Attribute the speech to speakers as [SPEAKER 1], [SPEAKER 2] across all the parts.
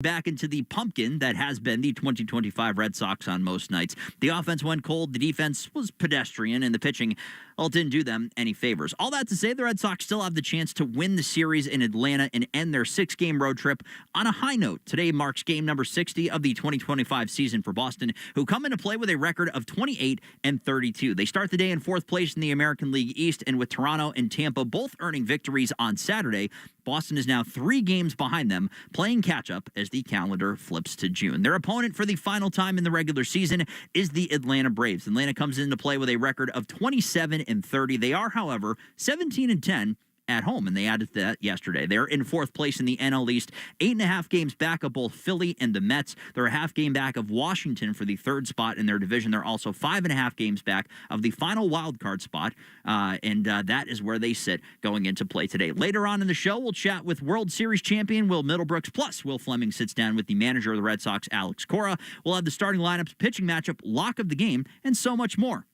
[SPEAKER 1] back into the pumpkin that has been the 2025 Red Sox on most nights. The offense went cold, the defense was pedestrian, and the pitching, well, didn't do them any favors. All that to say, the Red Sox still have the chance to win the series in Atlanta and end their 6-game road trip on a high note. Today marks game number 60 of the 2025 season for Boston, who come into play with a record of 28-32. They start the day in 4th place in the American League East, and with Toronto and Tampa both earning victories on Saturday, Boston is now 3 games behind them, playing catch-up as the calendar flips to June. Their opponent for the final time in the regular season is the Atlanta Braves. Atlanta comes into play with a record of 27-30. They are, however, 17-10 at home, and they added that yesterday. They're in 4th place in the NL East, 8.5 games back of both Philly and the Mets. They're a half game back of Washington for the 3rd spot in their division. They're also 5.5 games back of the final wild card spot, and that is where they sit going into play today. Later on in the show, we'll chat with World Series champion Will Middlebrooks, plus Will Fleming sits down with the manager of the Red Sox, Alex Cora. We'll have the starting lineups, pitching matchup, lock of the game, and so much more.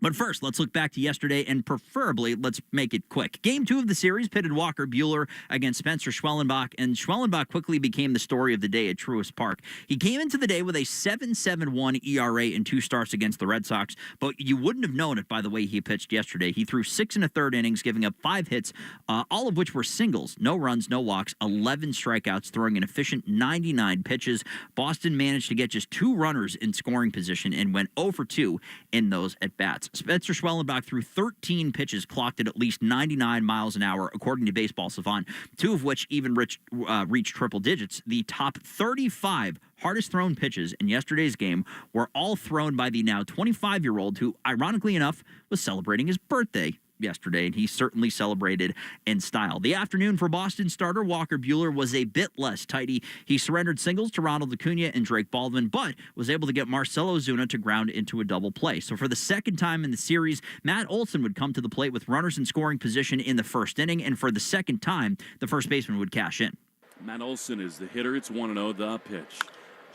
[SPEAKER 1] But first, let's look back to yesterday, and preferably, let's make it quick. Game 2 of the series pitted Walker Buehler against Spencer Schwellenbach, and Schwellenbach quickly became the story of the day at Truist Park. He came into the day with a 7.71 ERA in 2 starts against the Red Sox, but you wouldn't have known it by the way he pitched yesterday. He threw 6 1/3 innings, giving up 5 hits, all of which were singles, no runs, no walks, 11 strikeouts, throwing an efficient 99 pitches. Boston managed to get just 2 runners in scoring position and went 0 for 2 in those at-bats. Spencer Schwellenbach threw 13 pitches clocked at least 99 miles an hour, according to Baseball Savant, 2 of which even reached triple digits. The top 35 hardest thrown pitches in yesterday's game were all thrown by the now 25-year-old who, ironically enough, was celebrating his birthday yesterday, and he certainly celebrated in style. The afternoon for Boston starter Walker Buehler was a bit less tidy. He surrendered singles to Ronald Acuna and Drake Baldwin, but was able to get Marcell Ozuna to ground into a double play. So for the second time in the series, Matt Olson would come to the plate with runners in scoring position in the 1st inning, and for the second time, the first baseman would cash in.
[SPEAKER 2] Matt Olson is the hitter. It's 1-0, the pitch.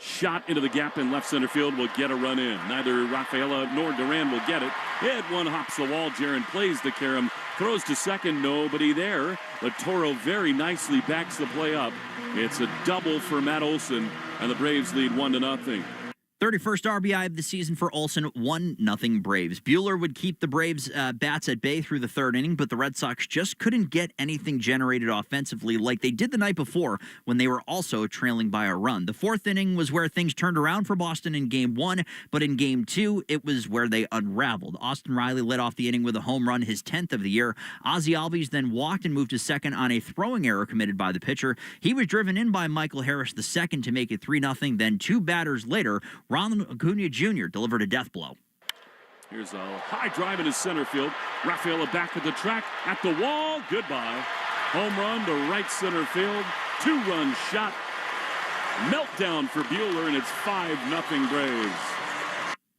[SPEAKER 2] Shot into the gap in left center field will get a run in. Neither Rafaela nor Duran will get it. Hit one, hops the wall. Jaron plays the carom, throws to second. Nobody there. But Toro very nicely backs the play up. It's a double for Matt Olson, and the Braves lead 1-0.
[SPEAKER 1] 31st RBI of the season for Olson, 1-0 Braves. Buehler would keep the Braves bats at bay through the 3rd inning, but the Red Sox just couldn't get anything generated offensively like they did the night before when they were also trailing by a run. The 4th inning was where things turned around for Boston in Game 1, but in Game 2, it was where they unraveled. Austin Riley led off the inning with a home run, his 10th of the year. Ozzie Albies then walked and moved to second on a throwing error committed by the pitcher. He was driven in by Michael Harris II to make it 3-0. Then 2 batters later, Ronald Acuna Jr. delivered a death blow.
[SPEAKER 2] Here's a high drive into center field. Rafaela back at the track, at the wall. Goodbye. Home run to right center field. 2-run shot. Meltdown for Buehler, and it's 5-0 Braves.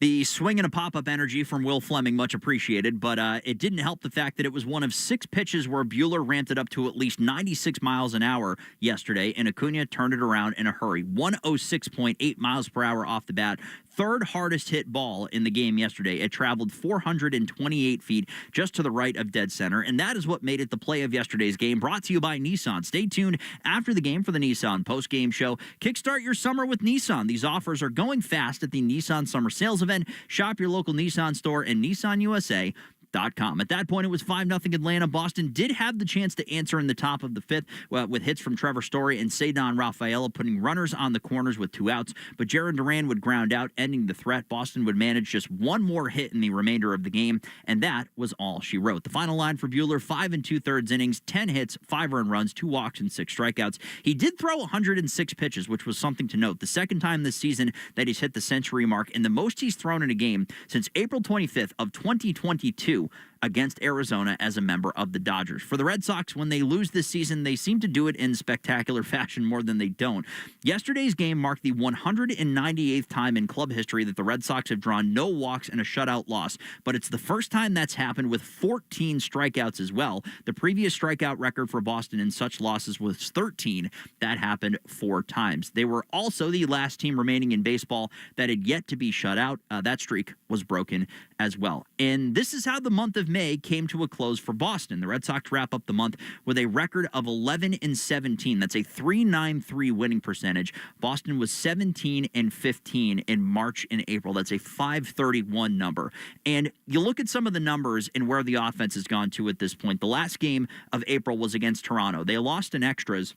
[SPEAKER 1] The swing and a pop-up energy from Will Fleming, much appreciated, but it didn't help the fact that it was one of 6 pitches where Buehler ramped it up to at least 96 miles an hour yesterday, and Acuna turned it around in a hurry. 106.8 miles per hour off the bat. 3rd hardest hit ball in the game yesterday. It traveled 428 feet just to the right of dead center, and that is what made it the play of yesterday's game, brought to you by Nissan. Stay tuned after the game for the Nissan postgame show. Kickstart your summer with Nissan. These offers are going fast at the Nissan Summer Sales Event. Shop your local Nissan store and NissanUSA.com. At that point, it was 5-0 Atlanta. Boston did have the chance to answer in the top of the 5th with hits from Trevor Story and Cedon Rafaela, putting runners on the corners with 2 outs. But Jaron Duran would ground out, ending the threat. Boston would manage just 1 more hit in the remainder of the game, and that was all she wrote. The final line for Buehler, 5 2/3 innings, 10 hits, 5 earned runs, 2 walks, and 6 strikeouts. He did throw 106 pitches, which was something to note. The second time this season that he's hit the century mark, and the most he's thrown in a game since April 25th of 2022. Against Arizona as a member of the Dodgers. For the Red Sox, when they lose this season, they seem to do it in spectacular fashion more than they don't. Yesterday's game marked the 198th time in club history that the Red Sox have drawn no walks and a shutout loss, but it's the first time that's happened with 14 strikeouts as well. The previous strikeout record for Boston in such losses was 13. That happened 4 times. They were also the last team remaining in baseball that had yet to be shut out. That streak was broken as well. And this is how the month of May came to a close for Boston. The Red Sox wrap up the month with a record of 11-17. That's a .393 winning percentage. Boston was 17-15 in March and April. That's a .531 number. And you look at some of the numbers and where the offense has gone to at this point. The last game of April was against Toronto. They lost in extras.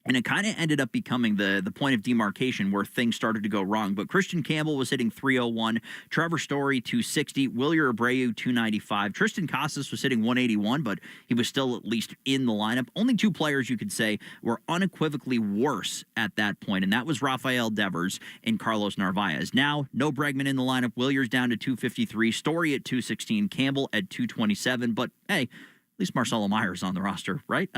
[SPEAKER 1] And it kind of ended up becoming the point of demarcation where things started to go wrong. But Christian Campbell was hitting .301, Trevor Story .260, Wilyer Abreu .295, Tristan Casas was hitting .181, but he was still at least in the lineup. Only two players you could say were unequivocally worse at that point, and that was Rafael Devers and Carlos Narvaez. Now, no Bregman in the lineup. Wilyer's down to .253, Story at .216, Campbell at .227, but hey, at least Marcelo Meyer's on the roster, right?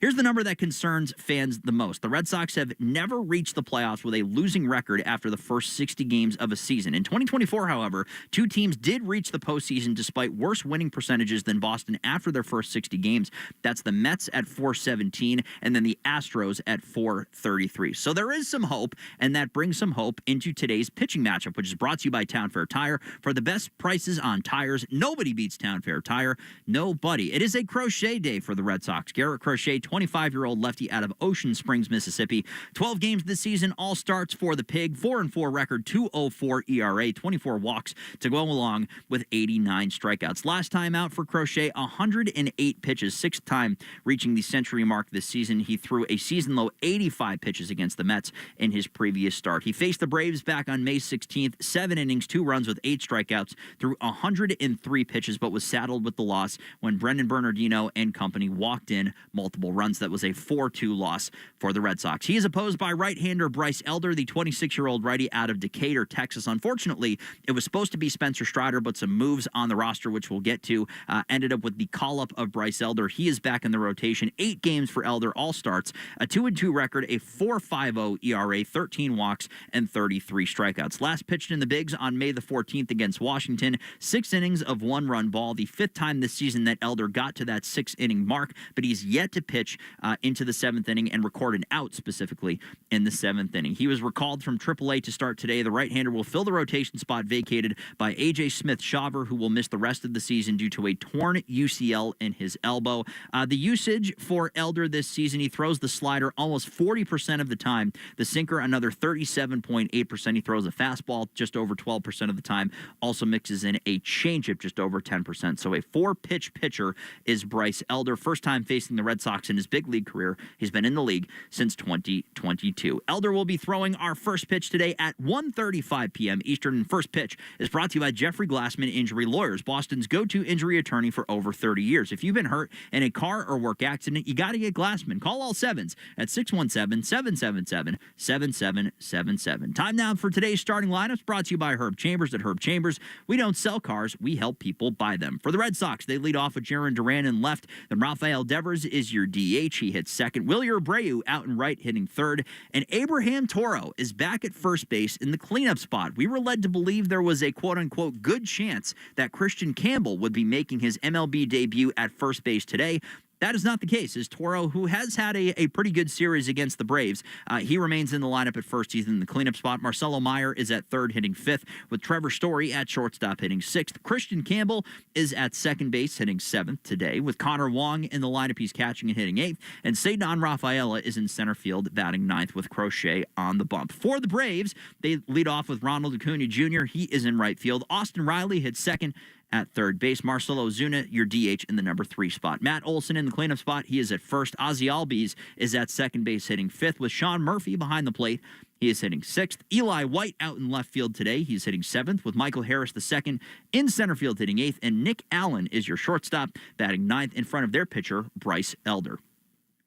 [SPEAKER 1] Here's the number that concerns fans the most. The Red Sox have never reached the playoffs with a losing record after the first 60 games of a season. In 2024, however, two teams did reach the postseason despite worse winning percentages than Boston after their first 60 games. That's the Mets at .417 and then the Astros at .433. So there is some hope, and that brings some hope into today's pitching matchup, which is brought to you by Town Fair Tire. For the best prices on tires, nobody beats Town Fair Tire. Nobody. It is a Crochet day for the Red Sox. Garrett Crochet, 25-year-old lefty out of Ocean Springs, Mississippi. 12 games this season, all starts for the Pig. 4-4 record, 2.04 ERA, 24 walks to go along with 89 strikeouts. Last time out for Crochet, 108 pitches, sixth time reaching the century mark this season. He threw a season-low 85 pitches against the Mets in his previous start. He faced the Braves back on May 16th, 7 innings, 2 runs with 8 strikeouts, threw 103 pitches, but was saddled with the loss when Brendan Bernardino and company walked in multiple runs. That was a 4-2 loss for the Red Sox. He is opposed by right-hander Bryce Elder, the 26-year-old righty out of Decatur, Texas. Unfortunately, it was supposed to be Spencer Strider, but some moves on the roster, which we'll get to, ended up with the call-up of Bryce Elder. He is back in the rotation. 8 games for Elder, all starts, a 2-2 record, a 4.50 ERA, 13 walks, and 33 strikeouts. Last pitched in the Bigs on May the 14th against Washington. 6 innings of 1-run ball, the 5th time this season that Elder got to that 6-inning mark, but he's yet to pitch into the 7th inning and record an out specifically in the 7th inning. He was recalled from AAA to start today. The right-hander will fill the rotation spot vacated by A.J. Smith-Shawver, who will miss the rest of the season due to a torn UCL in his elbow. The usage for Elder this season, he throws the slider almost 40% of the time, the sinker another 37.8%. He throws a fastball just over 12% of the time, also mixes in a changeup just over 10%. So a 4-pitch pitcher is Bryce Elder. First time facing the Red Sox in his big league career. He's been in the league since 2022. Elder will be throwing our first pitch today at 1:35 p.m. Eastern. And first pitch is brought to you by Jeffrey Glassman Injury Lawyers, Boston's go-to injury attorney for over 30 years. If you've been hurt in a car or work accident, you got to get Glassman. Call all sevens at 617-777-7777. Time now for today's starting lineups, brought to you by Herb Chambers. At Herb Chambers, we don't sell cars, we help people buy them. For the Red Sox, they lead off with Jaron Duran in left. Then Rafael Devers is your DH. He hits second. Wilyer Abreu out and right, hitting third. And Abraham Toro is back at first base in the cleanup spot. We were led to believe there was a quote-unquote good chance that Christian Campbell would be making his MLB debut at first base today. That is not the case, as Toro, who has had a pretty good series against the Braves, he remains in the lineup at first. He's in the cleanup spot. Marcelo Meyer is at third, hitting fifth, with Trevor Story at shortstop, hitting sixth. Christian Campbell is at second base, hitting seventh today, with Connor Wong in the lineup. He's catching and hitting eighth, and Cedon Rafaela is in center field, batting ninth, with Crochet on the bump. For the Braves, they lead off with Ronald Acuna Jr. He is in right field. Austin Riley hits second at third base. Marcelo Zuna, your DH, in the number 3 spot. Matt Olson in the cleanup spot. He is at first. Ozzy Albies is at second base, hitting fifth, with Sean Murphy behind the plate. He is hitting sixth. Eli White out in left field today. He's hitting seventh, with Michael Harris the second in center field, hitting eighth. And Nick Allen is your shortstop, batting ninth in front of their pitcher, Bryce Elder.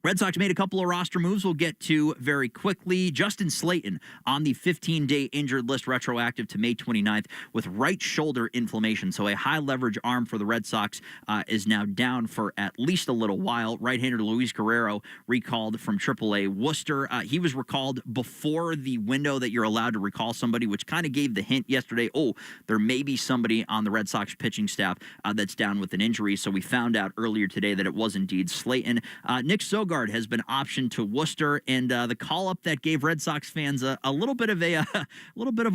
[SPEAKER 1] Red Sox made a couple of roster moves we'll get to very quickly. Justin Slayton on the 15-day injured list, retroactive to May 29th, with right shoulder inflammation. So a high-leverage arm for the Red Sox is now down for at least a little while. Right-hander Luis Guerrero recalled from AAA Worcester. He was recalled before the window that you're allowed to recall somebody, which kind of gave the hint yesterday, there may be somebody on the Red Sox pitching staff that's down with an injury. So we found out earlier today that it was indeed Slayton. Nick Sogard has been optioned to Worcester, and the call-up that gave Red Sox fans a little bit of a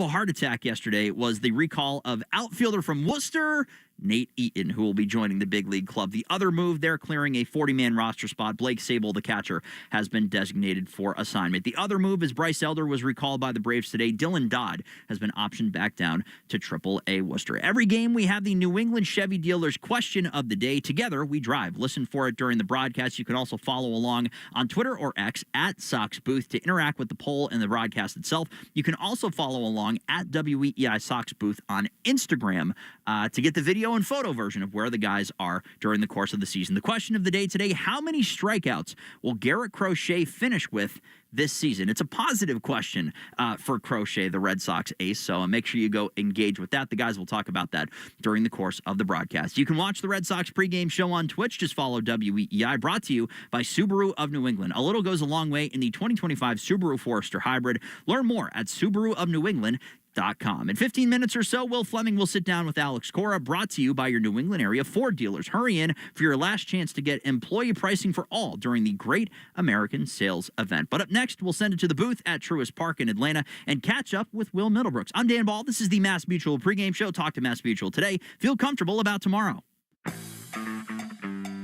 [SPEAKER 1] heart attack yesterday was the recall of outfielder from Worcester, Nate Eaton, who will be joining the big league club. The other move, they're clearing a 40-man roster spot. Blake Sable, the catcher, has been designated for assignment. The other move is Bryce Elder was recalled by the Braves today. Dylan Dodd has been optioned back down to Triple-A Worcester. Every game, we have the New England Chevy Dealers question of the day. Together, we drive. Listen for it during the broadcast. You can also follow along on Twitter or X at Sox Booth to interact with the poll and the broadcast itself. You can also follow along at WEEI Sox Booth on Instagram to get the video and photo version of where the guys are during the course of the season. The question of the day today, how many strikeouts will Garrett Crochet finish with this season? It's a positive question for Crochet, the Red Sox ace, so make sure you go engage with that. The guys will talk about that during the course of the broadcast. You can watch the Red Sox pregame show on Twitch. Just follow WEEI, brought to you by Subaru of New England. A little goes a long way in the 2025 Subaru Forester Hybrid. Learn more at SubaruofNewEngland.com. In 15 minutes or so, Will Fleming will sit down with Alex Cora, brought to you by your New England area Ford dealers. Hurry in for your last chance to get employee pricing for all during the Great American Sales Event. But up next, we'll send it to the booth at Truist Park in Atlanta and catch up with Will Middlebrooks. I'm Dan Ball. This is the Mass Mutual pregame show. Talk to Mass Mutual today. Feel comfortable about tomorrow.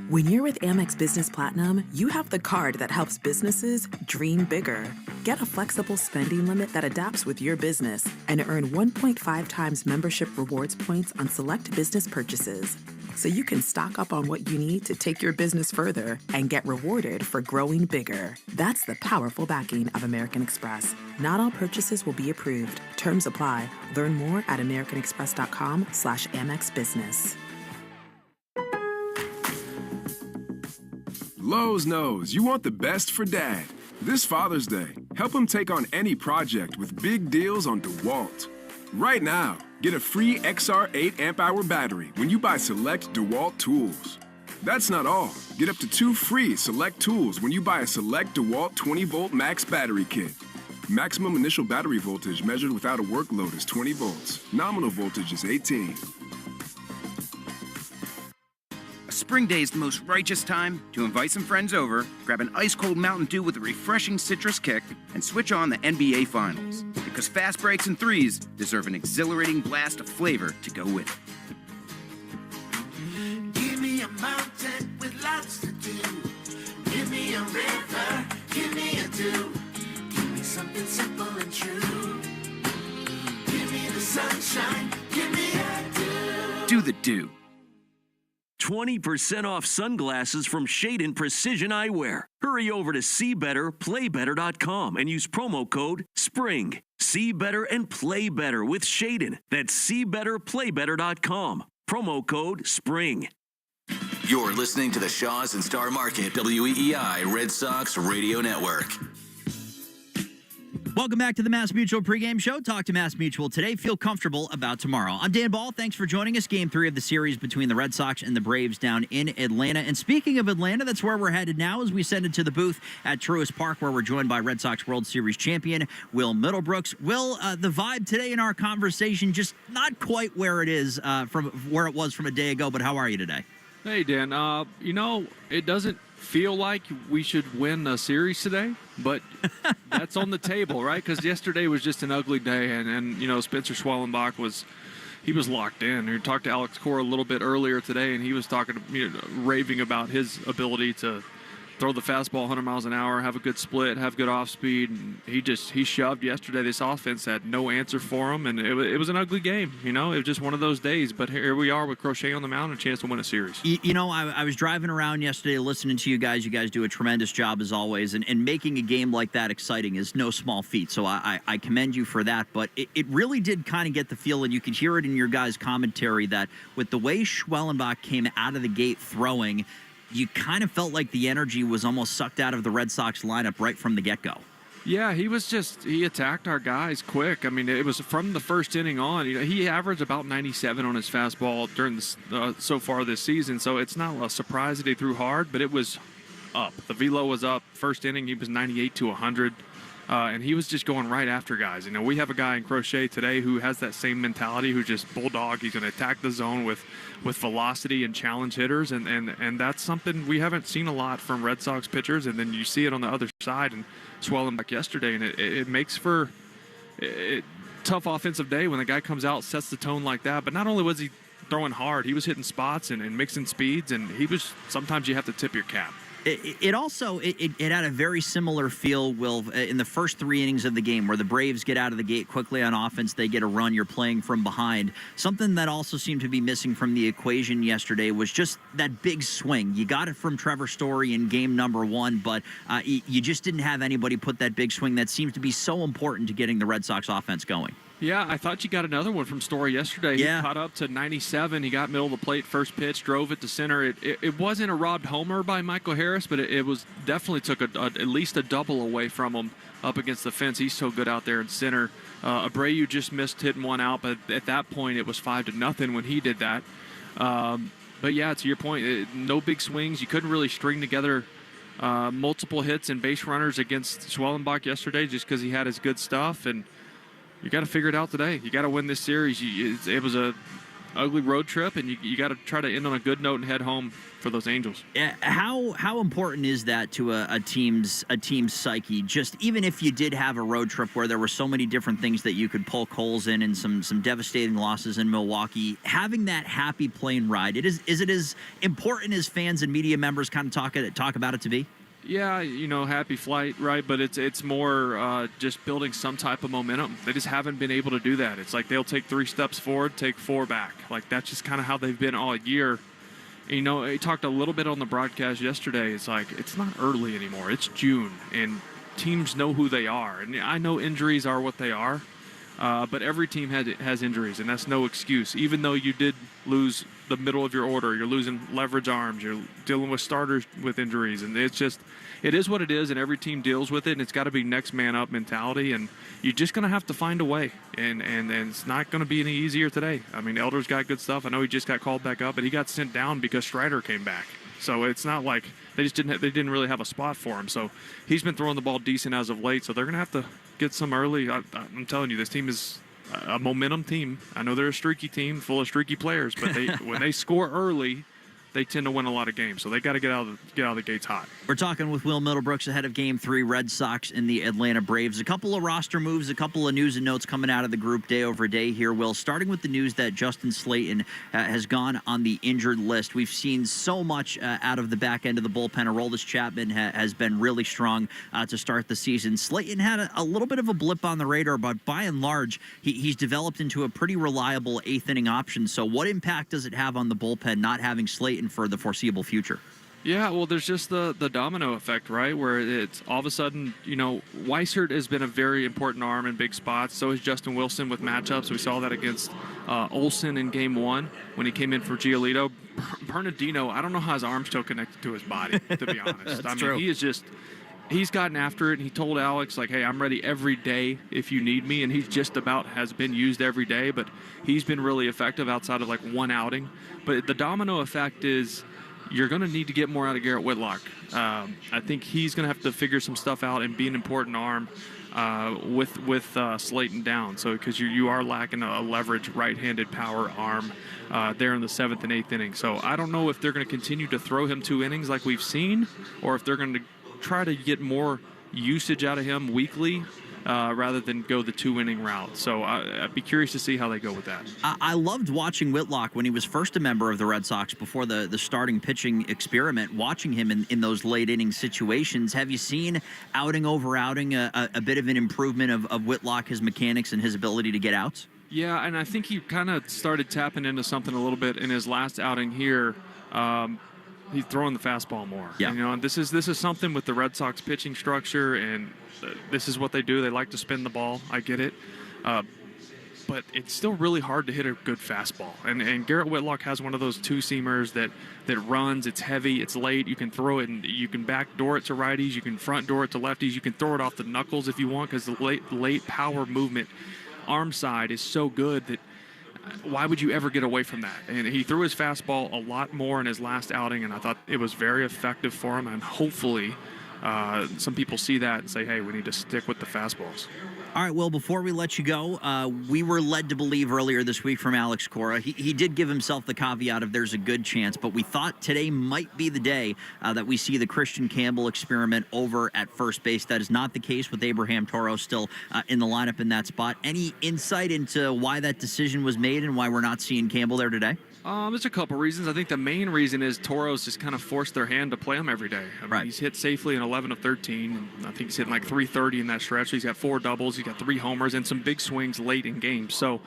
[SPEAKER 3] When you're with Amex Business Platinum, you have the card that helps businesses dream bigger. Get a flexible spending limit that adapts with your business and earn 1.5 times membership rewards points on select business purchases. So you can stock up on what you need to take your business further and get rewarded for growing bigger. That's the powerful backing of American Express. Not all purchases will be approved. Terms apply. Learn more at americanexpress.com/Amex Business.
[SPEAKER 4] Lowe's knows you want the best for Dad. This Father's Day, help him take on any project with big deals on DeWalt. Right now, get a free XR8 amp-hour battery when you buy select DeWalt tools. That's not all. Get up to 2 free select tools when you buy a select DeWalt 20-volt max battery kit. Maximum initial battery voltage measured without a work load is 20 volts. Nominal voltage is 18.
[SPEAKER 5] Spring day is the most righteous time to invite some friends over, grab an ice-cold Mountain Dew with a refreshing citrus kick, and switch on the NBA Finals. Because fast breaks and threes deserve an exhilarating blast of flavor to go with it.
[SPEAKER 6] Give me a mountain with lots to do. Give me a river, give me a dew. Give me something simple and true. Give me the sunshine, give me a dew.
[SPEAKER 5] Do the Dew.
[SPEAKER 7] 20% off sunglasses from Shadon Precision Eyewear. Hurry over to SeeBetterPlayBetter.com and use promo code SPRING. See better and play better with Shadon. That's SeeBetterPlayBetter.com. Promo code SPRING.
[SPEAKER 8] You're listening to the Shaws and Star Market WEEI Red Sox Radio Network.
[SPEAKER 1] Welcome back to the Mass Mutual pregame show. Talk to Mass Mutual today. Feel comfortable about tomorrow. I'm Dan Ball. Thanks for joining us. Game 3 of the series between the Red Sox and the Braves down in Atlanta. And speaking of Atlanta, that's where we're headed now as we send it to the booth at Truist Park, where we're joined by Red Sox World Series champion Will Middlebrooks. Will, the vibe today in our conversation just not quite where it is from where it was from a day ago, but how are you today?
[SPEAKER 9] Hey, Dan. It doesn't feel like we should win a series today, but that's on the table, right? Because yesterday was just an ugly day, and Spencer Schwellenbach was locked in. We talked to Alex Cora a little bit earlier today, and he was raving about his ability to throw the fastball 100 miles an hour, have a good split, have good off speed. And he shoved yesterday. This offense had no answer for him, and it was an ugly game. It was just one of those days. But here we are with Crochet on the mound, and a chance to win a series.
[SPEAKER 1] I was driving around yesterday listening to you guys. You guys do a tremendous job as always, and making a game like that exciting is no small feat. So I commend you for that. But it really did kind of get the feel, and you could hear it in your guys' commentary, that with the way Schwellenbach came out of the gate throwing, you kind of felt like the energy was almost sucked out of the Red Sox lineup right from the get-go.
[SPEAKER 9] Yeah, he attacked our guys quick. I mean, it was from the first inning on. He averaged about 97 on his fastball during so far this season, so it's not a surprise that he threw hard, but it was up. The velo was up. First inning, he was 98 to 100. And he was just going right after guys. We have a guy in Crochet today who has that same mentality, who's just bulldog. He's going to attack the zone with velocity and challenge hitters, and that's something we haven't seen a lot from Red Sox pitchers. And then you see it on the other side, and Schwellenbach yesterday, and it makes for a tough offensive day when the guy comes out, sets the tone like that. But not only was he throwing hard. He was hitting spots and mixing speeds, and sometimes you have to tip your cap.
[SPEAKER 1] It also had a very similar feel, Will, in the first 3 innings of the game where the Braves get out of the gate quickly on offense. They get a run. You're playing from behind. Something that also seemed to be missing from the equation yesterday was just that big swing. You got it from Trevor Story in game number 1, but you just didn't have anybody put that big swing that seems to be so important to getting the Red Sox offense going.
[SPEAKER 9] Yeah, I thought you got another one from Story yesterday.
[SPEAKER 1] Yeah.
[SPEAKER 9] He caught up to 97. He got middle of the plate, first pitch, drove it to center. It wasn't a robbed homer by Michael Harris, but it was definitely took at least a double away from him up against the fence. He's so good out there in center. Abreu just missed hitting one out, but at that point it was 5-0 when he did that. But yeah, to your point, no big swings. You couldn't really string together multiple hits and base runners against Schwellenbach yesterday just because he had his good stuff, and you got to figure it out today. You got to win this series. It was a ugly road trip, and you got to try to end on a good note and head home for those Angels.
[SPEAKER 1] Yeah, how important is that to a team's psyche? Just even if you did have a road trip where there were so many different things that you could poke holes in and some devastating losses in Milwaukee, having that happy plane ride, is it as important as fans and media members kind of talk about it to be?
[SPEAKER 9] Yeah, happy flight, right? But it's more just building some type of momentum. They just haven't been able to do that. It's like they'll take 3 steps forward, take 4 back. Like that's just kind of how they've been all year. And, I talked a little bit on the broadcast yesterday. It's like it's not early anymore. It's June, and teams know who they are. And I know injuries are what they are, but every team has injuries, and that's no excuse. Even though you did lose the middle of your order, you're losing leverage arms, you're dealing with starters with injuries, and it is what it is, and every team deals with it, and it's got to be next man up mentality, and you're just going to have to find a way, and it's not going to be any easier today. I mean, Elder's got good stuff. I know he just got called back up, but he got sent down because Strider came back. So it's not like they didn't really have a spot for him. So he's been throwing the ball decent as of late, so they're going to have to get some early. I'm telling you, this team is a momentum team. I know they're a streaky team full of streaky players, but when they score early, they tend to win a lot of games. So they got to get out of the gates hot.
[SPEAKER 1] We're talking with Will Middlebrooks ahead of Game 3, Red Sox and the Atlanta Braves. A couple of roster moves, a couple of news and notes coming out of the group day over day here, Will. Starting with the news that Justin Slayton has gone on the injured list. We've seen so much out of the back end of the bullpen. Aroldis Chapman has been really strong to start the season. Slayton had a little bit of a blip on the radar, but by and large, he's developed into a pretty reliable 8th-inning option. So what impact does it have on the bullpen not having Slayton for the foreseeable future?
[SPEAKER 9] Yeah, well, there's just the domino effect, right? Where it's all of a sudden, Weissert has been a very important arm in big spots. So is Justin Wilson with matchups. We saw that against Olsen in Game 1 when he came in for Giolito. Bernardino, I don't know how his arm's still connected to his body, to be honest.
[SPEAKER 1] True.
[SPEAKER 9] He's gotten after it, and he told Alex, like, hey, I'm ready every day if you need me, and he's just about has been used every day, but he's been really effective outside of, like, one outing. But the domino effect is you're going to need to get more out of Garrett Whitlock. I think he's going to have to figure some stuff out and be an important arm with Slayton down. So because you are lacking a leverage right-handed power arm there in the 7th and 8th inning. So I don't know if they're going to continue to throw him 2 innings like we've seen, or if they're going to try to get more usage out of him weekly rather than go the 2-inning route. So I'd be curious to see how they go with that.
[SPEAKER 1] I loved watching Whitlock when he was first a member of the Red Sox before the starting pitching experiment, watching him in those late inning situations. Have you seen outing over outing a bit of an improvement of Whitlock, his mechanics, and his ability to get outs?
[SPEAKER 9] Yeah, and I think he kind of started tapping into something a little bit in his last outing here. He's throwing the fastball more.
[SPEAKER 1] Yeah.
[SPEAKER 9] And this is something with the Red Sox pitching structure, and this is what they do. They like to spin the ball. I get it. But it's still really hard to hit a good fastball. And Garrett Whitlock has one of those 2-seamers that runs. It's heavy. It's late. You can throw it, and you can backdoor it to righties. You can front door it to lefties. You can throw it off the knuckles if you want, because the late power movement arm side is so good that why would you ever get away from that? And he threw his fastball a lot more in his last outing, and I thought it was very effective for him. And hopefully some people see that and say, hey, we need to stick with the fastballs.
[SPEAKER 1] All right, well, before we let you go, we were led to believe earlier this week from Alex Cora. He did give himself the caveat of there's a good chance, but we thought today might be the day that we see the Christian Campbell experiment over at first base. That is not the case with Abraham Toro still in the lineup in that spot. Any insight into why that decision was made and why we're not seeing Campbell there today?
[SPEAKER 9] There's a couple reasons. I think the main reason is Toros just kind of forced their hand to play him every day. I mean, he's hit safely in 11 of 13. And I think he's hitting like 330 in that stretch. He's got 4 doubles. He's got 3 homers and some big swings late in games. So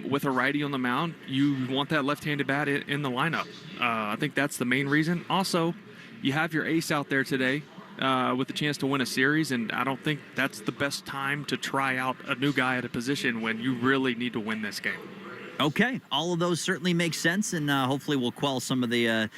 [SPEAKER 9] with a righty on the mound, you want that left-handed bat in the lineup. I think that's the main reason. Also, you have your ace out there today with a chance to win a series, and I don't think that's the best time to try out a new guy at a position when you really need to win this game.
[SPEAKER 1] Okay, all of those certainly make sense, and hopefully we'll quell some of the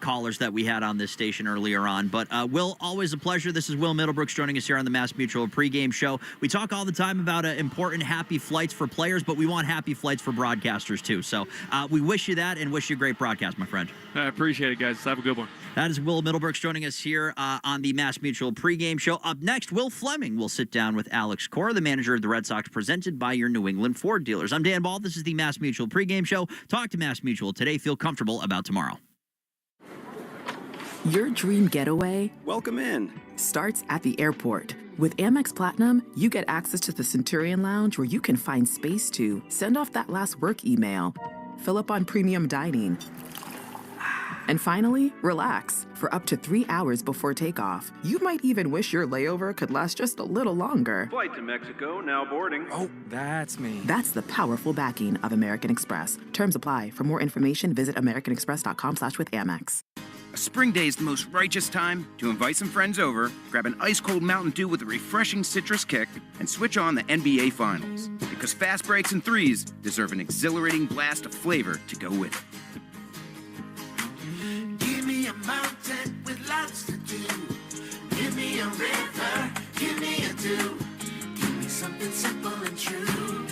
[SPEAKER 1] callers that we had on this station earlier on. But, Will, always a pleasure. This is Will Middlebrooks joining us here on the Mass Mutual pregame show. We talk all the time about important happy flights for players, but we want happy flights for broadcasters, too. So we wish you that and wish you a great broadcast, my friend.
[SPEAKER 9] I appreciate it, guys. Have a good one.
[SPEAKER 1] That is Will Middlebrooks joining us here on the Mass Mutual pregame show. Up next, Will Fleming will sit down with Alex Cora, the manager of the Red Sox, presented by your New England Ford dealers. I'm Dan Ball. This is the Mass Mutual pregame show. Talk to Mass Mutual today. Feel comfortable about tomorrow.
[SPEAKER 3] Your dream getaway
[SPEAKER 10] Welcome in.
[SPEAKER 3] starts at the airport. With Amex Platinum, you get access to the Centurion Lounge where you can find space to send off that last work email, fill up on premium dining, and finally, relax for up to 3 hours before takeoff. You might even wish your layover could last just a little longer.
[SPEAKER 10] Flight to Mexico, now boarding.
[SPEAKER 11] Oh, that's me.
[SPEAKER 3] That's the powerful backing of American Express. Terms apply. For more information, visit americanexpress.com/withAmex.
[SPEAKER 5] A spring day is the most righteous time to invite some friends over, grab an ice-cold Mountain Dew with a refreshing citrus kick, and switch on the NBA Finals. Because fast breaks and threes deserve an exhilarating blast of flavor to go with it.
[SPEAKER 6] Give me a mountain with lots to do. Give me a river, give me a dew. Give me something simple and true.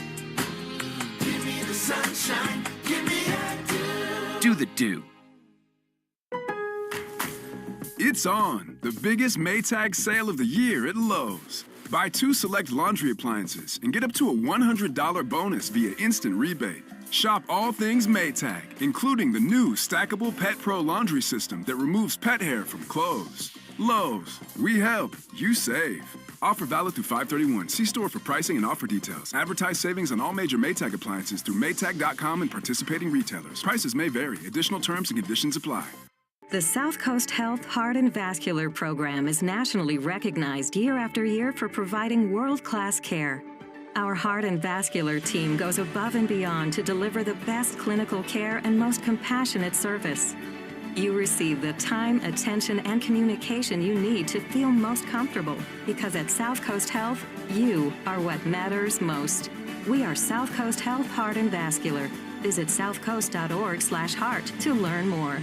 [SPEAKER 6] Give me the sunshine, give me a dew.
[SPEAKER 5] Do the Dew.
[SPEAKER 4] It's on, the biggest Maytag sale of the year at Lowe's. Buy 2 select laundry appliances and get up to a $100 bonus via instant rebate. Shop all things Maytag, including the new stackable Pet Pro laundry system that removes pet hair from clothes. Lowe's, we help, you save. Offer valid through 5/31. See store for pricing and offer details. Advertise savings on all major Maytag appliances through Maytag.com and participating retailers. Prices may vary. Additional terms and conditions apply.
[SPEAKER 12] The South Coast Health Heart and Vascular Program is nationally recognized year after year for providing world-class care. Our heart and vascular team goes above and beyond to deliver the best clinical care and most compassionate service. You receive the time, attention, and communication you need to feel most comfortable, because at South Coast Health, you are what matters most. We are South Coast Health Heart and Vascular. Visit southcoast.org/heart to learn more.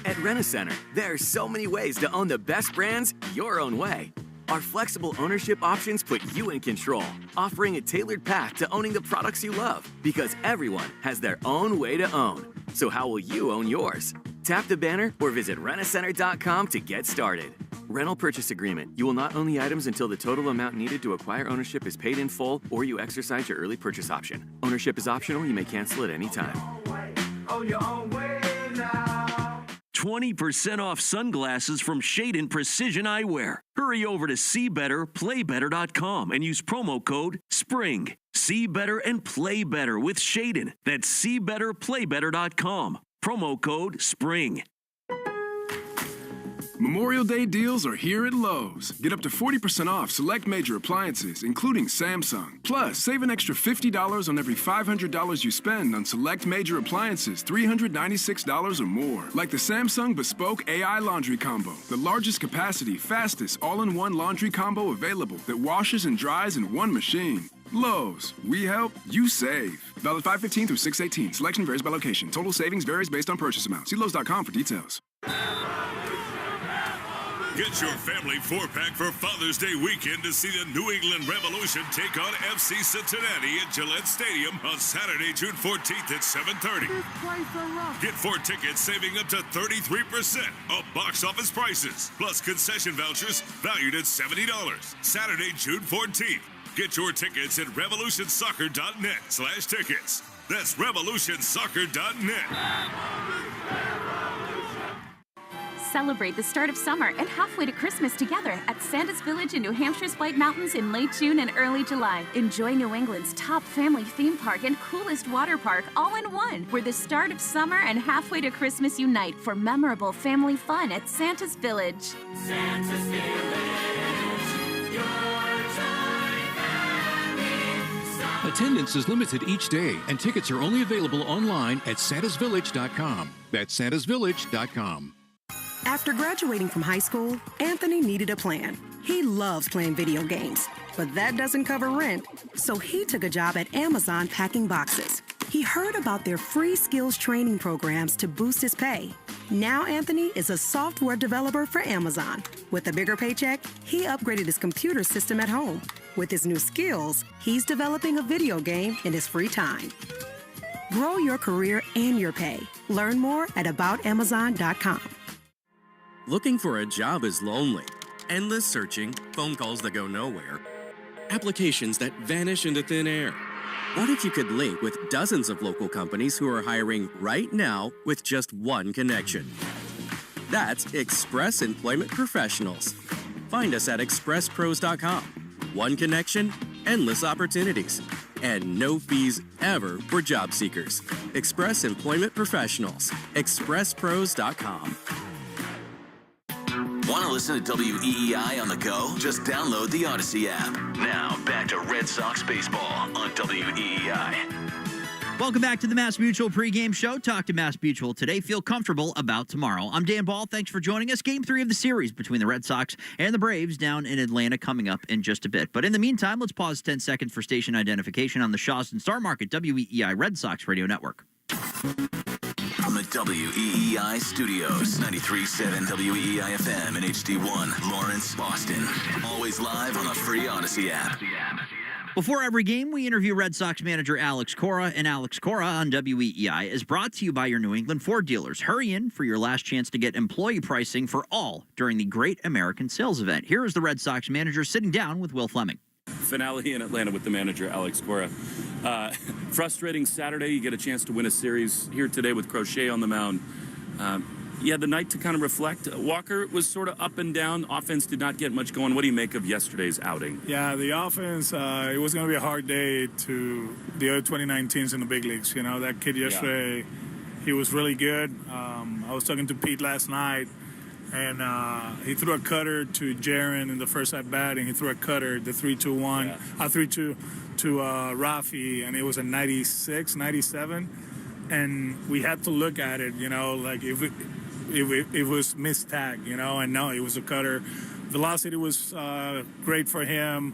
[SPEAKER 11] At Rent-A-Center, there are so many ways to own the best brands your own way. Our flexible ownership options put you in control, offering a tailored path to owning the products you love, because everyone has their own way to own. So how will you own yours? Tap the banner or visit rentacenter.com to get started. Rental purchase agreement. You will not own the items until the total amount needed to acquire ownership is paid in full or you exercise your early purchase option. Ownership is optional. You may cancel at any time.
[SPEAKER 6] Own your own way now.
[SPEAKER 7] 20% off sunglasses from Shadon Precision Eyewear. Hurry over to SeeBetterPlayBetter.com and use promo code SPRING. See better and play better with Shadon. That's SeeBetterPlayBetter.com. Promo code SPRING.
[SPEAKER 4] Memorial Day deals are here at Lowe's. Get up to 40% off select major appliances, including Samsung. Plus, save an extra $50 on every $500 you spend on select major appliances, $396 or more. Like the Samsung Bespoke AI Laundry Combo, the largest capacity, fastest, all-in-one laundry combo available that washes and dries in one machine. Lowe's, we help, you save. Valid 5/15 through 6/18. Selection varies by location. Total savings varies based on purchase amount. See Lowe's.com for details.
[SPEAKER 13] Get your family 4-pack for Father's Day weekend to see the New England Revolution take on FC Cincinnati at Gillette Stadium on Saturday, June 14th at 7:30. Get 4 tickets saving up to 33% off box office prices, plus concession vouchers valued at $70. Saturday, June 14th. Get your tickets at revolutionsoccer.net/tickets. That's revolutionsoccer.net.
[SPEAKER 14] Celebrate the start of summer and halfway to Christmas together at Santa's Village in New Hampshire's White Mountains in late June and early July. Enjoy New England's top family theme park and coolest water park all in one, where the start of summer and halfway to Christmas unite for memorable family fun at Santa's Village.
[SPEAKER 6] Santa's Village, your joy family.
[SPEAKER 15] Attendance is limited each day, and tickets are only available online at santasvillage.com. That's santasvillage.com.
[SPEAKER 16] After graduating from high school, Anthony needed a plan. He loves playing video games, but that doesn't cover rent. So he took a job at Amazon packing boxes. He heard about their free skills training programs to boost his pay. Now Anthony is a software developer for Amazon. With a bigger paycheck, he upgraded his computer system at home. With his new skills, he's developing a video game in his free time. Grow your career and your pay. Learn more at aboutamazon.com.
[SPEAKER 17] Looking for a job is lonely. Endless searching, phone calls that go nowhere, applications that vanish into thin air. What if you could link with dozens of local companies who are hiring right now with just one connection? That's Express Employment Professionals. Find us at expresspros.com. One connection, endless opportunities, and no fees ever for job seekers. Express Employment Professionals. expresspros.com.
[SPEAKER 8] Want to listen to WEEI on the go? Just download the Odyssey app. Now, back to Red Sox baseball on WEEI.
[SPEAKER 1] Welcome back to the Mass Mutual pregame show. Talk to Mass Mutual today. Feel comfortable about tomorrow. I'm Dan Ball. Thanks for joining us. Game 3 of the series between the Red Sox and the Braves down in Atlanta coming up in just a bit. But in the meantime, let's pause 10 seconds for station identification on the Shaws and Star Market WEEI Red Sox Radio Network.
[SPEAKER 8] From the WEEI studios, 93.7 WEEI FM and HD1, Lawrence, Boston. Always live on the free Odyssey app.
[SPEAKER 1] Before every game, we interview Red Sox manager Alex Cora, and Alex Cora on WEEI is brought to you by your New England Ford dealers. Hurry in for your last chance to get employee pricing for all during the Great American Sales Event. Here is the Red Sox manager sitting down with Will Fleming.
[SPEAKER 2] Finale in Atlanta with the manager, Alex Cora. Frustrating Saturday. You get a chance to win a series here today with Crochet on the mound. You had the night to kind of reflect. Walker was sort of up and down. Offense did not get much going. What do you make of yesterday's outing?
[SPEAKER 18] Yeah, the offense, it was going to be a hard day to the other 2019s in the big leagues. You know, that kid yesterday, he was really good. I was talking to Pete last night, and he threw a cutter to Jaron in the first at-bat, and he threw a cutter, the 3-2-1, 3-2 to Rafi, and it was a 96, 97. And we had to look at it, you know, like if it was missed tag, you know, and no, it was a cutter. Velocity was great for him.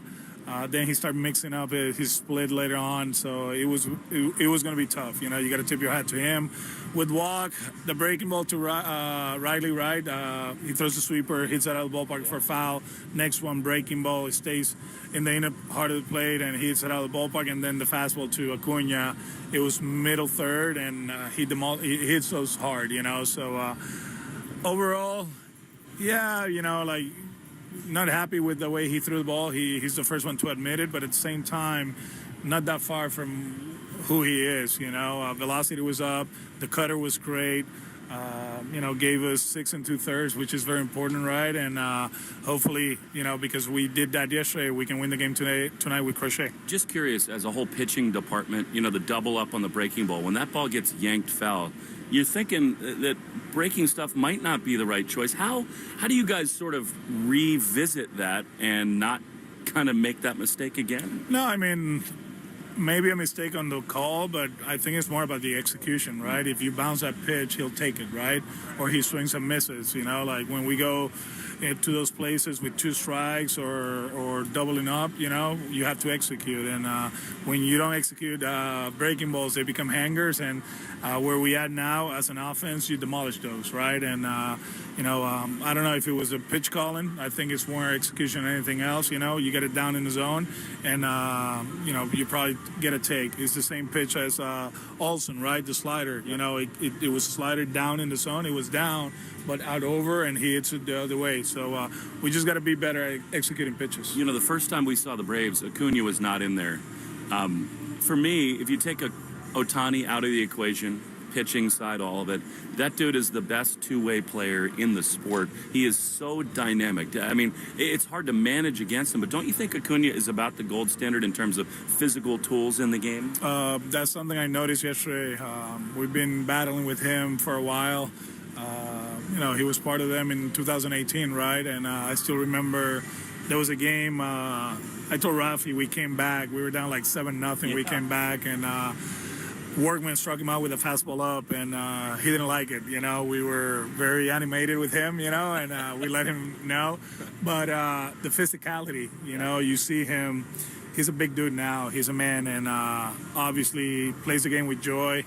[SPEAKER 18] Then he started mixing up his split later on, so it was going to be tough. You know, you got to tip your hat to him. With walk, the breaking ball to Riley Wright, he throws the sweeper, hits it out of the ballpark for a foul. Next one, breaking ball, it stays in the inner part of the plate and he hits it out of the ballpark. And then the fastball to Acuna, it was middle third, and he hits those hard, you know. So overall, yeah, you know, like, not happy with the way he threw the ball. He's the first one to admit it, but at the same time, not that far from who he is, you know. Velocity was up. The cutter was great. You know, gave us 6 2/3, which is very important, right? And hopefully, you know, because we did that yesterday, we can win the game tonight with Crochet.
[SPEAKER 2] Just curious, as a whole pitching department, you know, the double up on the breaking ball, when that ball gets yanked foul, you're thinking that breaking stuff might not be the right choice. How do you guys sort of revisit that and not kind of make that mistake again?
[SPEAKER 18] No, I mean, maybe a mistake on the call, but I think it's more about the execution, right? If you bounce that pitch, he'll take it, right? Or he swings and misses, you know, like when we go to those places with 2 strikes or doubling up, you know, you have to execute. And when you don't execute breaking balls, they become hangers. And where we at now as an offense, you demolish those, right? And, you know, I don't know if it was a pitch calling. I think it's more execution than anything else, you know. You get it down in the zone, and, you know, you probably get a take. It's the same pitch as Olsen, right? The slider, you know, it was slider down in the zone. It was down, but out over, and he hits it the other way. So we just got to be better at executing pitches.
[SPEAKER 2] You know, the first time we saw the Braves, Acuna was not in there. For me, if you take Ohtani out of the equation, pitching side, all of it. That dude is the best two-way player in the sport. He is so dynamic. I mean, it's hard to manage against him, but don't you think Acuna is about the gold standard in terms of physical tools in the game?
[SPEAKER 18] That's something I noticed yesterday. We've been battling with him for a while. He was part of them in 2018, right? And I still remember there was a game. I told Rafi we came back. We were down like 7-0. Yeah. We came back, and Workman struck him out with a fastball up, and he didn't like it. We were very animated with him, and we let him know. But the physicality, you see him. He's a big dude now. He's a man, and obviously plays the game with joy.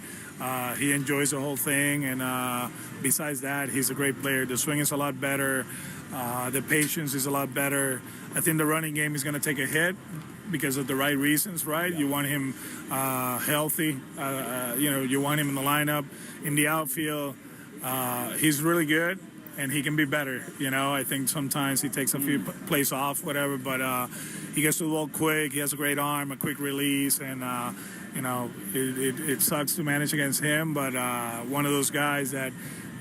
[SPEAKER 18] He enjoys the whole thing, and besides that, he's a great player. The swing is a lot better. The patience is a lot better. I think the running game is going to take a hit because of the right reasons, right? Yeah. You want him healthy. You want him in the lineup. In the outfield, he's really good, and he can be better. I think sometimes he takes a few plays off, whatever, but he gets to the ball quick. He has a great arm, a quick release, and it sucks to manage against him, but one of those guys that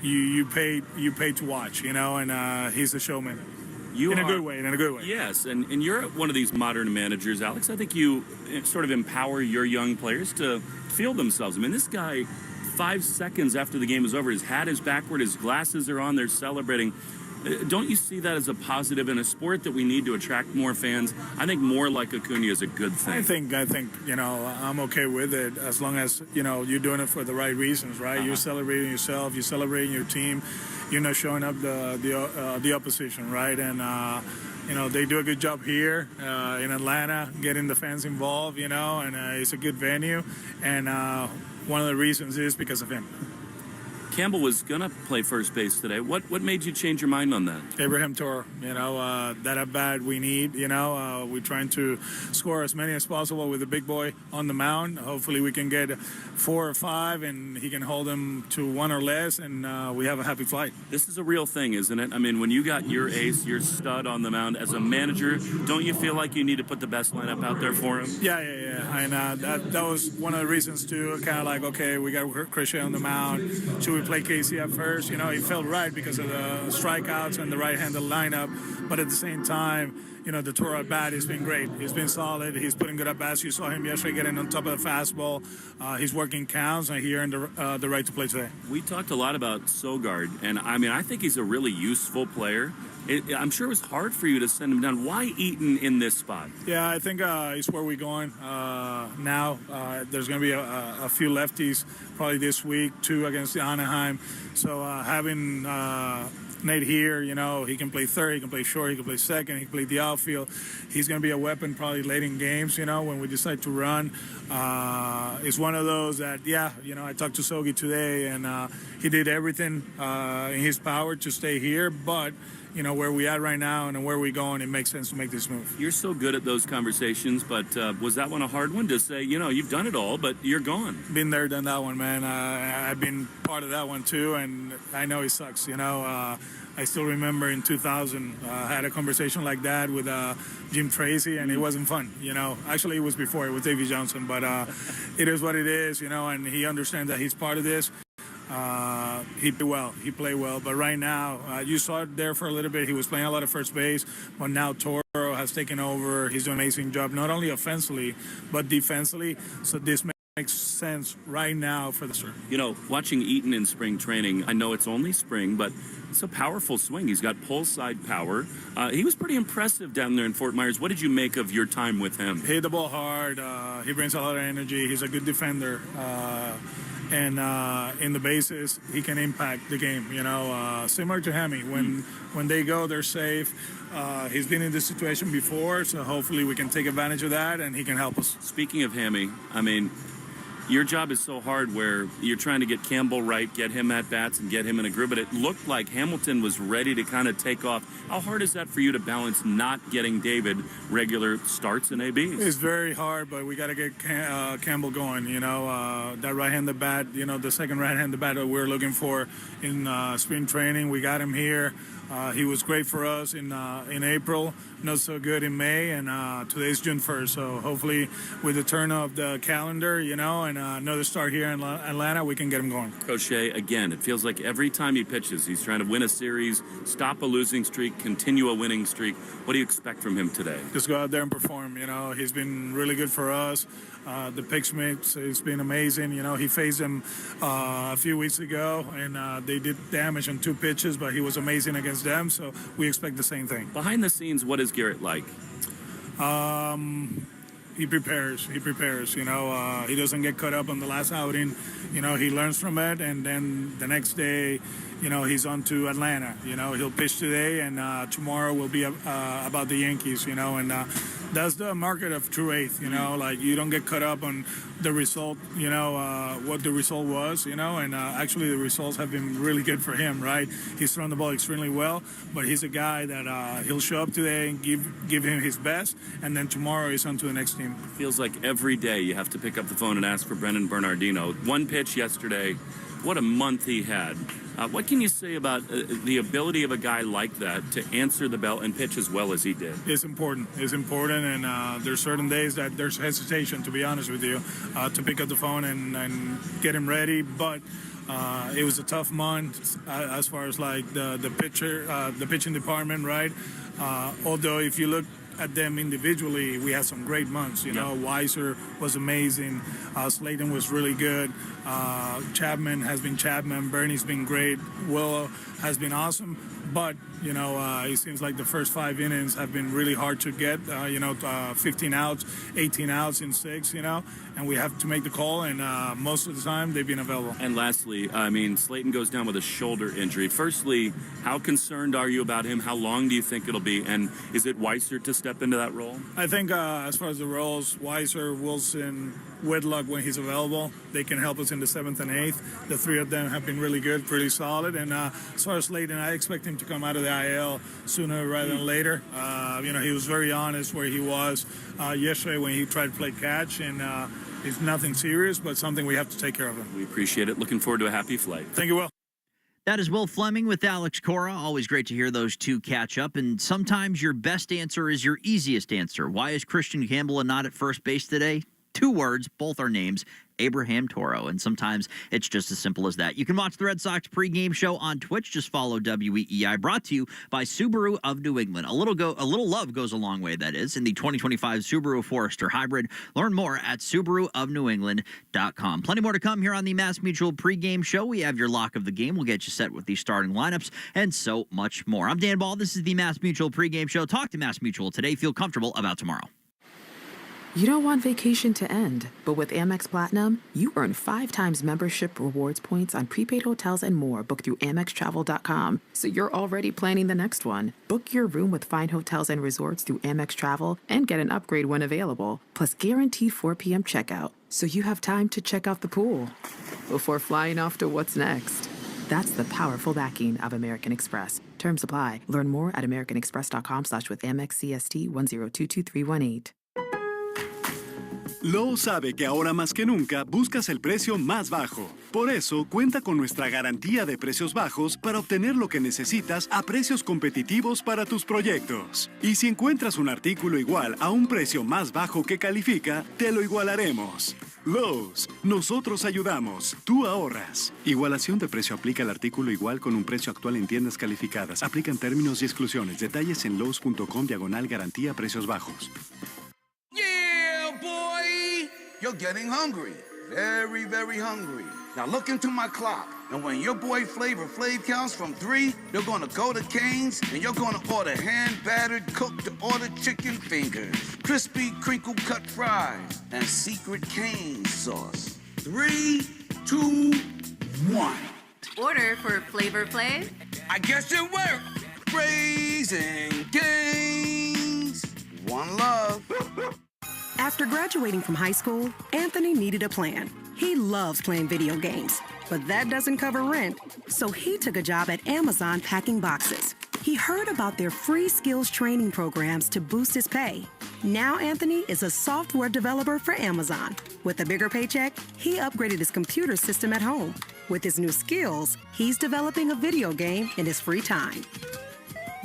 [SPEAKER 18] you pay to watch, and he's a showman. In a good way.
[SPEAKER 2] Yes, and you're one of these modern managers, Alex. I think you sort of empower your young players to feel themselves. I mean, this guy, 5 seconds after the game is over, his hat is backward, his glasses are on, they're celebrating. Don't you see that as a positive in a sport that we need to attract more fans? I think more like Acuna is a good thing.
[SPEAKER 18] I think I'm okay with it as long as you're doing it for the right reasons, right? You're celebrating yourself, you're celebrating your team, you're not showing up the opposition, right? And they do a good job here in Atlanta, getting the fans involved, and it's a good venue, and one of the reasons is because of him.
[SPEAKER 2] Campbell was going to play first base today. What made you change your mind on that?
[SPEAKER 18] Abraham Toro, that at bat we need, we're trying to score as many as possible with the big boy on the mound. Hopefully we can get 4 or 5 and he can hold them to 1 or less, and we have a happy flight.
[SPEAKER 2] This is a real thing, isn't it? I mean, when you got your ace, your stud on the mound as a manager, don't you feel like you need to put the best lineup out there for him?
[SPEAKER 18] Yeah. And that was one of the reasons too, kind of like, okay, we got Christian on the mound. Should we play Casey at first? He felt right because of the strikeouts and the right-handed lineup. But at the same time, the Toro at bat has been great. He's been solid. He's putting good at bats. You saw him yesterday getting on top of the fastball. He's working counts, and he earned the right to play today.
[SPEAKER 2] We talked a lot about Sogard, and I think he's a really useful player. I'm sure it was hard for you to send him down. Why Eaton in this spot?
[SPEAKER 18] Yeah, I think it's where we're going now. There's going to be a few lefties probably this week, 2 against the Anaheim. So having Nate here, he can play third, he can play short, he can play second, he can play the outfield. He's going to be a weapon probably late in games, when we decide to run. It's one of those that, I talked to Sogi today, and he did everything in his power to stay here, but where we at right now and where we going, it makes sense to make this move.
[SPEAKER 2] You're so good at those conversations, but was that one a hard one to say, you've done it all, but you're gone?
[SPEAKER 18] Been there, done that one, man. I've been part of that one too, and I know it sucks, I still remember in 2000, I had a conversation like that with Jim Tracy, and it wasn't fun, Actually, it was before, it was Davey Johnson, but it is what it is, and he understands that he's part of this. He played well, but right now, you saw it there for a little bit. He was playing a lot of first base, but now Toro has taken over. He's doing an amazing job, not only offensively, but defensively. So this makes sense right now for the sir.
[SPEAKER 2] Watching Eaton in spring training, I know it's only spring, but it's a powerful swing. He's got pull side power. He was pretty impressive down there in Fort Myers. What did you make of your time with him?
[SPEAKER 18] Hit the ball hard. He brings a lot of energy. He's a good defender. And in the bases, he can impact the game, similar to Hammy. When they go, they're safe. He's been in this situation before, so hopefully we can take advantage of that, and he can help us.
[SPEAKER 2] Speaking of Hammy, your job is so hard where you're trying to get Campbell right, get him at bats, and get him in a groove, but it looked like Hamilton was ready to kind of take off. How hard is that for you to balance not getting David regular starts in ABs?
[SPEAKER 18] It's very hard, but we got to get Campbell going, that right-handed bat, the second right-handed bat that we're looking for in spring training. We got him here. He was great for us in April, not so good in May, and today's June 1st. So hopefully with the turn of the calendar, and another start here in Atlanta, we can get him going.
[SPEAKER 2] Coach Shea, again, it feels like every time he pitches, he's trying to win a series, stop a losing streak, continue a winning streak. What do you expect from him today?
[SPEAKER 18] Just go out there and perform. He's been really good for us. The pitch mix has been amazing. He faced him a few weeks ago, and they did damage on 2 pitches, but he was amazing against them, so we expect the same thing.
[SPEAKER 2] Behind the scenes, what is Garrett like?
[SPEAKER 18] He prepares. He doesn't get caught up on the last outing. He learns from it, and then the next day, he's on to Atlanta. He'll pitch today, and tomorrow will be about the Yankees, and that's the market of true eighth, like you don't get caught up on the result, what the result was, and actually the results have been really good for him, right? He's thrown the ball extremely well, but he's a guy that he'll show up today and give him his best, and then tomorrow he's on to the next team.
[SPEAKER 2] Feels like every day you have to pick up the phone and ask for Brennan Bernardino. 1 pitch yesterday. What a month he had. What can you say about the ability of a guy like that to answer the bell and pitch as well as he did?
[SPEAKER 18] It's important, and there's certain days that there's hesitation, to be honest with you, to pick up the phone and get him ready, but it was a tough month as far as like the pitching department, right? Although if you look at them individually, we had some great months. Weiser was amazing. Slayton was really good. Chapman has been Chapman. Bernie's been great. Will has been awesome. But, it seems like the first 5 innings have been really hard to get, 15 outs, 18 outs in 6, and we have to make the call, and most of the time they've been available.
[SPEAKER 2] And lastly, Slayton goes down with a shoulder injury. Firstly, how concerned are you about him? How long do you think it'll be? And is it Weiser to step into that role?
[SPEAKER 18] I think as far as the roles, Weiser, Wilson, Whitlock, when he's available, they can help us in the 7th and 8th. The 3 of them have been really good, pretty solid. And as far as Slayton, I expect him to come out of the IL sooner rather than later. He was very honest where he was yesterday when he tried to play catch, and it's nothing serious, but something we have to take care of him.
[SPEAKER 2] We appreciate it. Looking forward to a happy flight.
[SPEAKER 18] Thank you, Will.
[SPEAKER 1] That is Will Fleming with Alex Cora. Always great to hear those two catch up. And sometimes your best answer is your easiest answer. Why is Christian Campbell not at first base today? 2 words, both are names, Abraham Toro. And sometimes it's just as simple as that. You can watch the Red Sox pregame show on Twitch. Just follow WEEI. Brought to you by Subaru of New England. A little love goes a long way, that is, in the 2025 Subaru Forester Hybrid. Learn more at SubaruofNewEngland.com. Plenty more to come here on the Mass Mutual pregame show. We have your lock of the game. We'll get you set with the starting lineups and so much more. I'm Dan Ball. This is the Mass Mutual pregame show. Talk to Mass Mutual today. Feel comfortable about tomorrow.
[SPEAKER 3] You don't want vacation to end, but with Amex Platinum, you earn 5 times membership rewards points on prepaid hotels and more booked through AmexTravel.com. So you're already planning the next one. Book your room with fine hotels and resorts through Amex Travel and get an upgrade when available. Plus guaranteed 4 p.m. checkout, so you have time to check out the pool before flying off to what's next. That's the powerful backing of American Express. Terms apply. Learn more at americanexpress.com/with Amex CST 1022318.
[SPEAKER 19] Lowe's sabe que ahora más que nunca buscas el precio más bajo. Por eso, cuenta con nuestra garantía de precios bajos para obtener lo que necesitas a precios competitivos para tus proyectos. Y si encuentras un artículo igual a un precio más bajo que califica, te lo igualaremos. Lowe's, nosotros ayudamos, tú ahorras. Igualación de precio aplica al artículo igual con un precio actual en tiendas calificadas. Aplican términos y exclusiones. Detalles en lowes.com/garantía precios bajos.
[SPEAKER 20] Yeah, boy! You're getting hungry. Very, very hungry. Now look into my clock. And when your boy Flavor Flav counts from 3, you're gonna go to Cane's and you're gonna order hand-battered, cooked-to-order chicken fingers, crispy crinkle-cut fries, and secret Cane's sauce. 3, 2, 1.
[SPEAKER 21] Order for Flavor Flav?
[SPEAKER 20] I guess it worked. Raising Cane's. One love.
[SPEAKER 16] After graduating from high school, Anthony needed a plan. He loves playing video games, but that doesn't cover rent. So he took a job at Amazon packing boxes. He heard about their free skills training programs to boost his pay. Now Anthony is a software developer for Amazon. With a bigger paycheck, he upgraded his computer system at home. With his new skills, he's developing a video game in his free time.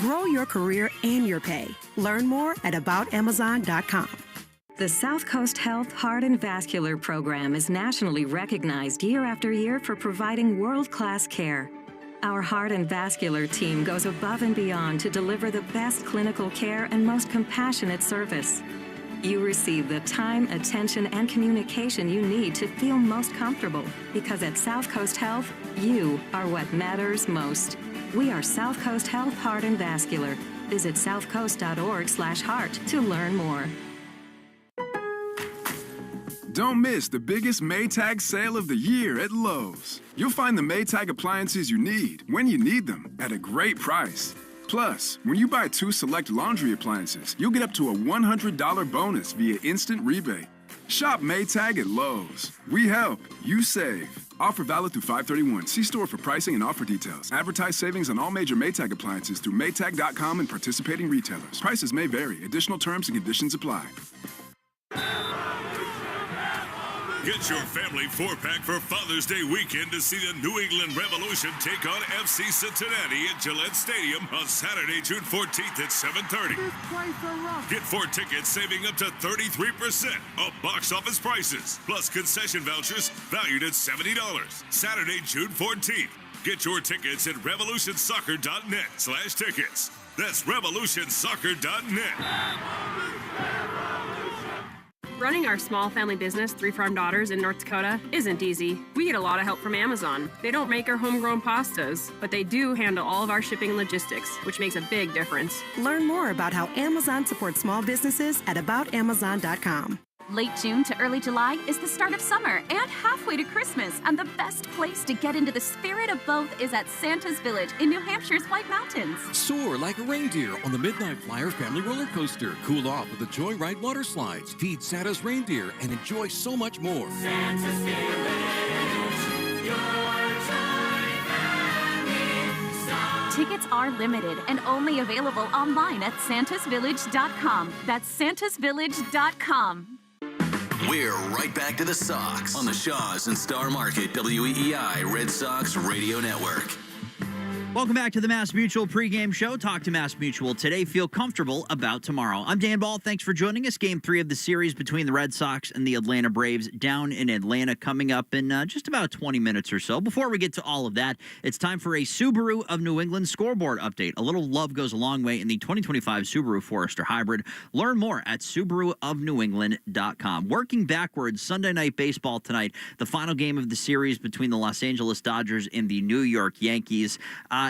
[SPEAKER 16] Grow your career and your pay. Learn more at aboutamazon.com.
[SPEAKER 12] The South Coast Health Heart and Vascular Program is nationally recognized year after year for providing world-class care. Our heart and vascular team goes above and beyond to deliver the best clinical care and most compassionate service. You receive the time, attention, and communication you need to feel most comfortable, because at South Coast Health, you are what matters most. We are South Coast Health Heart and Vascular. Visit southcoast.org/heart to learn more.
[SPEAKER 4] Don't miss the biggest Maytag sale of the year at Lowe's. You'll find the Maytag appliances you need when you need them at a great price. Plus, when you buy 2 select laundry appliances, you'll get up to a $100 bonus via instant rebate. Shop Maytag at Lowe's. We help, you save. Offer valid through 5/31. See store for pricing and offer details. Advertise savings on all major Maytag appliances through Maytag.com and participating retailers. Prices may vary. Additional terms and conditions apply.
[SPEAKER 13] Get your family 4-pack for Father's Day weekend to see the New England Revolution take on FC Cincinnati at Gillette Stadium on Saturday, June 14th at 7:30. Get 4 tickets saving up to 33% off box office prices, plus concession vouchers valued at $70. Saturday, June 14th. Get your tickets at revolutionsoccer.net/tickets. That's revolutionsoccer.net.
[SPEAKER 9] Running our small family business, 3 Farm Daughters in North Dakota, isn't easy. We get a lot of help from Amazon. They don't make our homegrown pastas, but they do handle all of our shipping and logistics, which makes a big difference.
[SPEAKER 16] Learn more about how Amazon supports small businesses at aboutamazon.com.
[SPEAKER 14] Late June to early July is the start of summer and halfway to Christmas, and the best place to get into the spirit of both is at Santa's Village in New Hampshire's White Mountains.
[SPEAKER 15] Soar like a reindeer on the Midnight Flyer family roller coaster. Cool off with the Joyride water slides. Feed Santa's reindeer and enjoy so much more.
[SPEAKER 6] Santa's Village, your toy family star.
[SPEAKER 14] Tickets are limited and only available online at santasvillage.com. That's santasvillage.com.
[SPEAKER 8] We're right back to the Sox on the Shaws and Star Market WEEI Red Sox Radio Network.
[SPEAKER 1] Welcome back to the Mass Mutual pregame show. Talk to Mass Mutual today. Feel comfortable about tomorrow. I'm Dan Ball. Thanks for joining us. Game 3 of the series between the Red Sox and the Atlanta Braves down in Atlanta coming up in just about 20 minutes or so. Before we get to all of that, it's time for a Subaru of New England scoreboard update. A little love goes a long way in the 2025 Subaru Forester Hybrid. Learn more at SubaruofNewEngland.com. Working backwards, Sunday Night Baseball tonight, the final game of the series between the Los Angeles Dodgers and the New York Yankees.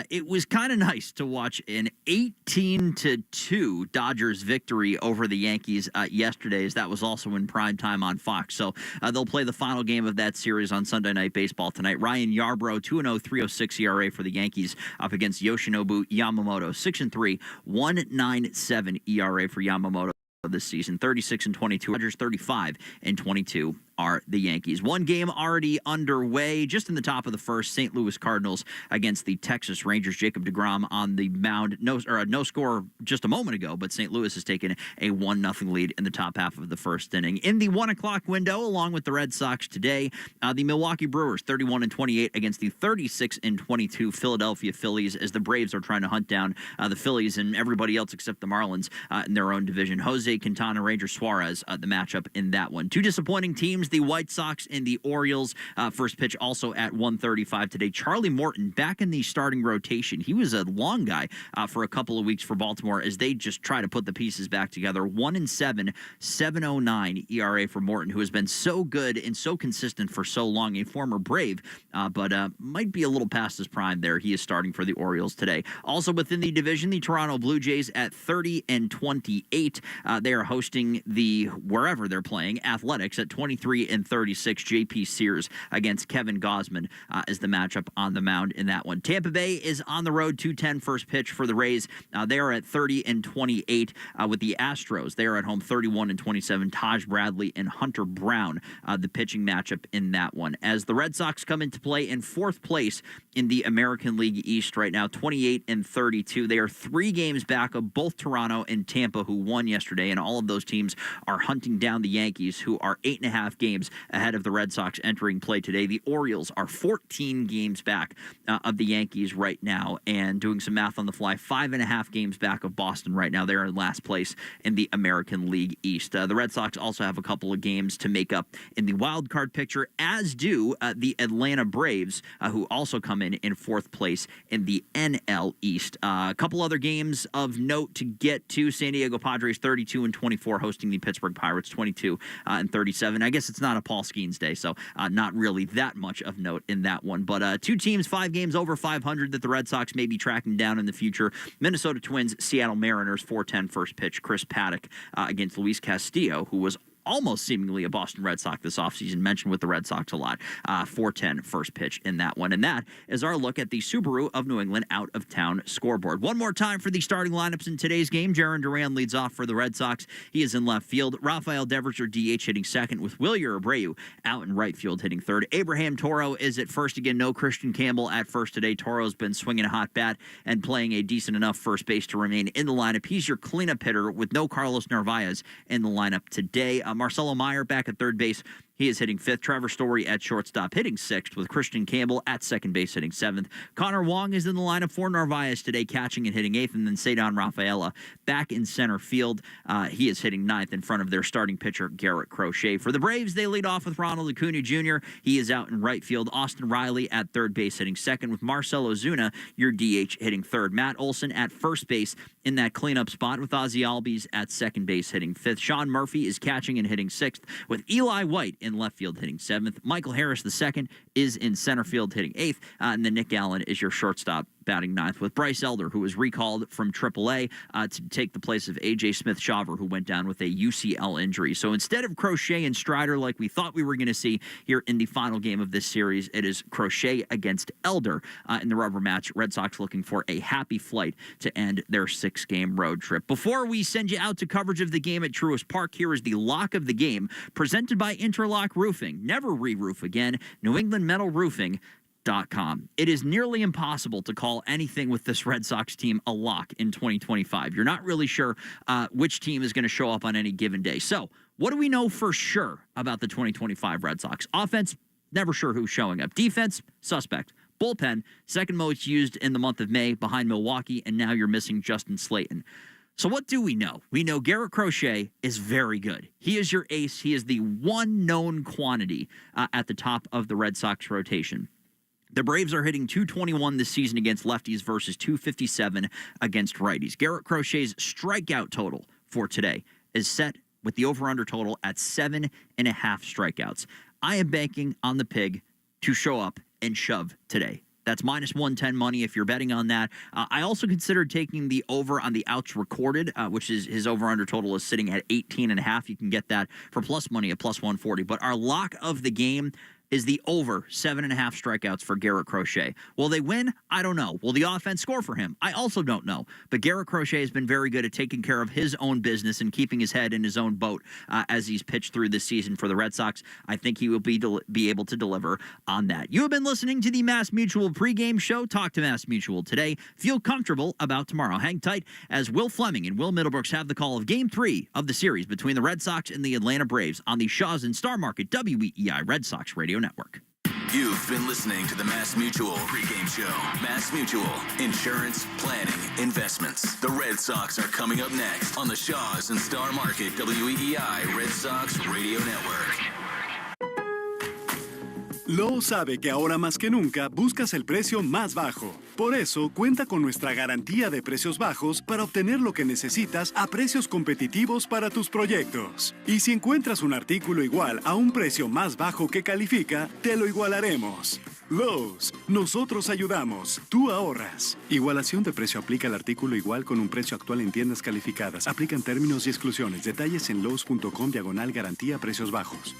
[SPEAKER 1] It was kind of nice to watch an 18-2 Dodgers victory over the Yankees yesterday, as that was also in prime time on Fox. So they'll play the final game of that series on Sunday Night Baseball tonight. Ryan Yarbrough, 2-0, 3.06 ERA for the Yankees up against Yoshinobu Yamamoto, 6-3, 1.97 ERA for Yamamoto this season. 36-22, Dodgers 35-22 are the Yankees. One game already underway. Just in the top of the first, St. Louis Cardinals against the Texas Rangers. Jacob deGrom on the mound. No score just a moment ago, but St. Louis has taken a 1-0 lead in the top half of the first inning. In the 1 o'clock window, along with the Red Sox today, the Milwaukee Brewers 31-28 against the 36-22 Philadelphia Phillies, as the Braves are trying to hunt down the Phillies and everybody else except the Marlins in their own division. Jose Quintana, Ranger Suarez, the matchup in that one. Two disappointing teams, the White Sox and the Orioles. First pitch also at 1:35 today. Charlie Morton back in the starting rotation. He was a long guy for a couple of weeks for Baltimore as they just try to put the pieces back together. 1-7, 7.09 ERA for Morton, who has been so good and so consistent for so long. A former Brave, but might be a little past his prime there. He is starting for the Orioles today. Also within the division, the Toronto Blue Jays at 30-28. They are hosting the wherever they're playing Athletics at 23-36. JP Sears against Kevin Gausman is the matchup on the mound in that one. Tampa Bay is on the road. 2:10 first pitch for the Rays. They are at 30-28 with the Astros. They are at home 31-27. Taj Bradley and Hunter Brown, the pitching matchup in that one. As the Red Sox come into play in fourth place in the American League East right now, 28-32. They are 3 games back of both Toronto and Tampa, who won yesterday, and all of those teams are hunting down the Yankees, who are 8.5 games ahead of the Red Sox entering play today. The Orioles are 14 games back of the Yankees right now, and doing some math on the fly, 5.5 games back of Boston right now. They're in last place in the American League East. The Red Sox also have a couple of games to make up in the wild card picture, as do the Atlanta Braves, who also come in fourth place in the NL East. A couple other games of note to get to. San Diego Padres 32-24 hosting the Pittsburgh Pirates 22-37. I guess it's not a Paul Skeens day, so not really that much of note in that one. But two teams, 5 games over 500 that the Red Sox may be tracking down in the future. Minnesota Twins, Seattle Mariners, 4:10 first pitch. Chris Paddock against Luis Castillo, who was almost seemingly a Boston Red Sox this offseason, mentioned with the Red Sox a lot. 4:10 first pitch in that one. And that is our look at the Subaru of New England out-of-town scoreboard. One more time for the starting lineups in today's game. Jarren Duran leads off for the Red Sox. He is in left field. Rafael Devers, or DH, hitting second, with Wilyer Abreu out in right field hitting third. Abraham Toro is at first. Again, no Christian Campbell at first today. Toro's been swinging a hot bat and playing a decent enough first base to remain in the lineup. He's your cleanup hitter with no Carlos Narvaez in the lineup today. Marcelo Meyer back at third base. He is hitting fifth. Trevor Story at shortstop hitting sixth, with Christian Campbell at second base hitting seventh. Connor Wong is in the lineup for Narvaez today, catching and hitting eighth. And then Cedon Rafaela back in center field. He is hitting ninth in front of their starting pitcher, Garrett Crochet. For the Braves, they lead off with Ronald Acuna Jr. He is out in right field. Austin Riley at third base hitting second, with Marcell Ozuna, your DH, hitting third. Matt Olson at first base in that cleanup spot, with Ozzie Albies at second base hitting fifth. Sean Murphy is catching and hitting sixth, with Eli White in left field hitting seventh. Michael Harris II is in center field hitting eighth, and then Nick Allen is your shortstop batting ninth, with Bryce Elder, who was recalled from AAA to take the place of A.J. Smith-Shawver, who went down with a UCL injury. So instead of Crochet and Strider like we thought we were going to see here in the final game of this series, it is Crochet against Elder in the rubber match. Red Sox looking for a happy flight to end their 6-game road trip. Before we send you out to coverage of the game at Truist Park, here is the lock of the game, presented by Interlock Roofing. Never re-roof again. New England Metal Roofing. It is nearly impossible to call anything with this Red Sox team a lock in 2025. You're not really sure which team is going to show up on any given day. So what do we know for sure about the 2025 Red Sox? Offense, never sure who's showing up. Defense, suspect. Bullpen, second most used in the month of May behind Milwaukee, and now you're missing Justin Slayton. So what do we know? We know Garrett Crochet is very good. He is your ace. He is the one known quantity at the top of the Red Sox rotation. The Braves are hitting .221 this season against lefties versus .257 against righties. Garrett Crochet's strikeout total for today is set with the over-under total at 7.5 strikeouts. I am banking on the pig to show up and shove today. That's minus 110 money if you're betting on that. I also considered taking the over on the outs recorded, which is his over-under total is sitting at 18.5. You can get that for plus money at plus 140. But our lock of the game is the over 7.5 strikeouts for Garrett Crochet. Will they win? I don't know. Will the offense score for him? I also don't know. But Garrett Crochet has been very good at taking care of his own business and keeping his head in his own boat as he's pitched through this season for the Red Sox. I think he will be able to deliver on that. You have been listening to the Mass Mutual pregame show. Talk to Mass Mutual today. Feel comfortable about tomorrow. Hang tight as Will Fleming and Will Middlebrooks have the call of Game 3 of the series between the Red Sox and the Atlanta Braves on the Shaw's and Star Market WEEI Red Sox Radio Network.
[SPEAKER 8] You've been listening to the Mass Mutual pregame show. Mass Mutual, insurance, planning, investments. The Red Sox are coming up next on the Shaw's and Star Market WEEI Red Sox Radio Network.
[SPEAKER 19] Lowe's sabe que ahora más que nunca buscas el precio más bajo. Por eso, cuenta con nuestra garantía de precios bajos para obtener lo que necesitas a precios competitivos para tus proyectos. Y si encuentras un artículo igual a un precio más bajo que califica, te lo igualaremos. Lowe's, nosotros ayudamos, tú ahorras. Igualación de precio aplica al artículo igual con un precio actual en tiendas calificadas. Aplican términos y exclusiones. Detalles en lowes.com/garantía precios bajos.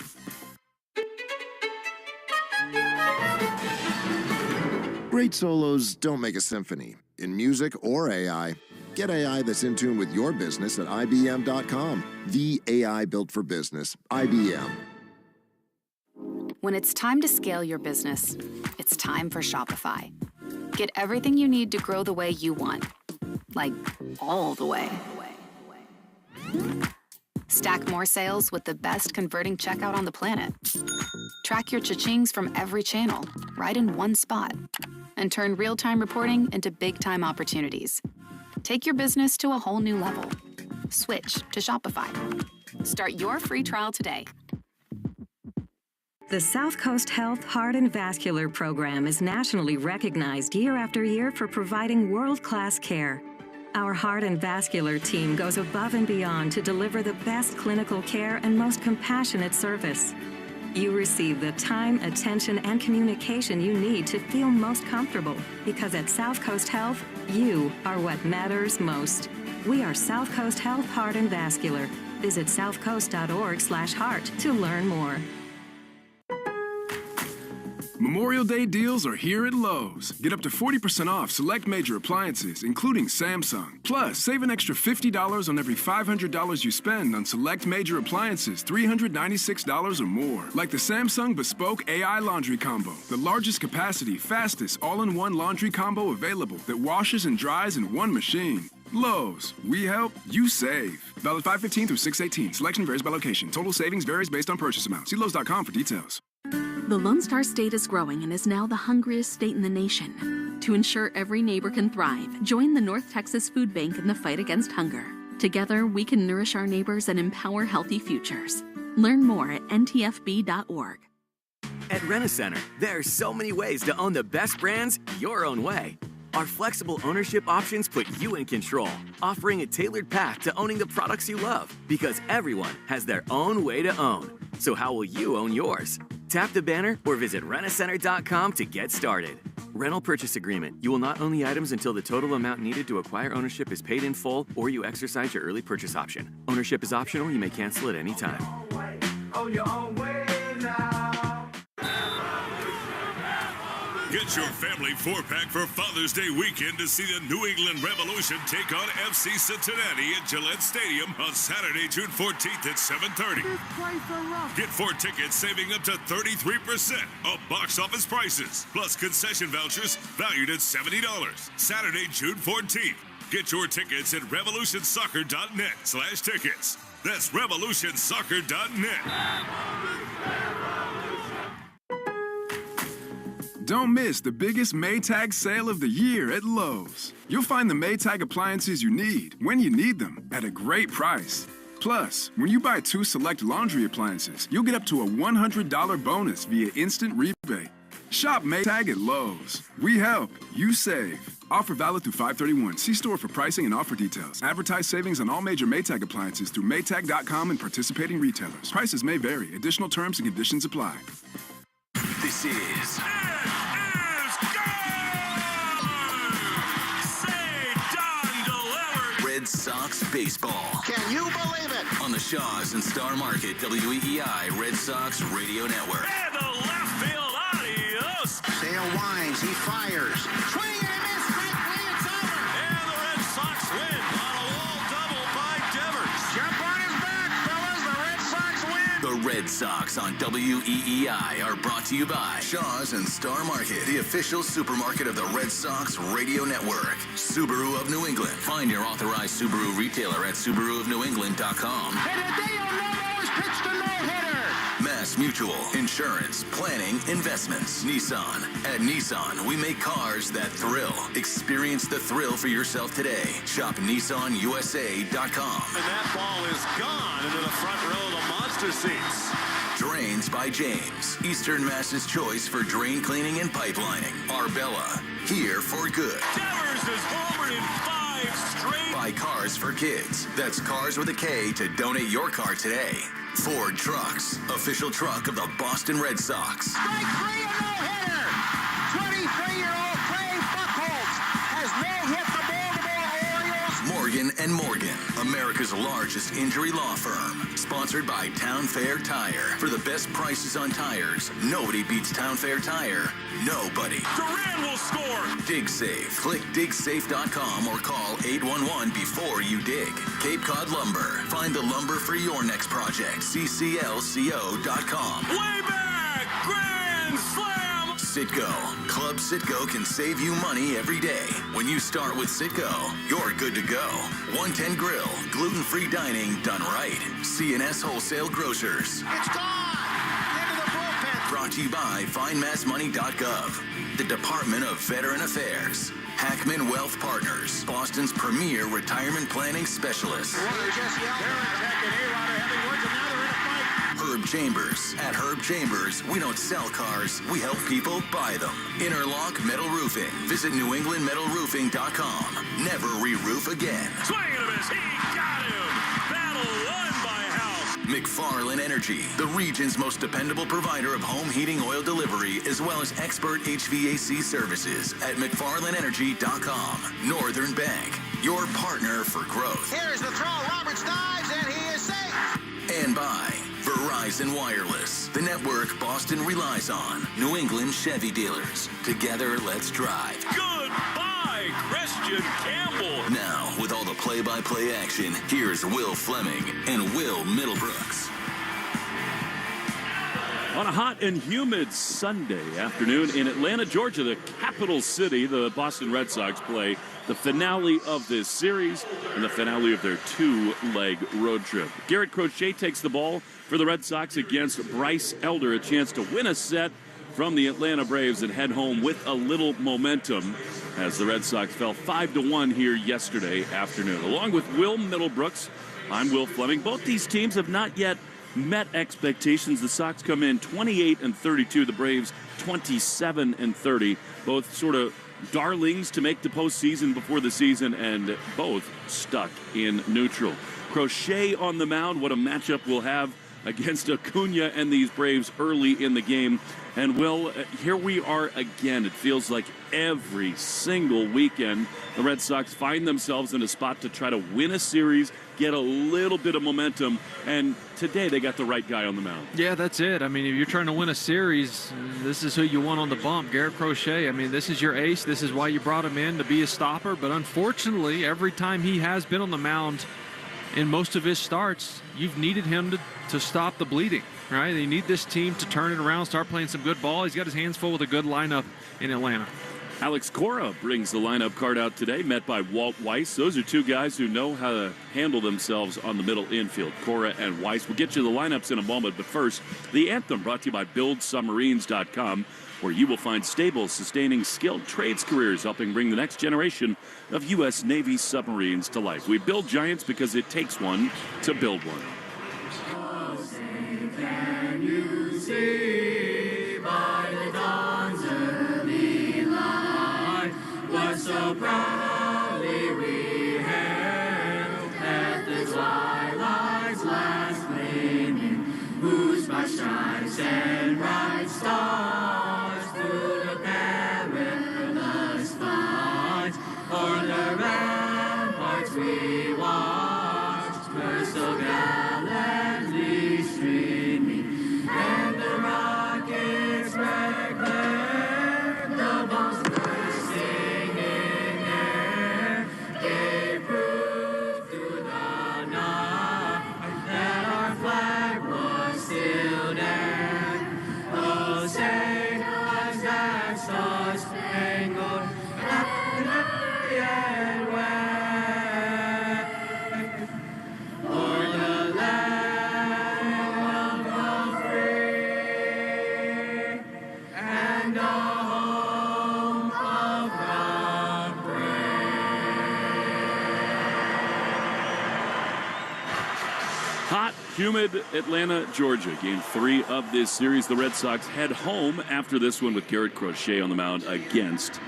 [SPEAKER 10] Great solos don't make a symphony. In music or AI, get AI that's in tune with your business at IBM.com. The AI built for business. IBM.
[SPEAKER 22] When it's time to scale your business, it's time for Shopify. Get everything you need to grow the way you want. Like, all the way. Stack more sales with the best converting checkout on the planet. Track your cha-chings from every channel, right in one spot. And turn real-time reporting into big-time opportunities. Take your business to a whole new level. Switch to Shopify. Start your free trial today.
[SPEAKER 12] The South Coast Health Heart and Vascular Program is nationally recognized year after year for providing world-class care. Our heart and vascular team goes above and beyond to deliver the best clinical care and most compassionate service. You receive the time, attention, and communication you need to feel most comfortable, because at South Coast Health, you are what matters most. We are South Coast Health Heart and Vascular. Visit southcoast.org/heart to learn more.
[SPEAKER 4] Memorial Day deals are here at Lowe's. Get up to 40% off select major appliances, including Samsung. Plus, save an extra $50 on every $500 you spend on select major appliances, $396 or more. Like the Samsung Bespoke AI Laundry Combo, the largest capacity, fastest, all-in-one laundry combo available that washes and dries in one machine. Lowe's, we help, you save. Valid 5/15 through 6/18. Selection varies by location. Total savings varies based on purchase amount. See Lowe's.com for details.
[SPEAKER 5] The Lone Star State is growing and is now the hungriest state in the nation. To ensure every neighbor can thrive, join the North Texas Food Bank in the fight against hunger. Together, we can nourish our neighbors and empower healthy futures. Learn more at ntfb.org.
[SPEAKER 11] At Rent-A-Center, there are so many ways to own the best brands your own way. Our flexible ownership options put you in control, offering a tailored path to owning the products you love, because everyone has their own way to own. So how will you own yours? Tap the banner or visit rentacenter.com to get started. Rental purchase agreement. You will not own the items until the total amount needed to acquire ownership is paid in full or you exercise your early purchase option. Ownership is optional. You may cancel at any time.
[SPEAKER 6] Own your own way now.
[SPEAKER 13] Get your family four-pack for Father's Day weekend to see the New England Revolution take on FC Cincinnati at Gillette Stadium on Saturday, June 14th at 7:30. Get 4 tickets saving up to 33% of box office prices, plus concession vouchers valued at $70. Saturday, June 14th. Get your tickets at revolutionsoccer.net/tickets. That's revolutionsoccer.net.
[SPEAKER 4] Don't miss the biggest Maytag sale of the year at Lowe's. You'll find the Maytag appliances you need when you need them at a great price. Plus, when you buy 2 select laundry appliances, you'll get up to a $100 bonus via instant rebate. Shop Maytag at Lowe's. We help, you save. Offer valid through 5/31. See store for pricing and offer details. Advertise savings on all major Maytag appliances through Maytag.com and participating retailers. Prices may vary. Additional terms and conditions apply.
[SPEAKER 8] This is Red Sox baseball.
[SPEAKER 6] Can you believe it?
[SPEAKER 8] On the Shaws and Star Market WEEI Red Sox Radio Network.
[SPEAKER 6] And the left field, adios. Sale winds, he fires. Swing and a miss, strike 3, it's over. And the Red Sox win on a wall double by Devers. Jump on his back, fellas, the Red Sox win.
[SPEAKER 8] The Red Sox on WEEI are brought to you by Shaws and Star Market, the official supermarket of the Red Sox Radio Network. Subaru of New England. Find your authorized Subaru retailer at SubaruofNewEngland.com.
[SPEAKER 6] And Hideo Nomo has pitched a no-hitter.
[SPEAKER 8] Mass Mutual, insurance, planning, investments. Nissan. At Nissan, we make cars that thrill. Experience the thrill for yourself today. Shop NissanUSA.com.
[SPEAKER 6] And that ball is gone into the front row of the monster seats.
[SPEAKER 8] Drains by James. Eastern Mass's choice for drain cleaning and pipelining. Arbella. Here for good.
[SPEAKER 6] Devers is homered in 5 straight.
[SPEAKER 8] Buy Cars for Kids. That's Cars with a K to donate your car today. Ford Trucks. Official truck of the Boston Red Sox.
[SPEAKER 6] Strike 3, a no-hitter. 23-year-old Craig Buchholz has no-hit the Baltimore Orioles.
[SPEAKER 8] Morgan & Morgan, America's largest injury law firm. Sponsored by Town Fair Tire. For the best prices on tires, nobody beats Town Fair Tire. Nobody.
[SPEAKER 6] Duran will score.
[SPEAKER 8] Dig Safe. Click digsafe.com or call 811 before you dig. Cape Cod Lumber. Find the lumber for your next project. cclco.com.
[SPEAKER 6] Way back. Grand slam.
[SPEAKER 8] Citgo. Club Citgo can save you money every day. When you start with Citgo, you're good to go. 110 Grill, gluten-free dining done right. C&S Wholesale Grocers.
[SPEAKER 6] It's gone! Into the bullpen.
[SPEAKER 8] Brought to you by findmassmoney.gov. The Department of Veteran Affairs. Hackman Wealth Partners, Boston's premier retirement planning specialist. Herb Chambers. At Herb Chambers, we don't sell cars, we help people buy them. Interlock Metal Roofing. Visit NewEnglandMetalRoofing.com. Never re-roof again.
[SPEAKER 2] Swing and a miss. He got him. Battle won by House.
[SPEAKER 8] McFarland Energy, the region's most dependable provider of home heating oil delivery, as well as expert HVAC services at McFarlandEnergy.com. Northern Bank, your partner for growth.
[SPEAKER 6] Here's the throw. Roberts dives, and he is safe.
[SPEAKER 8] And by Verizon Wireless, the network Boston relies on. New England Chevy dealers. Together, let's drive.
[SPEAKER 2] Goodbye, Christian Campbell.
[SPEAKER 8] Now, with all the play-by-play action, here's Will Fleming and Will Middlebrooks.
[SPEAKER 2] On a hot and humid Sunday afternoon in Atlanta, Georgia, the capital city, the Boston Red Sox play the finale of this series and the finale of their two-leg road trip. Garrett Crochet takes the ball for the Red Sox against Bryce Elder, a chance to win a set from the Atlanta Braves and head home with a little momentum as the Red Sox fell 5-1 here yesterday afternoon. Along with Will Middlebrooks, I'm Will Fleming. Both these teams have not yet met expectations. The Sox come in 28-32, the Braves 27-30. Both sort of darlings to make the postseason before the season, and both stuck in neutral. Crochet on the mound. What a matchup we'll have against Acuna and these Braves early in the game. And Will, here we are again. It feels like every single weekend the Red Sox find themselves in a spot to try to win a series, get a little bit of momentum, and today they got the right guy on the mound.
[SPEAKER 7] Yeah, that's it. I mean, if you're trying to win a series, this is who you want on the bump, Garrett Crochet. I mean, this is your ace. This is why you brought him in, to be a stopper. But unfortunately, every time he has been on the mound in most of his starts, you've needed him to stop the bleeding, right? You need this team to turn it around, start playing some good ball. He's got his hands full with a good lineup in Atlanta.
[SPEAKER 2] Alex Cora brings the lineup card out today, met by Walt Weiss. Those are two guys who know how to handle themselves on the middle infield, Cora and Weiss. We'll get you the lineups in a moment, but first, the anthem brought to you by BuildSubmarines.com, where you will find stable, sustaining, skilled trades careers helping bring the next generation of U.S. Navy submarines to life. We build giants because it takes one to build one.
[SPEAKER 6] Can you see by the dawn's early light what so proudly we hailed at the twilight's last gleaming, whose bright stripes and bright stars through the perilous fight o'er the ramparts we watched were so gallantly streaming, and the rockets red glared, the bombs bursting in air, gave proof to the night that our flag was still there. Oh, say does that star-spangled banner yet wave o'er the land of the free and the home of the
[SPEAKER 2] Hot, humid Atlanta, Georgia. Game 3 of this series. The Red Sox head home after this one with Garrett Crochet on the mound against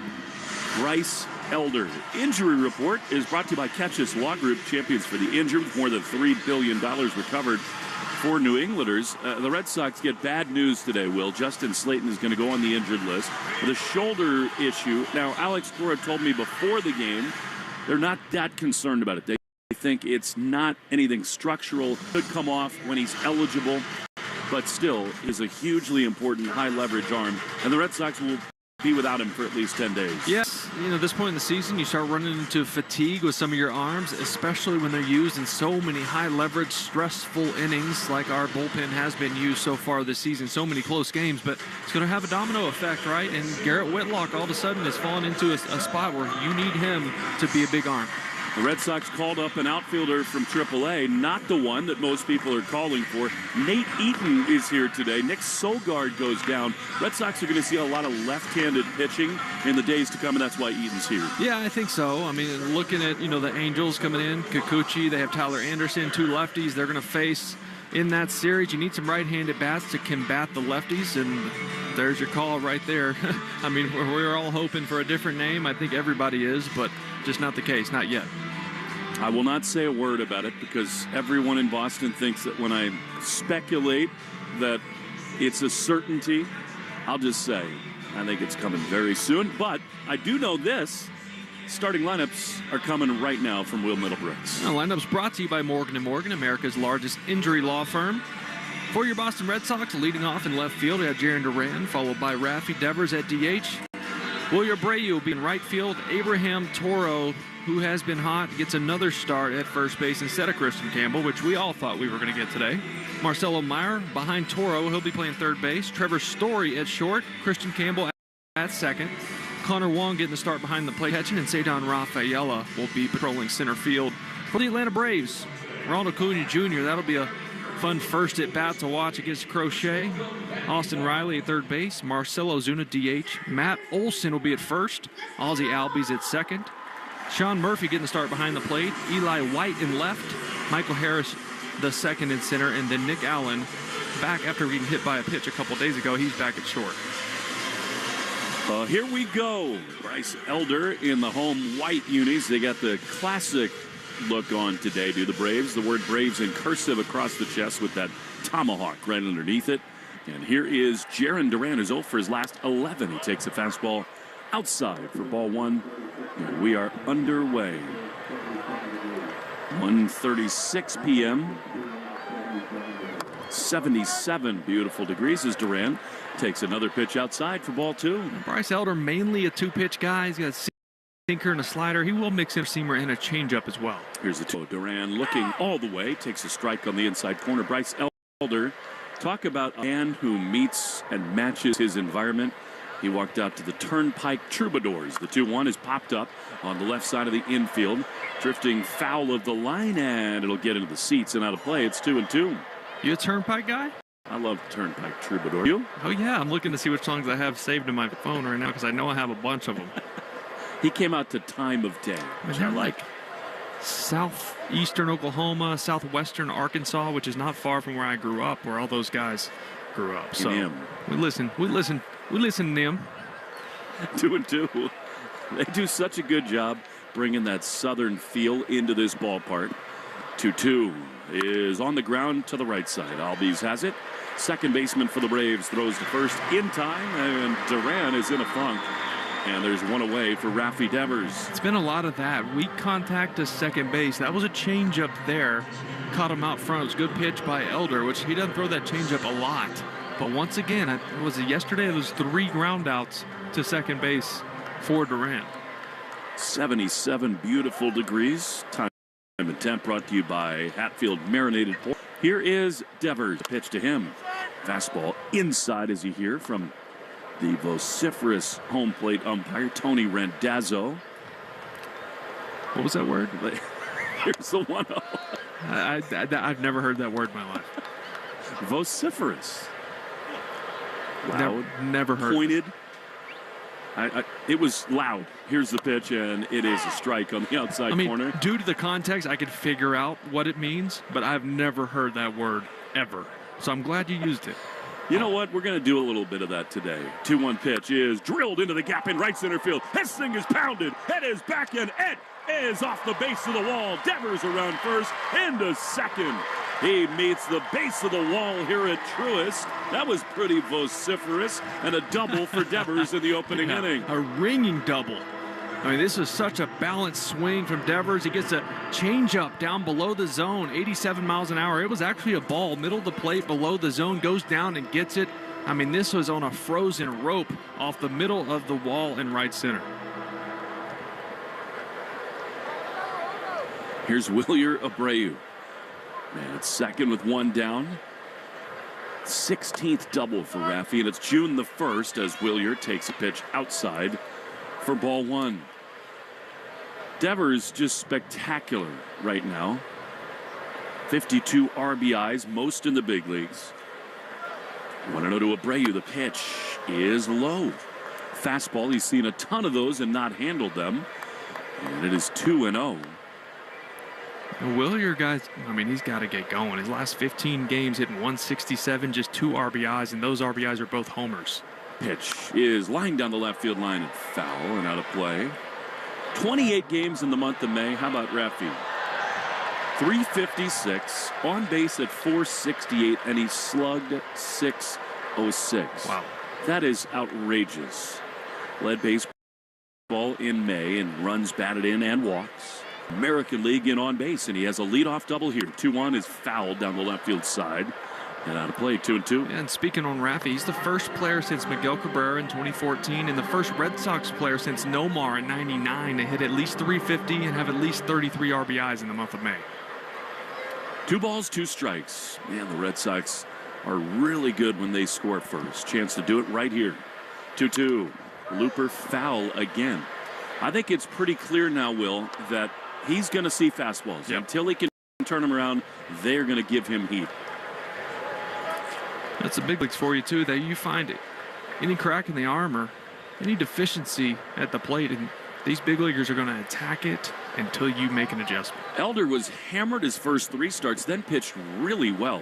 [SPEAKER 2] Bryce Elder. Injury report is brought to you by Catchus Law Group, champions for the injured, with more than $3 billion recovered for New Englanders. The Red Sox get bad news today, Will. Justin Slayton is going to go on the injured list with a shoulder issue. Now, Alex Cora told me before the game they're not that concerned about it. They think it's not anything structural. Could come off when he's eligible, but still is a hugely important high leverage arm, and the Red Sox will be without him for at least 10 days.
[SPEAKER 7] Yes, this point in the season, you start running into fatigue with some of your arms, especially when they're used in so many high-leverage, stressful innings like our bullpen has been used so far this season. So many close games, but it's going to have a domino effect, right? And Garrett Whitlock all of a sudden is falling into a spot where you need him to be a big arm.
[SPEAKER 2] The Red Sox called up an outfielder from AAA, not the one that most people are calling for. Nate Eaton is here today. Nick Sogard goes down. Red Sox are going to see a lot of left-handed pitching in the days to come, and that's why Eaton's here.
[SPEAKER 7] Yeah, I think so. I mean, looking at, the Angels coming in, Kikuchi, they have Tyler Anderson, 2 lefties they're going to face in that series. You need some right-handed bats to combat the lefties, and there's your call right there. I mean, we're all hoping for a different name. I think everybody is, but just not the case, not yet.
[SPEAKER 2] I will not say a word about it because everyone in Boston thinks that when I speculate that it's a certainty, I'll just say I think it's coming very soon. But I do know this. Starting lineups are coming right now from Will Middlebrooks.
[SPEAKER 7] Lineups brought to you by Morgan & Morgan, America's largest injury law firm. For your Boston Red Sox, leading off in left field, we have Jarren Duran, followed by Rafi Devers at DH. Wilyer Abreu will be in right field. Abraham Toro, who has been hot, gets another start at first base instead of Christian Campbell, which we all thought we were going to get today. Marcelo Meyer behind Toro. He'll be playing third base. Trevor Story at short. Christian Campbell at second. Connor Wong getting the start behind the plate catching, and Cedar Rafaela will be patrolling center field. For the Atlanta Braves, Ronald Acuna Jr., that'll be a fun first at bat to watch against Crochet. Austin Riley at third base. Marcelo Zuna DH. Matt Olson will be at first. Ozzie Albies at second. Sean Murphy getting the start behind the plate. Eli White in left. Michael Harris the second in center, and then Nick Allen back after being hit by a pitch a couple days ago. He's back at short.
[SPEAKER 2] Here we go. Bryce Elder in the home white unis. They got the classic look on today, do the Braves. The word Braves in cursive across the chest with that tomahawk right underneath it. And here is Jarren Duran, who's 0 for his last 11. He takes a fastball outside for ball 1. And we are underway. 1:36 p.m. 77 beautiful degrees as Duran takes another pitch outside for ball 2.
[SPEAKER 7] Bryce Elder, mainly a 2-pitch guy. He's got a sinker and a slider. He will mix in a seamer and a changeup as well.
[SPEAKER 2] Here's the toe. Duran looking all the way, takes a strike on the inside corner. Bryce Elder, talk about a man who meets and matches his environment. He walked out to the Turnpike Troubadours. The 2-1 is popped up on the left side of the infield, drifting foul of the line, and it'll get into the seats and out of play. It's 2-2.
[SPEAKER 7] You a Turnpike guy?
[SPEAKER 2] I love Turnpike Troubadour. You?
[SPEAKER 7] Oh, yeah. I'm looking to see which songs I have saved in my phone right now because I know I have a bunch of them.
[SPEAKER 2] He came out to Time of Day, which I like.
[SPEAKER 7] Southeastern Oklahoma, southwestern Arkansas, which is not far from where I grew up, where all those guys grew up. So we listen to them.
[SPEAKER 2] 2-2. They do such a good job bringing that southern feel into this ballpark. 2-2 is on the ground to the right side. Albies has it. Second baseman for the Braves throws to first in time, and Duran is in a funk. And there's one away for Rafi Devers.
[SPEAKER 7] It's been a lot of that. Weak contact to second base. That was a changeup there. Caught him out front. It was a good pitch by Elder, which he doesn't throw that changeup a lot. But once again, was it yesterday? It was 3 groundouts to second base for Duran.
[SPEAKER 2] 77 beautiful degrees. Time and temp brought to you by Hatfield Marinated Pork. Here is Devers. Pitch to him. Fastball inside, as you hear from the vociferous home plate umpire, Tony Randazzo.
[SPEAKER 7] What was that word?
[SPEAKER 2] Here's the 1-0.
[SPEAKER 7] I've never heard that word in my life.
[SPEAKER 2] Vociferous. Loud.
[SPEAKER 7] Never heard.
[SPEAKER 2] Pointed. It was loud. Here's the pitch, and it is a strike on the outside corner.
[SPEAKER 7] Due to the context, I could figure out what it means, but I've never heard that word ever. So I'm glad you used it.
[SPEAKER 2] You know what? We're going to do a little bit of that today. 2-1 pitch is drilled into the gap in right center field. This thing is pounded. It is back, and it is off the base of the wall. Devers around first, into second. He meets the base of the wall here at Truist. That was pretty vociferous, and a double for Devers in the opening inning.
[SPEAKER 7] A ringing double. I mean, this is such a balanced swing from Devers. He gets a changeup down below the zone, 87 miles an hour. It was actually a ball, middle of the plate, below the zone, goes down and gets it. I mean, this was on a frozen rope off the middle of the wall in right center.
[SPEAKER 2] Here's Wilyer Abreu. Man, it's second with one down. 16th double for Raffy, and it's June the 1st as Wilyer takes a pitch outside for ball one. Devers just spectacular right now. 52 RBIs, most in the big leagues. 1-0 to Abreu. The pitch is low. Fastball, he's seen a ton of those and not handled them. And it is 2-0.
[SPEAKER 7] Wilyer, guys, I mean, he's got to get going. His last 15 games hitting 167, just 2 RBIs, and those RBIs are both homers.
[SPEAKER 2] Pitch is lying down the left field line and foul and out of play. 28 games in the month of May. How about Raffy? 356, on base at 468, and he slugged 606.
[SPEAKER 7] Wow.
[SPEAKER 2] That is outrageous. Led baseball in May and runs batted in and walks. American League in on base, and he has a leadoff double here. 2-1 is fouled down the left field side. And out of play, 2-2.
[SPEAKER 7] Yeah, and speaking on Raffy, he's the first player since Miguel Cabrera in 2014 and the first Red Sox player since Nomar in 99 to hit at least 350 and have at least 33 RBIs in the month of May.
[SPEAKER 2] 2 balls, 2 strikes. Man, the Red Sox are really good when they score first. Chance to do it right here. 2-2. Looper foul again. I think it's pretty clear now, Will, that he's going to see fastballs.
[SPEAKER 7] Yep.
[SPEAKER 2] Until he can turn them around, they're going to give him heat.
[SPEAKER 7] That's the big leagues for you, too, that you find it. Any crack in the arm or any deficiency at the plate, and these big leaguers are going to attack it until you make an adjustment.
[SPEAKER 2] Elder was hammered his first 3 starts, then pitched really well.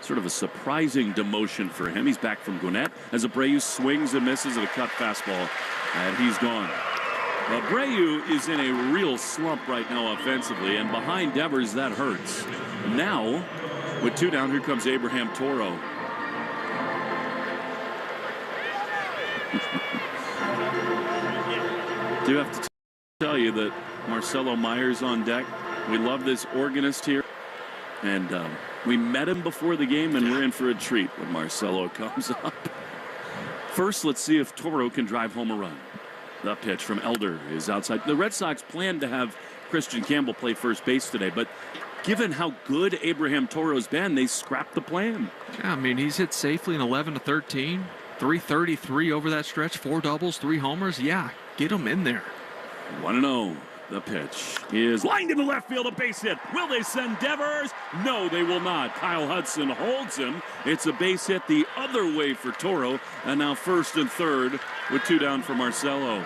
[SPEAKER 2] Sort of a surprising demotion for him. He's back from Gwinnett as Abreu swings and misses at a cut fastball, and he's gone. Abreu is in a real slump right now offensively, and behind Devers, that hurts. Now, with 2 down, here comes Abraham Toro. Do have to tell you that Marcelo Meyer's on deck. We love this organist here, and we met him before the game, and we're in for a treat when Marcelo comes up. First, let's see if Toro can drive home a run. The pitch from Elder is outside. The Red Sox planned to have Christian Campbell play first base today, but given how good Abraham Toro's been, they scrapped the plan.
[SPEAKER 7] Yeah, I mean, he's hit safely in 11 to 13, 333 over that stretch, 4 doubles, 3 homers. Yeah, get him in there.
[SPEAKER 2] 1-0. The pitch is lined into left field, a base hit. Will they send Devers? No, they will not. Kyle Hudson holds him. It's a base hit the other way for Toro, and now first and third with 2 down for Marcelo.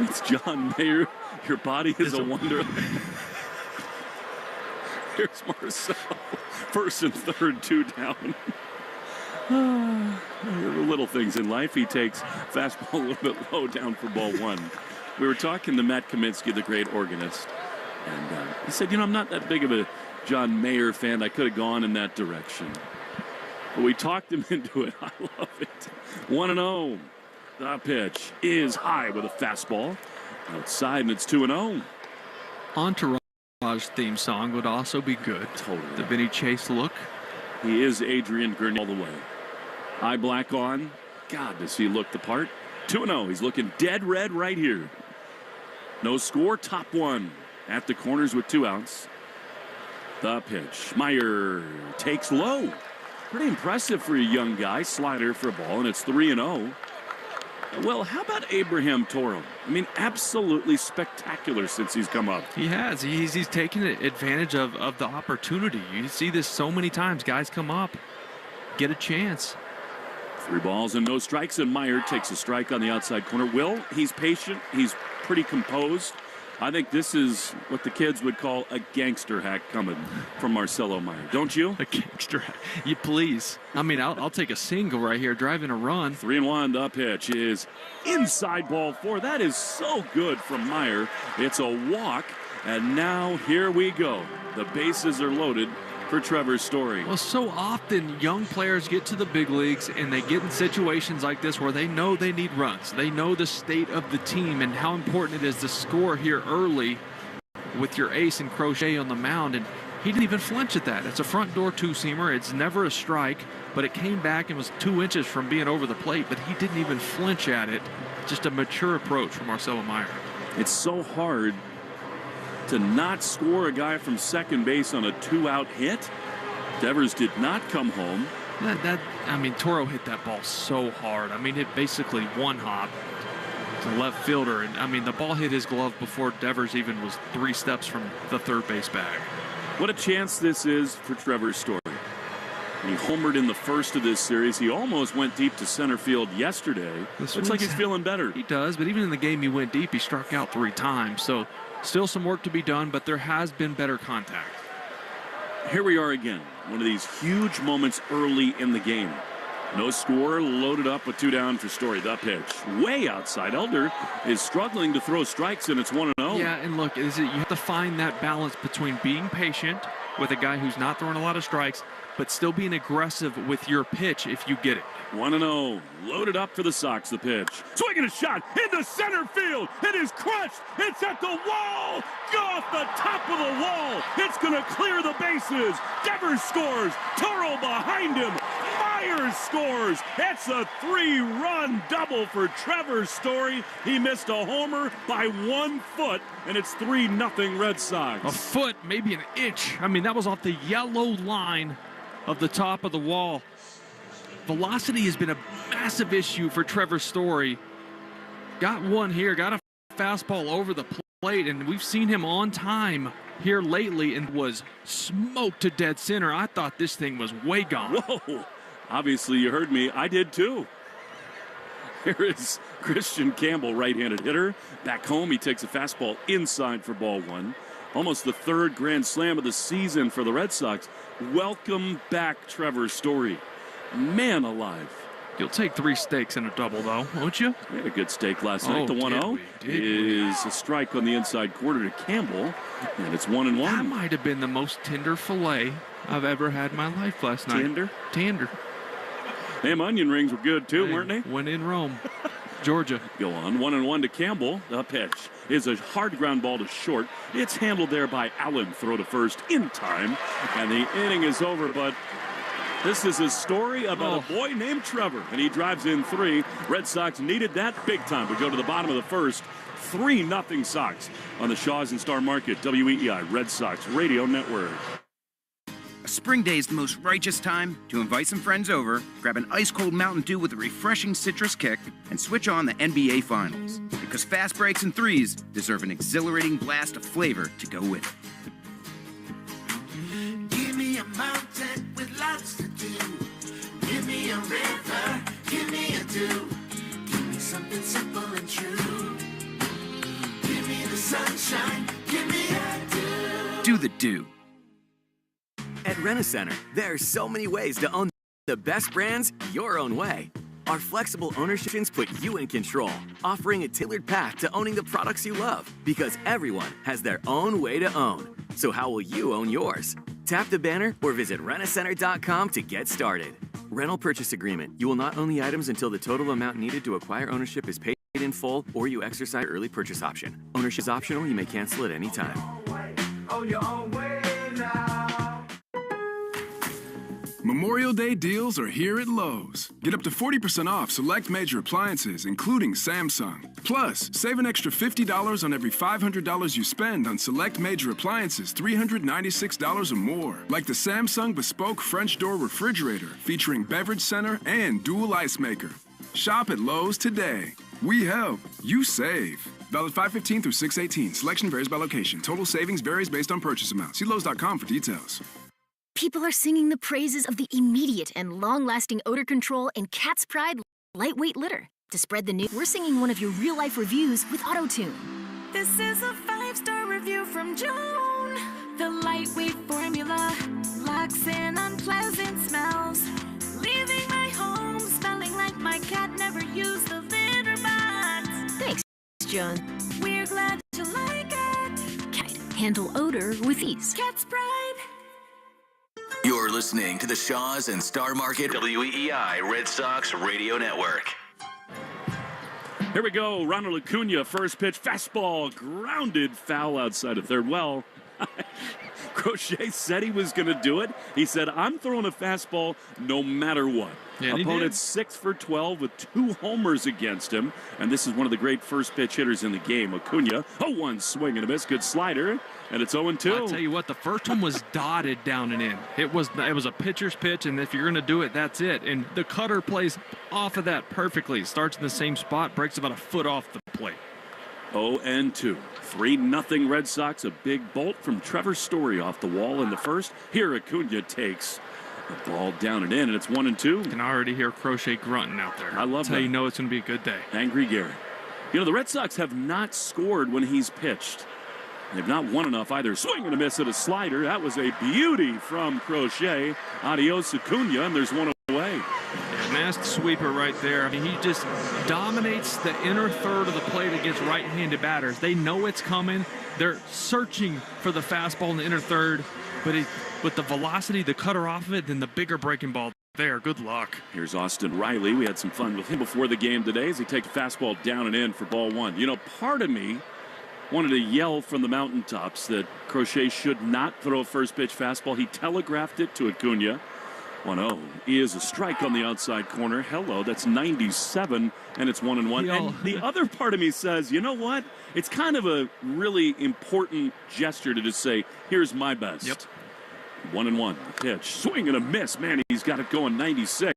[SPEAKER 2] It's John Mayer. Your body is a wonder. Here's Marcelo. First and third, 2 down. The little things in life. He takes fastball a little bit low down for ball 1. We were talking to Matt Kaminsky, the great organist, and he said, I'm not that big of a John Mayer fan. I could have gone in that direction. But we talked him into it. I love it. 1-0. The pitch is high with a fastball. Outside, and it's 2-0.
[SPEAKER 7] Entourage theme song would also be good.
[SPEAKER 2] Totally.
[SPEAKER 7] The Vinny Chase look.
[SPEAKER 2] He is Adrian Gurney all the way. Eye black on. God, does he look the part? 2-0. He's looking dead red right here. No score. Top 1 at the corners with 2 outs. The pitch. Meyer takes low. Pretty impressive for a young guy. Slider for a ball, and it's 3-0. Well, how about Abraham Toro? I mean, absolutely spectacular since he's come up.
[SPEAKER 7] He has. He's taken advantage of the opportunity. You see this so many times. Guys come up, get a chance.
[SPEAKER 2] 3 balls and no strikes, and Meyer takes a strike on the outside corner. Will, he's patient. He's pretty composed. I think this is what the kids would call a gangster hack coming from Marcelo Meyer. Don't you?
[SPEAKER 7] A gangster hack. You please. I mean, I'll take a single right here, driving a run.
[SPEAKER 2] 3-1. The pitch is inside ball 4. That is so good from Meyer. It's a walk, and now here we go. The bases are loaded. for Trevor Story.
[SPEAKER 7] Well, so often young players get to the big leagues and they get in situations like this where they know they need runs. They know the state of the team and how important it is to score here early with your ace and Crochet on the mound. And he didn't even flinch at that. It's a front door two-seamer. It's never a strike, but it came back and was 2 inches from being over the plate, but he didn't even flinch at it. Just a mature approach from Marcelo Meyer.
[SPEAKER 2] It's so hard to not score a guy from second base on a 2-out hit. Devers did not come home.
[SPEAKER 7] I mean, Toro hit that ball so hard. I mean, it basically one hop to left fielder. And I mean, the ball hit his glove before Devers even was 3 steps from the third base bag.
[SPEAKER 2] What a chance this is for Trevor Story. He homered in the first of this series. He almost went deep to center field yesterday. Looks like he's feeling better.
[SPEAKER 7] He does, but even in the game he went deep, he struck out 3 times. So still some work to be done, but there has been better contact.
[SPEAKER 2] Here we are again. One of these huge moments early in the game. No score, loaded up with 2 down for Story. The pitch way outside. Elder is struggling to throw strikes, and it's 1-0.
[SPEAKER 7] Yeah, and look, you have to find that balance between being patient with a guy who's not throwing a lot of strikes, but still being aggressive with your pitch if you get it.
[SPEAKER 2] 1-0, loaded up for the Sox. The pitch, swinging a shot into center field. It is crushed. It's at the wall. Off the top of the wall. It's going to clear the bases. Devers scores. Toro behind him. Myers scores. It's a 3-run double for Trevor Story. He missed a homer by 1 foot, and it's 3-0 Red Sox.
[SPEAKER 7] A foot, maybe an inch. I mean, that was off the yellow line of the top of the wall. Velocity has been a massive issue for Trevor Story. Got one here, got a fastball over the plate, and we've seen him on time here lately and was smoked to dead center. I thought this thing was way gone.
[SPEAKER 2] Whoa, obviously you heard me. I did too. Here is Christian Campbell, right-handed hitter. Back home, he takes a fastball inside for ball 1. Almost the 3rd grand slam of the season for the Red Sox. Welcome back, Trevor Story. Man alive.
[SPEAKER 7] You'll take 3 steaks in a double, though, won't you?
[SPEAKER 2] We had a good steak last night. The 1-0 is a strike on the inside quarter to Campbell, and it's 1-1.
[SPEAKER 7] That might have been the most tender filet I've ever had in my life last night. Tender.
[SPEAKER 2] Them onion rings were good, too, weren't they?
[SPEAKER 7] When in Rome. Georgia.
[SPEAKER 2] Go on. 1-1 to Campbell. The pitch is a hard ground ball to short. It's handled there by Allen. Throw to first in time, and the inning is over, but this is a story about a boy named Trevor, and he drives in 3. Red Sox needed that big time. We go to the bottom of the first. 3-0 Sox on the Shaws and Star Market, WEEI Red Sox Radio Network.
[SPEAKER 17] A spring day is the most righteous time to invite some friends over, grab an ice-cold Mountain Dew with a refreshing citrus kick, and switch on the NBA Finals. Because fast breaks and threes deserve an exhilarating blast of flavor to go with it.
[SPEAKER 6] Give me a mountain with lots to do. Give me a river, give me a dew. Give me something simple and true. Give me the sunshine, give me a dew.
[SPEAKER 11] Do the Dew. At Rent-A-Center, there are so many ways to own the best brands your own way. Our flexible ownerships put you in control, offering a tailored path to owning the products you love, because everyone has their own way to own. So how will you own yours? Tap the banner or visit rentacenter.com to get started. Rental purchase agreement. You will not own the items until the total amount needed to acquire ownership is paid in full or you exercise early purchase option. Ownership is optional. You may cancel at any time.
[SPEAKER 6] Own your own way now.
[SPEAKER 4] Memorial Day deals are here at Lowe's. Get up to 40% off select major appliances, including Samsung. Plus, save an extra $50 on every $500 you spend on select major appliances $396 or more. Like the Samsung Bespoke French Door Refrigerator, featuring beverage center and dual ice maker. Shop at Lowe's today. We help, you save. Valid 5/15 through 6/18. Selection varies by location. Total savings varies based on purchase amount. See Lowe's.com for details.
[SPEAKER 18] People are singing the praises of the immediate and long-lasting odor control in Cat's Pride lightweight litter. To spread the news, we're singing one of your real-life reviews with auto-tune.
[SPEAKER 23] This is a 5-star review from Joan. The lightweight formula locks in unpleasant smells, leaving my home smelling like my cat never used the litter box.
[SPEAKER 18] Thanks, John.
[SPEAKER 23] We're glad you like it.
[SPEAKER 18] Cat, handle odor with ease.
[SPEAKER 23] Cat's Pride.
[SPEAKER 8] You're listening to the Shaws and Star Market WEEI Red Sox Radio Network.
[SPEAKER 2] Here we go. Ronald Acuna, first pitch, fastball, grounded, foul outside of third. Well, Crochet said he was going to do it. He said, I'm throwing a fastball no matter what.
[SPEAKER 7] Yeah,
[SPEAKER 2] opponent 6 for 12 with 2 homers against him. And this is one of the great first pitch hitters in the game. Acuna, 0-1 swing and a miss. Good slider. And it's 0-2.
[SPEAKER 7] I'll tell you what, the first one was dotted down and in. It was a pitcher's pitch, and if you're going to do it, that's it. And the cutter plays off of that perfectly. Starts in the same spot, breaks about a foot off the plate.
[SPEAKER 2] 0-2. 3-0 Red Sox. A big bolt from Trevor Story off the wall in the first. Here Acuna takes the ball down and in, and it's 1-2.
[SPEAKER 7] You can already hear Crochet grunting out there.
[SPEAKER 2] I love
[SPEAKER 7] That's
[SPEAKER 2] that.
[SPEAKER 7] how you know it's going to be a good day.
[SPEAKER 2] Angry Garrett. You know, the Red Sox have not scored when he's pitched. They've not won enough either. Swing and a miss at a slider. That was a beauty from Crochet. Adios Acuna, and there's one away.
[SPEAKER 7] Yeah, masked sweeper right there. I mean, he just dominates the inner third of the plate against right-handed batters. They know it's coming. They're searching for the fastball in the inner third, but with the velocity, the cutter off of it, then the bigger breaking ball there. Good luck.
[SPEAKER 2] Here's Austin Riley. We had some fun with him before the game today as he takes a fastball down and in for ball 1. You know, part of me wanted to yell from the mountaintops that Crochet should not throw a first pitch fastball. He telegraphed it to Acuna. 1-0 is a strike on the outside corner. Hello, that's 97, and it's 1-1. And the other part of me says, you know what? It's kind of a really important gesture to just say, here's my best.
[SPEAKER 7] Yep.
[SPEAKER 2] 1-1. Pitch. Swing and a miss. Man, he's got it going 96,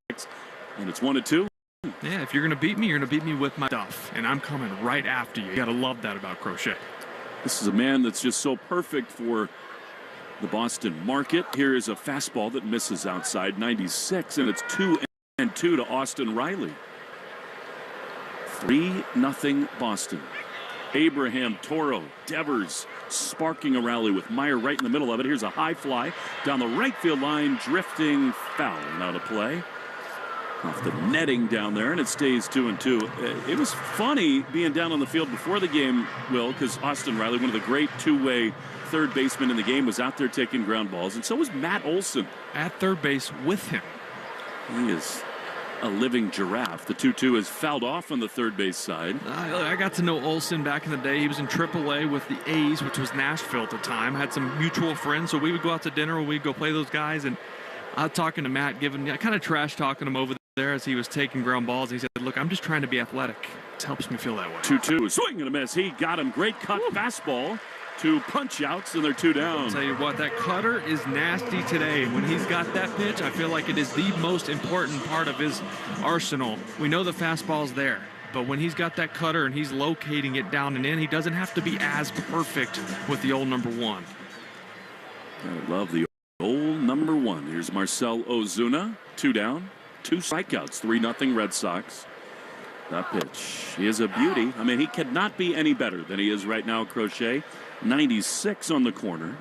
[SPEAKER 2] and it's 1-2.
[SPEAKER 7] Yeah, if you're going to beat me, you're going to beat me with my stuff, and I'm coming right after you. You got to love that about Crochet.
[SPEAKER 2] This is a man that's just so perfect for the Boston market. Here is a fastball that misses outside, 96, and it's 2-2 to Austin Riley. 3-0 Boston. Abraham, Toro, Devers sparking a rally with Meyer right in the middle of it. Here's a high fly down the right field line, drifting foul and out of play. Off the netting down there, and it stays 2-2. It was funny being down on the field before the game, Will, because Austin Riley, one of the great two-way third basemen in the game, was out there taking ground balls, and so was Matt Olson.
[SPEAKER 7] At third base with him.
[SPEAKER 2] He is a living giraffe. The 2-2 is fouled off on the third base side.
[SPEAKER 7] I got to know Olson back in the day. He was in AAA with the A's, which was Nashville at the time. Had some mutual friends, so we would go out to dinner, or we'd go play those guys, and I was talking to Matt, kind of trash talking him over there as he was taking ground balls. He said, look, I'm just trying to be athletic. It helps me feel that way.
[SPEAKER 2] 2-2, swing and a miss. He got him. Great cut fastball. 2 punch outs, and they're 2 down.
[SPEAKER 7] I'll tell you what, that cutter is nasty today. When he's got that pitch, I feel like it is the most important part of his arsenal. We know the fastball's there, but when he's got that cutter and he's locating it down and in, he doesn't have to be as perfect with the old number 1.
[SPEAKER 2] I love the old number 1. Here's Marcell Ozuna, 2 down. 2 strikeouts, 3-0 Red Sox. That pitch is a beauty. I mean, he could not be any better than he is right now, Crochet. 96 on the corner.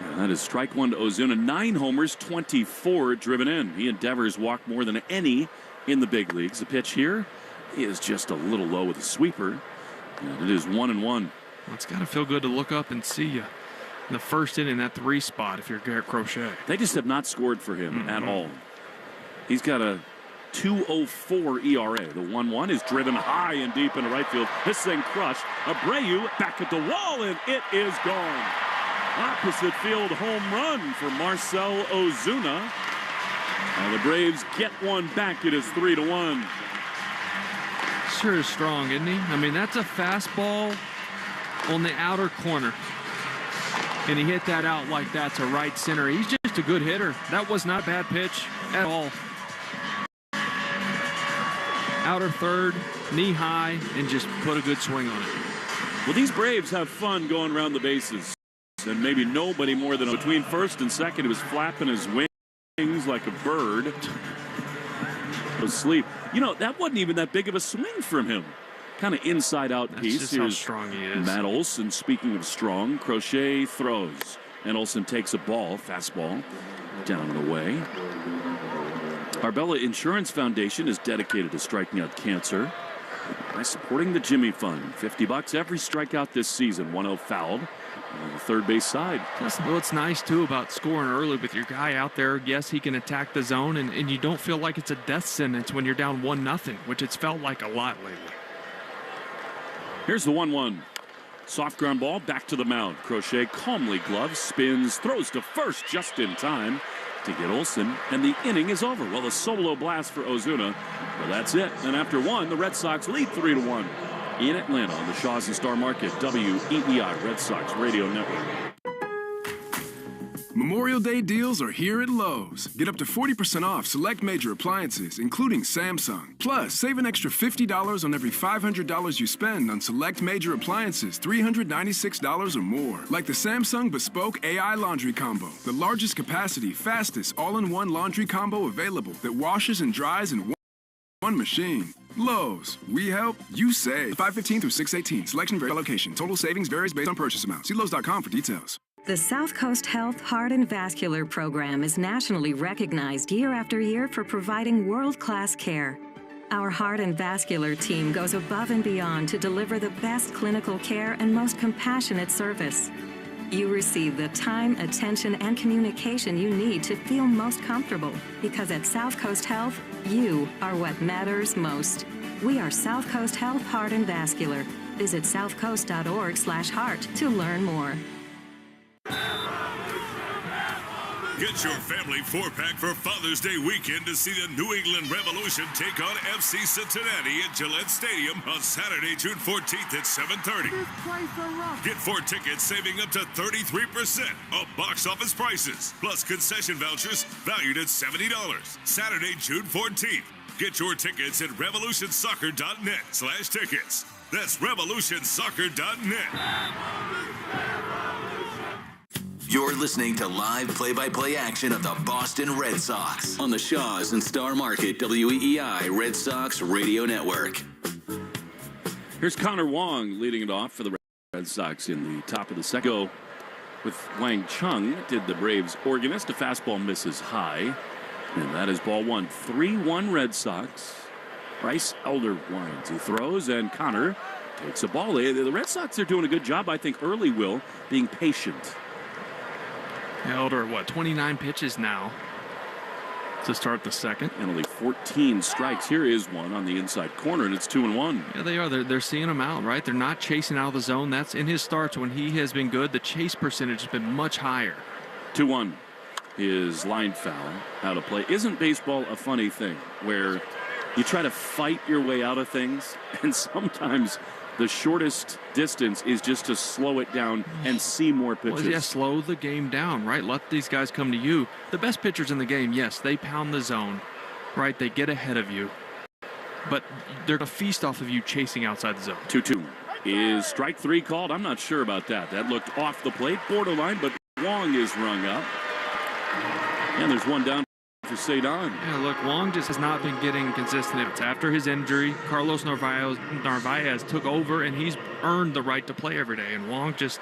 [SPEAKER 2] And that is strike 1 to Ozuna. 9 homers, 24 driven in. He and Devers walked more than any in the big leagues. The pitch here is just a little low with a sweeper. And it is 1-1.
[SPEAKER 7] Well, it's got to feel good to look up and see you in the first inning, that 3 spot, if you're Garrett Crochet.
[SPEAKER 2] They just have not scored for him at all. He's got a 2.04 ERA. The 1-1 is driven high and deep into right field. This thing crushed. Abreu back at the wall, and it is gone. Opposite field home run for Marcell Ozuna. And the Braves get one back. It is 3-1.
[SPEAKER 7] Sure is strong, isn't he? I mean, that's a fastball on the outer corner. And he hit that out like that to right center. He's just a good hitter. That was not a bad pitch at all. Outer third, knee high, and just put a good swing on it.
[SPEAKER 2] Well, these Braves have fun going around the bases. And maybe nobody more than between first and second. He was flapping his wings like a bird. Asleep. You know, that wasn't even that big of a swing from him. Kind of inside-out piece.
[SPEAKER 7] That's just how strong he is.
[SPEAKER 2] Matt Olson, speaking of strong, Crochet throws. And Olson takes a ball, fastball, down and away. Arbella Insurance Foundation is dedicated to striking out cancer by supporting the Jimmy Fund. $50 every strikeout this season. 1-0 fouled. on the third base side.
[SPEAKER 7] Plus, what's nice, too, about scoring early with your guy out there, yes, he can attack the zone, and you don't feel like it's a death sentence when you're down 1-0, which it's felt like a lot lately.
[SPEAKER 2] Here's the 1-1. Soft ground ball back to the mound. Crochet calmly gloves, spins, throws to first just in time to get Olsen, and the inning is over. Well, a solo blast for Ozuna. Well, that's it. And after one, the Red Sox lead 3-1 in Atlanta on the Shaws and Star Market, WEEI Red Sox Radio Network.
[SPEAKER 4] Memorial Day deals are here at Lowe's. Get up to 40% off select major appliances, including Samsung. Plus, save an extra $50 on every $500 you spend on select major appliances, $396 or more. Like the Samsung Bespoke AI Laundry Combo, the largest capacity, fastest, all-in-one laundry combo available that washes and dries in one machine. Lowe's, we help, you save. 5/15 through 6/18. Selection varies by location. Total savings varies based on purchase amount. See Lowe's.com for details.
[SPEAKER 12] The South Coast Health Heart and Vascular Program is nationally recognized year after year for providing world-class care. Our heart and vascular team goes above and beyond to deliver the best clinical care and most compassionate service. You receive the time, attention, and communication you need to feel most comfortable, because at South Coast Health, you are what matters most. We are South Coast Health Heart and Vascular. Visit southcoast.org/heart to learn more.
[SPEAKER 13] Get your family 4-pack for Father's Day weekend to see the New England Revolution take on FC Cincinnati at Gillette Stadium on Saturday, June 14th at 7:30. Get 4 tickets saving up to 33% off box office prices, plus concession vouchers valued at $70. Saturday, June 14th. Get your tickets at revolutionsoccer.net/tickets. That's revolutionsoccer.net.
[SPEAKER 8] You're listening to live play-by-play action of the Boston Red Sox on the Shaws and Star Market WEEI Red Sox Radio Network.
[SPEAKER 2] Here's Connor Wong leading it off for the Red Sox in the top of the second. Go with Wang Chung, did the Braves organist. A fastball misses high, and that is ball one. 3-1 Red Sox. Bryce Elder winds. He throws, and Connor takes a ball. The Red Sox are doing a good job, I think, early, Will, being patient.
[SPEAKER 7] Elder, 29 pitches now to start the second.
[SPEAKER 2] And only 14 strikes. Here is one on the inside corner, and it's 2-1.
[SPEAKER 7] Yeah, they are. They're seeing him out, right? They're not chasing out of the zone. That's in his starts when he has been good. The chase percentage has been much higher.
[SPEAKER 2] 2-1. His line foul out of play. Isn't baseball a funny thing where you try to fight your way out of things, and sometimes the shortest distance is just to slow it down and see more pitches.
[SPEAKER 7] Well, yeah, slow the game down, right? Let these guys come to you. The best pitchers in the game, yes, they pound the zone, right? They get ahead of you, but they're going to feast off of you chasing outside the zone.
[SPEAKER 2] 2-2. Is strike three called? I'm not sure about that. That looked off the plate, borderline, but Wong is rung up. And there's one down for Cedon.
[SPEAKER 7] Yeah, look, Wong just has not been getting consistent hits. After his injury, Carlos Narvaez took over, and he's earned the right to play every day. And Wong just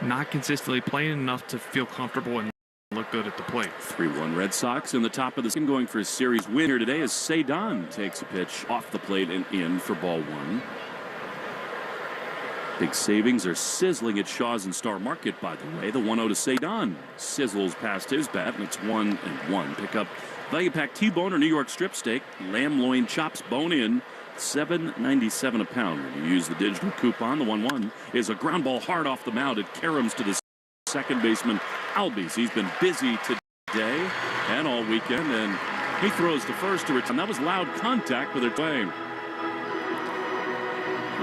[SPEAKER 7] not consistently playing enough to feel comfortable and look good at the plate.
[SPEAKER 2] 3-1 Red Sox in the top of the second, going for a series win here today as Cedon takes a pitch off the plate and in for ball one. Big savings are sizzling at Shaws and Star Market, by the way. The 1-0 to Cedon sizzles past his bat, and it's 1-1. Pick up value pack T-bone or New York strip steak, lamb loin chops, bone in, $7.97 a pound. When you use the digital coupon, the 1-1 is a ground ball hard off the mound. It caroms to the second baseman, Albies. He's been busy today and all weekend, and he throws to first to return. That was loud contact with a twang.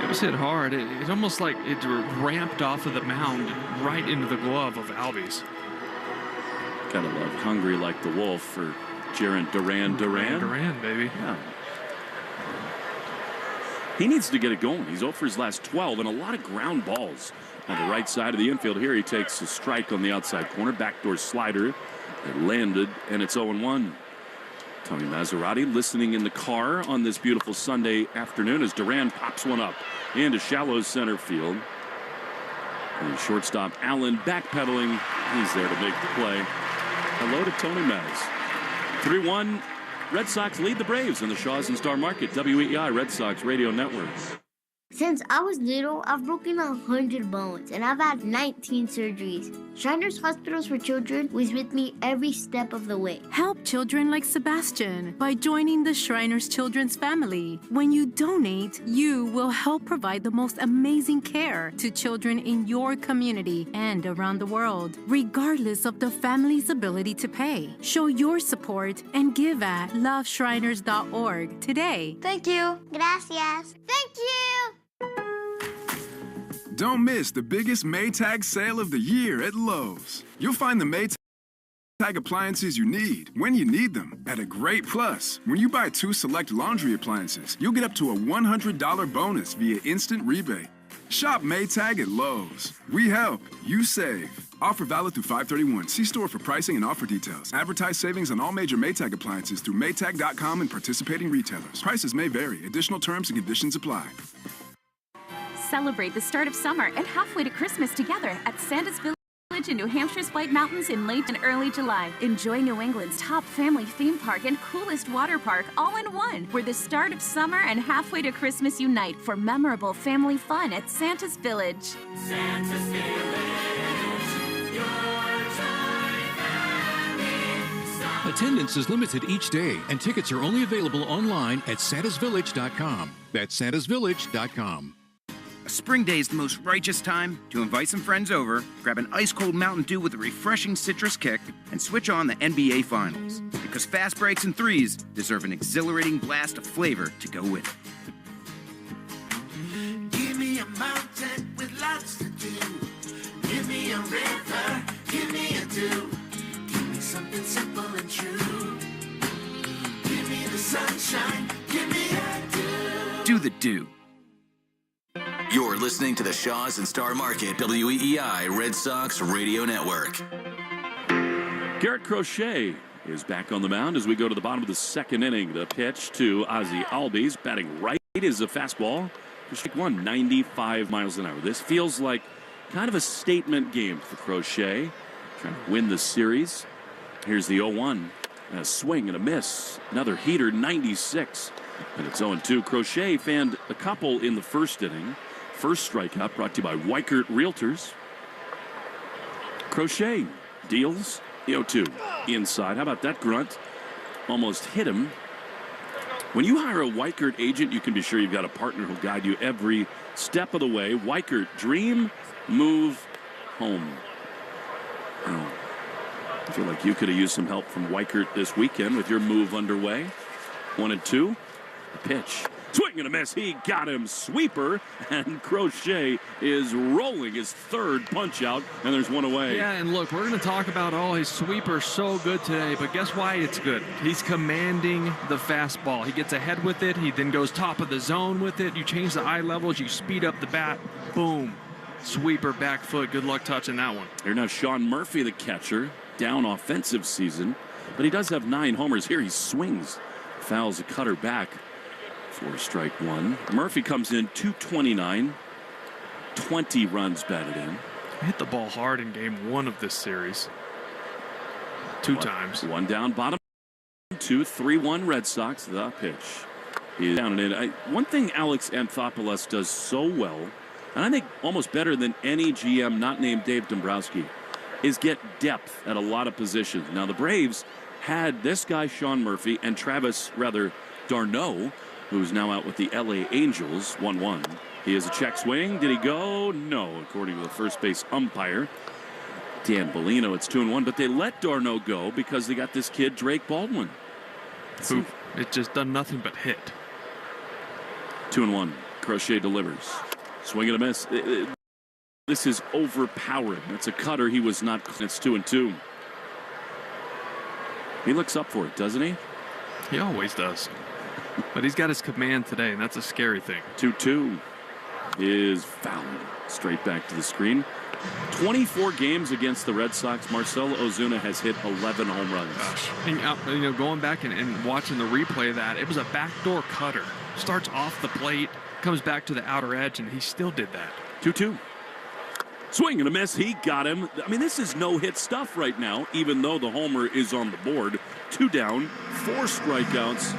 [SPEAKER 7] It was hit hard. It almost like it ramped off of the mound right into the glove of Albies.
[SPEAKER 2] Gotta love Hungry Like the Wolf for Jarren Duran,
[SPEAKER 7] baby.
[SPEAKER 2] Yeah. He needs to get it going. He's 0 for his last 12 and a lot of ground balls on the right side of the infield. Here he takes a strike on the outside corner. Backdoor slider. It landed, and it's 0-1. Tony Maserati listening in the car on this beautiful Sunday afternoon as Duran pops one up into shallow center field. And shortstop Allen backpedaling. He's there to make the play. Hello to Tony Maz. 3-1. Red Sox lead the Braves in the Shaws and Star Market WEEI Red Sox Radio Network.
[SPEAKER 3] Since I was little, I've broken 100 bones, and I've had 19 surgeries. Shriners Hospitals for Children was with me every step of the way.
[SPEAKER 20] Help children like Sebastian by joining the Shriners Children's family. When you donate, you will help provide the most amazing care to children in your community and around the world, regardless of the family's ability to pay. Show your support and give at loveshriners.org today.
[SPEAKER 3] Thank you. Gracias. Thank you.
[SPEAKER 4] Don't miss the biggest Maytag sale of the year at Lowe's. You'll find the Maytag appliances you need when you need them at a great plus. When you buy 2 select laundry appliances, you'll get up to a $100 bonus via instant rebate. Shop Maytag at Lowe's. We help, you save. Offer valid through 5/31. See store for pricing and offer details. Advertise savings on all major Maytag appliances through Maytag.com and participating retailers. Prices may vary. Additional terms and conditions apply.
[SPEAKER 14] Celebrate the start of summer and halfway to Christmas together at Santa's Village in New Hampshire's White Mountains in late and early July. Enjoy New England's top family theme park and coolest water park all in one, where the start of summer and halfway to Christmas unite for memorable family fun at Santa's Village.
[SPEAKER 6] Santa's Village, your joy family.
[SPEAKER 15] Attendance is limited each day, and tickets are only available online at santasvillage.com. That's santasvillage.com.
[SPEAKER 17] A spring day is the most righteous time to invite some friends over, grab an ice-cold Mountain Dew with a refreshing citrus kick, and switch on the NBA Finals. Because fast breaks and threes deserve an exhilarating blast of flavor to go with it.
[SPEAKER 6] Give me a mountain with lots to do. Give me a river, give me a dew. Give me something simple and true. Give me the sunshine, give me a dew.
[SPEAKER 17] Do the dew.
[SPEAKER 8] You're listening to the Shaws and Star Market WEEI Red Sox Radio Network.
[SPEAKER 2] Garrett Crochet is back on the mound as we go to the bottom of the second inning. The pitch to Ozzie Albies, batting right is a fastball. Strike one, 95 miles an hour. This feels like kind of a statement game for Crochet, trying to win the series. Here's the 0-1. A swing and a miss. Another heater, 96. And it's 0-2. Crochet fanned a couple in the first inning. First strikeout brought to you by Weichert Realtors. Crochet deals the 0-2 inside. How about that grunt? Almost hit him. When you hire a Weichert agent, you can be sure you've got a partner who'll guide you every step of the way. Weichert, dream, move, home. Oh, I feel like you could have used some help from Weichert this weekend with your move underway. 1-2. The pitch. Swing and a miss. He got him. Sweeper. And Crochet is rolling his third punch out. And there's one away.
[SPEAKER 7] Yeah, and look, we're going to talk about, his sweeper's so good today. But guess why it's good? He's commanding the fastball. He gets ahead with it. He then goes top of the zone with it. You change the eye levels. You speed up the bat. Boom. Sweeper, back foot. Good luck touching that one.
[SPEAKER 2] Here now Sean Murphy, the catcher. Down offensive season. But he does have 9 homers. Here he swings. Fouls a cutter back. For strike one. Murphy comes in 229. 20 runs batted in.
[SPEAKER 7] Hit the ball hard in game 1 of this series. 2 times.
[SPEAKER 2] 1 down, bottom 2, 3-1 Red Sox. The pitch is down and in. One thing Alex Anthopoulos does so well, and I think almost better than any GM not named Dave Dombrowski, is get depth at a lot of positions. Now the Braves had this guy Sean Murphy and Travis d'Arnaud, who's now out with the LA Angels. 1-1. He is a check swing. Did he go? No, according to the first base umpire, Dan Bellino. It's 2-1, but they let d'Arnaud go because they got this kid Drake Baldwin.
[SPEAKER 7] Who it just done nothing but hit.
[SPEAKER 2] 2-1. Crochet delivers. Swing and a miss. This is overpowering. It's a cutter. He was not. It's 2-2. He looks up for it, doesn't he?
[SPEAKER 7] He always does. But he's got his command today, and that's a scary thing.
[SPEAKER 2] 2-2 is fouled. Straight back to the screen. 24 games against the Red Sox. Marcell Ozuna has hit 11 home runs.
[SPEAKER 7] Gosh. And, going back and watching the replay of that, it was a backdoor cutter. Starts off the plate, comes back to the outer edge, and he still did that.
[SPEAKER 2] 2-2. Swing and a miss. He got him. I mean, this is no-hit stuff right now, even though the homer is on the board. 2 down, 4 strikeouts.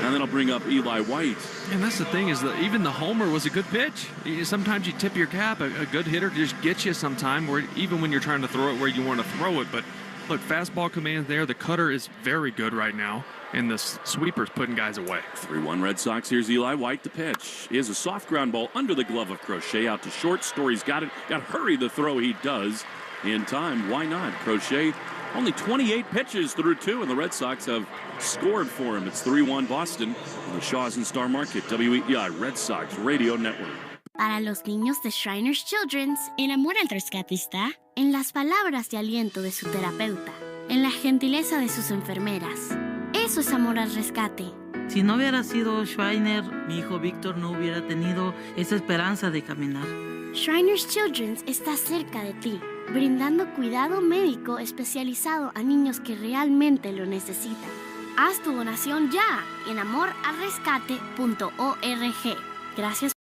[SPEAKER 2] And then I'll bring up Eli White.
[SPEAKER 7] And that's the thing is that even the homer was a good pitch. Sometimes you tip your cap. A good hitter just gets you sometime, where even when you're trying to throw it where you want to throw it. But look, fastball command there. The cutter is very good right now. And the sweeper's putting guys away.
[SPEAKER 2] 3-1 Red Sox. Here's Eli White. The pitch is a soft ground ball under the glove of Crochet out to short. Story's got it. Got to hurry the throw. He does in time. Why not? Crochet only 28 pitches through 2, and the Red Sox have scored for him. It's 3-1 Boston on the Shaw's and Star Market, WEEI Red Sox Radio Network.
[SPEAKER 3] Para los niños de Shriners Children's, el amor al rescate está en las palabras de aliento de su terapeuta, en la gentileza de sus enfermeras. Eso es amor al rescate.
[SPEAKER 9] Si no hubiera sido Shriner, mi hijo Víctor no hubiera tenido esa esperanza de caminar.
[SPEAKER 3] Shriners Children's está cerca de ti, brindando cuidado médico especializado a niños que realmente lo necesitan. Haz tu donación ya en amoralrescate.org. Gracias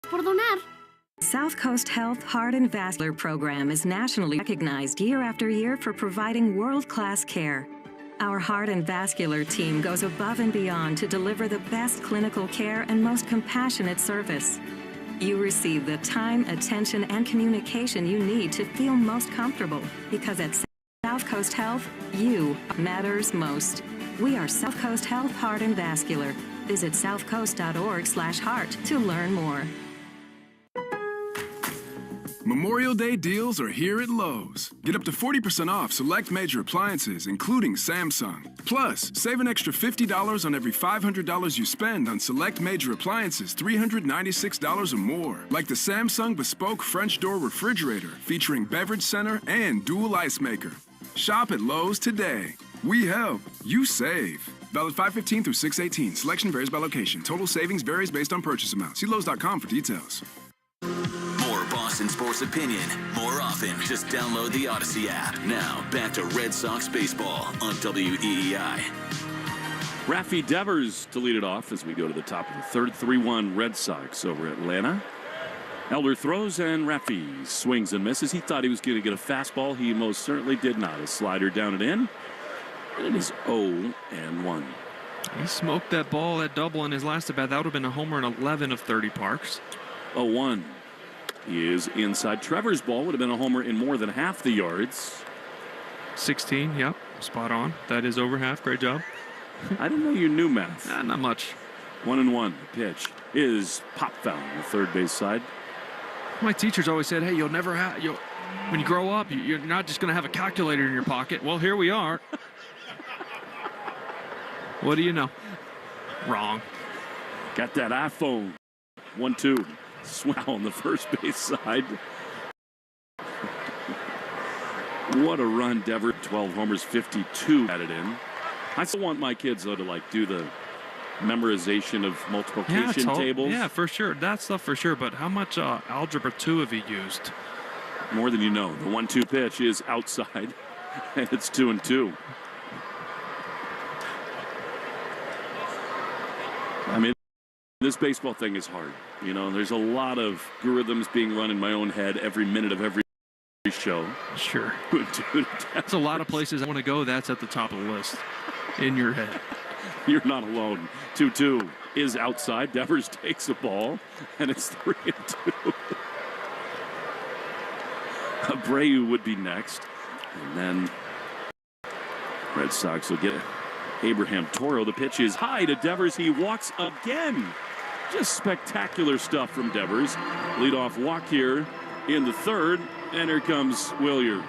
[SPEAKER 3] por donar.
[SPEAKER 12] South Coast Health Heart and Vascular Program is nationally recognized year after year for providing world-class care. Our heart and vascular team goes above and beyond to deliver the best clinical care and most compassionate service. You receive the time, attention, and communication you need to feel most comfortable, because at South Coast Health, you matters most. We are South Coast Health Heart and Vascular. Visit southcoast.org/heart to learn more.
[SPEAKER 4] Memorial Day deals are here at Lowe's. Get up to 40% off select major appliances, including Samsung. Plus, save an extra $50 on every $500 you spend on select major appliances $396 or more, like the Samsung Bespoke French Door Refrigerator featuring beverage center and dual ice maker. Shop at Lowe's today. We help, you save. Valid 5/15 through 6/18. Selection varies by location. Total savings varies based on purchase amount. See Lowe's.com for details.
[SPEAKER 8] More Boston sports opinion, more often. Just download the Odyssey app. Now, back to Red Sox baseball on WEEI.
[SPEAKER 2] Rafi Devers to lead it off as we go to the top of the third. 3-1 Red Sox over Atlanta. Elder throws and Rafi swings and misses. He thought he was going to get a fastball. He most certainly did not. A slider down and in. And it is 0-1.
[SPEAKER 7] He smoked that ball, that double in his last at bat. That would have been a homer in 11 of 30 parks.
[SPEAKER 2] 0-1. He is inside. Trevor's ball would have been a homer in more than half the yards.
[SPEAKER 7] 16, yep, spot on. That is over half. Great job.
[SPEAKER 2] I didn't know you knew math.
[SPEAKER 7] Not much.
[SPEAKER 2] 1-1. The pitch is pop foul on the third base side.
[SPEAKER 7] My teachers always said, hey, you'll never have, when you grow up, you're not just going to have a calculator in your pocket. Well, here we are. What do you know? Wrong.
[SPEAKER 2] Got that iPhone. 1-2. Swell on the first base side. What a run, Dever. 12 homers, 52 added in. I still want my kids, though, to do the memorization of multiplication tables.
[SPEAKER 7] Yeah, for sure. That stuff for sure. But how much Algebra 2 have you used?
[SPEAKER 2] More than you know. The 1-2 pitch is outside, and it's 2-2. I mean, this baseball thing is hard. You know, there's a lot of algorithms being run in my own head every minute of every show.
[SPEAKER 7] Sure. That's a lot of places I want to go. That's at the top of the list in your head.
[SPEAKER 2] You're not alone. 2-2 is outside. Devers takes the ball, and it's 3-2. Abreu would be next. And then Red Sox will get it. Abraham Toro. The pitch is high to Devers. He walks again. Just spectacular stuff from Devers. Leadoff walk here in the third. And here comes Willier.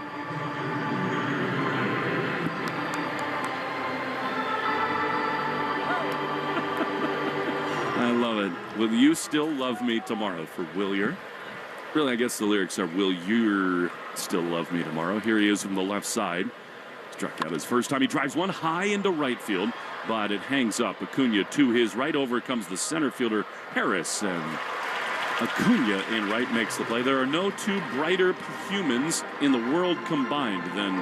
[SPEAKER 2] I love it. Will you still love me tomorrow for Willier? Really, I guess the lyrics are, will you still love me tomorrow? Here he is from the left side. Struck out his first time. He drives one high into right field, but it hangs up. Acuna to his right. Over comes the center fielder, Harris, and Acuna in right makes the play. There are no two brighter humans in the world combined than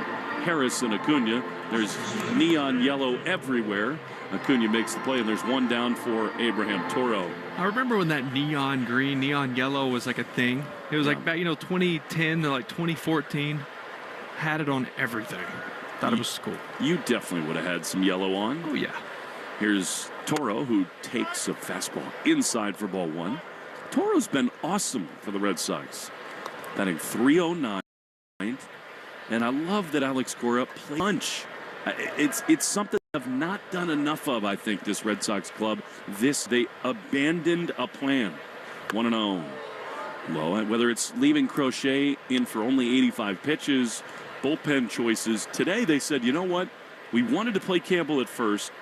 [SPEAKER 2] Harris and Acuna. There's neon yellow everywhere. Acuna makes the play, and there's one down for Abraham Toro.
[SPEAKER 7] I remember when that neon green, neon yellow was like a thing. It was like back, 2010 to like 2014. Had it on everything. Thought it was cool.
[SPEAKER 2] You definitely would have had some yellow on.
[SPEAKER 7] Oh, yeah.
[SPEAKER 2] Here's Toro, who takes a fastball inside for ball one. Toro's been awesome for the Red Sox, batting .309, and I love that Alex Cora plays punch. It's something I've not done enough of, I think, this Red Sox club. They abandoned a plan. 1-0. Low, whether it's leaving Crochet in for only 85 pitches, bullpen choices. Today they said, you know what? We wanted to play Campbell at first,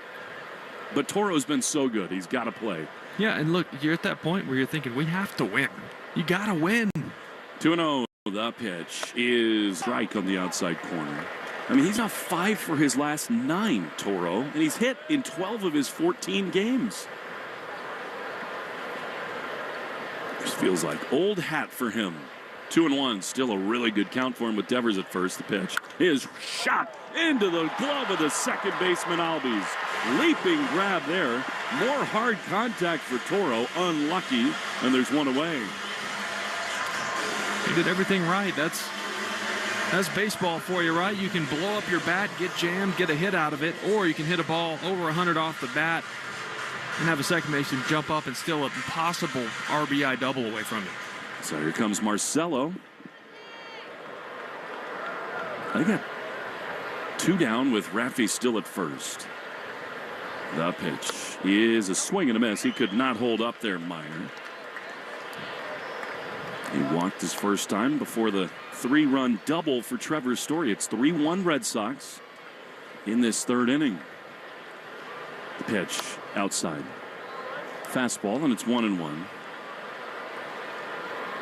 [SPEAKER 2] but Toro's been so good. He's got to play.
[SPEAKER 7] Yeah, and look, you're at that point where you're thinking, we have to win. You got to win.
[SPEAKER 2] 2-0. The pitch is strike on the outside corner. I mean, he's now 5 for his last 9, Toro, and he's hit in 12 of his 14 games. This feels like old hat for him. 2-1, still a really good count for him with Devers at first. The pitch is shot into the glove of the second baseman, Albies. Leaping grab there. More hard contact for Toro. Unlucky, and there's one away.
[SPEAKER 7] He did everything right. That's baseball for you, right? You can blow up your bat, get jammed, get a hit out of it, or you can hit a ball over 100 off the bat and have a second baseman jump up and steal a possible RBI double away from you.
[SPEAKER 2] So here comes Marcelo. They got 2 down with Raffy still at first. The pitch is a swing and a miss. He could not hold up there, Meyer. He walked his first time before the 3-run double for Trevor Story. It's 3-1 Red Sox in this 3rd inning. The pitch outside. Fastball, and it's 1-1.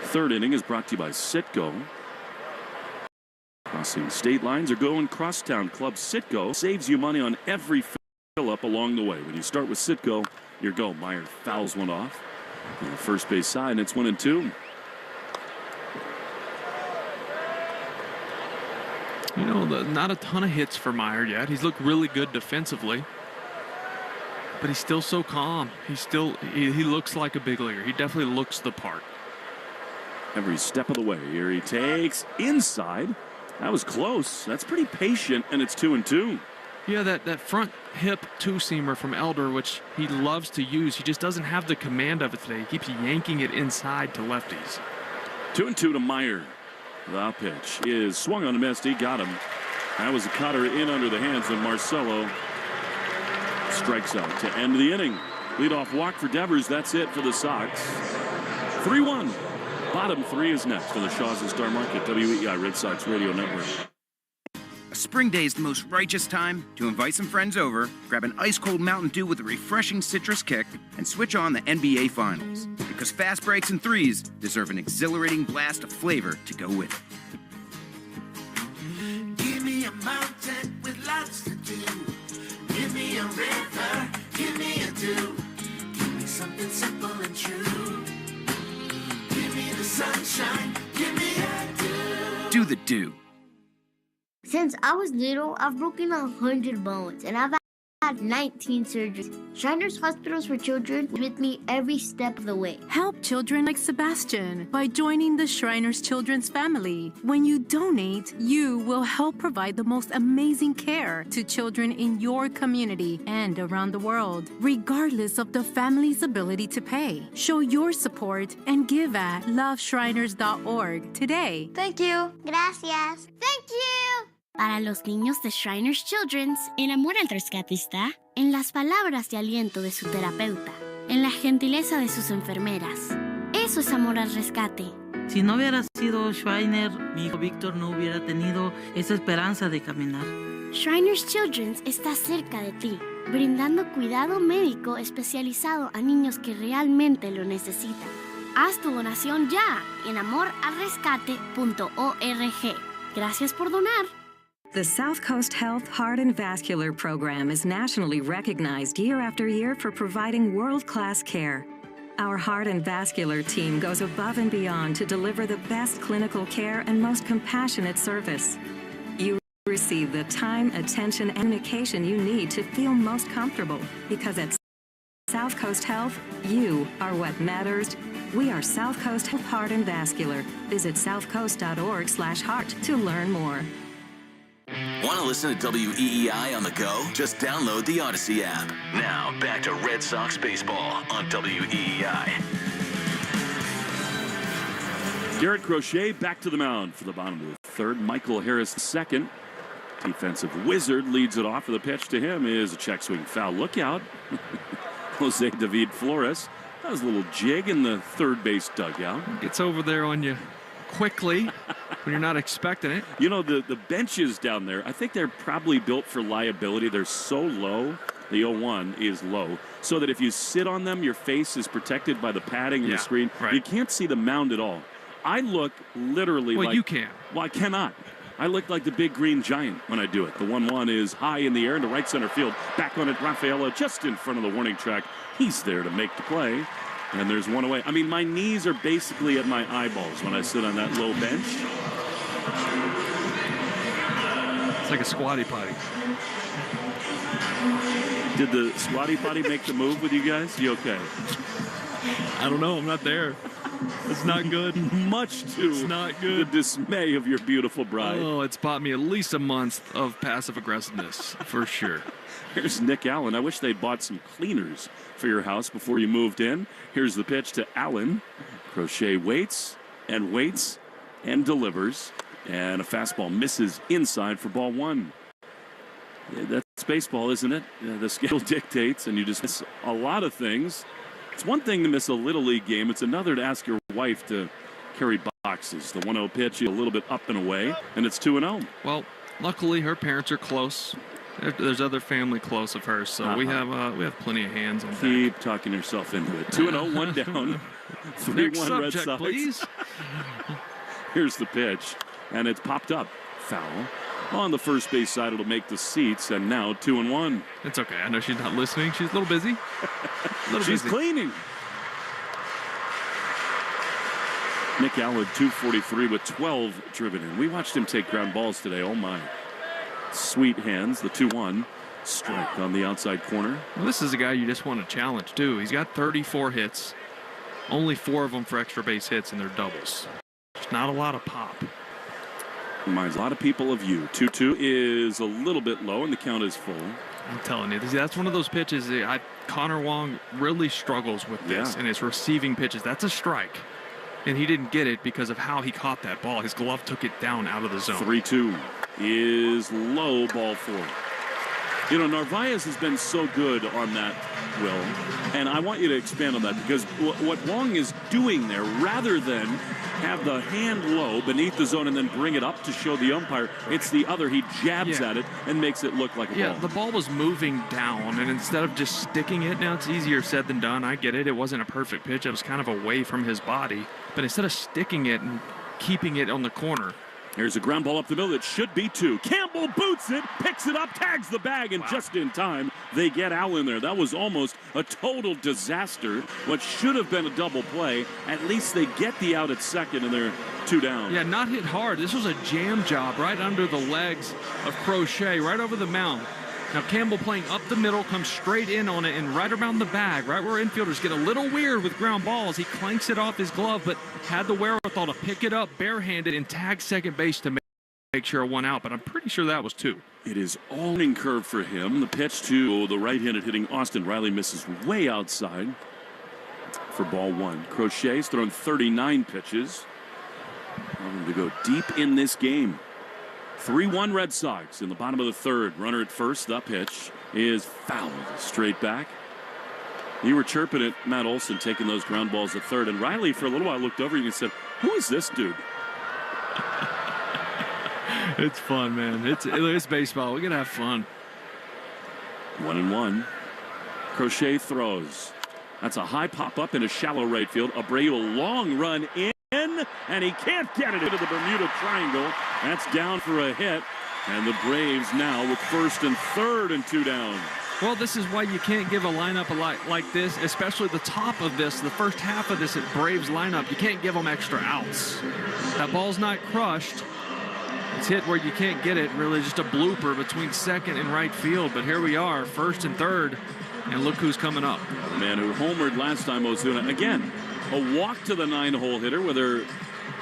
[SPEAKER 2] 3rd inning is brought to you by Citgo. Crossing state lines or going crosstown club. Citgo saves you money on every fill-up along the way. When you start with Citgo, your go. Meyer fouls one off on the first base side, and it's 1-2.
[SPEAKER 7] You know, not a ton of hits for Meyer yet. He's looked really good defensively, but he's still so calm. He looks like a big leaguer. He definitely looks the part.
[SPEAKER 2] Every step of the way. Here he takes inside. That was close. That's pretty patient, and it's 2-2.
[SPEAKER 7] Yeah, that front hip 2-seamer from Elder, which he loves to use. He just doesn't have the command of it today. He keeps yanking it inside to lefties.
[SPEAKER 2] 2-2 to Meyer. The pitch is swung on a miss. He got him. That was a cutter in under the hands of Marcelo. Strikes out to end the inning. Leadoff walk for Devers. That's it for the Sox. 3-1. Bottom 3 is next on the Shaw's and Star Market WEI Red Sox Radio Network.
[SPEAKER 17] A spring day is the most righteous time to invite some friends over, grab an ice-cold Mountain Dew with a refreshing citrus kick, and switch on the NBA Finals. Because fast breaks and threes deserve an exhilarating blast of flavor to go with it.
[SPEAKER 6] Give me a mountain with lots to do. Give me a river, give me a dew. Give me something simple and true. Give me the sunshine, give me a dew.
[SPEAKER 17] Do the dew.
[SPEAKER 1] Since I was little, I've broken 100 bones, and I've had 19 surgeries. Shriners Hospitals for Children is with me every step of the way.
[SPEAKER 20] Help children like Sebastian by joining the Shriners Children's family. When you donate, you will help provide the most amazing care to children in your community and around the world, regardless of the family's ability to pay. Show your support and give at loveshriners.org today.
[SPEAKER 3] Thank you.
[SPEAKER 1] Gracias.
[SPEAKER 3] Thank you. Para los niños de Shriners Children's, el amor al rescate está en las palabras de aliento de su terapeuta, en la gentileza de sus enfermeras. Eso es amor al rescate.
[SPEAKER 9] Si no hubiera sido Schreiner, mi hijo Víctor no hubiera tenido esa esperanza de caminar.
[SPEAKER 3] Shriners Children's está cerca de ti, brindando cuidado médico especializado a niños que realmente lo necesitan. Haz tu donación ya en amoralrescate.org. Gracias por donar.
[SPEAKER 12] The South Coast Health Heart and Vascular Program is nationally recognized year after year for providing world-class care. Our heart and vascular team goes above and beyond to deliver the best clinical care and most compassionate service. You receive the time, attention, and communication you need to feel most comfortable, because at South Coast Health, you are what matters. We are South Coast Heart and Vascular. Visit southcoast.org/heart to learn more.
[SPEAKER 8] Want to listen to WEEI on the go? Just download the Odyssey app. Now, back to Red Sox baseball on WEEI.
[SPEAKER 2] Garrett Crochet back to the mound for the bottom of the third. Michael Harris second. Defensive wizard leads it off. For the pitch to him is a check swing foul. Look out. Jose David Flores does a little jig in the third base dugout.
[SPEAKER 7] Gets over there on you quickly when you're not expecting it.
[SPEAKER 2] You know, the benches down there, I think they're probably built for liability. They're so low. The 0-1 is low, so that if you sit on them, your face is protected by the padding and the screen. Right. You can't see the mound at all. I look literally like...
[SPEAKER 7] Well, you can.
[SPEAKER 2] Well, I cannot. I look like the big green giant when I do it. The 1-1 is high in the air into right center field. Back on it, Rafaela just in front of the warning track. He's there to make the play. And there's one away. I mean, my knees are basically at my eyeballs when I sit on that low bench.
[SPEAKER 7] It's like a squatty potty.
[SPEAKER 2] Did the squatty potty make the move with you guys? You okay?
[SPEAKER 7] I don't know. I'm not there. It's not good.
[SPEAKER 2] Much to
[SPEAKER 7] it's not good.
[SPEAKER 2] The dismay of your beautiful bride.
[SPEAKER 7] Oh, it's bought me at least a month of passive aggressiveness, for sure.
[SPEAKER 2] Here's Nick Allen. I wish they'd bought some cleaners for your house before you moved in. Here's the pitch to Allen. Crochet waits and delivers. And a fastball misses inside for ball one. Yeah, that's baseball, isn't it? The schedule dictates, and you just miss a lot of things. It's one thing to miss a Little League game. It's another to ask your wife to carry boxes. The 1-0 pitch, a little bit up and away, and it's 2-0.
[SPEAKER 7] Well, luckily her parents are close. There's other family close of hers, so we have plenty of hands on
[SPEAKER 2] Keep talking yourself into it. 2-0, one down. 3-1 Red Sox.
[SPEAKER 7] Please.
[SPEAKER 2] Here's the pitch, and it's popped up. Foul. On the first base side, it'll make the seats, and now 2-1.
[SPEAKER 7] It's okay. I know she's not listening. She's a little busy.
[SPEAKER 2] She's cleaning. Nick Allen, 243 with 12 driven in. We watched him take ground balls today. Oh, my. Sweet hands. The 2-1 strike on the outside corner.
[SPEAKER 7] Well, this is a guy you just want to challenge, too. He's got 34 hits. Only 4 of them for extra base hits, and they're doubles. There's not a lot of pop.
[SPEAKER 2] Reminds a lot of people of you. 2-2 is a little bit low, and the count is full.
[SPEAKER 7] I'm telling you, that's one of those pitches Connor Wong really struggles with this, and his receiving pitches. That's a strike, and he didn't get it because of how he caught that ball. His glove took it down out of the zone.
[SPEAKER 2] 3-2 is low, ball 4. You know, Narvaez has been so good on that, Will, and I want you to expand on that because what Wong is doing there, rather than have the hand low beneath the zone and then bring it up to show the umpire, it's the other. He jabs at it and makes it look like a ball.
[SPEAKER 7] Yeah, the ball was moving down, and instead of just sticking it, now it's easier said than done. I get it. It wasn't a perfect pitch. It was kind of away from his body. But instead of sticking it and keeping it on the corner,
[SPEAKER 2] here's a ground ball up the middle. It should be 2. Campbell boots it, picks it up, tags the bag, and just in time, they get Allen there. That was almost a total disaster. What should have been a double play, at least they get the out at second, and they're 2 down.
[SPEAKER 7] Yeah, not hit hard. This was a jam job right under the legs of Crochet, right over the mound. Now Campbell playing up the middle, comes straight in on it, and right around the bag, right where infielders get a little weird with ground balls, he clanks it off his glove, but had the wherewithal to pick it up barehanded and tag second base to make sure 1 out, but I'm pretty sure that was 2.
[SPEAKER 2] It is all in curve for him. The pitch to the right-handed hitting Austin Riley misses way outside for ball 1. Crochet's thrown 39 pitches. I'm going to go deep in this game. 3-1 Red Sox in the bottom of the third. Runner at first. The pitch is fouled straight back. You were chirping at Matt Olson taking those ground balls at third, and Riley for a little while looked over you and said, "Who is this dude?"
[SPEAKER 7] It's fun, man. It's baseball. We're gonna have fun.
[SPEAKER 2] 1-1. Crochet throws. That's a high pop up in a shallow right field. Abreu, long run in, and he can't get it into the Bermuda Triangle. That's down for a hit, and the Braves now with first and third and 2 down.
[SPEAKER 7] Well, this is why you can't give a lineup like this, especially the top of this, the first half of this Braves lineup. You can't give them extra outs. That ball's not crushed. It's hit where you can't get it. Really just a blooper between second and right field. But here we are, first and third, and look who's coming up.
[SPEAKER 2] The man who homered last time, Ozuna. Again, a walk to the 9-hole hitter, whether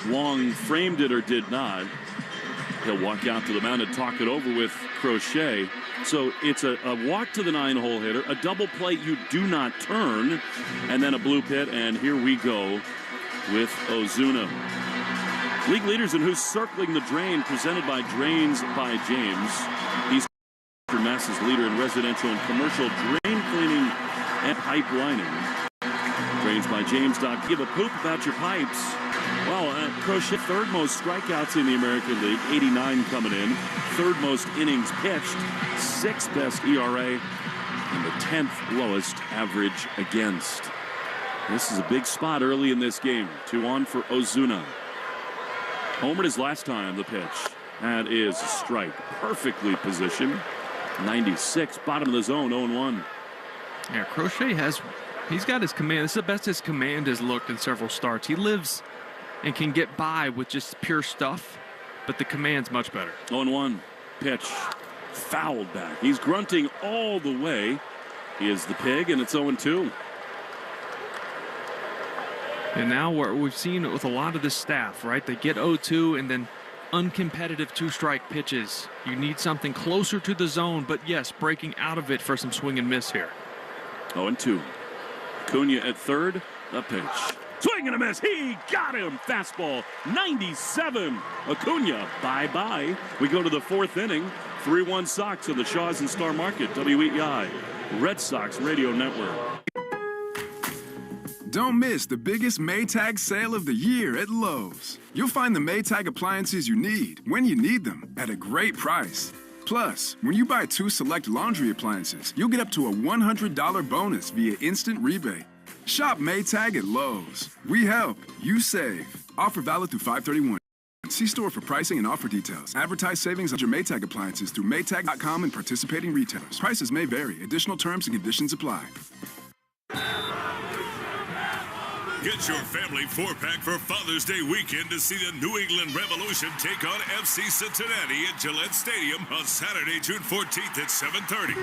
[SPEAKER 2] Wong framed it or did not. He'll walk out to the mound and talk it over with Crochet. So it's a walk to the 9-hole hitter, a double play you do not turn, and then a blue pit, and here we go with Ozuna. League leaders in who's circling the drain, presented by Drains by James. He's Mass's leader in residential and commercial drain cleaning and pipe lining. Drains by James. Give a poop about your pipes. Well, Crochet, third most strikeouts in the American League, 89 coming in. Third most innings pitched, sixth best ERA, and the 10th lowest average against. This is a big spot early in this game. 2 on for Ozuna. Homered his last time, the pitch. That is a strike. Perfectly positioned. 96, bottom of the zone, 0-1.
[SPEAKER 7] Yeah, Crochet he's got his command. This is the best his command has looked in several starts. He lives and can get by with just pure stuff, but the command's much better.
[SPEAKER 2] 0-1, pitch, fouled back. He's grunting all the way. He is the pig, and it's 0-2.
[SPEAKER 7] And now we've seen it with a lot of this staff, right? They get 0-2 and then uncompetitive 2-strike pitches. You need something closer to the zone, but yes, breaking out of it for some swing and miss here.
[SPEAKER 2] 0-2. Acuna at third, the pitch. Swing and a miss. He got him. Fastball, 97. Acuna, bye-bye. We go to the 4th inning. 3-1 Sox on the Shaws and Star Market. WEEI, Red Sox Radio Network.
[SPEAKER 4] Don't miss the biggest Maytag sale of the year at Lowe's. You'll find the Maytag appliances you need when you need them at a great price. Plus, when you buy 2 select laundry appliances, you'll get up to a $100 bonus via instant rebate. Shop Maytag at Lowe's. We help, you save. Offer valid through 5/31. See store for pricing and offer details. Advertise savings on your Maytag appliances through Maytag.com and participating retailers. Prices may vary. Additional terms and conditions apply.
[SPEAKER 13] Get your family 4-pack for Father's Day weekend to see the New England Revolution take on FC Cincinnati at Gillette Stadium on Saturday, June 14th at 7:30.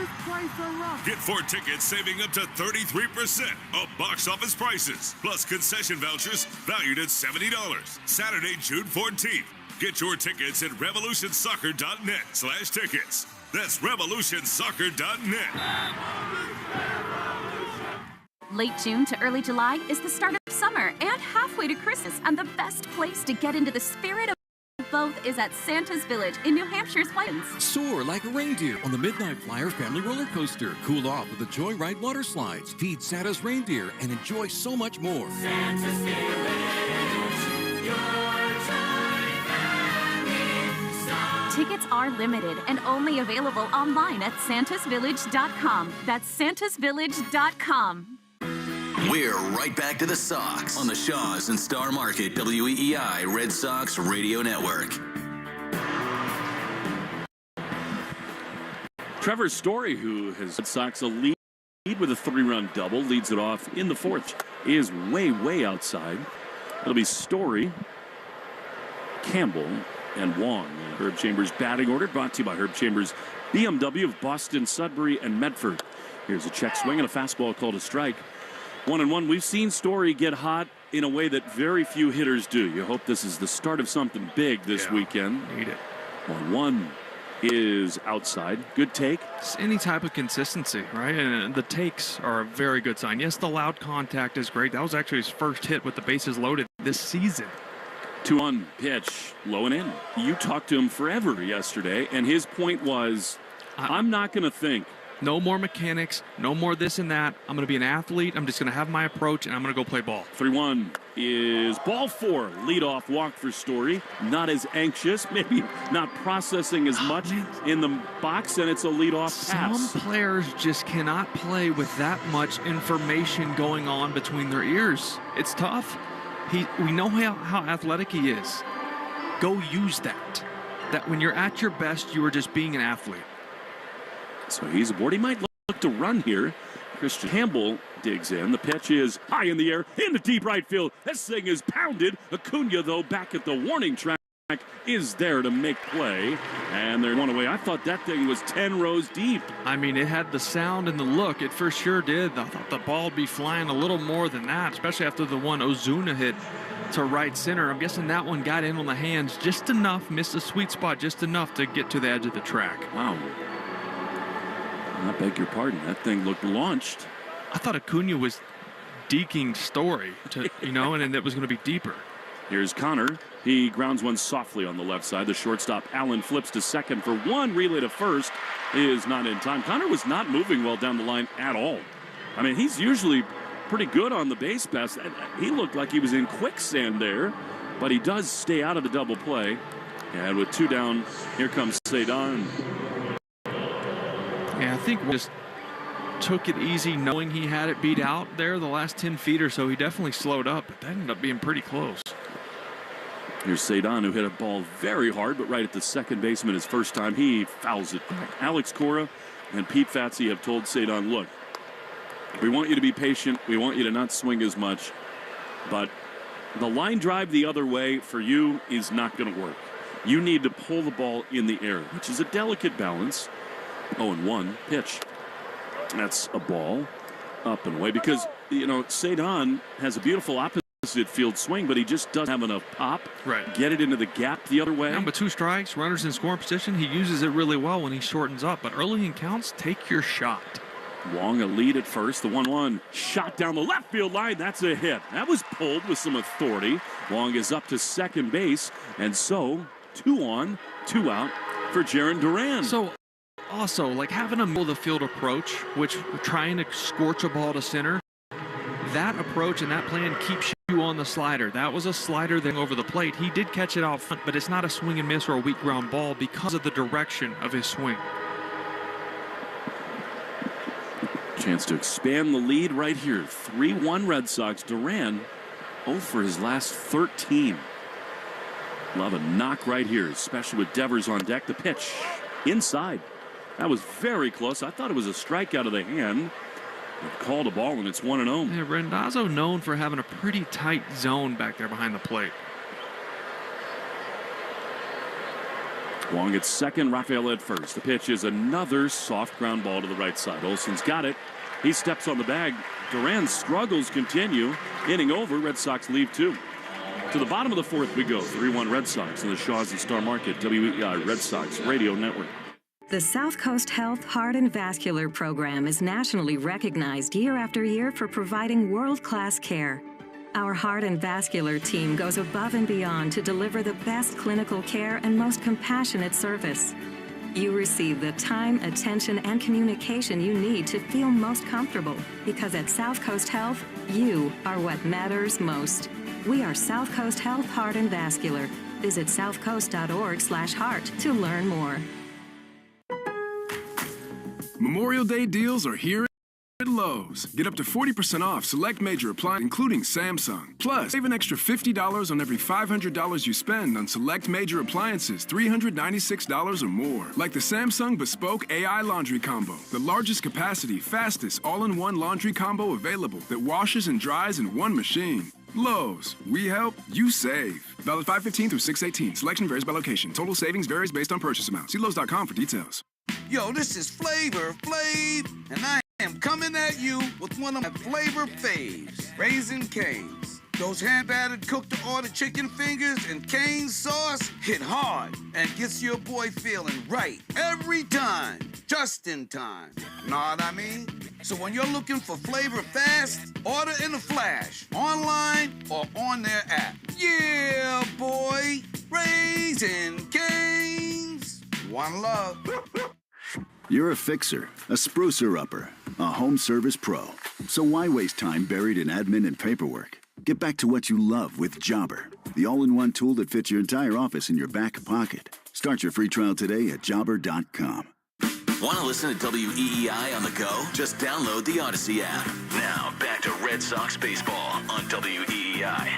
[SPEAKER 13] Get 4 tickets saving up to 33% off box office prices, plus concession vouchers valued at $70. Saturday, June 14th. Get your tickets at revolutionsoccer.net/tickets. That's revolutionsoccer.net.
[SPEAKER 14] Late June to early July is the start of summer and halfway to Christmas, and the best place to get into the spirit of both is at Santa's Village in New Hampshire's Whitens.
[SPEAKER 15] Soar like a reindeer on the Midnight Flyer family roller coaster. Cool off with the Joyride water slides. Feed Santa's reindeer and enjoy so much more.
[SPEAKER 6] Santa's Village, your toy family star.
[SPEAKER 14] Tickets are limited and only available online at santasvillage.com. That's santasvillage.com.
[SPEAKER 8] We're right back to the Sox on the Shaws and Star Market WEEI Red Sox Radio Network.
[SPEAKER 2] Trevor Story, who has Red Sox a lead with a 3-run double, leads it off in the 4th, is way outside. It'll be Story, Campbell, and Wong. Herb Chambers batting order brought to you by Herb Chambers BMW of Boston, Sudbury, and Medford. Here's a check swing and a fastball called a strike. 1-1. We've seen Story get hot in a way that very few hitters do. You hope this is the start of something big this weekend.
[SPEAKER 7] Need it.
[SPEAKER 2] 1-1 is outside. Good take.
[SPEAKER 7] It's any type of consistency, right? And the takes are a very good sign. Yes, the loud contact is great. That was actually his first hit with the bases loaded this season.
[SPEAKER 2] 2-1 pitch, low and in. You talked to him forever yesterday, and his point was, I'm not going to think.
[SPEAKER 7] No more mechanics, no more this and that. I'm going to be an athlete. I'm just going to have my approach, and I'm going to go play ball.
[SPEAKER 2] 3-1 is ball 4. Leadoff walk for Story. Not as anxious, maybe not processing as much in the box, and it's a leadoff pass.
[SPEAKER 7] Some players just cannot play with that much information going on between their ears. It's tough. We know how athletic he is. Go use that. That when you're at your best, you are just being an athlete.
[SPEAKER 2] So he's aboard. He might look to run here. Christian Campbell digs in. The pitch is high in the air, into deep right field. This thing is pounded. Acuna, though, back at the warning track is there to make play, and they're one away. I thought that thing was 10 rows deep.
[SPEAKER 7] I mean, it had the sound and the look. It for sure did. I thought the ball would be flying a little more than that, especially after the one Ozuna hit to right center. I'm guessing that one got in on the hands just enough, missed the sweet spot just enough to get to the edge of the track.
[SPEAKER 2] Wow. I beg your pardon. That thing looked launched.
[SPEAKER 7] I thought Acuna was deking Story, and it was going to be deeper.
[SPEAKER 2] Here's Connor. He grounds one softly on the left side. The shortstop, Allen, flips to second for one. Relay to first is not in time. Connor was not moving well down the line at all. I mean, he's usually pretty good on the base pass. He looked like he was in quicksand there, but he does stay out of the double play. And with two down, here comes Cedon.
[SPEAKER 7] Yeah, I think we just took it easy knowing he had it beat out there the last 10 feet or so. He definitely slowed up, but that ended up being pretty close.
[SPEAKER 2] Here's Cedon, who hit a ball very hard, but right at the second baseman his first time. He fouls it back. Alex Cora and Pete Fatsi have told Cedon, look, we want you to be patient. We want you to not swing as much. But the line drive the other way for you is not going to work. You need to pull the ball in the air, which is a delicate balance. 0-1 pitch. That's a ball up and away because, Cedon has a beautiful opposite field swing, but he just doesn't have enough pop.
[SPEAKER 7] Right.
[SPEAKER 2] Get it into the gap the other way.
[SPEAKER 7] Yeah, but 2 strikes, runners in scoring position. He uses it really well when he shortens up, but early in counts, take your shot.
[SPEAKER 2] Wong a lead at first. The 1-1 shot down the left field line. That's a hit. That was pulled with some authority. Wong is up to second base, and so 2 on, 2 out for Jarren Duran.
[SPEAKER 7] So also, like having a middle of the field approach, which trying to scorch a ball to center, that approach and that plan keeps you on the slider. That was a slider thing over the plate. He did catch it out front, but it's not a swing and miss or a weak ground ball because of the direction of his swing.
[SPEAKER 2] Chance to expand the lead right here. 3-1 Red Sox. Duran 0 for his last 13. Love a knock right here, especially with Devers on deck. The pitch inside. That was very close. I thought it was a strike out of the hand. Called a ball, and it's 1-0.
[SPEAKER 7] Yeah, Randazzo known for having a pretty tight zone back there behind the plate.
[SPEAKER 2] Wong at second, Rafael at first. The pitch is another soft ground ball to the right side. Olson's got it. He steps on the bag. Duran's struggles continue. Inning over. Red Sox leave 2. To the bottom of the 4th we go. 3-1 Red Sox in the Shaws and Star Market WEEI Red Sox Radio Network.
[SPEAKER 12] The South Coast Health Heart and Vascular Program is nationally recognized year after year for providing world-class care. Our heart and vascular team goes above and beyond to deliver the best clinical care and most compassionate service. You receive the time, attention, and communication you need to feel most comfortable, because at South Coast Health, you are what matters most. We are South Coast Health Heart and Vascular. Visit southcoast.org/heart to learn more.
[SPEAKER 4] Memorial Day deals are here at Lowe's. Get up to 40% off select major appliances, including Samsung. Plus, save an extra $50 on every $500 you spend on select major appliances, $396 or more. Like the Samsung Bespoke AI Laundry Combo, the largest capacity, fastest, all-in-one laundry combo available that washes and dries in one machine. Lowe's, we help, you save. Valid 5/15 through 6/18. Selection varies by location. Total savings varies based on purchase amount. See Lowe's.com for details.
[SPEAKER 16] Yo, this is Flavor Flav, and I am coming at you with one of my flavor faves, Raisin Cane's. Those hand-battered cooked-to-order chicken fingers and cane sauce hit hard and gets your boy feeling right every time, just in time. Know what I mean? So when you're looking for flavor fast, order in a flash, online or on their app. Yeah, boy, Raisin Cane's. One love.
[SPEAKER 19] You're a fixer, a sprucer-upper, a home service pro. So why waste time buried in admin and paperwork? Get back to what you love with Jobber, the all-in-one tool that fits your entire office in your back pocket. Start your free trial today at jobber.com.
[SPEAKER 8] Want to listen to WEEI on the go? Just download the Odyssey app. Now, back to Red Sox baseball on WEEI.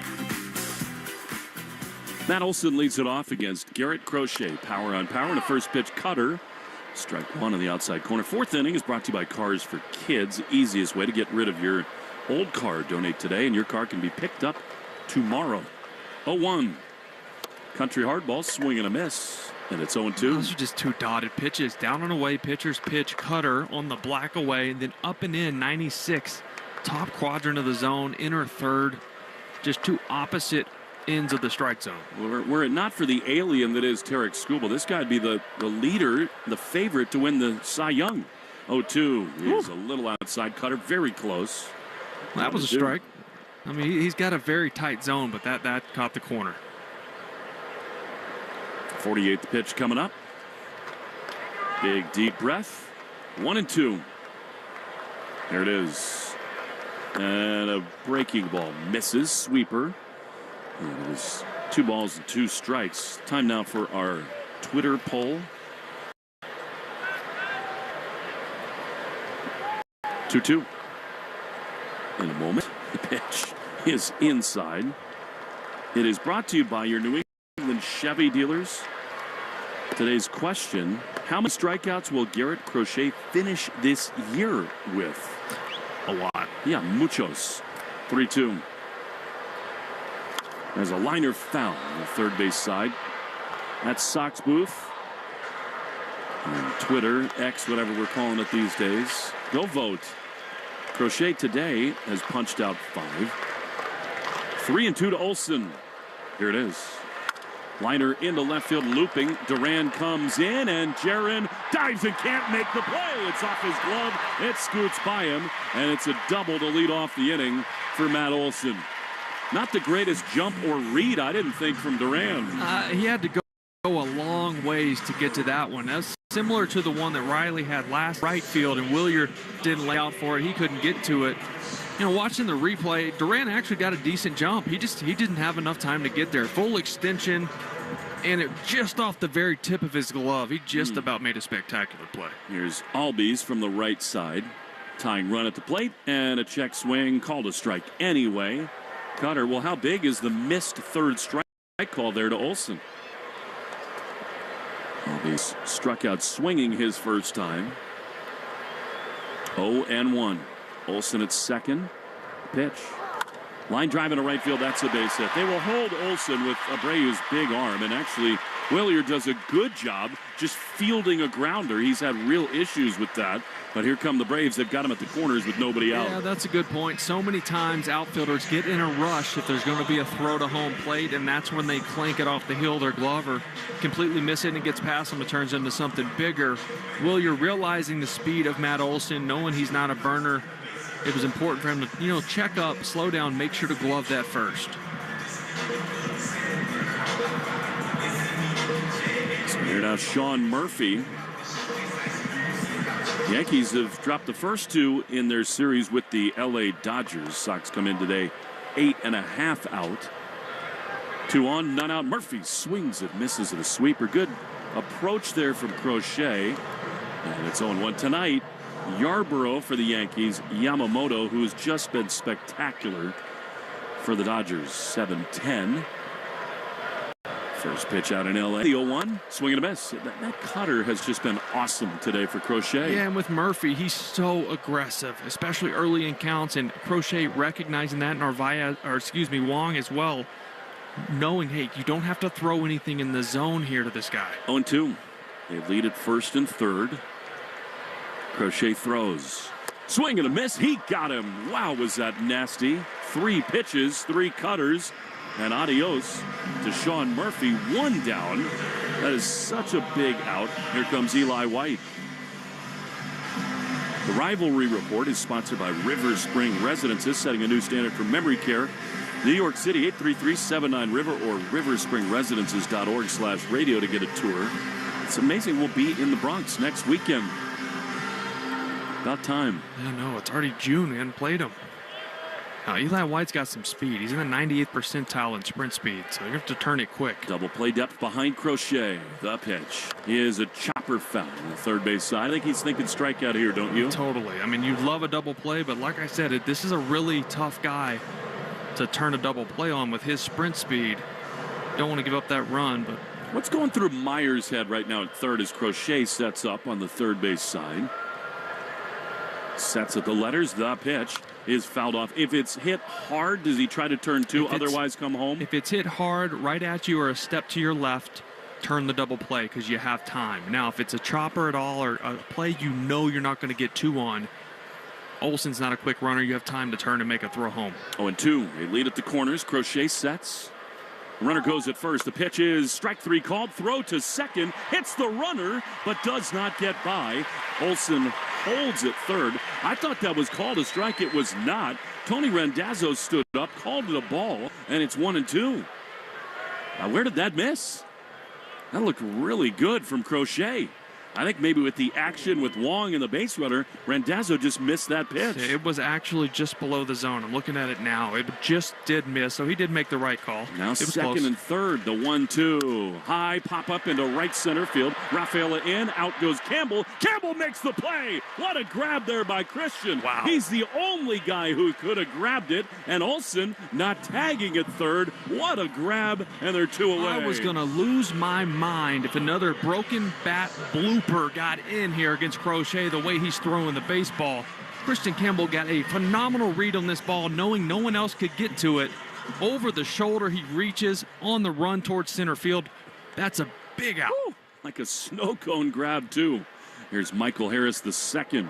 [SPEAKER 2] Matt Olson leads it off against Garrett Crochet. Power on power and a first pitch cutter. Strike one on the outside corner. 4th inning is brought to you by Cars for Kids. Easiest way to get rid of your old car. Donate today and your car can be picked up tomorrow. 0-1. Country hardball, swing and a miss. And it's 0-2.
[SPEAKER 7] Those are just two dotted pitches. Down and away, pitcher's pitch, cutter on the black away, and then up and in, 96. Top quadrant of the zone, inner third. Just two opposite ends of the strike zone.
[SPEAKER 2] Were it not for the alien that is Tarek Skubal, this guy would be the leader, the favorite to win the Cy Young. 0-2 is a little outside cutter, very close.
[SPEAKER 7] That was a strike. I mean, he's got a very tight zone, but that caught the corner.
[SPEAKER 2] 48th pitch coming up. Big deep breath. 1-2. There it is. And a breaking ball misses. Sweeper. And it was 2 balls and 2 strikes. Time now for our Twitter poll. 2-2. In a moment, the pitch is inside. It is brought to you by your New England Chevy dealers. Today's question: how many strikeouts will Garrett Crochet finish this year with?
[SPEAKER 7] A lot.
[SPEAKER 2] Yeah, muchos. 3-2. There's a liner foul on the third base side. That's Sox booth. And Twitter, X, whatever we're calling it these days. Go vote. Crochet today has punched out 5. 3-2 to Olsen. Here it is. Liner into left field, looping. Duran comes in, and Jaron dives and can't make the play. It's off his glove. It scoots by him, and it's a double to lead off the inning for Matt Olson. Not the greatest jump or read, I didn't think, from Duran.
[SPEAKER 7] He had to go a long ways to get to that one. That's similar to the one that Riley had last right field, and Williard didn't lay out for it. He couldn't get to it. You know, watching the replay, Duran actually got a decent jump. He didn't have enough time to get there. Full extension, and it just off the very tip of his glove. He just about made a spectacular play.
[SPEAKER 2] Here's Albies from the right side. Tying run at the plate, and a check swing, called a strike anyway. Cutter, well, how big is the missed third strike call there to Olsen? Albies struck out swinging his first time. 0-1. Olsen at second. Pitch. Line drive into right field. That's a base hit. They will hold Olsen with Abreu's big arm. And actually, Williard does a good job just fielding a grounder. He's had real issues with that. But here come the Braves. They've got him at the corners with nobody out.
[SPEAKER 7] Yeah, that's a good point. So many times outfielders get in a rush if there's going to be a throw to home plate, and that's when they clank it off the heel. Their glove or completely miss it and it gets past them. It turns into something bigger. Williard realizing the speed of Matt Olson, knowing he's not a burner, it was important for him to, check up, slow down, make sure to glove that first.
[SPEAKER 2] So here now Sean Murphy. Yankees have dropped the first 2 in their series with the LA Dodgers. Sox come in today 8.5 out. 2 on, none out. Murphy swings it, misses it, a sweeper. Good approach there from Crochet. And it's 0-1 tonight. Yarborough for the Yankees. Yamamoto, who's just been spectacular for the Dodgers. 7-10. First pitch out in LA. The 0-1, swing and a miss. That cutter has just been awesome today for Crochet.
[SPEAKER 7] Yeah, and with Murphy, he's so aggressive, especially early in counts, and Crochet recognizing that, and Wong as well, knowing, hey, you don't have to throw anything in the zone here to this guy.
[SPEAKER 2] 0-2. They lead at first and third. Crochet throws. Swing and a miss. He got him. Wow, was that nasty. 3 pitches, 3 cutters. And adios to Sean Murphy. 1 down. That is such a big out. Here comes Eli White. The Rivalry Report is sponsored by River Spring Residences, setting a new standard for memory care. New York City, 833-79-RIVER or riverspringresidences.org/radio to get a tour. It's amazing we'll be in the Bronx next weekend. About time.
[SPEAKER 7] Yeah, no, it's already June. We hadn't played him. Now, Eli White's got some speed. He's in the 98th percentile in sprint speed, so you have to turn it quick.
[SPEAKER 2] Double play depth behind Crochet. The pitch is a chopper foul on the third base side. I think he's thinking strikeout here, don't you?
[SPEAKER 7] Totally. I mean, you'd love a double play, but like I said, this is a really tough guy to turn a double play on with his sprint speed. Don't want to give up that run, but...
[SPEAKER 2] What's going through Meyer's head right now at third as Crochet sets up on the third base side? Sets at the letters. The pitch is fouled off. If it's hit hard, does he try to turn two, otherwise come home?
[SPEAKER 7] If it's hit hard right at you or a step to your left, turn the double play because you have time. Now, if it's a chopper at all or a play you know you're not going to get two on, Olson's not a quick runner. You have time to turn and make a throw home.
[SPEAKER 2] 0-2. They lead at the corners. Crochet sets. Runner goes at first. The pitch is strike three called. Throw to second. Hits the runner, but does not get by. Olson holds at third. I thought that was called a strike. It was not. Tony Randazzo stood up, called it a ball, and it's 1-2. Now, where did that miss? That looked really good from Crochet. I think maybe with the action with Wong and the base runner, Randazzo just missed that pitch.
[SPEAKER 7] It was actually just below the zone. I'm looking at it now. It just did miss, so he did make the right call.
[SPEAKER 2] Now second and third, the 1-2. High pop up into right center field. Rafaela in, out goes Campbell. Campbell makes the play. What a grab there by Christian.
[SPEAKER 7] Wow.
[SPEAKER 2] He's the only guy who could have grabbed it, and Olson not tagging at third. What a grab, and they're two away.
[SPEAKER 7] I was going to lose my mind if another broken bat blooper got in here against Crochet the way he's throwing the baseball. Christian Campbell got a phenomenal read on this ball, knowing no one else could get to it. Over the shoulder, he reaches on the run towards center field. That's a big out.
[SPEAKER 2] Woo, like a snow cone grab, too. Here's Michael Harris, the second.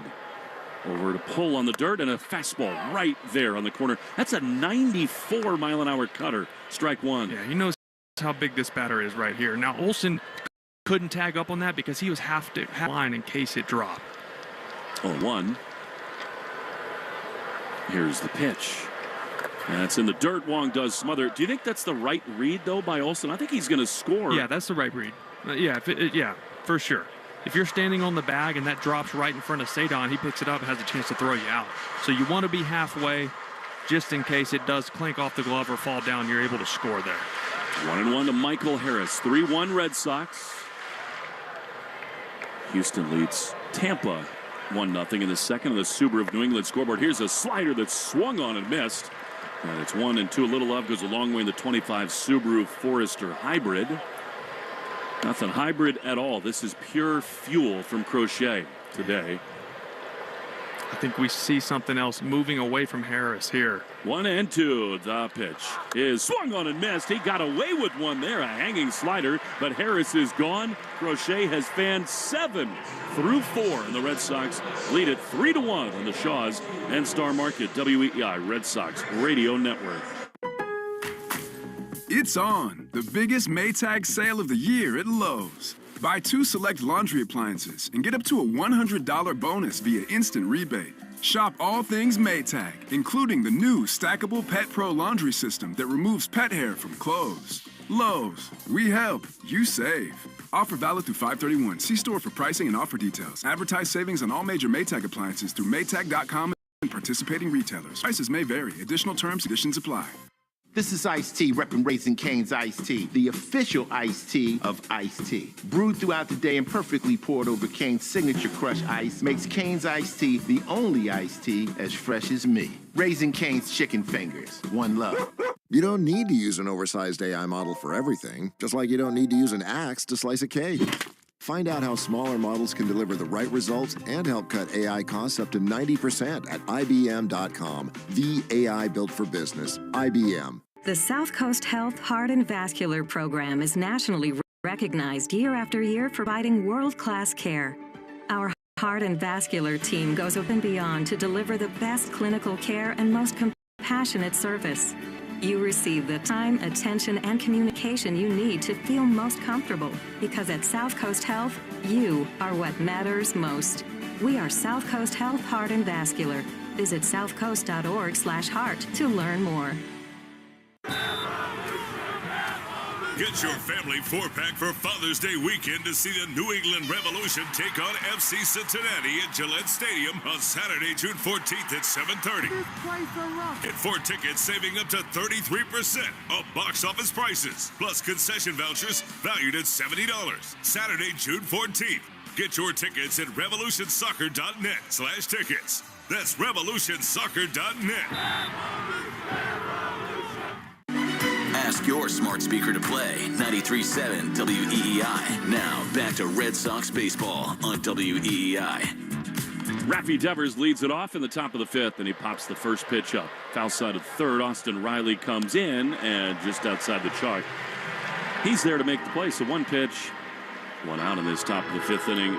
[SPEAKER 2] Over to pull on the dirt, and a fastball right there on the corner. That's a 94-mile-an-hour cutter. Strike one.
[SPEAKER 7] Yeah, he knows how big this batter is right here. Now, Olson couldn't tag up on that because he was half line in case it dropped.
[SPEAKER 2] 0-1. Here's the pitch. That's in the dirt. Wong does smother. Do you think that's the right read, though, by Olson? I think he's going to score.
[SPEAKER 7] Yeah, that's the right read. Yeah, for sure. If you're standing on the bag and that drops right in front of Sadon, he picks it up and has a chance to throw you out. So you want to be halfway just in case it does clink off the glove or fall down. You're able to score there.
[SPEAKER 2] 1-1 to Michael Harris. 3-1 Red Sox. Houston leads Tampa 1-0 in the second of the Subaru of New England scoreboard. Here's a slider that's swung on and missed. And it's 1-2. A little love goes a long way in the 25 Subaru Forester hybrid. Nothing hybrid at all. This is pure fuel from Crochet today.
[SPEAKER 7] I think we see something else moving away from Harris here.
[SPEAKER 2] 1-2. The pitch is swung on and missed. He got away with one there, a hanging slider, but Harris is gone. Crochet has fanned 7 through 4, and the Red Sox lead it 3-1 on the Shaws and Star Market WEEI Red Sox Radio Network.
[SPEAKER 4] It's on. The biggest Maytag sale of the year at Lowe's. Buy 2 select laundry appliances and get up to a $100 bonus via instant rebate. Shop all things Maytag, including the new stackable Pet Pro laundry system that removes pet hair from clothes. Lowe's, we help, you save. Offer valid through 5/31. See store for pricing and offer details. Advertise savings on all major Maytag appliances through Maytag.com and participating retailers. Prices may vary. Additional terms, conditions apply.
[SPEAKER 10] This is Ice-T, repping Raising Cane's Iced Tea, the official iced tea of iced tea. Brewed throughout the day and perfectly poured over Cane's signature crush ice makes Cane's Iced Tea the only iced tea as fresh as me. Raising Cane's Chicken Fingers. One love.
[SPEAKER 21] You don't need to use an oversized AI model for everything, just like you don't need to use an axe to slice a cake. Find out how smaller models can deliver the right results and help cut AI costs up to 90% at IBM.com. The AI built for business. IBM.
[SPEAKER 12] The South Coast Health Heart and Vascular Program is nationally recognized year after year for providing world-class care. Our Heart and Vascular team goes up and beyond to deliver the best clinical care and most compassionate service. You receive the time, attention, and communication you need to feel most comfortable, because at South Coast Health, you are what matters most. We are South Coast Health Heart and Vascular. Visit southcoast.org/heart to learn more.
[SPEAKER 13] Get your family 4-pack for Father's Day weekend to see the New England Revolution take on FC Cincinnati at Gillette Stadium on Saturday, June 14th at 7:30. Get 4 tickets saving up to 33% of box office prices, plus concession vouchers valued at $70. Saturday, June 14th. Get your tickets at revolutionsoccer.net/tickets. That's revolutionsoccer.net.
[SPEAKER 8] Ask your smart speaker to play 93.7 WEEI. Now back to Red Sox baseball on WEEI.
[SPEAKER 2] Raffy Devers leads it off in the top of the fifth, and he pops the first pitch up. Foul side of third, Austin Riley comes in, and just outside the chalk. He's there to make the play, so one pitch, one out in this top of the fifth inning.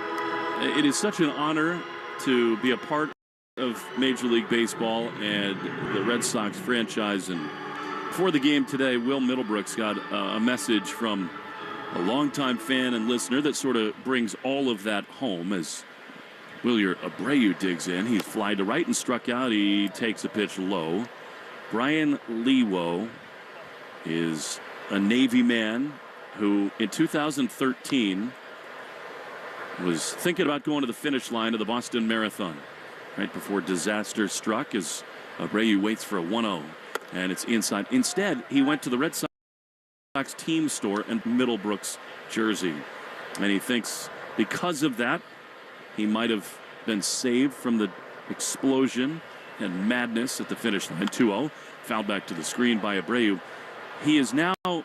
[SPEAKER 2] It is such an honor to be a part of Major League Baseball and the Red Sox franchise. And before the game today, Will Middlebrooks got a message from a longtime fan and listener that sort of brings all of that home as Wilyer Abreu digs in. He's fly to right and struck out. He takes a pitch low. Brian Lewo is a Navy man who in 2013 was thinking about going to the finish line of the Boston Marathon right before disaster struck as Abreu waits for a 1-0 and it's inside. Instead, he went to the Red Sox team store and Middlebrooks jersey, and he thinks because of that he might have been saved from the explosion and madness at the finish line. 2-0, fouled back to the screen by Abreu. He is now a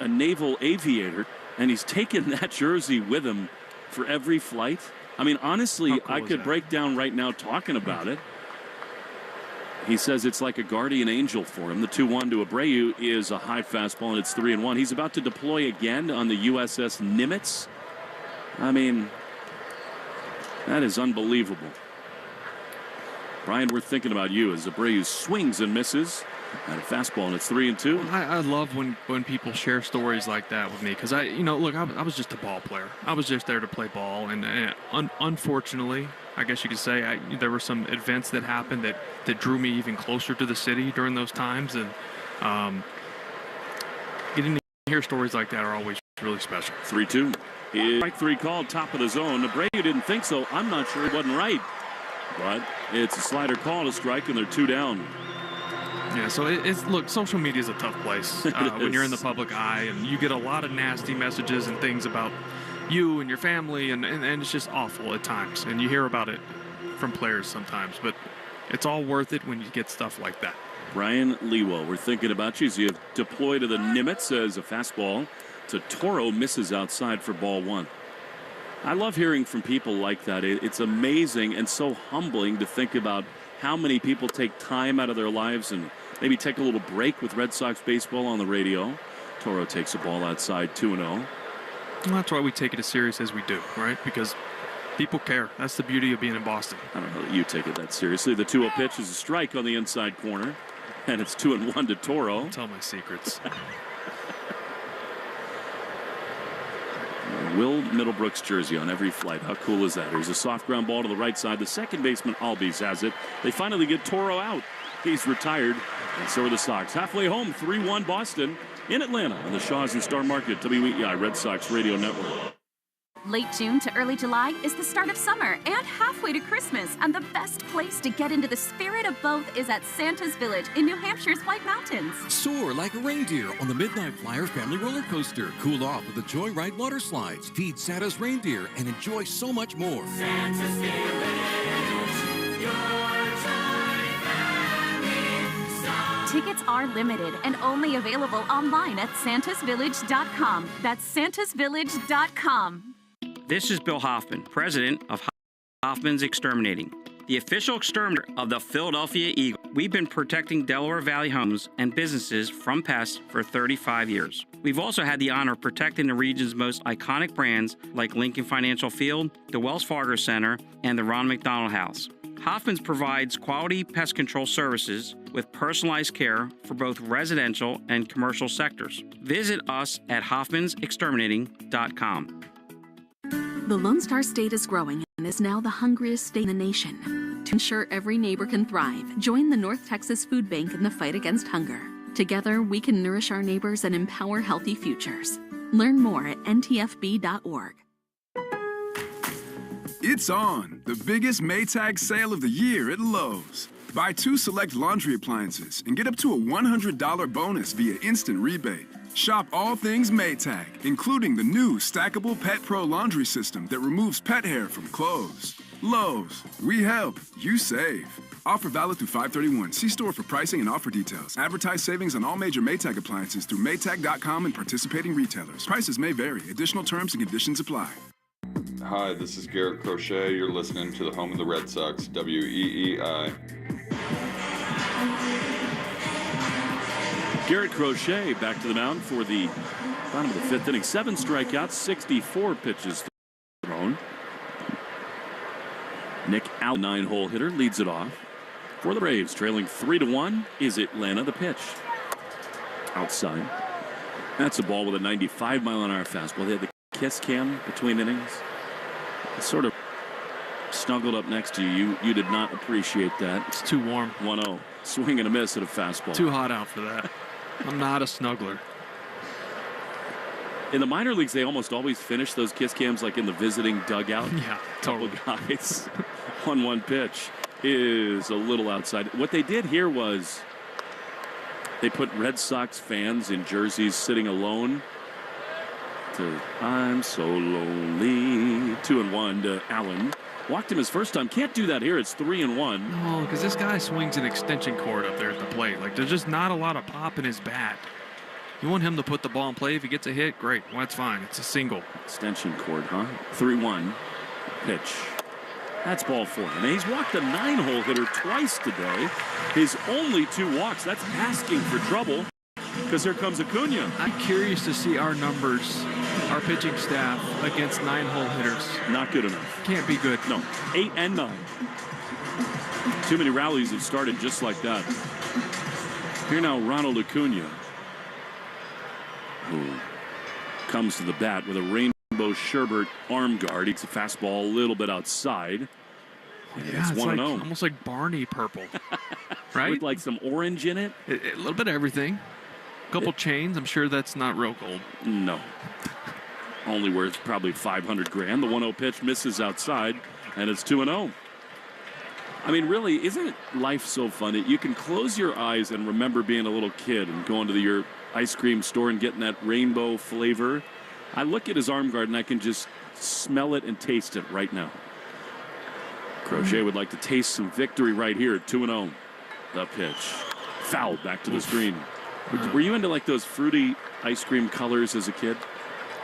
[SPEAKER 2] naval aviator, and he's taken that jersey with him for every flight. I mean, honestly, cool I could break down right now talking about it. He says it's like a guardian angel for him. The 2-1 to Abreu is a high fastball, and it's 3-1. He's about to deploy again on the USS Nimitz. I mean, that is unbelievable. Brian, we're thinking about you as Abreu swings and misses at a fastball, and it's 3-2.
[SPEAKER 7] I love when people share stories like that with me, because look, I was just a ball player. I was just there to play ball, and unfortunately, I guess you could say there were some events that happened that drew me even closer to the city during those times, and getting to hear stories like that are always really special.
[SPEAKER 2] 3-2. Strike three called, top of the zone. Abreu didn't think so. I'm not sure it wasn't right, but it's a slider call to strike, and they're 2 down.
[SPEAKER 7] Yeah, so look, social media is a tough place when you're in the public eye, and you get a lot of nasty messages and things about you and your family, and it's just awful at times, and you hear about it from players sometimes, but it's all worth it when you get stuff like that.
[SPEAKER 2] Brian Lewo, we're thinking about you as you deploy to the Nimitz as a fastball to Toro, misses outside for ball one. I love hearing from people like that. It's amazing and so humbling to think about how many people take time out of their lives and maybe take a little break with Red Sox baseball on the radio. Toro takes a ball outside, 2-0.
[SPEAKER 7] Well, that's why we take it as serious as we do, right? Because people care. That's the beauty of being in Boston.
[SPEAKER 2] I don't know that you take it that seriously. The 2-0 pitch is a strike on the inside corner, and it's 2-1 to Toro.
[SPEAKER 7] Don't tell my secrets.
[SPEAKER 2] Will Middlebrooks jersey on every flight. How cool is that? There's a soft ground ball to the right side. The second baseman, Albies, has it. They finally get Toro out. He's retired, and so are the Sox. Halfway home, 3-1 Boston in Atlanta on the Shaws and Star Market WEEI Red Sox Radio Network.
[SPEAKER 14] Late June to early July is the start of summer and halfway to Christmas, and the best place to get into the spirit of both is at Santa's Village in New Hampshire's White Mountains.
[SPEAKER 15] Soar like a reindeer on the Midnight Flyer family roller coaster. Cool off with the Joyride water slides. Feed Santa's reindeer and enjoy so much more.
[SPEAKER 6] Santa's Village, your toy family star.
[SPEAKER 14] Tickets are limited and only available online at santasvillage.com. That's santasvillage.com.
[SPEAKER 5] This is Bill Hoffman, president of Hoffman's Exterminating, the official exterminator of the Philadelphia Eagle. We've been protecting Delaware Valley homes and businesses from pests for 35 years. We've also had the honor of protecting the region's most iconic brands like Lincoln Financial Field, the Wells Fargo Center, and the Ron McDonald House. Hoffman's provides quality pest control services with personalized care for both residential and commercial sectors. Visit us at hoffmansexterminating.com.
[SPEAKER 11] The Lone Star State is growing and is now the hungriest state in the nation. To ensure every neighbor can thrive, join the North Texas Food Bank in the fight against hunger. Together, we can nourish our neighbors and empower healthy futures. Learn more at ntfb.org.
[SPEAKER 4] It's on, the biggest Maytag sale of the year at Lowe's. Buy 2 select laundry appliances and get up to a $100 bonus via instant rebate. Shop all things Maytag, including the new stackable Pet Pro laundry system that removes pet hair from clothes. Lowe's, we help, you save. Offer valid through 5/31. See store for pricing and offer details. Advertise savings on all major Maytag appliances through maytag.com and participating retailers. Prices may vary. Additional terms and conditions apply.
[SPEAKER 18] Hi, this is Garrett Crochet. You're listening to the home of the Red Sox, WEEI.
[SPEAKER 2] Garrett Crochet back to the mound for the bottom of the fifth inning. 7 strikeouts, 64 pitches thrown. Nick Al, 9-hole hitter, leads it off. For the Braves, trailing 3-1 is Atlanta. The pitch outside. That's a ball with a 95-mile-an-hour fastball. They had the kiss cam between innings. It's sort of snuggled up next to you. You did not appreciate that.
[SPEAKER 7] It's too warm.
[SPEAKER 2] 1-0. Swing and a miss at a fastball.
[SPEAKER 7] Too hot out for that. I'm not a snuggler.
[SPEAKER 2] In the minor leagues, they almost always finish those kiss cams like in the visiting dugout.
[SPEAKER 7] Yeah, totally.
[SPEAKER 2] Guys. 1-1 pitch is a little outside. What they did here was they put Red Sox fans in jerseys sitting alone to I'm so lonely. 2-1 to Allen. Walked him his first time. Can't do that here. It's 3-1.
[SPEAKER 7] No, because this guy swings an extension cord up there at the plate. Like, there's just not a lot of pop in his bat. You want him to put the ball in play. If he gets a hit, great. Well, that's fine. It's a single.
[SPEAKER 2] Extension cord, huh? 3-1 pitch. That's ball 4. And he's walked a 9-hole hitter twice today. His only 2 walks. That's asking for trouble because here comes Acuna.
[SPEAKER 7] I'm curious to see our numbers, our pitching staff against 9-hole hitters.
[SPEAKER 2] Not good enough.
[SPEAKER 7] Can't be good.
[SPEAKER 2] No. 8 and 9. Too many rallies have started just like that. Here now, Ronald Acuna, who comes to the bat with a Rainbow Sherbert arm guard. It's a fastball a little bit outside.
[SPEAKER 7] Yeah, it's like, almost like Barney purple, right?
[SPEAKER 2] With like some orange in it.
[SPEAKER 7] A little bit of everything. A couple chains. I'm sure that's not real gold.
[SPEAKER 2] No. Only worth probably $500,000. The 1-0 pitch misses outside, and it's 2-0. I mean, really, isn't life so fun? You can close your eyes and remember being a little kid and going to your ice cream store and getting that rainbow flavor. I look at his arm guard and I can just smell it and taste it right now. Crochet would like to taste some victory right here at 2-0. The pitch. Foul back to the screen. Were you into like those fruity ice cream colors as a kid?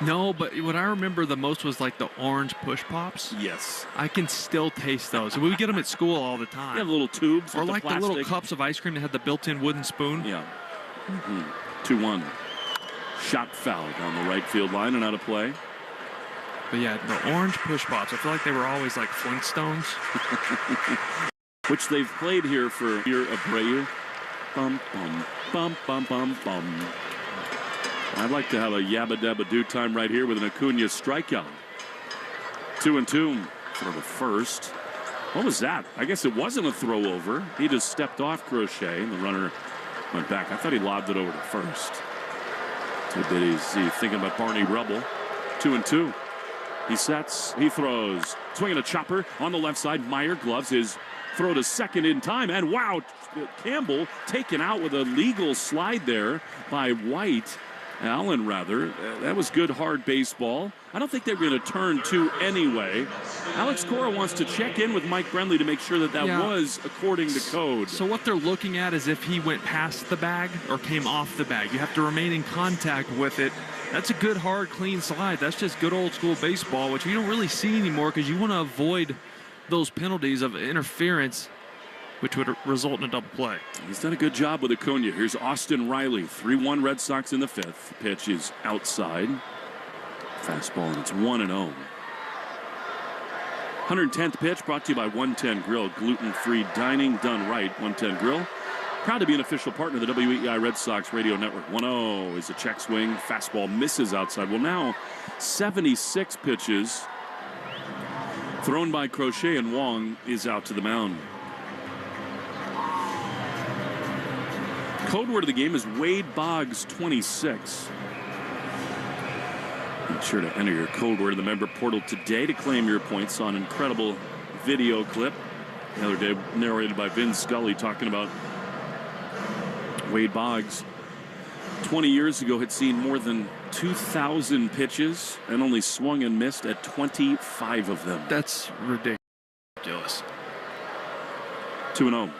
[SPEAKER 7] No, but what I remember the most was like the orange push pops.
[SPEAKER 2] Yes.
[SPEAKER 7] I can still taste those. We would get them at school all the time.
[SPEAKER 2] You have little tubes.
[SPEAKER 7] Or
[SPEAKER 2] with
[SPEAKER 7] like the little cups of ice cream that had the built-in wooden spoon.
[SPEAKER 2] Yeah. 2-1. Shot foul down the right field line and out of play.
[SPEAKER 7] But yeah, the orange push pops, I feel like they were always like Flintstones.
[SPEAKER 2] Which they've played here for year Abreu. Bum, bum, bum, bum, bum, bum. I'd like to have a yabba dabba do time right here with an Acuna strikeout. 2-2 for the first. What was that? I guess it wasn't a throw over. He just stepped off Crochet and the runner went back. I thought he lobbed it over to first. Too bit easy. Thinking about Barney Rubble. 2-2. He sets. He throws. Swinging a chopper on the left side. Meyer gloves his throw to second in time. And wow, Campbell taken out with a legal slide there by Allen rather. That was good hard baseball. I don't think they're going to turn 2 anyway. Alex Cora wants to check in with Mike Brenly to make sure that was according to code.
[SPEAKER 7] So what they're looking at is if he went past the bag or came off the bag. You have to remain in contact with it. That's a good, hard, clean slide. That's just good old school baseball, which we don't really see anymore because you want to avoid those penalties of interference, which would result in a double play.
[SPEAKER 2] He's done a good job with Acuna. Here's Austin Riley. 3-1 Red Sox in the fifth. Pitch is outside. Fastball, and it's 1-0. 110th pitch brought to you by 110 Grill. Gluten-free dining done right. 110 Grill. Proud to be an official partner of the WEEI Red Sox radio network. 1-0 is a check swing. Fastball misses outside. Well, now 76 pitches thrown by Crochet, and Wong is out to the mound. Code word of the game is Wade Boggs 26. Make sure to enter your code word in the member portal today to claim your points on incredible video clip. The other day narrated by Vin Scully talking about Wade Boggs 20 years ago had seen more than 2,000 pitches and only swung and missed at 25 of them.
[SPEAKER 7] That's ridiculous.
[SPEAKER 2] 2-0.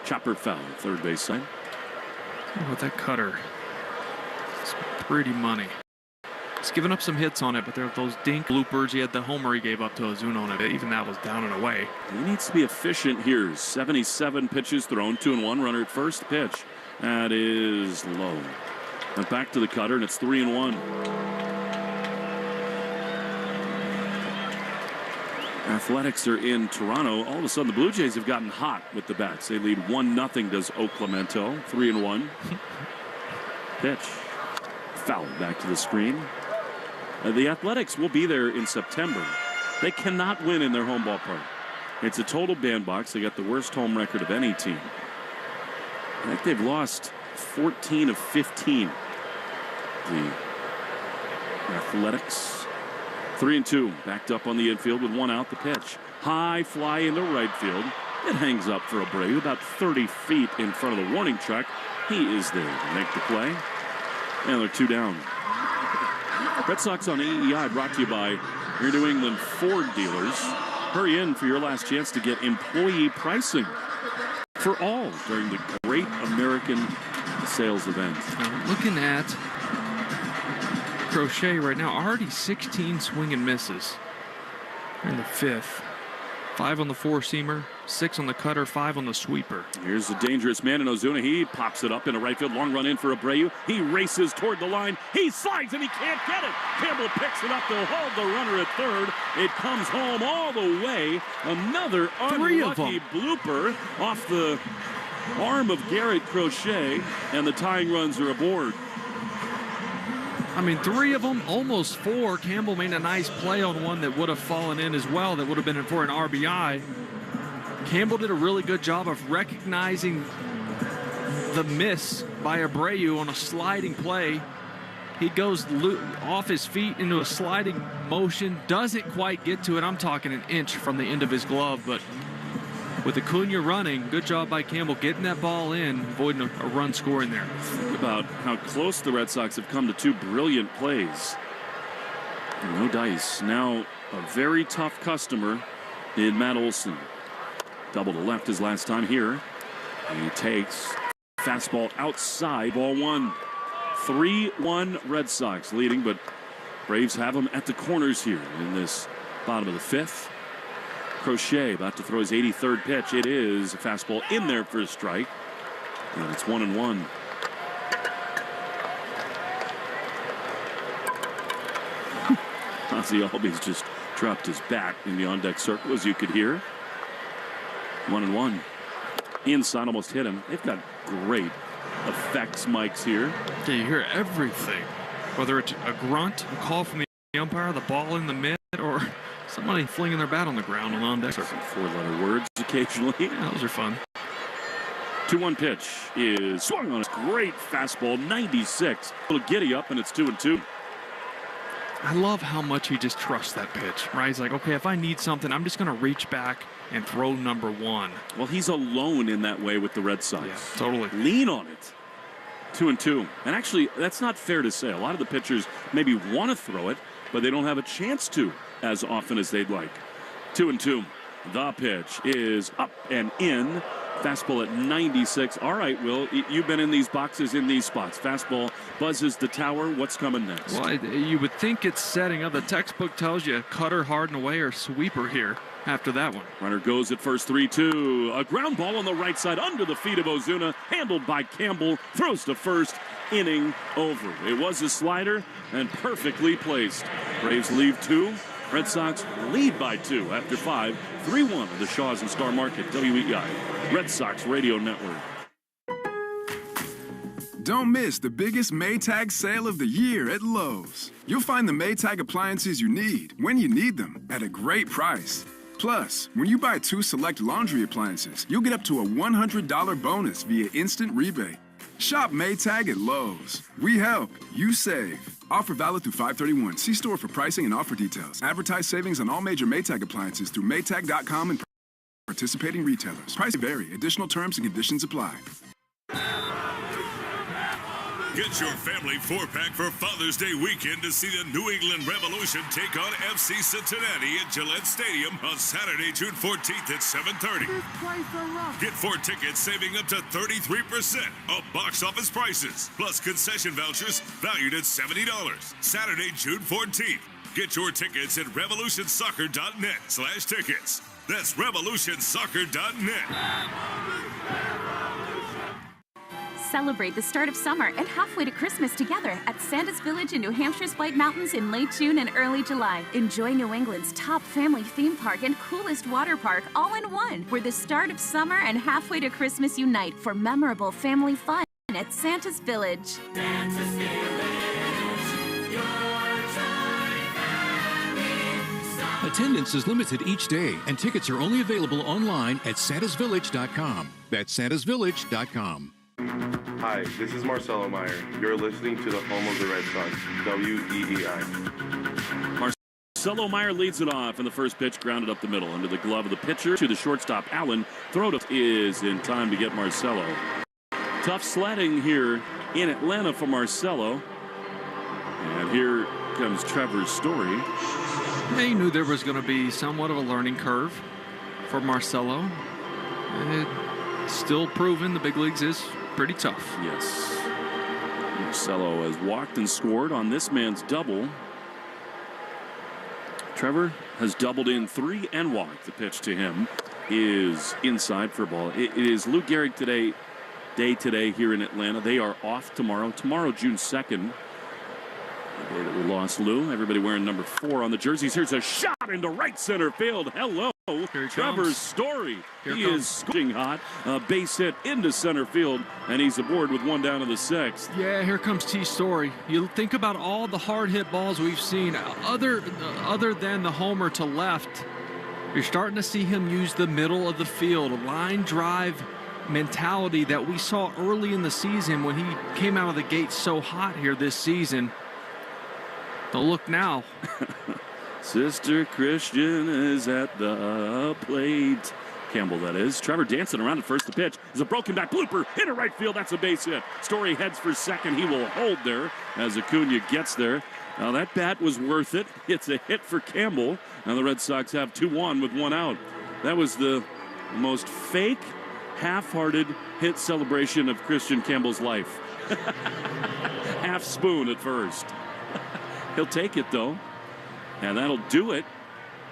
[SPEAKER 2] Chopper foul, third base side.
[SPEAKER 7] With that cutter, it's pretty money. He's given up some hits on it, but there are those dink bloopers. He had the homer he gave up to Ozuna on it. Even that was down and away.
[SPEAKER 2] He needs to be efficient here. 77 pitches thrown, 2-1. Runner at first. Pitch. That is low. And back to the cutter, and it's 3-1. Athletics are in Toronto. All of a sudden, the Blue Jays have gotten hot with the bats. They lead 1-0. Does Oclemento. 3-1. Pitch. Foul back to the screen. The Athletics will be there in September. They cannot win in their home ballpark. It's a total bandbox. They got the worst home record of any team. I think they've lost 14 of 15. The Athletics. 3-2. Backed up on the infield with 1 out. The pitch. High fly into right field. It hangs up for Abreu about 30 feet in front of the warning track. He is there to make the play. And they're 2 down. Red Sox on AEI brought to you by your New England Ford dealers. Hurry in for your last chance to get employee pricing for all during the Great American Sales Event.
[SPEAKER 7] Looking at Crochet right now, already 16 swing and misses in the 5th. 5 on the 4-seamer, 6 on the cutter, 5 on the sweeper.
[SPEAKER 2] Here's the dangerous man in Ozuna. He pops it up into right field. Long run in for Abreu. He races toward the line. He slides and he can't get it. Campbell picks it up. They'll hold the runner at third. It comes home all the way. Another unlucky blooper off the arm of Garrett Crochet, and the tying runs are aboard.
[SPEAKER 7] I mean, 3 of them, almost 4. Campbell made a nice play on one that would have fallen in as well. That would have been in for an RBI. Campbell did a really good job of recognizing the miss by Abreu on a sliding play. He goes off his feet into a sliding motion, doesn't quite get to it. I'm talking an inch from the end of his glove, but with Acuna running, good job by Campbell getting that ball in, avoiding a run scoring there.
[SPEAKER 2] Think about how close the Red Sox have come to 2 brilliant plays. No dice. Now a very tough customer in Matt Olson. Double to left his last time here. He takes fastball outside, ball 1. 3-1 Red Sox leading, but Braves have them at the corners here in this bottom of the 5th. Crochet about to throw his 83rd pitch. It is a fastball in there for a strike. And it's 1-1. Ozzy Albies just dropped his bat in the on-deck circle, as you could hear. 1-1. Inside, almost hit him. They've got great effects mics here.
[SPEAKER 7] Yeah, you hear everything. Whether it's a grunt, a call from the umpire, the ball in the mid, or somebody flinging their bat on the ground on on-deck circle.
[SPEAKER 2] 4-letter words occasionally.
[SPEAKER 7] Yeah, those are fun.
[SPEAKER 2] 2-1 pitch is swung on a great fastball, 96. A little giddy up, and it's 2-2.
[SPEAKER 7] I love how much he just trusts that pitch, right? He's like, okay, if I need something, I'm just going to reach back and throw number 1.
[SPEAKER 2] Well, he's alone in that way with the Red Sox.
[SPEAKER 7] Yeah, totally.
[SPEAKER 2] Lean on it. 2-2. And actually, that's not fair to say. A lot of the pitchers maybe want to throw it, but they don't have a chance to as often as they'd like. 2-2. The pitch is up and in. Fastball at 96. All right, Will, you've been in these boxes in these spots. Fastball buzzes the tower. What's coming next?
[SPEAKER 7] Well, you would think it's setting up. The textbook tells you cutter hard and away or sweeper here after that one.
[SPEAKER 2] Runner goes at first, 3-2. A ground ball on the right side under the feet of Ozuna. Handled by Campbell. Throws to first. Inning over. It was a slider and perfectly placed. Braves leave 2. Red Sox lead by 2 after 5. 3-1 of the Shaws and Star Market, WEI, Red Sox Radio Network.
[SPEAKER 4] Don't miss the biggest Maytag sale of the year at Lowe's. You'll find the Maytag appliances you need when you need them at a great price. Plus, when you buy 2 select laundry appliances, you'll get up to a $100 bonus via instant rebate. Shop Maytag at Lowe's. We help, you save. Offer valid through 5/31. See store for pricing and offer details. Advertise savings on all major Maytag appliances through Maytag.com and participating retailers. Price vary. Additional terms and conditions apply.
[SPEAKER 13] Get your family 4-pack for Father's Day weekend to see the New England Revolution take on FC Cincinnati at Gillette Stadium on Saturday, June 14th at 7:30. Get 4 tickets saving up to 33% of box office prices, plus concession vouchers valued at $70. Saturday, June 14th. Get your tickets at revolutionsoccer.net/tickets. That's revolutionsoccer.net.
[SPEAKER 14] Celebrate the start of summer and halfway to Christmas together at Santa's Village in New Hampshire's White Mountains in late June and early July. Enjoy New England's top family theme park and coolest water park all in one, where the start of summer and halfway to Christmas unite for memorable family fun at Santa's Village.
[SPEAKER 6] Santa's Village, your time.
[SPEAKER 15] Attendance is limited each day, and tickets are only available online at santasvillage.com. That's santasvillage.com.
[SPEAKER 17] Hi, this is Marcelo Meyer. You're listening to the home of the Red Sox, WEEI.
[SPEAKER 2] Marcelo Meyer leads it off, and the first pitch grounded up the middle under the glove of the pitcher to the shortstop, Allen. Throw to is in time to get Marcelo. Tough sledding here in Atlanta for Marcelo. And here comes Trevor's Story.
[SPEAKER 7] He knew there was going to be somewhat of a learning curve for Marcelo. Still proven the big leagues is pretty tough.
[SPEAKER 2] Yes. Marcelo has walked and scored on this man's double. Trevor has doubled in 3 and walked. The pitch to him is inside for a ball. It is Lou Gehrig day today here in Atlanta. They are off tomorrow. Tomorrow, June 2nd. The day that we lost Lou. Everybody wearing number 4 on the jerseys. Here's a shot into right center field. Hello. Trevor's Story. He is scorching hot. A base hit into center field, and he's aboard with 1 down to the 6th.
[SPEAKER 7] Yeah, here comes T. Story. You think about all the hard hit balls we've seen, other than the homer to left. You're starting to see him use the middle of the field, a line drive mentality that we saw early in the season when he came out of the gate so hot here this season. Don't look now.
[SPEAKER 2] Sister Christian is at the plate. Campbell, that is. Trevor dancing around at first. The pitch is a broken back blooper into right field. That's a base hit. Story heads for second. He will hold there as Acuna gets there. Now that bat was worth it. It's a hit for Campbell. Now the Red Sox have 2-1 with 1 out. That was the most fake, half-hearted hit celebration of Christian Campbell's life. Half spoon at first. He'll take it, though. And that'll do it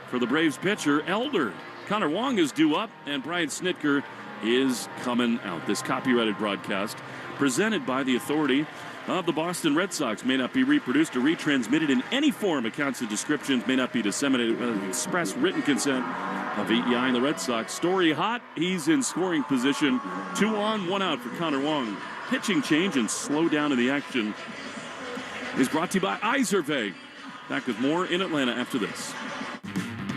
[SPEAKER 2] for the Braves pitcher, Elder. Connor Wong is due up, and Brian Snitker is coming out. This copyrighted broadcast, presented by the authority of the Boston Red Sox, may not be reproduced or retransmitted in any form. Accounts and descriptions may not be disseminated without express written consent of EEI and the Red Sox. Story hot. He's in scoring position. 2 on, 1 out for Connor Wong. Pitching change and slow down in the action is brought to you by Izervay. Back with more in Atlanta after this.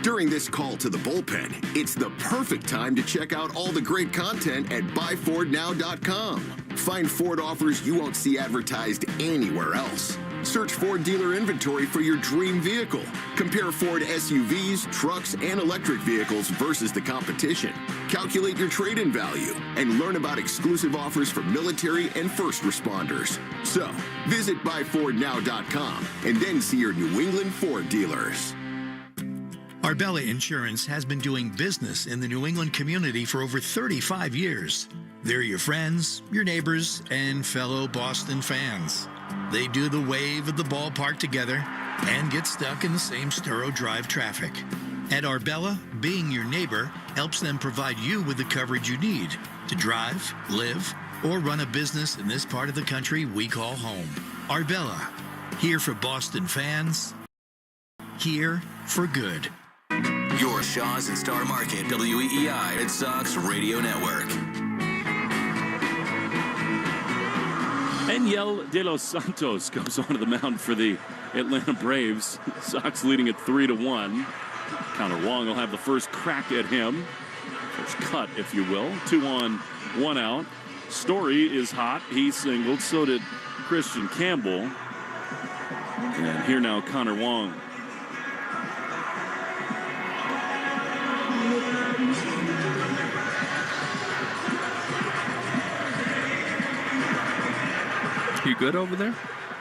[SPEAKER 21] During this call to the bullpen, it's the perfect time to check out all the great content at buyfordnow.com. Find Ford offers you won't see advertised anywhere else. Search Ford dealer inventory for your dream vehicle. Compare Ford SUVs, trucks, and electric vehicles versus the competition. Calculate your trade-in value and learn about exclusive offers for military and first responders. So, visit buyfordnow.com and then see your New England Ford dealers.
[SPEAKER 22] Arbella Insurance has been doing business in the New England community for over 35 years. They're your friends, your neighbors, and fellow Boston fans. They do the wave at the ballpark together and get stuck in the same Sturo Drive traffic. At Arbella, being your neighbor helps them provide you with the coverage you need to drive, live, or run a business in this part of the country we call home. Arbella, here for Boston fans, here for good.
[SPEAKER 8] Your Shaw's and Star Market, WEEI Red Sox Radio Network.
[SPEAKER 2] Enyel De Los Santos goes onto the mound for the Atlanta Braves. Sox leading at 3-1. Connor Wong will have the first crack at him. First cut, if you will. 2 on, 1 out. Story is hot. He singled. So did Christian Campbell. And here now, Connor Wong.
[SPEAKER 7] You good over there?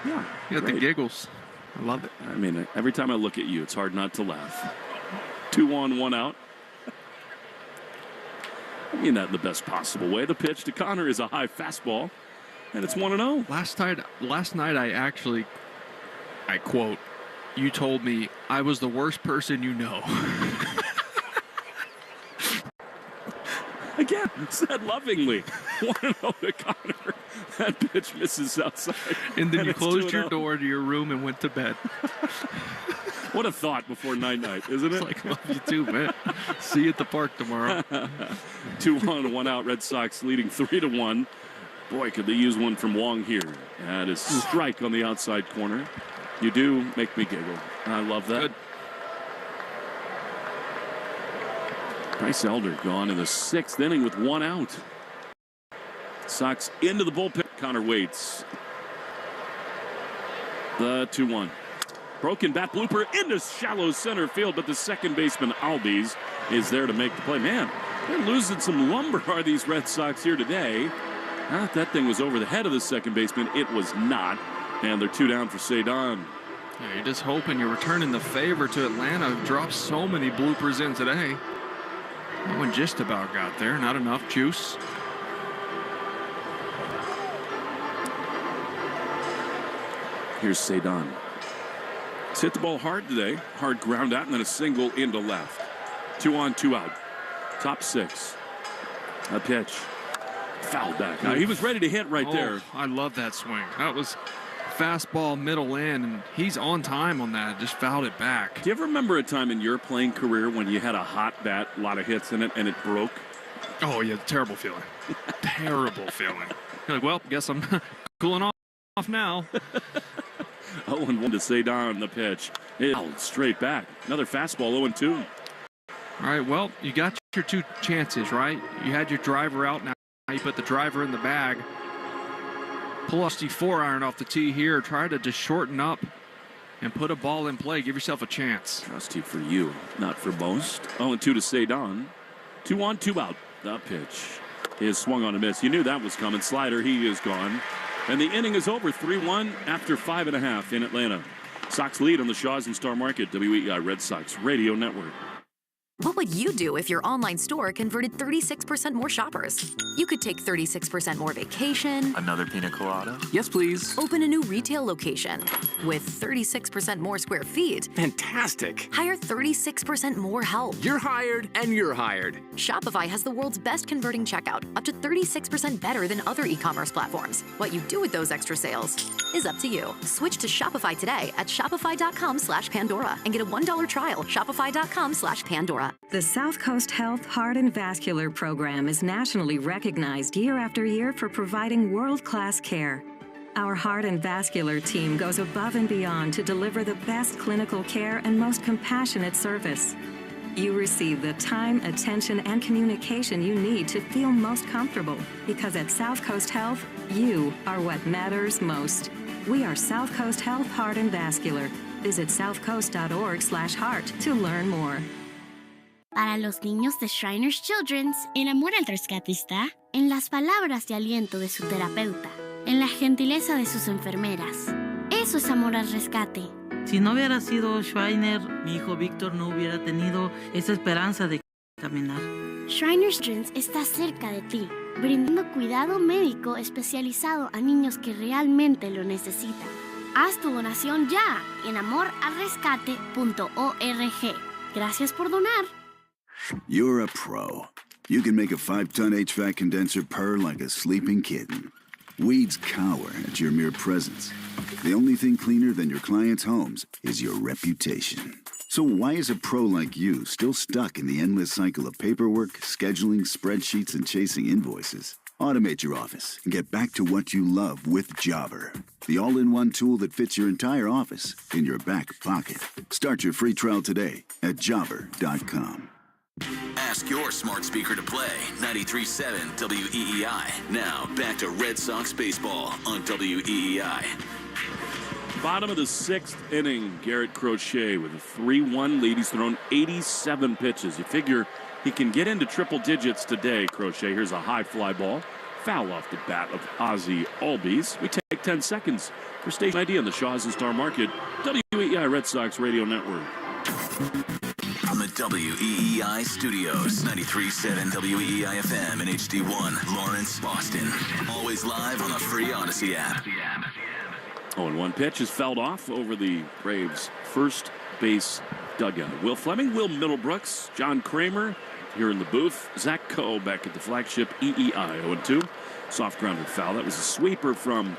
[SPEAKER 2] Yeah.
[SPEAKER 7] You got the giggles. I love it.
[SPEAKER 2] I mean, every time I look at you, it's hard not to laugh. 2 on, 1 out. I mean that in the best possible way. The pitch to Connor is a high fastball, and it's 1-0.
[SPEAKER 7] Last night I quote, "You told me I was the worst person you know."
[SPEAKER 2] Again, said lovingly. 1-0 to Connor. That pitch misses outside.
[SPEAKER 7] And then you closed your
[SPEAKER 2] 2-0.
[SPEAKER 7] door to your room and went to bed.
[SPEAKER 2] What a thought before night-night, isn't it?
[SPEAKER 7] It's like, love you too, man. See you at the park tomorrow.
[SPEAKER 2] 2 on, 1 out. Red Sox leading 3-1. Boy, could they use one from Wong here. That is strike on the outside corner. You do make me giggle. I love that.
[SPEAKER 7] Good.
[SPEAKER 2] Bryce Elder gone in the 6th inning with 1 out. Sox into the bullpen. Connor waits. The 2-1. Broken bat blooper into shallow center field, but the second baseman Albies is there to make the play. Man, they're losing some lumber, are these Red Sox here today. I thought that thing was over the head of the second baseman. It was not. And they're 2 down for Cedon.
[SPEAKER 7] Yeah, you're just hoping you're returning the favor to Atlanta, who dropped so many bloopers in today. That one just about got there. Not enough juice.
[SPEAKER 2] Here's Cedon. He's hit the ball hard today. Hard ground out and then a single into left. 2 on, 2 out. Top 6. A pitch. Foul back. Now, he was ready to hit right there.
[SPEAKER 7] I love that swing. That was fastball middle in, and he's on time on that. Just fouled it back.
[SPEAKER 2] Do you ever remember a time in your playing career when you had a hot bat, a lot of hits in it, and it broke?
[SPEAKER 7] Oh, yeah, terrible feeling. Terrible feeling. You're like, well, guess I'm cooling off now.
[SPEAKER 2] 0-1 to Cedon, the pitch. Straight back. Another fastball, 0-2.
[SPEAKER 7] All right, well, you got your 2 chances, right? You had your driver out. Now you put the driver in the bag. Pull off the 4-iron off the tee here. Try to just shorten up and put a ball in play. Give yourself a chance.
[SPEAKER 2] Trusty for you, not for most. 0-2 to Cedon. 2 on, 2 out. The pitch is swung on a miss. You knew that was coming. Slider, he is gone. And the inning is over. 3-1 after 5.5 in Atlanta. Sox lead on the Shaws and Star Market. WEI Red Sox Radio Network.
[SPEAKER 1] What would you do if your online store converted 36% more shoppers? You could take 36% more vacation.
[SPEAKER 20] Another pina colada? Yes, please.
[SPEAKER 1] Open a new retail location with 36% more square feet.
[SPEAKER 20] Fantastic.
[SPEAKER 1] Hire 36% more help.
[SPEAKER 20] You're hired and you're hired.
[SPEAKER 1] Shopify has the world's best converting checkout, up to 36% better than other e-commerce platforms. What you do with those extra sales is up to you. Switch to Shopify today at shopify.com/Pandora and get a $1 trial. Shopify.com/Pandora.
[SPEAKER 12] The South Coast Health Heart and Vascular Program is nationally recognized year after year for providing world-class care. Our heart and vascular team goes above and beyond to deliver the best clinical care and most compassionate service. You receive the time, attention, and communication you need to feel most comfortable, because at South Coast Health, you are what matters most. We are South Coast Health Heart and Vascular. Visit southcoast.org/heart to learn more.
[SPEAKER 3] Para los niños de Shriners Children's, el amor al rescate está en las palabras de aliento de su terapeuta, en la gentileza de sus enfermeras. Eso es amor al rescate.
[SPEAKER 9] Si no hubiera sido Schreiner, mi hijo Víctor no hubiera tenido esa esperanza de caminar.
[SPEAKER 3] Shriners Children's está cerca de ti, brindando cuidado médico especializado a niños que realmente lo necesitan. Haz tu donación ya en amoralrescate.org. Gracias por donar.
[SPEAKER 19] You're a pro. You can make a 5-ton HVAC condenser purr like a sleeping kitten. Weeds cower at your mere presence. The only thing cleaner than your clients' homes is your reputation. So why is a pro like you still stuck in the endless cycle of paperwork, scheduling, spreadsheets, and chasing invoices? Automate your office and get back to what you love with Jobber, the all-in-one tool that fits your entire office in your back pocket. Start your free trial today at jobber.com.
[SPEAKER 8] Ask your smart speaker to play 93.7 WEEI. Now back to Red Sox baseball on WEEI.
[SPEAKER 2] Bottom of the 6th inning, Garrett Crochet with a 3-1 lead. He's thrown 87 pitches. You figure he can get into triple digits today, Crochet. Here's a high fly ball. Foul off the bat of Ozzie Albies. We take 10 seconds for station ID on the Shaws and Star Market, WEEI Red Sox Radio Network.
[SPEAKER 8] From the WEEI studios, 93.7 WEEI FM and HD1, Lawrence, Boston. Always live on the free Odyssey app.
[SPEAKER 2] 0-1 pitch is fouled off over the Braves' first base dugout. Will Fleming, Will Middlebrooks, John Kramer here in the booth. Zach Coe back at the flagship EEI. 0-2. Soft grounded foul. That was a sweeper from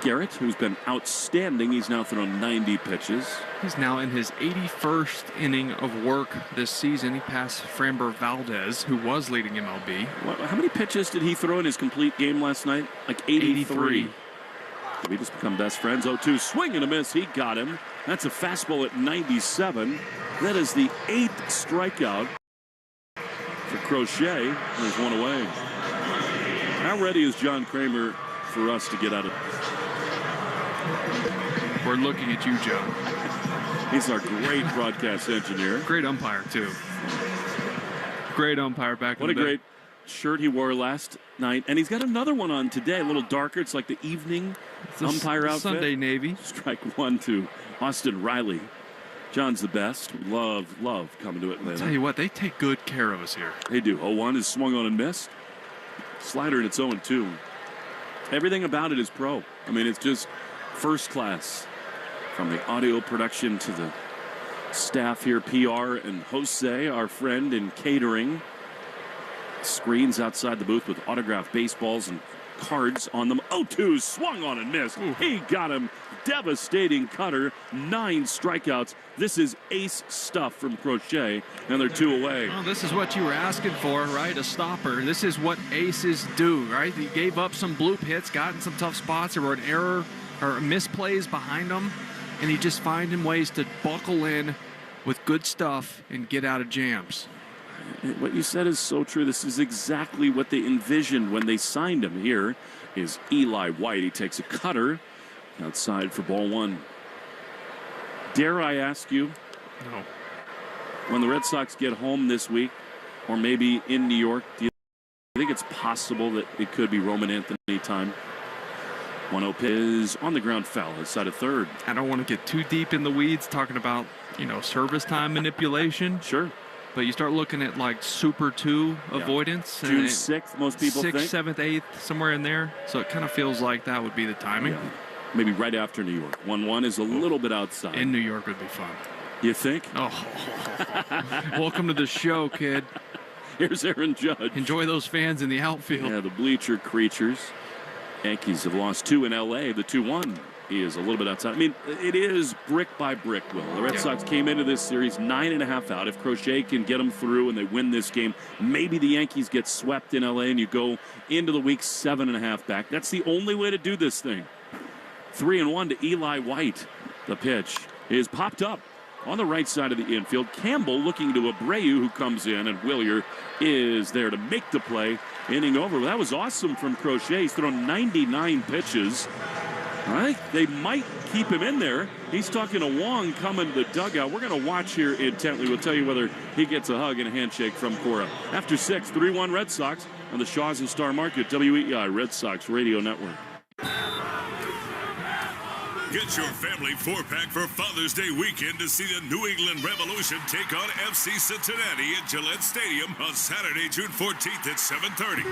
[SPEAKER 2] Garrett, who's been outstanding. He's now thrown 90 pitches.
[SPEAKER 7] He's now in his 81st inning of work this season. He passed Framber Valdez, who was leading MLB.
[SPEAKER 2] How many pitches did he throw in his complete game last night? Like 83. Did we just become best friends? 0-2. Swing and a miss. He got him. That's a fastball at 97. That is the 8th strikeout for Crochet. There's one away. How ready is John Kramer for us to get out of?
[SPEAKER 7] We're looking at you, Joe.
[SPEAKER 2] He's our great broadcast engineer.
[SPEAKER 7] Great umpire, too. Great umpire back in the day.
[SPEAKER 2] What a great shirt he wore last night. And he's got another one on today, a little darker. It's like the evening umpire outfit.
[SPEAKER 7] Sunday Navy.
[SPEAKER 2] Strike one to Austin Riley. John's the best. We love coming to Atlanta.
[SPEAKER 7] I'll tell you what, they take good care of us here.
[SPEAKER 2] They do. 0-1 is swung on and missed. Slider, and it's 0-2. Everything about it is pro. I mean, it's just first class. From the audio production to the staff here, PR and Jose, our friend in catering. Screens outside the booth with autographed baseballs and cards on them. 0-2, swung on and missed. He got him. Devastating cutter. 9 strikeouts. This is ace stuff from Crochet, and they're 2 away.
[SPEAKER 7] Well, this is what you were asking for, right? A stopper. This is what aces do, right? He gave up some bloop hits, got in some tough spots. There were an error or misplays behind him, and he just finding ways to buckle in with good stuff and get out of jams.
[SPEAKER 2] What you said is so true. This is exactly what they envisioned when they signed him. Here is Eli White. He takes a cutter outside for ball 1. Dare I ask you,
[SPEAKER 7] no,
[SPEAKER 2] when the Red Sox get home this week, or maybe in New York, do you think it's possible that it could be Roman Anthony time? 1-0 pitch is on the ground, foul outside of third.
[SPEAKER 7] I don't want to get too deep in the weeds talking about, service time manipulation.
[SPEAKER 2] Sure.
[SPEAKER 7] But you start looking at like Super 2 avoidance.
[SPEAKER 2] June 6th, most people
[SPEAKER 7] 6th,
[SPEAKER 2] think.
[SPEAKER 7] 7th, 8th, somewhere in there. So it kind of feels like that would be the timing.
[SPEAKER 2] Yeah. Maybe right after New York. 1-1 is a little bit outside.
[SPEAKER 7] In New York would be fun.
[SPEAKER 2] You think?
[SPEAKER 7] Oh. Welcome to the show, kid.
[SPEAKER 2] Here's Aaron Judge.
[SPEAKER 7] Enjoy those fans in the outfield.
[SPEAKER 2] Yeah, the bleacher creatures. Yankees have lost 2 in L.A. The 2-1 is a little bit outside. I mean, it is brick by brick, Will. The Red Sox came into this series 9.5 out. If Crochet can get them through and they win this game, maybe the Yankees get swept in L.A. and you go into the week 7.5 back. That's the only way to do this thing. 3-1 to Eli White. The pitch is popped up on the right side of the infield. Campbell looking to Abreu, who comes in, and Willier is there to make the play. Inning over. Well, that was awesome from Crochet. He's thrown 99 pitches. All right, they might keep him in there. He's talking to Wong coming to the dugout. We're going to watch here intently. We'll tell you whether he gets a hug and a handshake from Cora. After 6, 3-1 Red Sox on the Shaws and Star Market, WEEI Red Sox Radio Network.
[SPEAKER 13] Get your family 4-pack for Father's Day weekend to see the New England Revolution take on FC Cincinnati at Gillette Stadium on Saturday, June 14th at 7:30.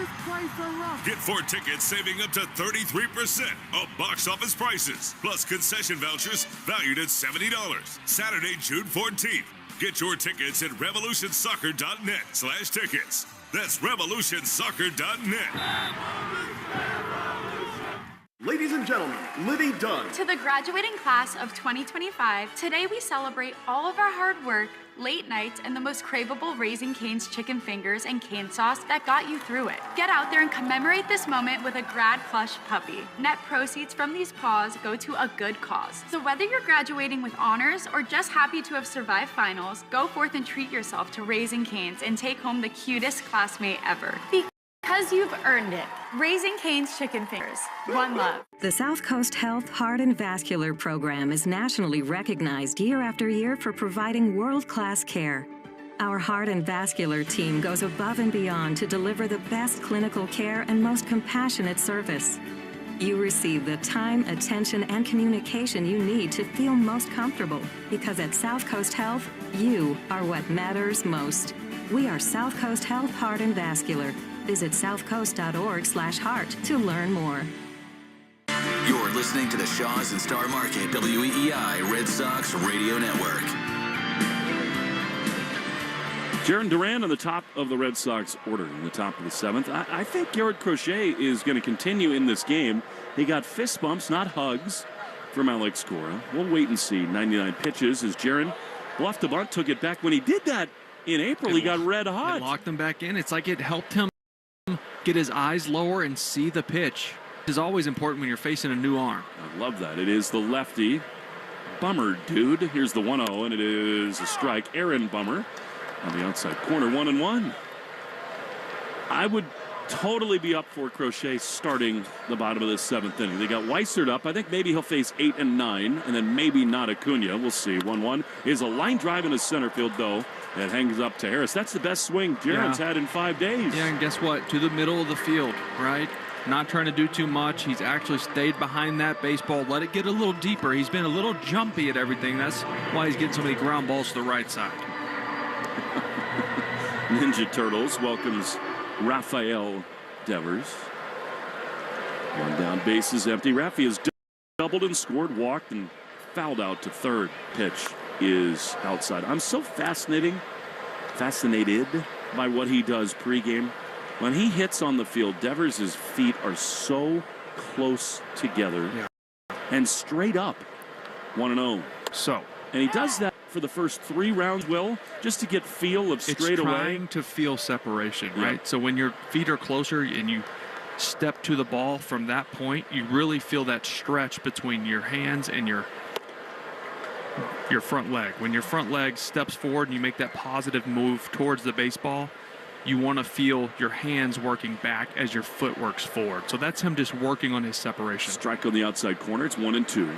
[SPEAKER 13] Get 4 tickets saving up to 33% of box office prices, plus concession vouchers valued at $70. Saturday, June 14th. Get your tickets at revolutionsoccer.net/tickets. That's revolutionsoccer.net.
[SPEAKER 10] Ladies and gentlemen, Livy Dunn.
[SPEAKER 16] To the graduating class of 2025, today we celebrate all of our hard work, late nights, and the most craveable Raising Cane's chicken fingers and cane sauce that got you through it. Get out there and commemorate this moment with a grad plush puppy. Net proceeds from these paws go to a good cause. So whether you're graduating with honors or just happy to have survived finals, go forth and treat yourself to Raising Cane's and take home the cutest classmate ever. Because you've earned it. Raising Cane's chicken fingers. One love.
[SPEAKER 12] The South Coast Health Heart and Vascular Program is nationally recognized year after year for providing world-class care. Our heart and vascular team goes above and beyond to deliver the best clinical care and most compassionate service. You receive the time, attention, and communication you need to feel most comfortable, because at South Coast Health, you are what matters most. We are South Coast Health Heart and Vascular. Visit southcoast.org/heart to learn more.
[SPEAKER 8] You're listening to the Shaws and Star Market WEEI Red Sox Radio Network.
[SPEAKER 2] Jaron Duran on the top of the Red Sox order in the top of the 7th. I think Garrett Crochet is going to continue in this game. He got fist bumps, not hugs, from Alex Cora. We'll wait and see. 99 pitches as Jaron bluffed the bunt, took it back. When he did that in April, he got red hot.
[SPEAKER 7] It locked him back in. It's like it helped him get his eyes lower and see the pitch. Is always important when you're facing a new arm.
[SPEAKER 2] I love that. It is the lefty. Bummer, dude. Here's the 1-0, and it is a strike. Aaron Bummer on the outside corner, 1-1. I would totally be up for Crochet starting the bottom of this 7th inning. They got Weissert up. I think maybe he'll face 8 and 9, and then maybe not Acuna. We'll see. 1-1 is a line drive in his center field, though. It hangs up to Harris. That's the best swing Jaron's had in 5 days.
[SPEAKER 7] Yeah, and guess what? To the middle of the field, right? Not trying to do too much. He's actually stayed behind that baseball. Let it get a little deeper. He's been a little jumpy at everything. That's why he's getting so many ground balls to the right side.
[SPEAKER 2] Ninja Turtles welcomes Rafael Devers. One down, base is empty. Rafi has doubled and scored, walked, and fouled out to third. Pitch is outside. I'm so fascinated by what he does pregame. When he hits on the field, Devers' feet are so close together and straight up. 1-0. And he does that for the first 3 rounds, Will, just to get feel of straight away.
[SPEAKER 7] It's trying to feel separation, right? So when your feet are closer and you step to the ball from that point, you really feel that stretch between your hands and your front leg. When your front leg steps forward and you make that positive move towards the baseball, you want to feel your hands working back as your foot works forward. So that's him just working on his separation.
[SPEAKER 2] Strike on the outside corner. It's 1-2.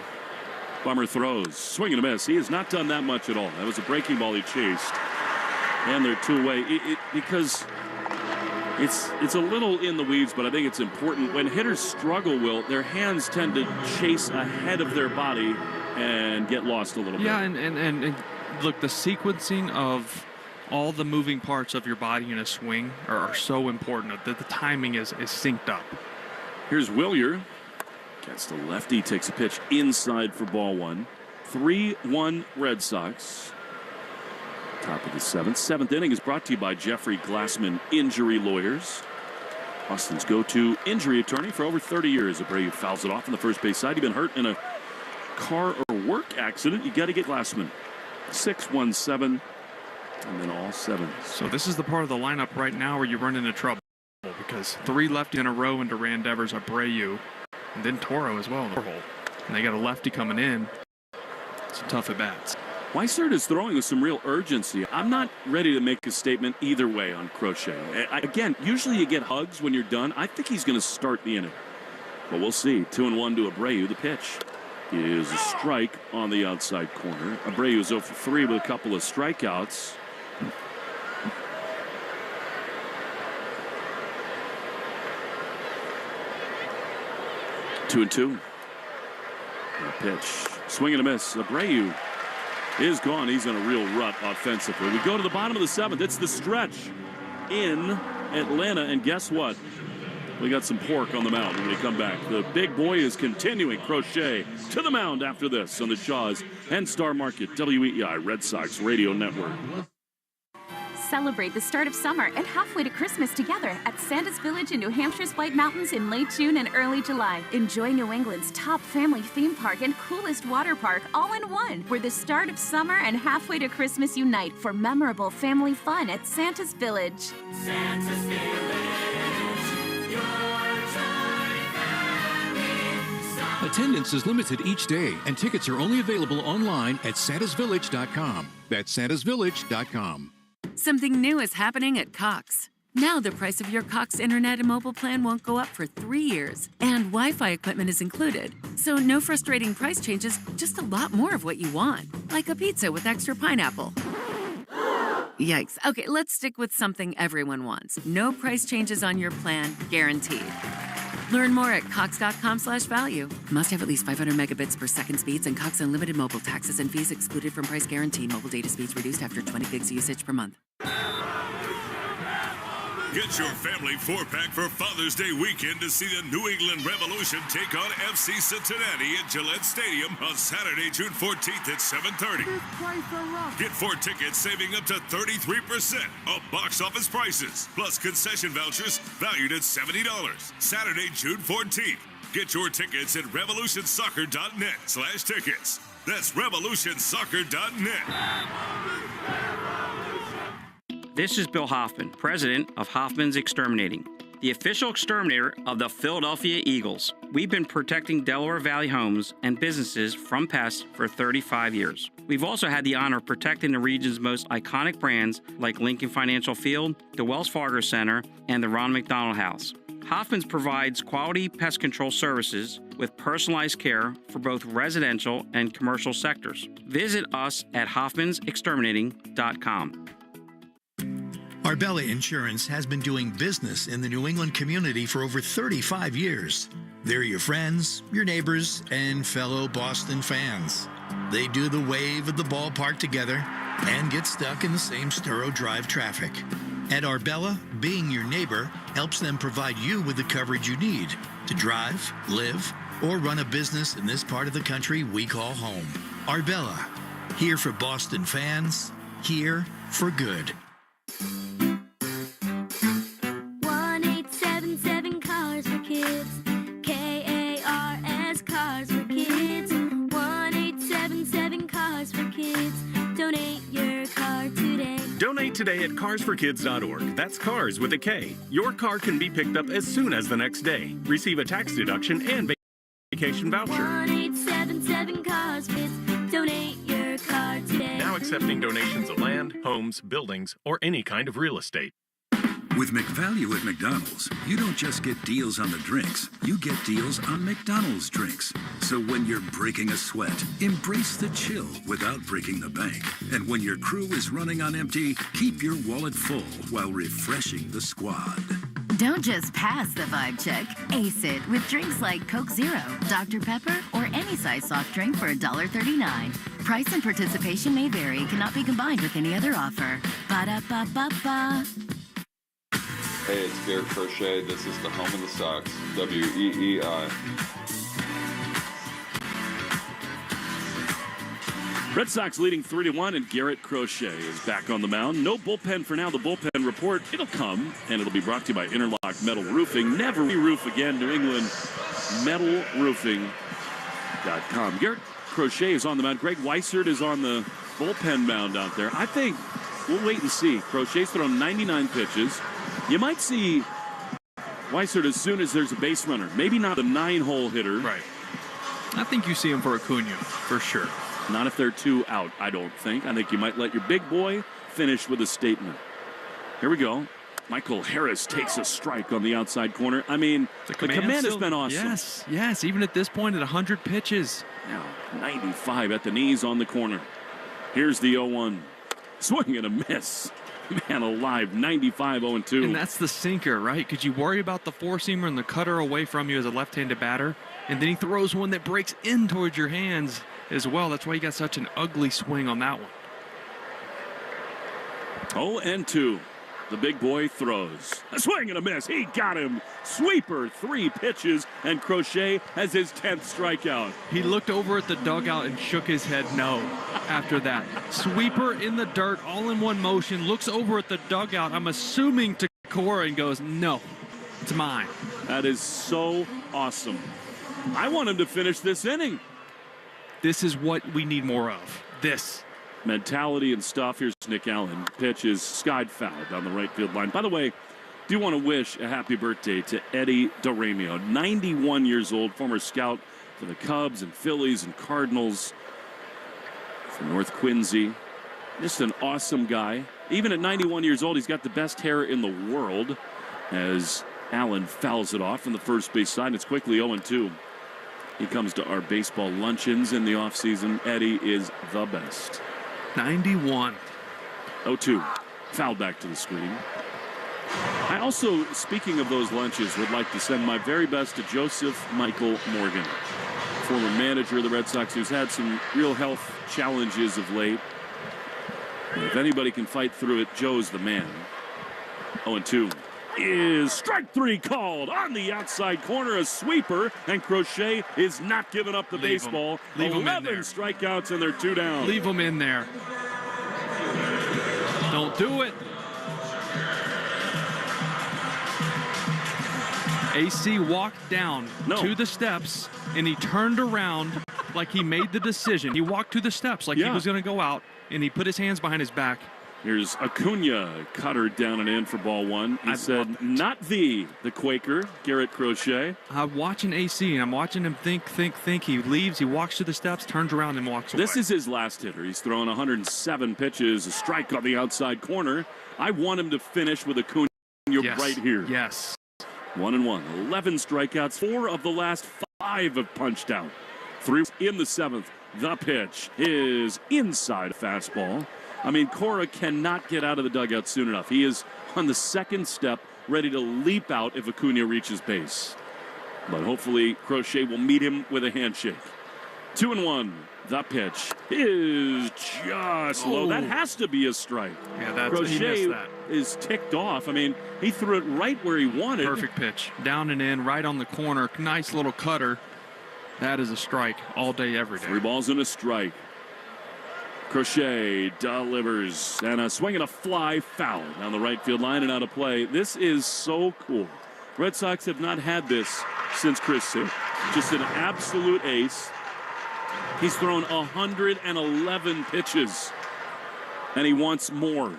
[SPEAKER 2] Bummer throws. Swing and a miss. He has not done that much at all. That was a breaking ball he chased. And they're 2-away. Because it's a little in the weeds, but I think it's important. When hitters struggle, Will, their hands tend to chase ahead of their body and get lost a little bit.
[SPEAKER 7] Yeah, and look, the sequencing of all the moving parts of your body in a swing are so important that the timing is synced up.
[SPEAKER 2] Here's Willier. Gets the lefty, takes a pitch inside for ball 1. 3-1 Red Sox. Top of the 7th. 7th inning is brought to you by Jeffrey Glassman Injury Lawyers. Boston's go-to injury attorney for over 30 years. Abreu fouls it off on the first base side. He's been hurt in a car or work accident. You got to get Glassman. 6-1-7. And then all 7.
[SPEAKER 7] So this is the part of the lineup right now where you run into trouble, because 3 lefty in a row into Duran, Devers, Abreu, and then Toro as well in the hole. And they got a lefty coming in. Some tough at bats.
[SPEAKER 2] Weissert is throwing with some real urgency. I'm not ready to make a statement either way on Crochet. Again, usually you get hugs when you're done. I think he's going to start the inning. But we'll see. 2-1 to Abreu. The pitch is a strike on the outside corner. Abreu is 0 for 3 with a couple of strikeouts. Two and 2. The pitch. Swing and a miss. Abreu is gone. He's in a real rut offensively. We go to the bottom of the 7th. It's the stretch in Atlanta. And guess what? We got some pork on the mound when we come back. The big boy is continuing. Crochet to the mound after this on the Shaws and Star Market WEEI Red Sox Radio Network.
[SPEAKER 14] Celebrate the start of summer and halfway to Christmas together at Santa's Village in New Hampshire's White Mountains in late June and early July. Enjoy New England's top family theme park and coolest water park all in one, where the start of summer and halfway to Christmas unite for memorable family fun at Santa's Village.
[SPEAKER 6] Santa's Village, your joy family.
[SPEAKER 15] Attendance is limited each day, and tickets are only available online at santasvillage.com. That's santasvillage.com.
[SPEAKER 5] Something new is happening at Cox. Now the price of your Cox internet and mobile plan won't go up for 3 years, and Wi-Fi equipment is included. So no frustrating price changes, just a lot more of what you want, like a pizza with extra pineapple. Yikes. Okay, let's stick with something everyone wants. No price changes on your plan, guaranteed. Learn more at cox.com/value. Must have at least 500 megabits per second speeds and Cox Unlimited mobile. Taxes and fees excluded from price guarantee. Mobile data speeds reduced after 20 gigs usage per month.
[SPEAKER 13] Get your family 4-pack for Father's Day weekend to see the New England Revolution take on FC Cincinnati at Gillette Stadium on Saturday, June 14th at 7:30. Get 4 tickets saving up to 33% of box office prices, plus concession vouchers valued at $70. Saturday, June 14th. Get your tickets at revolutionsoccer.net/tickets. That's revolutionsoccer.net.
[SPEAKER 11] This is Bill Hoffman, president of Hoffman's Exterminating, the official exterminator of the Philadelphia Eagles. We've been protecting Delaware Valley homes and businesses from pests for 35 years. We've also had the honor of protecting the region's most iconic brands like Lincoln Financial Field, the Wells Fargo Center, and the Ronald McDonald House. Hoffman's provides quality pest control services with personalized care for both residential and commercial sectors. Visit us at hoffmansexterminating.com.
[SPEAKER 22] Arbella Insurance has been doing business in the New England community for over 35 years. They're your friends, your neighbors, and fellow Boston fans. They do the wave at the ballpark together and get stuck in the same Sturo Drive traffic. At Arbella, being your neighbor helps them provide you with the coverage you need to drive, live, or run a business in this part of the country we call home. Arbella, here for Boston fans, here for good.
[SPEAKER 3] 1-877 Cars for Kids. KARS Cars for Kids. 1-877 Cars for Kids. Donate your car today.
[SPEAKER 10] Donate today at carsforkids.org. That's cars with a K. Your car can be picked up as soon as the next day. Receive a tax deduction and vacation voucher.
[SPEAKER 3] 1-877 Cars for Kids. Donate your car today.
[SPEAKER 10] Now accepting donations of land, homes, buildings, or any kind of real estate.
[SPEAKER 18] With McValue at McDonald's, you don't just get deals on the drinks, you get deals on McDonald's drinks. So when you're breaking a sweat, embrace the chill without breaking the bank. And when your crew is running on empty, keep your wallet full while refreshing the squad.
[SPEAKER 1] Don't just pass the vibe check. Ace it with drinks like Coke Zero, Dr. Pepper, or any size soft drink for $1.39. Price and participation may vary. Cannot be combined with any other offer. Ba-da-ba-ba-ba.
[SPEAKER 23] Hey, it's Garrett Crochet. This is the home of the Sox, WEEI.
[SPEAKER 2] Red Sox leading 3-1, and Garrett Crochet is back on the mound. No bullpen for now. The bullpen report, it'll come, and it'll be brought to you by Interlock Metal Roofing. Never re-roof again, New England metalroofing.com. Garrett Crochet is on the mound. Greg Weissert is on the bullpen mound out there. I think we'll wait and see. Crochet's thrown 99 pitches. You might see Weissert as soon as there's a base runner. Maybe not a 9-hole hitter.
[SPEAKER 7] Right. I think you see him for Acuna, for sure.
[SPEAKER 2] Not if they're 2 out, I don't think. I think you might let your big boy finish with a statement. Here we go. Michael Harris takes a strike on the outside corner. I mean, the command has been awesome.
[SPEAKER 7] Yes, even at this point at 100 pitches.
[SPEAKER 2] Now, 95 at the knees on the corner. Here's the 0-1. Swing and a miss. Man alive, 95, 0-2.
[SPEAKER 7] And that's the sinker, right? Because you worry about the four-seamer and the cutter away from you as a left-handed batter, and then he throws one that breaks in towards your hands as well. That's why you got such an ugly swing on that one.
[SPEAKER 2] 0-2. The big boy throws. A swing and a miss. He got him. Sweeper, 3 pitches, and Crochet has his 10th strikeout.
[SPEAKER 7] He looked over at the dugout and shook his head no after that. Sweeper in the dirt, all in one motion, looks over at the dugout, I'm assuming to Cora, and goes, no, it's mine.
[SPEAKER 2] That is so awesome. I want him to finish this inning.
[SPEAKER 7] This is what we need more of. This.
[SPEAKER 2] Mentality and stuff. Here's Nick Allen. Pitch is skied foul down the right field line. By the way, do want to wish a happy birthday to Eddie DeRamio, 91 years old, former scout for the Cubs and Phillies and Cardinals from North Quincy. Just an awesome guy. Even at 91 years old, he's got the best hair in the world as Allen fouls it off from the first base side. It's quickly 0-2. He comes to our baseball luncheons in the offseason. Eddie is the best.
[SPEAKER 7] 91.
[SPEAKER 2] 0-2. Foul back to the screen. I also, speaking of those lunches, would like to send my very best to Joseph Michael Morgan, former manager of the Red Sox, who's had some real health challenges of late. And if anybody can fight through it, Joe's the man. 0-2 is strike 3 called on the outside corner, a sweeper, and Crochet is not giving up the baseball. 11 strikeouts, and they're 2 down.
[SPEAKER 7] Leave him in there. Don't do it. AC walked down to the steps, and he turned around like he made the decision. He walked to the steps like he was going to go out, and he put his hands behind his back.
[SPEAKER 2] Here's Acuna, cutter down and in for ball 1. He said, not the Quaker, Garrett Crochet.
[SPEAKER 7] I'm watching AC, and I'm watching him think. He leaves, he walks to the steps, turns around, and walks away.
[SPEAKER 2] This is his last hitter. He's thrown 107 pitches, a strike on the outside corner. I want him to finish with Acuna right here.
[SPEAKER 7] Yes.
[SPEAKER 2] 1-1, 11 strikeouts, 4 of the last 5 have punched out. 3 in the 7th. The pitch is inside fastball. I mean, Cora cannot get out of the dugout soon enough. He is on the second step, ready to leap out if Acuna reaches base. But hopefully, Crochet will meet him with a handshake. 2-1. The pitch is just low. That has to be a strike.
[SPEAKER 7] Yeah,
[SPEAKER 2] Crochet is ticked off. I mean, he threw it right where he wanted.
[SPEAKER 7] Perfect pitch. Down and in, right on the corner. Nice little cutter. That is a strike all day, every day.
[SPEAKER 2] 3 balls and a strike. Crochet delivers, and a swing and a fly, foul down the right field line and out of play. This is so cool. Red Sox have not had this since Chris Sale. Just an absolute ace. He's thrown 111 pitches, and he wants more.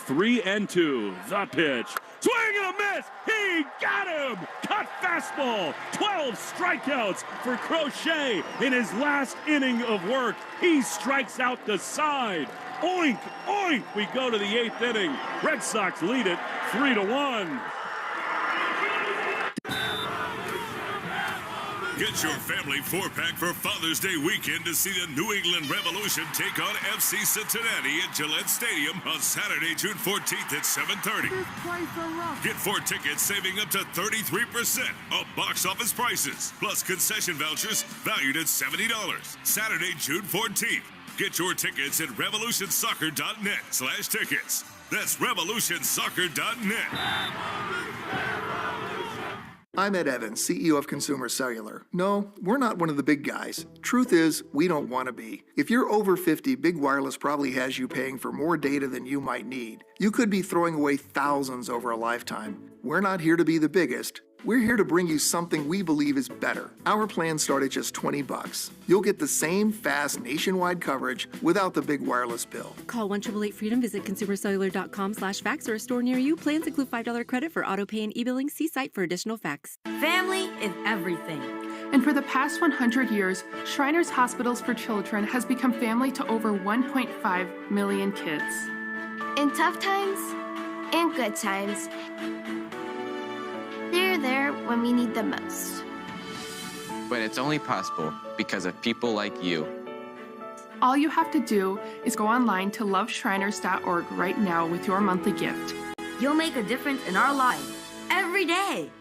[SPEAKER 2] 3-2, the pitch. Swing and a miss. He got him. Cut fastball. 12 strikeouts for Crochet in his last inning of work. He strikes out the side. Oink, oink. We go to the 8th inning. Red Sox lead it 3-1.
[SPEAKER 13] Get your family 4-pack for Father's Day weekend to see the New England Revolution take on FC Cincinnati at Gillette Stadium on Saturday, June 14th at 7:30. Get 4 tickets saving up to 33% of box office prices, plus concession vouchers valued at $70. Saturday, June 14th. Get your tickets at revolutionsoccer.net/tickets. That's revolutionsoccer.net.
[SPEAKER 4] I'm Ed Evans, CEO of Consumer Cellular. No, we're not one of the big guys. Truth is, we don't want to be. If you're over 50, Big Wireless probably has you paying for more data than you might need. You could be throwing away thousands over a lifetime. We're not here to be the biggest. We're here to bring you something we believe is better. Our plans start at just $20. You'll get the same fast nationwide coverage without the big wireless bill.
[SPEAKER 17] Call 1-888-FREEDOM, visit consumercellular.com/facts or a store near you. Plans include $5 credit for auto pay and e-billing. See site for additional facts.
[SPEAKER 21] Family is everything.
[SPEAKER 24] And for the past 100 years, Shriners Hospitals for Children has become family to over 1.5 million kids.
[SPEAKER 3] In tough times and good times, they're there when we need them most.
[SPEAKER 25] But it's only possible because of people like you.
[SPEAKER 24] All you have to do is go online to loveshriners.org right now with your monthly gift.
[SPEAKER 21] You'll make a difference in our lives every day.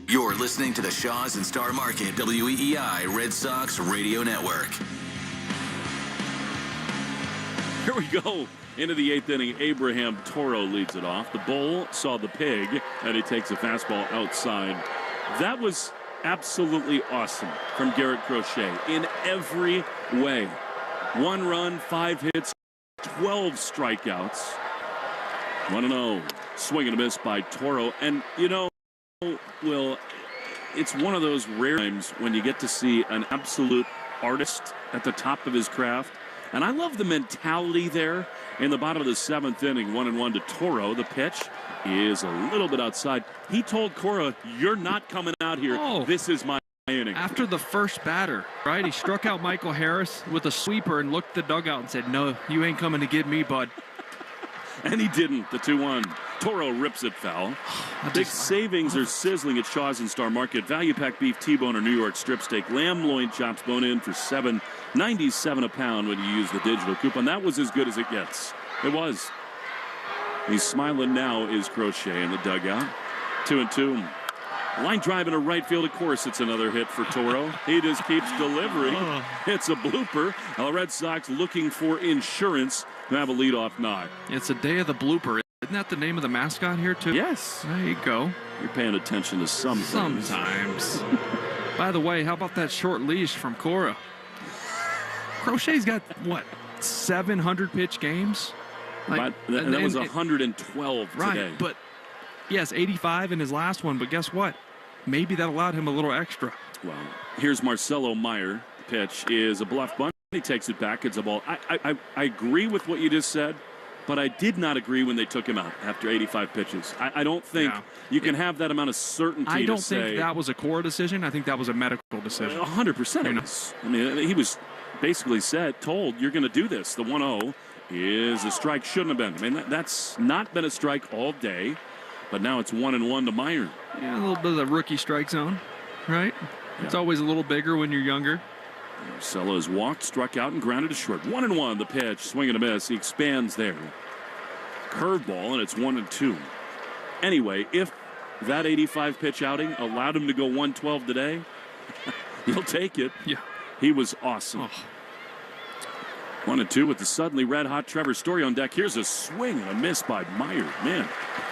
[SPEAKER 8] You're listening to the Shaws and Star Market WEEI Red Sox Radio Network.
[SPEAKER 2] Here we go. Into the 8th inning, Abraham Toro leads it off. The bull saw the pig, and he takes a fastball outside. That was absolutely awesome from Garrett Crochet in every way. 1 run, 5 hits, 12 strikeouts. 1-0. Swing and a miss by Toro. And, you know, Will, it's one of those rare times when you get to see an absolute artist at the top of his craft. And I love the mentality there in the bottom of the 7th inning. 1-1 to Toro. The pitch is a little bit outside. He told Cora, you're not coming out here. This is my inning.
[SPEAKER 7] After the first batter, right? He struck out Michael Harris with a sweeper and looked at the dugout and said, no, you ain't coming to get me, bud.
[SPEAKER 2] And he didn't. The 2-1. Toro rips it foul. Big savings are sizzling at Shaw's and Star Market. Value pack beef, T-bone, or New York strip steak, lamb loin chops, bone in for $7.97 a pound when you use the digital coupon. That was as good as it gets. It was. He's smiling now is Crochet in the dugout. 2-2. Line drive into right field. Of course, it's another hit for Toro. He just keeps delivering. It's a blooper. The Red Sox looking for insurance to have a leadoff knock.
[SPEAKER 7] It's a day of the blooper. Isn't that the name of the mascot here, too?
[SPEAKER 2] Yes.
[SPEAKER 7] There you go.
[SPEAKER 2] You're paying attention to some things.
[SPEAKER 7] Sometimes. By the way, how about that short leash from Cora? Crochet's got, what, 700 pitch games?
[SPEAKER 2] Like, that was 112 today.
[SPEAKER 7] Right, but yes, 85 in his last one, but guess what? Maybe that allowed him a little extra.
[SPEAKER 2] Well, here's Marcelo Meyer. The pitch is a bluff bunt. He takes it back. It's a ball. I agree with what you just said, but I did not agree when they took him out after 85 pitches. I don't think you can have that amount of certainty.
[SPEAKER 7] I don't think that was a Cora decision. I think that was a medical decision.
[SPEAKER 2] 100% it was. I mean, he was basically told, you're going to do this. The 1-0 is a strike. Shouldn't have been. I mean, that's not been a strike all day, but now it's 1-1 to Meyer.
[SPEAKER 7] Yeah, a little bit of the rookie strike zone, right? Yeah. It's always a little bigger when you're younger.
[SPEAKER 2] Marcelo has walked, struck out, and grounded to short. 1-1 the pitch. Swing and a miss. He expands there. Curveball, and it's 1-2. Anyway, if that 85 pitch outing allowed him to go 112 today, you'll take it.
[SPEAKER 7] Yeah.
[SPEAKER 2] He was awesome. 1-2 with the suddenly red-hot Trevor Story on deck. Here's a swing and a miss by Meyer. Man,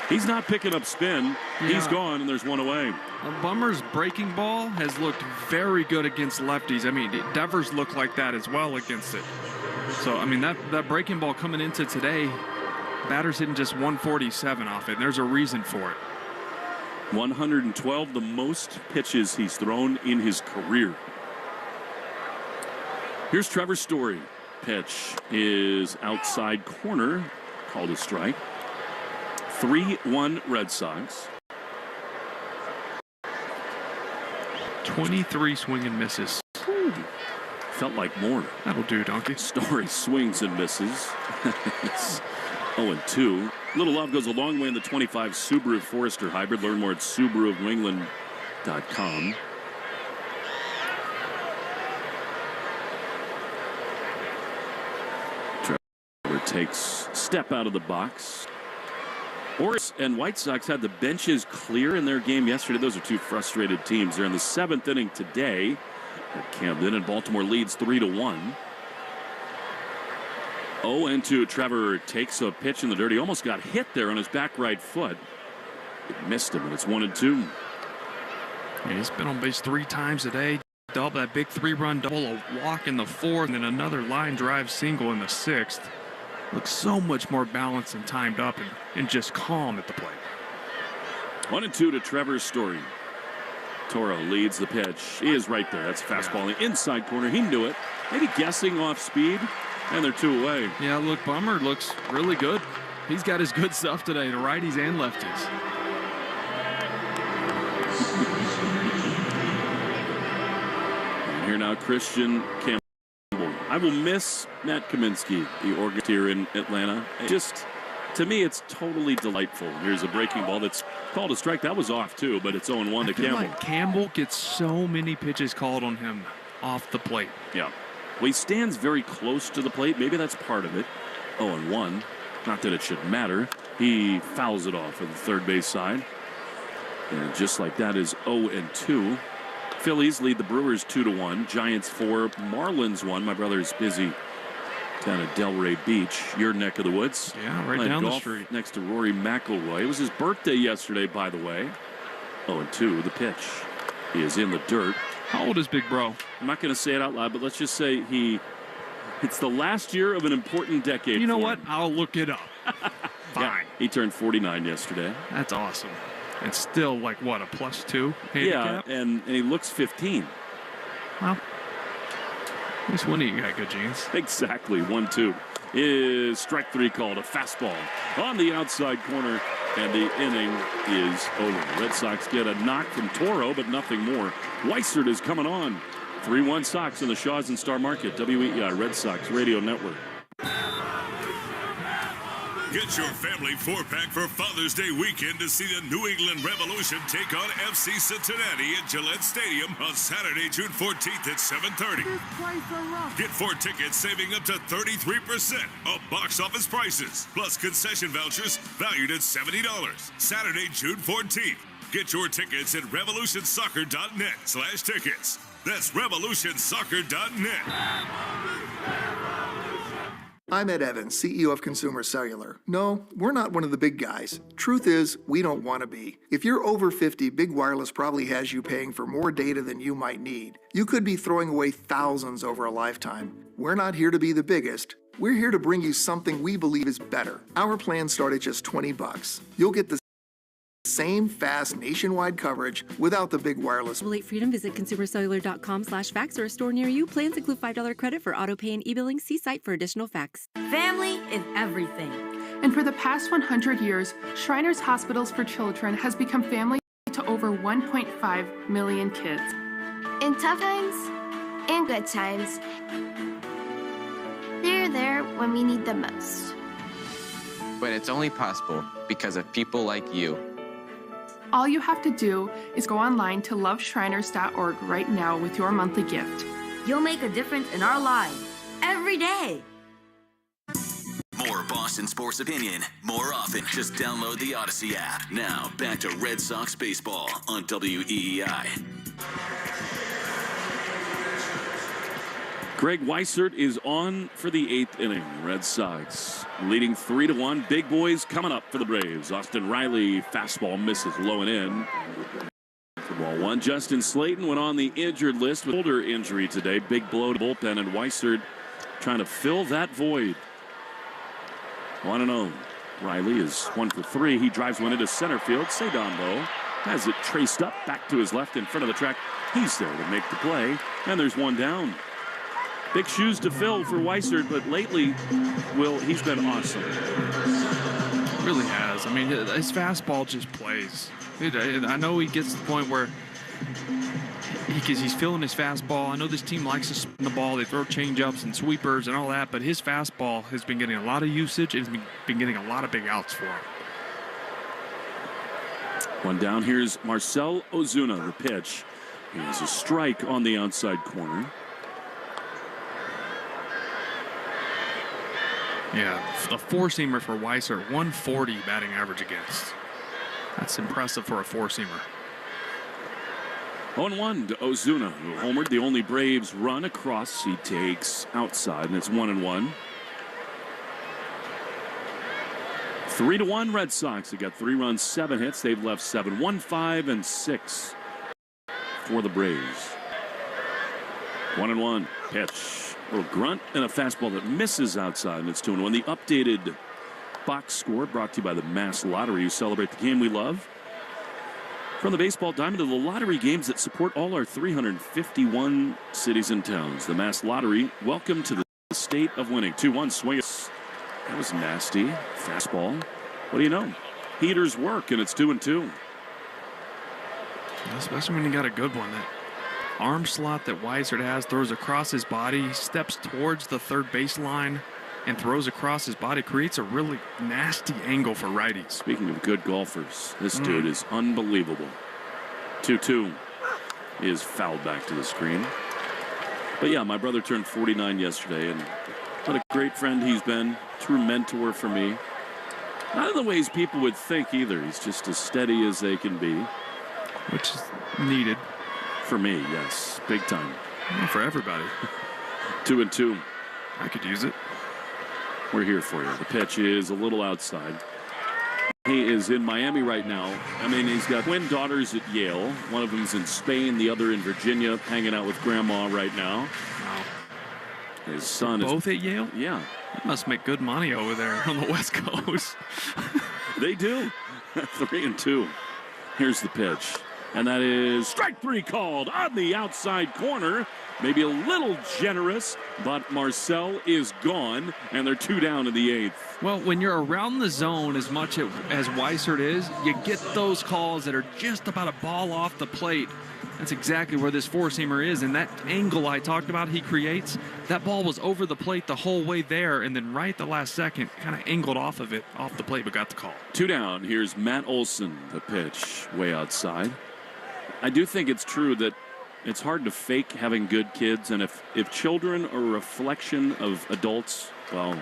[SPEAKER 2] he's not picking up spin. Yeah. He's gone, and there's one away.
[SPEAKER 7] Bummer's breaking ball has looked very good against lefties. I mean, Devers looked like that as well against it. So, I mean, that breaking ball coming into today, batter's hitting just 147 off it, and there's a reason for it.
[SPEAKER 2] 112, the most pitches he's thrown in his career. Here's Trevor Story. Pitch is outside corner, called a strike. 3-1 Red Sox.
[SPEAKER 7] 23 swing and misses.
[SPEAKER 2] Ooh, felt like more.
[SPEAKER 7] That'll do, donkey.
[SPEAKER 2] Story swings and misses. It's 0-2. Little love goes a long way in the 25 Subaru Forester Hybrid. Learn more at SubaruofNewEngland.com. Takes step out of the box. Orioles and White Sox had the benches clear in their game yesterday. Those are two frustrated teams. They're in the 7th inning today at Camden, and Baltimore leads 3-1. 0-2. Trevor takes a pitch in the dirt. He almost got hit there on his back right foot. It missed him, and it's 1-2.
[SPEAKER 7] Yeah, he's been on base 3 times today. Double, that big 3-run double, a walk in the 4th, and then another line drive single in the 6th. Looks so much more balanced and timed up and just calm at the plate.
[SPEAKER 2] 1-2 to Trevor Story. Toro leads the pitch. He is right there. That's fastball in the inside corner. He knew it. Maybe guessing off speed, and they're 2 away.
[SPEAKER 7] Yeah, look, Bummer looks really good. He's got his good stuff today, the righties and lefties.
[SPEAKER 2] And here now, Christian Campbell. I will miss Matt Kaminsky, the organist here in Atlanta. Just, to me, it's totally delightful. Here's a breaking ball that's called a strike. That was off, too, but it's 0-1 to Campbell.
[SPEAKER 7] Like Campbell gets so many pitches called on him off the plate.
[SPEAKER 2] Yeah. Well, he stands very close to the plate. Maybe that's part of it. 0-1. Not that it should matter. He fouls it off on the third base side. And just like that is 0-2. Phillies lead the Brewers 2-1. Giants 4, Marlins 1. My brother is busy down at Delray Beach, your neck of the woods.
[SPEAKER 7] Yeah, right down the street.
[SPEAKER 2] Next to Rory McIlroy. It was his birthday yesterday, by the way. 0-2, the pitch. He is in the dirt.
[SPEAKER 7] How old is Big Bro?
[SPEAKER 2] I'm not going to say it out loud, but let's just say it's the last year of an important decade.
[SPEAKER 7] You know what?
[SPEAKER 2] Him.
[SPEAKER 7] I'll look it up. Fine.
[SPEAKER 2] Yeah, he turned 49 yesterday.
[SPEAKER 7] That's awesome. It's still like, what, a +2 handicap?
[SPEAKER 2] Yeah, and he looks 15.
[SPEAKER 7] Well, at least one of you got good genes.
[SPEAKER 2] Exactly. 1-2 is strike 3 called a fastball on the outside corner, and the inning is over. Red Sox get a knock from Toro, but nothing more. Weissert is coming on. 3-1 Sox in the Shaws and Star Market. WEEI Red Sox Radio Network.
[SPEAKER 13] Get your family 4-pack for Father's Day weekend to see the New England Revolution take on FC Cincinnati at Gillette Stadium on Saturday, June 14th at 7:30. Get 4 tickets saving up to 33% of box office prices, plus concession vouchers valued at $70. Saturday, June 14th. Get your tickets at revolutionsoccer.net/tickets. That's revolutionsoccer.net.
[SPEAKER 4] I'm Ed Evans, CEO of Consumer Cellular. No, we're not one of the big guys. Truth is, we don't want to be. If you're over 50, Big Wireless probably has you paying for more data than you might need. You could be throwing away thousands over a lifetime. We're not here to be the biggest. We're here to bring you something we believe is better. Our plans start at just $20. You'll get the same fast nationwide coverage without the big wireless.
[SPEAKER 17] Late freedom. Visit consumercellular.com/facts or a store near you. Plans include $5 credit for auto pay and e-billing. See site for additional facts.
[SPEAKER 21] Family is everything.
[SPEAKER 24] And for the past 100 years, Shriners Hospitals for Children has become family to over 1.5 million kids.
[SPEAKER 3] In tough times and good times, they're there when we need them most.
[SPEAKER 25] But it's only possible because of people like you.
[SPEAKER 24] All you have to do is go online to loveshriners.org right now with your monthly gift.
[SPEAKER 21] You'll make a difference in our lives every day.
[SPEAKER 8] More Boston sports opinion, more often. Just download the Odyssey app. Now, back to Red Sox baseball on WEEI.
[SPEAKER 2] Greg Weissert is on for the 8th inning. Red Sox leading 3-1. Big boys coming up for the Braves. Austin Riley, fastball misses low and in. For ball one, Justin Slayton went on the injured list with shoulder injury today. Big blow to bullpen, and Weissert trying to fill that void. 1-0. Riley is 1 for 3. He drives one into center field. Cedambo has it traced up back to his left in front of the track. He's there to make the play, and there's one down. Big shoes to fill for Weissert, but lately, Will, he's been awesome.
[SPEAKER 7] Really has. I mean, his fastball just plays. I know he gets to the point where he's feeling his fastball. I know this team likes to spin the ball. They throw change-ups and sweepers and all that, but his fastball has been getting a lot of usage and has been getting a lot of big outs for him.
[SPEAKER 2] One down. Here's Marcell Ozuna, the pitch. He has a strike on the outside corner.
[SPEAKER 7] Yeah, the four-seamer for Weissert, 140 batting average against. That's impressive for a four-seamer.
[SPEAKER 2] 0-1 to Ozuna, who homered the only Braves run across. He takes outside, and it's 1-1. 3-1 Red Sox. They got 3 runs, 7 hits. They've left 7. 1-5 and 6 for the Braves. 1-1 pitch. A little grunt and a fastball that misses outside, and it's 2-1. The updated box score brought to you by the Mass Lottery. You celebrate the game we love. From the baseball diamond to the lottery games that support all our 351 cities and towns. The Mass Lottery, welcome to the state of winning. 2-1 swing. That was nasty. Fastball. What do you know? Heaters work, and it's 2-2.
[SPEAKER 7] Especially when you got a good one. That arm slot that Weissert has, throws across his body, steps towards the third baseline and throws across his body, creates a really nasty angle for righties.
[SPEAKER 2] Speaking of good golfers, this dude is unbelievable. 2-2 is fouled back to the screen. But yeah, my brother turned 49 yesterday, and what a great friend he's been. True mentor for me. Not in the ways people would think either. He's just as steady as they can be.
[SPEAKER 7] Which is needed.
[SPEAKER 2] For me, yes. Big time.
[SPEAKER 7] Yeah, for everybody.
[SPEAKER 2] 2-2.
[SPEAKER 7] I could use it.
[SPEAKER 2] We're here for you. The pitch is a little outside. He is in Miami right now. I mean, he's got twin daughters at Yale. One of them's in Spain, the other in Virginia, hanging out with Grandma right now.
[SPEAKER 7] Wow.
[SPEAKER 2] His son is...
[SPEAKER 7] Both at Yale?
[SPEAKER 2] Yeah.
[SPEAKER 7] They must make good money over there on the West Coast.
[SPEAKER 2] They do. 3-2. Here's the pitch. And that is strike 3 called on the outside corner. Maybe a little generous, but Marcell is gone, and they're 2 down in the 8th.
[SPEAKER 7] Well, when you're around the zone as much as Weissert is, you get those calls that are just about a ball off the plate. That's exactly where this four-seamer is, and that angle I talked about he creates, that ball was over the plate the whole way there, and then right at the last second, kind of angled off of it, off the plate, but got the call.
[SPEAKER 2] 2 down. Here's Matt Olson, the pitch, way outside. I do think it's true that it's hard to fake having good kids, and if children are a reflection of adults, well,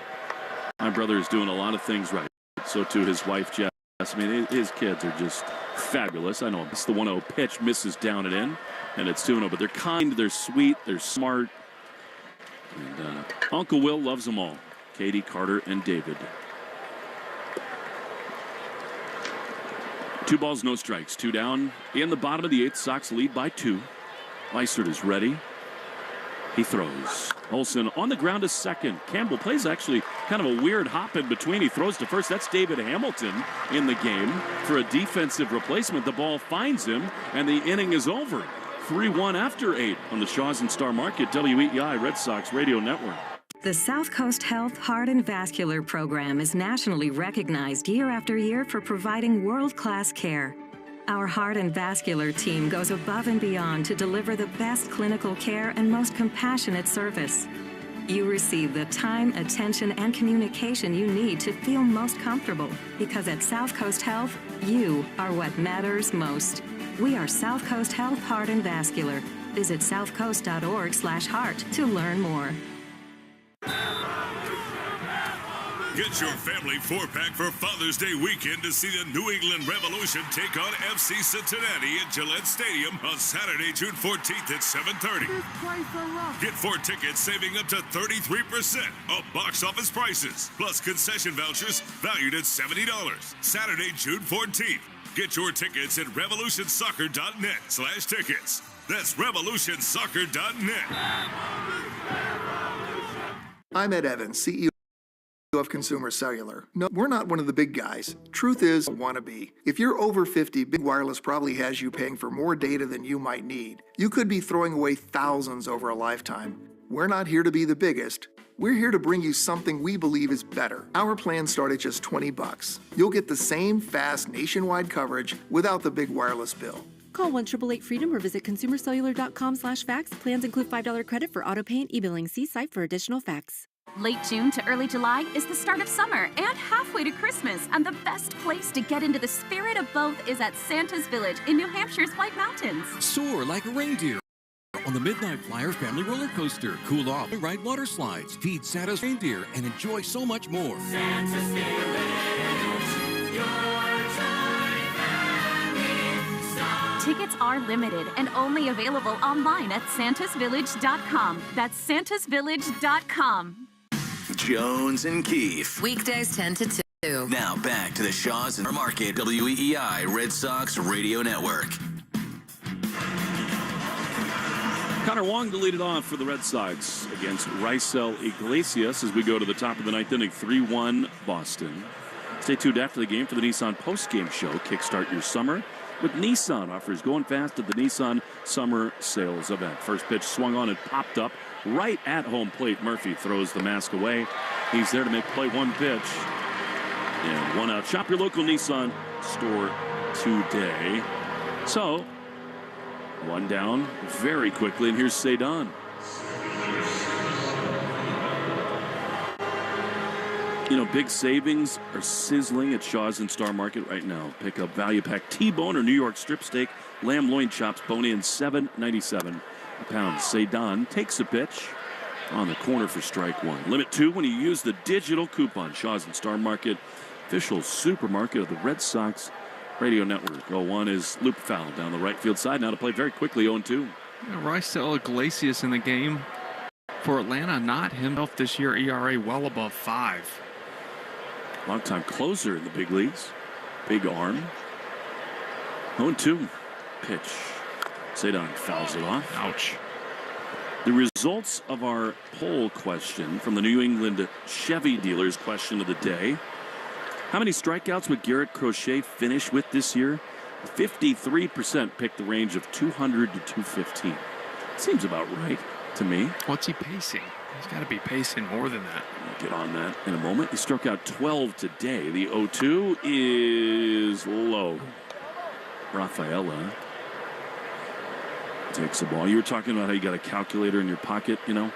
[SPEAKER 2] my brother is doing a lot of things right. So too his wife, Jess. I mean, his kids are just fabulous. I know it's the 1-0 pitch, misses down and in, and it's 2-0. But they're kind, they're sweet, they're smart. And Uncle Will loves them all. Katie, Carter, and David. 2 balls, no strikes. 2 down. In the bottom of the 8th, Sox lead by 2. Weissert is ready. He throws. Olson on the ground to second. Campbell plays actually kind of a weird hop in between. He throws to first. That's David Hamilton in the game for a defensive replacement. The ball finds him, and the inning is over. 3-1 after 8 on the Shaws and Star Market WEEI Red Sox Radio Network.
[SPEAKER 9] The South Coast Health Heart and Vascular Program is nationally recognized year after year for providing world-class care. Our heart and vascular team goes above and beyond to deliver the best clinical care and most compassionate service. You receive the time, attention, and communication you need to feel most comfortable, because at South Coast Health, you are what matters most. We are South Coast Health Heart and Vascular. Visit southcoast.org/heart to learn more.
[SPEAKER 13] Get your family 4-pack for Father's Day weekend to see the New England Revolution take on FC Cincinnati at Gillette Stadium on Saturday, June 14th at 7:30. Get 4 tickets saving up to 33% of box office prices, plus concession vouchers valued at $70. Saturday, June 14th. Get your tickets at revolutionsoccer.net/tickets. That's revolutionsoccer.net.
[SPEAKER 4] I'm Ed Evans, CEO of Consumer Cellular. No, we're not one of the big guys. Truth is, want to be. If you're over 50, Big Wireless probably has you paying for more data than you might need. You could be throwing away thousands over a lifetime. We're not here to be the biggest. We're here to bring you something we believe is better. Our plans start at just $20. You'll get the same fast nationwide coverage without the big wireless bill.
[SPEAKER 17] Call 1-888-FREEDOM or visit consumercellular.com/facts. Plans include $5 credit for auto pay and e-billing. See site for additional facts.
[SPEAKER 14] Late June to early July is the start of summer and halfway to Christmas, and the best place to get into the spirit of both is at Santa's Village in New Hampshire's White Mountains.
[SPEAKER 15] Soar like a reindeer on the Midnight Flyer family roller coaster. Cool off, ride water slides, feed Santa's reindeer, and enjoy so much more.
[SPEAKER 6] Santa's Village, your toy family star.
[SPEAKER 14] Tickets are limited and only available online at santasvillage.com. That's santasvillage.com.
[SPEAKER 8] Jones and Keefe.
[SPEAKER 5] Weekdays 10 to 2.
[SPEAKER 8] Now back to the Shaws and Market WEEI Red Sox Radio Network.
[SPEAKER 2] Connor Wong to lead it off for the Red Sox against Raisel Iglesias as we go to the top of the ninth inning. 3-1 Boston. Stay tuned after the game for the Nissan Postgame Show. Kickstart your summer with Nissan. Offers going fast at the Nissan Summer Sales Event. First pitch swung on and popped up right at home plate. Murphy throws the mask away. He's there to make play one pitch. And 1 out. Shop your local Nissan store today. So, 1 down very quickly, and here's Cedon. You know, big savings are sizzling at Shaws and Star Market right now. Pick up value pack T-bone or New York strip steak, lamb loin chops, bone in $7.97 a pound. Cedon takes a pitch on the corner for strike 1. Limit 2 when you use the digital coupon. Shaws and Star Market, official supermarket of the Red Sox Radio Network. 0-1 is loop foul down the right field side. Now to play very quickly, 0-2.
[SPEAKER 7] Raisel Iglesias in the game for Atlanta, not himself this year. ERA well above 5.
[SPEAKER 2] Long-time closer in the big leagues. Big arm. 0-2. Pitch. Cedon fouls it off.
[SPEAKER 7] Ouch.
[SPEAKER 2] The results of our poll question from the New England Chevy dealers question of the day. How many strikeouts would Garrett Crochet finish with this year? 53% picked the range of 200 to 215. Seems about right to me.
[SPEAKER 7] What's he pacing? He's got to be pacing more than that.
[SPEAKER 2] We'll get on that in a moment. He struck out 12 today. The 0-2 is low. Rafaela takes the ball. You were talking about how you got a calculator in your pocket, you know.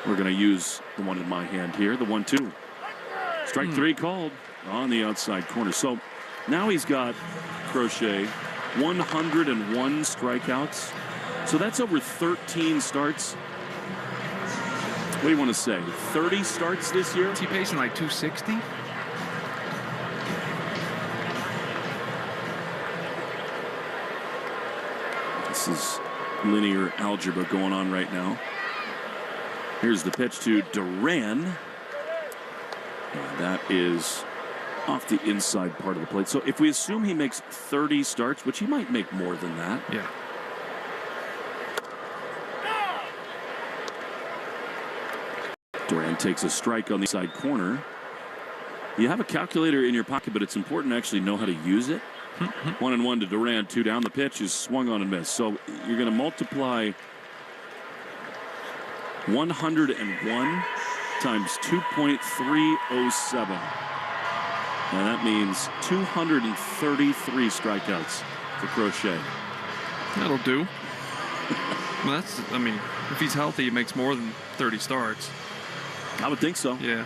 [SPEAKER 2] We're going to use the one in my hand here, the 1-2. Strike three called on the outside corner. So now he's got Crochet 101 strikeouts. So that's over 13 starts. What do you want to say? 30 starts this year?
[SPEAKER 7] Is he pacing like 260?
[SPEAKER 2] This is linear algebra going on right now. Here's the pitch to Duran. And that is off the inside part of the plate. So if we assume he makes 30 starts, which he might make more than that.
[SPEAKER 7] Yeah.
[SPEAKER 2] Duran takes a strike on the side corner. You have a calculator in your pocket, but it's important to actually know how to use it. 1-1 to Duran, 2 down. The pitch is swung on and missed. So you're going to multiply 101 times 2.307. And that means 233 strikeouts for Crochet.
[SPEAKER 7] That'll do. Well, I mean, if he's healthy, he makes more than 30 starts.
[SPEAKER 2] I would think so.
[SPEAKER 7] Yeah.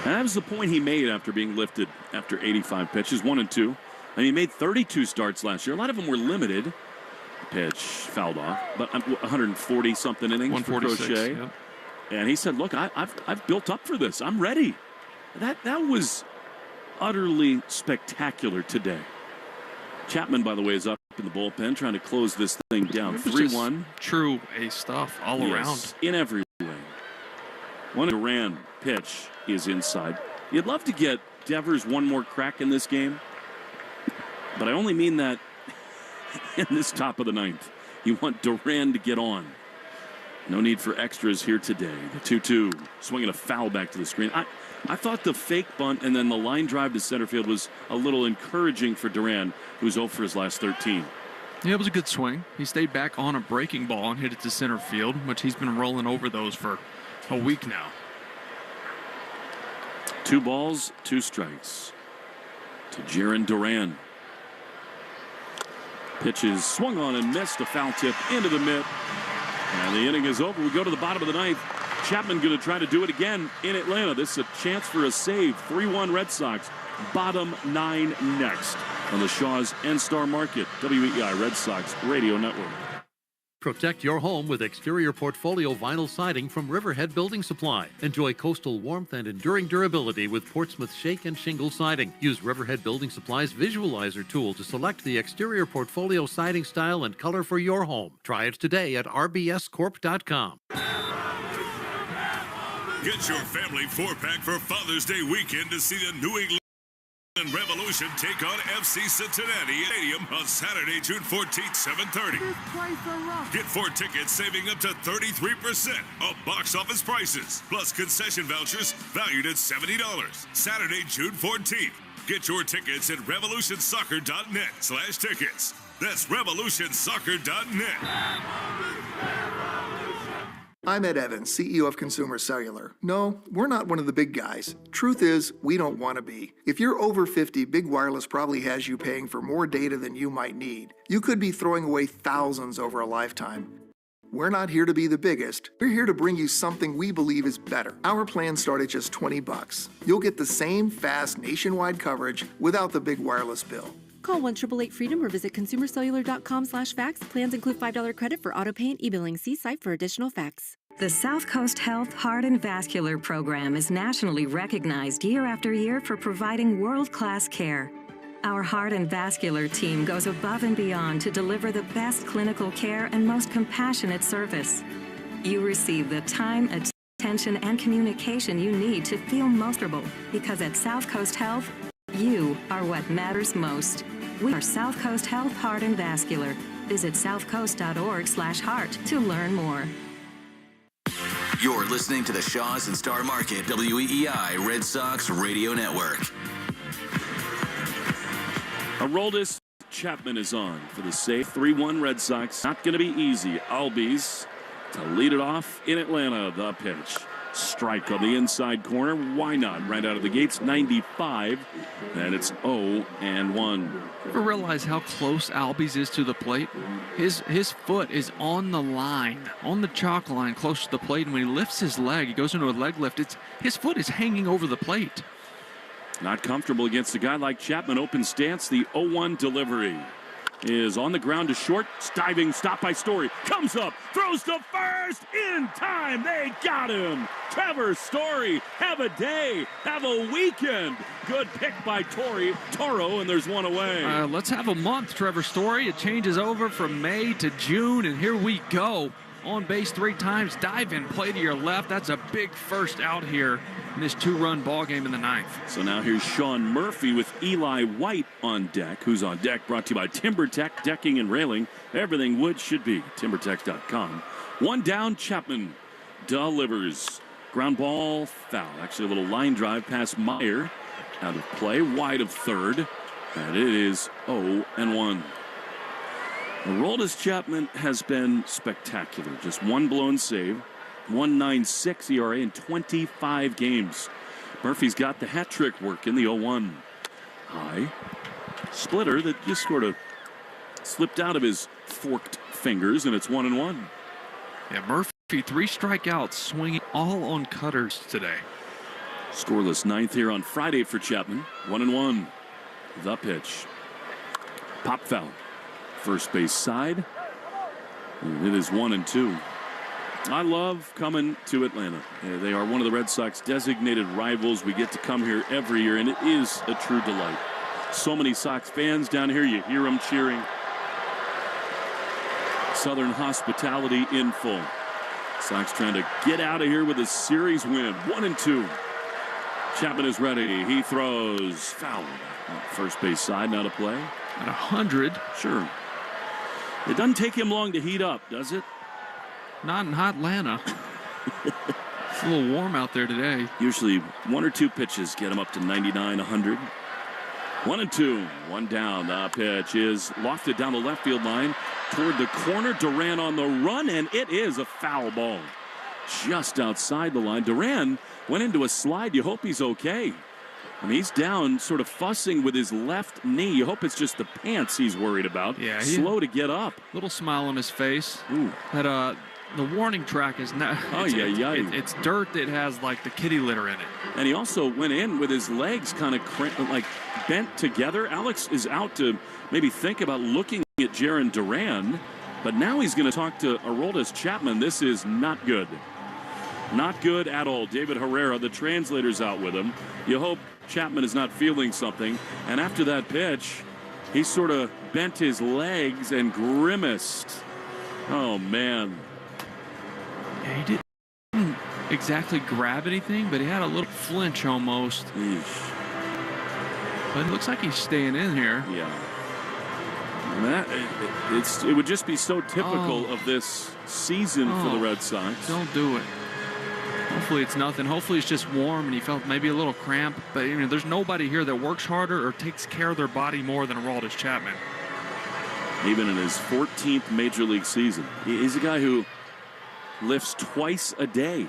[SPEAKER 2] And that was the point he made after being lifted after 85 pitches, 1-2. And he made 32 starts last year. A lot of them were limited. The pitch fouled off, but 140-something innings for Crochet.
[SPEAKER 7] Yep.
[SPEAKER 2] And he said, look, I've built up for this. I'm ready. That was utterly spectacular today. Chapman, by the way, is up in the bullpen trying to close this thing down. 3-1.
[SPEAKER 7] True ace stuff all around.
[SPEAKER 2] In every way. One Duran pitch is inside. You'd love to get Devers one more crack in this game, but I only mean that in this top of the ninth. You want Duran to get on. No need for extras here today. The 2-2 swinging a foul back to the screen. I thought the fake bunt and then the line drive to center field was a little encouraging for Duran, who's 0 for his last 13.
[SPEAKER 7] Yeah, it was a good swing. He stayed back on a breaking ball and hit it to center field, which he's been rolling over those for a week now.
[SPEAKER 2] 2 balls, 2 strikes to Jarren Duran. Pitches swung on and missed, a foul tip into the mitt. And the inning is over. We go to the bottom of the ninth. Chapman going to try to do it again in Atlanta. This is a chance for a save. 3-1 Red Sox. Bottom 9 next on the Shaw's N-Star Market, WEEI Red Sox Radio Network.
[SPEAKER 11] Protect your home with exterior portfolio vinyl siding from Riverhead Building Supply. Enjoy coastal warmth and enduring durability with Portsmouth shake and shingle siding. Use Riverhead Building Supply's visualizer tool to select the exterior portfolio siding style and color for your home. Try it today at rbscorp.com.
[SPEAKER 13] Get your family 4-pack for Father's Day weekend to see the New England Revolution take on FC Cincinnati Stadium on Saturday, June 14th, 7:30. Get 4 tickets saving up to 33% off box office prices, plus concession vouchers valued at $70. Saturday, June 14th. Get your tickets at revolutionsoccer.net/tickets. That's revolutionsoccer.net.
[SPEAKER 4] I'm Ed Evans, CEO of Consumer Cellular. No, we're not one of the big guys. Truth is, we don't want to be. If you're over 50, Big Wireless probably has you paying for more data than you might need. You could be throwing away thousands over a lifetime. We're not here to be the biggest. We're here to bring you something we believe is better. Our plans start at just $20. You'll get the same fast nationwide coverage without the big wireless bill.
[SPEAKER 17] Call 1-888-FREEDOM or visit consumercellular.com/facts. Plans include $5 credit for autopay and e-billing. See site for additional facts.
[SPEAKER 9] The South Coast Health Heart and Vascular Program is nationally recognized year after year for providing world-class care. Our heart and vascular team goes above and beyond to deliver the best clinical care and most compassionate service. You receive the time, attention, and communication you need to feel most comfortable, because at South Coast Health, you are what matters most. We are South Coast Health Heart and Vascular. Visit southcoast.org/heart to learn more.
[SPEAKER 8] You're listening to the Shaw's and Star Market WEEI Red Sox Radio Network.
[SPEAKER 2] Aroldis Chapman is on for the save. 3-1 Red Sox. Not going to be easy. Albies to lead it off in Atlanta. The pitch Strike on the inside corner. Why not? Right out of the gates, 95. And it's 0-1.
[SPEAKER 7] Ever realize how close Albies is to the plate? His foot is on the line, on the chalk line, close to the plate. And when he lifts his leg, he goes into a leg lift. His foot is hanging over the plate.
[SPEAKER 2] Not comfortable against a guy like Chapman. Open stance. The 0-1 delivery is on the ground to short. Diving stop by Story. Comes up. Throws to first. In time. They got him. Trevor Story. Have a day. Have a weekend. Good pick by Toro, and there's one away.
[SPEAKER 7] Let's have a month, Trevor Story. It changes over from May to June, and here we go. On base 3 times. Dive in. Play to your left. That's a big first out here in this 2-run ball game in the 9th.
[SPEAKER 2] So now here's Sean Murphy with Eli White on deck. Who's on deck? Brought to you by TimberTech Decking and Railing. Everything wood should be. TimberTech.com. One down. Chapman delivers. Ground ball foul. Actually, a little line drive past Meyer. Out of play. Wide of third. And it is 0-1. Aroldis Chapman has been spectacular. Just one blown save. 1.96 ERA in 25 games. Murphy's got the hat trick work in the 0-1. High splitter that just sort of slipped out of his forked fingers, and it's 1-1.
[SPEAKER 7] Yeah, Murphy 3 strikeouts, swinging all on cutters today.
[SPEAKER 2] Scoreless 9th here on Friday for Chapman. 1-1. The pitch. Pop foul. First base side. And it is 1-2. I love coming to Atlanta. They are one of the Red Sox designated rivals. We get to come here every year, and it is a true delight. So many Sox fans down here. You hear them cheering. Southern hospitality in full. Sox trying to get out of here with a series win. 1-2. Chapman is ready. He throws. Foul. First base side, not a play.
[SPEAKER 7] At 100.
[SPEAKER 2] Sure. It doesn't take him long to heat up, does it?
[SPEAKER 7] Not in hot Atlanta. It's a little warm out there today.
[SPEAKER 2] Usually 1 or 2 pitches get him up to 99, 100. 1-2. One down. The pitch is lofted down the left field line toward the corner. Duran on the run, and it is a foul ball. Just outside the line. Duran went into a slide. You hope he's okay. I mean, he's down, sort of fussing with his left knee. You hope it's just the pants he's worried about.
[SPEAKER 7] Yeah,
[SPEAKER 2] slow to get up.
[SPEAKER 7] Little smile on his face.
[SPEAKER 2] Ooh.
[SPEAKER 7] That the warning track is not. It's dirt that has like the kitty litter in it.
[SPEAKER 2] And he also went in with his legs kind of like bent together. Alex is out to maybe think about looking at Jarren Duran, but now he's going to talk to Aroldis Chapman. This is not good. Not good at all. David Herrera, the translator's out with him. You hope Chapman is not feeling something. And after that pitch, he sort of bent his legs and grimaced. Oh, man.
[SPEAKER 7] Yeah, he didn't exactly grab anything, but he had a little flinch almost.
[SPEAKER 2] Eesh.
[SPEAKER 7] But it looks like he's staying in here.
[SPEAKER 2] Yeah. It would just be so typical of this season for the Red Sox.
[SPEAKER 7] Don't do it. Hopefully it's nothing. Hopefully it's just warm and he felt maybe a little cramp. But there's nobody here that works harder or takes care of their body more than Aroldis Chapman.
[SPEAKER 2] Even in his 14th Major League season. He's a guy who lifts twice a day.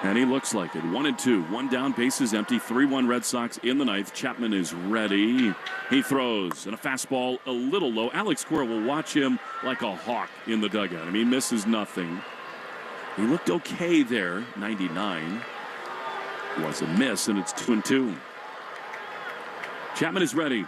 [SPEAKER 2] And he looks like it. 1-2. One down, bases empty. 3-1 Red Sox in the 9th. Chapman is ready. He throws. And a fastball a little low. Alex Cora will watch him like a hawk in the dugout. I mean, he misses nothing. He looked okay there. 99 was a miss, and it's 2-2. Chapman is ready.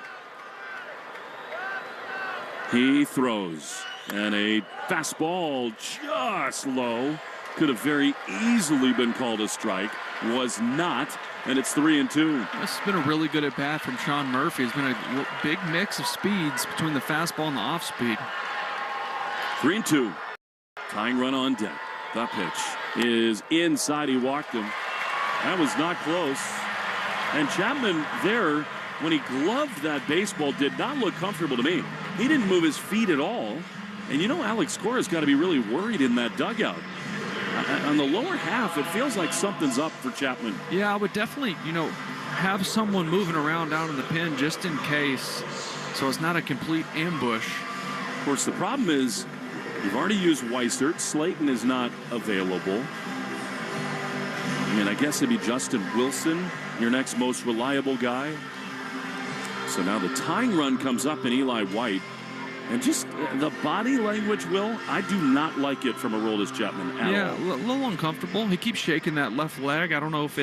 [SPEAKER 2] He throws. And a fastball just low. Could have very easily been called a strike. Was not. And it's 3-2.
[SPEAKER 7] This has been a really good at bat from Sean Murphy. It's been a big mix of speeds between the fastball and the off speed.
[SPEAKER 2] 3-2. Tying run on deck. The pitch is inside. He walked him. That was not close. And Chapman there, when he gloved that baseball, did not look comfortable to me. He didn't move his feet at all. And Alex Cora's got to be really worried in that dugout. On the lower half, it feels like something's up for Chapman.
[SPEAKER 7] Yeah, I would definitely, have someone moving around down in the pen just in case, so it's not a complete ambush.
[SPEAKER 2] Of course, the problem is you've already used Weissert. Slayton is not available. I guess it'd be Justin Wilson, your next most reliable guy. So now the tying run comes up in Eli White. And just the body language, Will, I do not like it from Aroldis Chapman at all.
[SPEAKER 7] Yeah, a little uncomfortable. He keeps shaking that left leg. I don't know if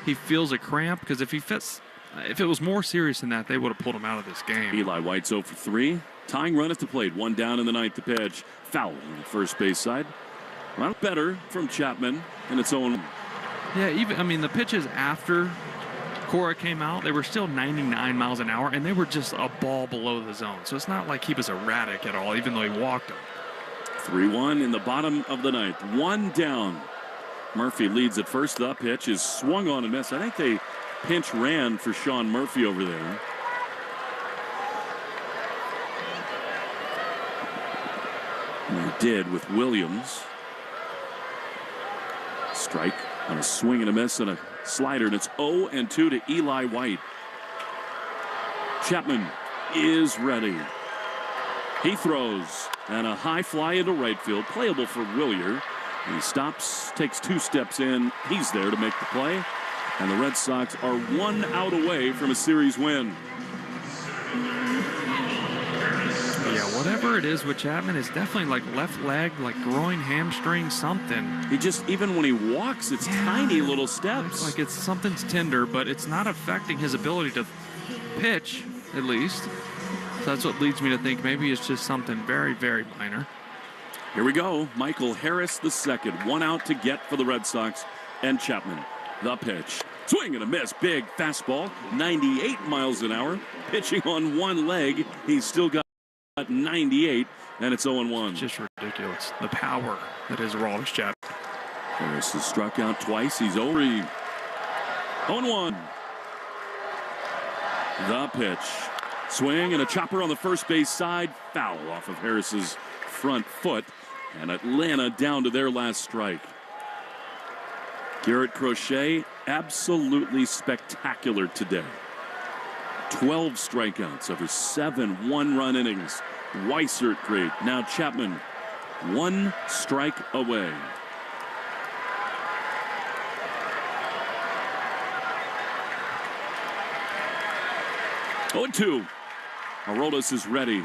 [SPEAKER 7] he feels a cramp, because if it was more serious than that, they would have pulled him out of this game.
[SPEAKER 2] Eli White's 0 for 3. Tying run at the plate. 1 down in the ninth. The pitch. Foul on the first base side. Well, better from Chapman, and it's 0-1.
[SPEAKER 7] Yeah, the pitches after Cora came out, they were still 99 miles an hour, and they were just a ball below the zone. So it's not like he was erratic at all, even though he walked him.
[SPEAKER 2] 3-1 in the bottom of the ninth. 1 down. Murphy leads at first. The pitch is swung on and missed. I think they pinch ran for Sean Murphy over there. And they did with Williams. Strike on a swing and a miss and a slider, and it's 0-2 to Eli White. Chapman is ready. He throws, and a high fly into right field, playable for Willier. He stops, takes 2 steps in. He's there to make the play, and the Red Sox are 1 out away from a series win.
[SPEAKER 7] Yeah, whatever it is with Chapman, it's definitely like left leg, like groin, hamstring, something.
[SPEAKER 2] He just, even when he walks, it's tiny little steps.
[SPEAKER 7] Like it's something's tender, but it's not affecting his ability to pitch, at least. So that's what leads me to think maybe it's just something very, very minor.
[SPEAKER 2] Here we go. Michael Harris the second. 1 out to get for the Red Sox. And Chapman, the pitch. Swing and a miss. Big fastball. 98 miles an hour. Pitching on one leg. He's still got 98, and it's 0-1.
[SPEAKER 7] Just ridiculous. The power that is Aroldis Chapman.
[SPEAKER 2] Harris has struck out twice. He's 0-1. The pitch. Swing and a chopper on the first base side. Foul off of Harris's front foot. And Atlanta down to their last strike. Garrett Crochet, absolutely spectacular today. 12 strikeouts over 7 one-run innings. Weissert great. Now Chapman, 1 strike away. Oh, 2. Aroldis is ready.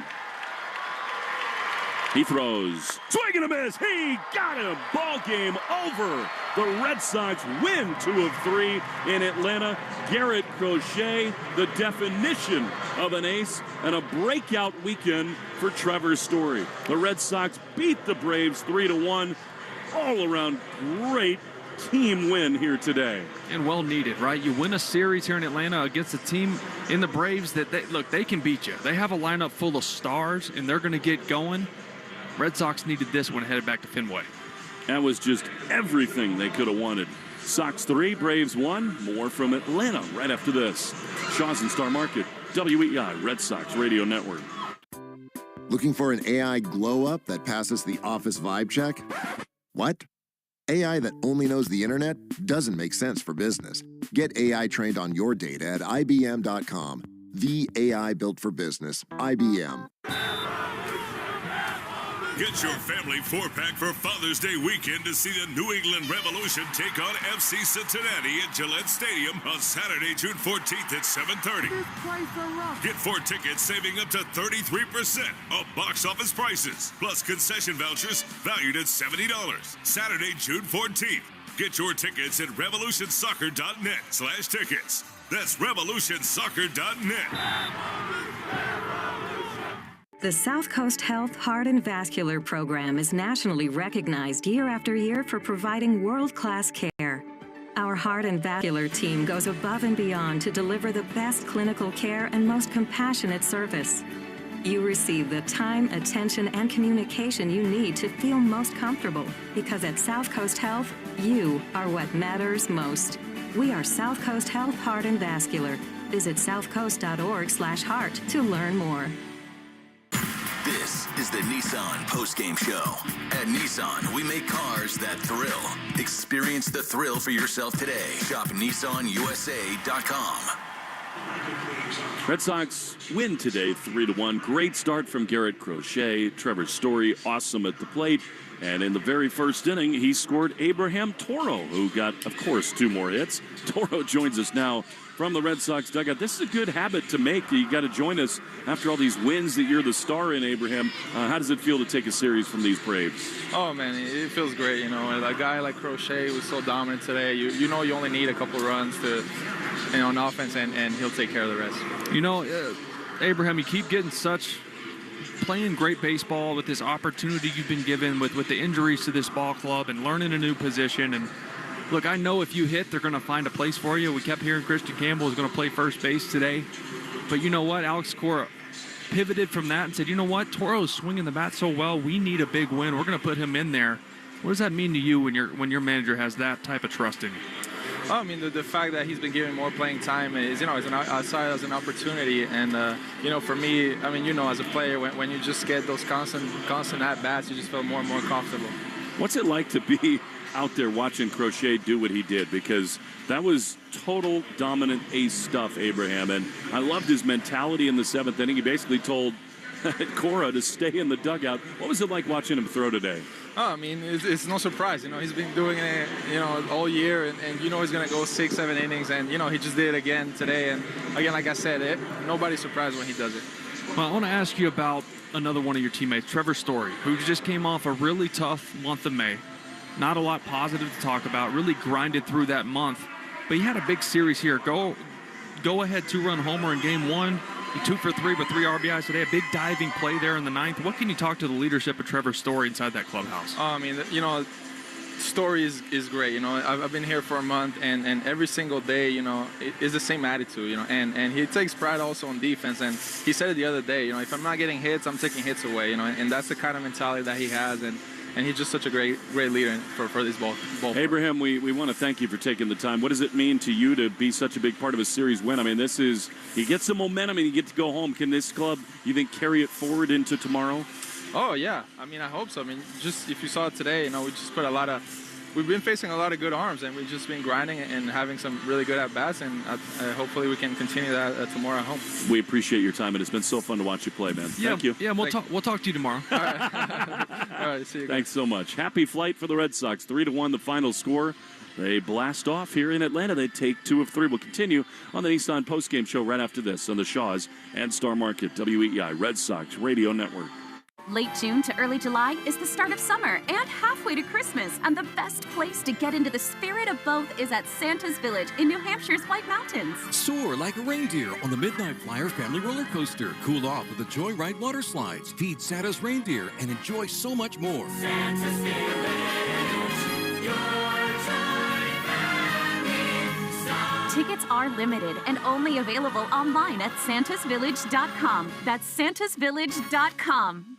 [SPEAKER 2] He throws. Swing and a miss. He got him. Ball game over. The Red Sox win 2 of 3 in Atlanta. Garrett Crochet, the definition of an ace, and a breakout weekend for Trevor Story. The Red Sox beat the Braves 3-1. All around great team win here today.
[SPEAKER 7] And well needed, right? You win a series here in Atlanta against a team in the Braves that, they can beat you. They have a lineup full of stars, and they're going to get going. Red Sox needed this when headed back to Fenway.
[SPEAKER 2] That was just everything they could have wanted. Sox 3, Braves 1. More from Atlanta right after this. Shaw's and Star Market, WEI Red Sox Radio Network.
[SPEAKER 12] Looking for an AI glow-up that passes the office vibe check? What? AI that only knows the internet doesn't make sense for business. Get AI trained on your data at IBM.com. The AI built for business. IBM.
[SPEAKER 13] Get your family 4-pack for Father's Day weekend to see the New England Revolution take on FC Cincinnati at Gillette Stadium on Saturday, June 14th at 7:30. Get 4 tickets saving up to 33% of box office prices, plus concession vouchers valued at $70. Saturday, June 14th. Get your tickets at revolutionsoccer.net/tickets. That's revolutionsoccer.net.
[SPEAKER 9] The South Coast Health Heart and Vascular Program is nationally recognized year after year for providing world-class care. Our heart and vascular team goes above and beyond to deliver the best clinical care and most compassionate service. You receive the time, attention, and communication you need to feel most comfortable, because at South Coast Health, you are what matters most. We are South Coast Health Heart and Vascular. Visit southcoast.org/heart to learn more.
[SPEAKER 8] This is the Nissan Postgame Show. At Nissan, we make cars that thrill. Experience the thrill for yourself today. Shop NissanUSA.com.
[SPEAKER 2] Red Sox win today 3-1. Great start from Garrett Crochet. Trevor Story, awesome at the plate. And in the very first inning, he scored Abraham Toro, who got, of course, 2 more hits. Toro joins us now from the Red Sox dugout. This is a good habit to make. You got to join us after all these wins that you're the star in, Abraham. How does it feel to take a series from these Braves?
[SPEAKER 10] Oh, man, it feels great. You know, a guy like Crochet was so dominant today. You know you only need a couple runs to, on offense, and he'll take care of the rest.
[SPEAKER 7] You know, Abraham, you keep getting playing great baseball with this opportunity you've been given with the injuries to this ball club and learning a new position. And look, I know if you hit, they're going to find a place for you. We kept hearing Christian Campbell is going to play first base today. But you know what? Alex Cora pivoted from that and said, you know what? Toro's swinging the bat so well. We need a big win. We're going to put him in there. What does that mean to you when your manager has that type of trust in you?
[SPEAKER 10] I mean, the fact that he's been given more playing time is, outside as an opportunity. And, for me, I mean, as a player, when you just get those constant at-bats, you just feel more and more comfortable.
[SPEAKER 2] What's it like to be out there watching Crochet do what he did? Because that was total dominant ace stuff, Abraham. And I loved his mentality in the 7th inning. He basically told Cora to stay in the dugout. What was it like watching him throw today?
[SPEAKER 10] Oh, I mean, it's no surprise. He's been doing it, all year, and he's going to go 6-7 innings, and, he just did it again today. And, again, like I said, nobody's surprised when he does it.
[SPEAKER 7] Well, I want to ask you about another one of your teammates, Trevor Story, who just came off a really tough month of May. Not a lot positive to talk about, really grinded through that month. But he had a big series here. Go ahead 2-run homer in Game 1. He 2 for 3 with 3 RBIs today. A big diving play there in the 9th. What can you talk to the leadership of Trevor Story inside that clubhouse?
[SPEAKER 10] Oh, I mean, Story is great. I've been here for a month, and every single day, it is the same attitude, and he takes pride also on defense. And he said it the other day, if I'm not getting hits, I'm taking hits away, and that's the kind of mentality that he has. And he's just such a great leader for this ball.
[SPEAKER 2] Abraham, we want to thank you for taking the time. What does it mean to you to be such a big part of a series win? I mean, he gets some momentum and you get to go home. Can this club, you think, carry it forward into tomorrow?
[SPEAKER 10] Oh, yeah. I mean, I hope so. I mean, just if you saw it today, we just put we've been facing a lot of good arms, and we've just been grinding and having some really good at-bats, and hopefully we can continue that tomorrow at home.
[SPEAKER 2] We appreciate your time, and it's been so fun to watch you play, man.
[SPEAKER 7] Yeah,
[SPEAKER 2] Thank you.
[SPEAKER 7] Yeah, we'll talk to you tomorrow.
[SPEAKER 10] All right. All right, see you guys.
[SPEAKER 2] Thanks so much. Happy flight for the Red Sox. 3-1 the final score. They blast off here in Atlanta. They take 2 of 3. We'll continue on the Nissan Postgame Show right after this on the Shaws and Star Market, WEEI Red Sox Radio Network.
[SPEAKER 14] Late June to early July is the start of summer and halfway to Christmas, and the best place to get into the spirit of both is at Santa's Village in New Hampshire's White Mountains.
[SPEAKER 15] Soar like a reindeer on the Midnight Flyer family roller coaster. Cool off with the Joyride water slides. Feed Santa's reindeer and enjoy so much more.
[SPEAKER 6] Santa's Village, your toy family star.
[SPEAKER 14] Tickets are limited and only available online at santasvillage.com. That's santasvillage.com.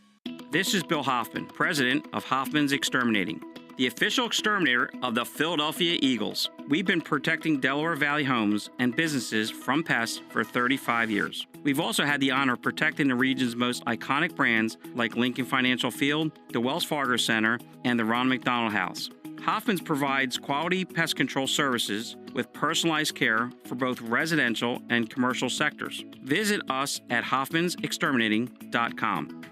[SPEAKER 16] This is Bill Hoffman, president of Hoffman's Exterminating, the official exterminator of the Philadelphia Eagles. We've been protecting Delaware Valley homes and businesses from pests for 35 years. We've also had the honor of protecting the region's most iconic brands like Lincoln Financial Field, the Wells Fargo Center, and the Ron McDonald House. Hoffman's provides quality pest control services with personalized care for both residential and commercial sectors. Visit us at hoffmansexterminating.com.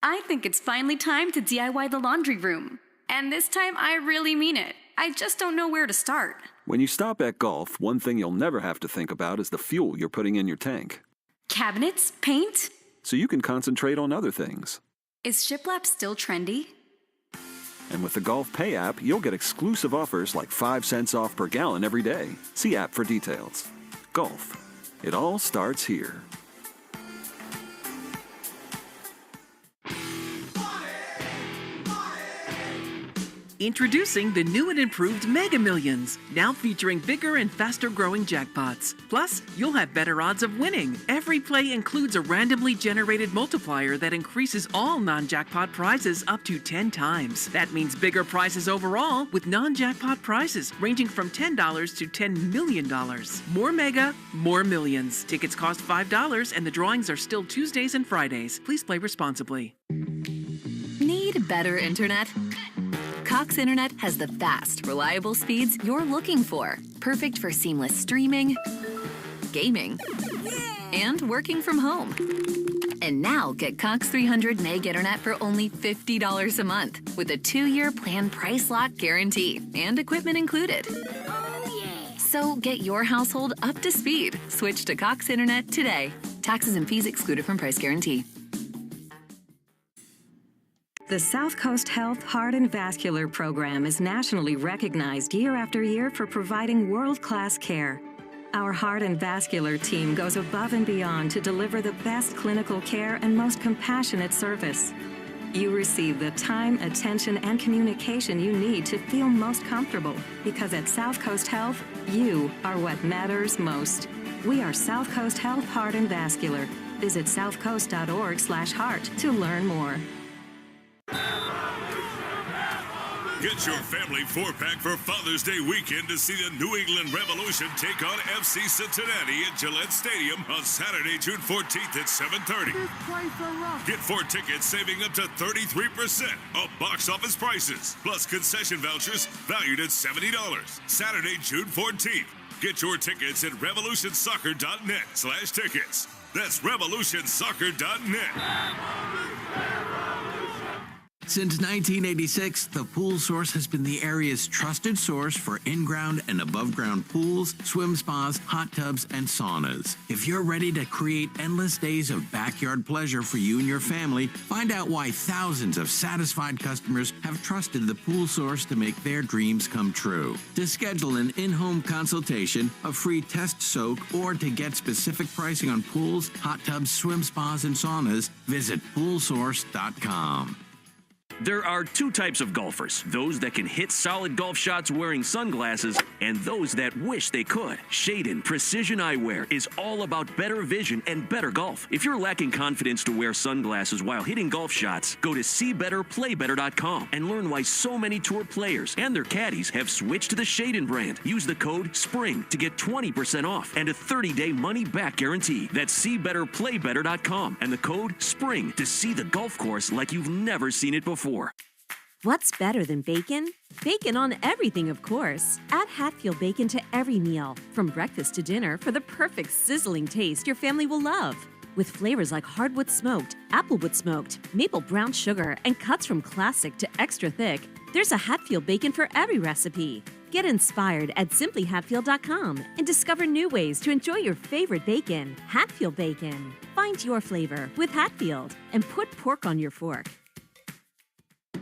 [SPEAKER 19] I think it's finally time to DIY the laundry room. And this time, I really mean it. I just don't know where to start.
[SPEAKER 20] When you stop at Gulf, one thing you'll never have to think about is the fuel you're putting in your tank.
[SPEAKER 19] Cabinets? Paint?
[SPEAKER 20] So you can concentrate on other things.
[SPEAKER 19] Is shiplap still trendy?
[SPEAKER 20] And with the Gulf Pay app, you'll get exclusive offers like 5 cents off per gallon every day. See app for details. Gulf. It all starts here.
[SPEAKER 22] Introducing the new and improved Mega Millions, now featuring bigger and faster growing jackpots. Plus, you'll have better odds of winning. Every play includes a randomly generated multiplier that increases all non-jackpot prizes up to 10 times. That means bigger prizes overall with non-jackpot prizes ranging from $10 to $10 million. More Mega, more millions. Tickets cost $5 and the drawings are still Tuesdays and Fridays. Please play responsibly.
[SPEAKER 1] Need better internet? Cox Internet has the fast, reliable speeds you're looking for. Perfect for seamless streaming, gaming, and working from home. And now get Cox 300 meg internet for only $50 a month with a 2-year plan price lock guarantee and equipment included. So get your household up to speed. Switch to Cox Internet today. Taxes and fees excluded from price guarantee.
[SPEAKER 9] The South Coast Health Heart and Vascular Program is nationally recognized year after year for providing world-class care. Our heart and vascular team goes above and beyond to deliver the best clinical care and most compassionate service. You receive the time, attention, and communication you need to feel most comfortable, because at South Coast Health, you are what matters most. We are South Coast Health Heart and Vascular. Visit southcoast.org/heart to learn more.
[SPEAKER 13] Get your family 4-pack for Father's Day weekend to see the New England Revolution take on FC Cincinnati at Gillette Stadium on Saturday, June 14th at 7:30. Get 4 tickets saving up to 33% of box office prices, plus concession vouchers valued at $70. Saturday, June 14th. Get your tickets at revolutionsoccer.net/tickets. That's revolutionsoccer.net.
[SPEAKER 3] Since 1986, the Pool Source has been the area's trusted source for in-ground and above-ground pools, swim spas, hot tubs, and saunas. If you're ready to create endless days of backyard pleasure for you and your family, find out why thousands of satisfied customers have trusted the Pool Source to make their dreams come true. To schedule an in-home consultation, a free test soak, or to get specific pricing on pools, hot tubs, swim spas, and saunas, visit poolsource.com.
[SPEAKER 18] There are 2 types of golfers, those that can hit solid golf shots wearing sunglasses and those that wish they could. Shaden Precision Eyewear is all about better vision and better golf. If you're lacking confidence to wear sunglasses while hitting golf shots, go to SeeBetterPlayBetter.com and learn why so many tour players and their caddies have switched to the Shaden brand. Use the code SPRING to get 20% off and a 30-day money-back guarantee. That's SeeBetterPlayBetter.com and the code SPRING to see the golf course like you've never seen it before.
[SPEAKER 17] What's better than bacon? Bacon on everything, of course. Add Hatfield bacon to every meal, from breakfast to dinner, for the perfect sizzling taste your family will love. With flavors like hardwood smoked, applewood smoked, maple brown sugar, and cuts from classic to extra thick, there's a Hatfield bacon for every recipe. Get inspired at simplyhatfield.com and discover new ways to enjoy your favorite bacon. Hatfield bacon. Find your flavor with Hatfield and put pork on your fork.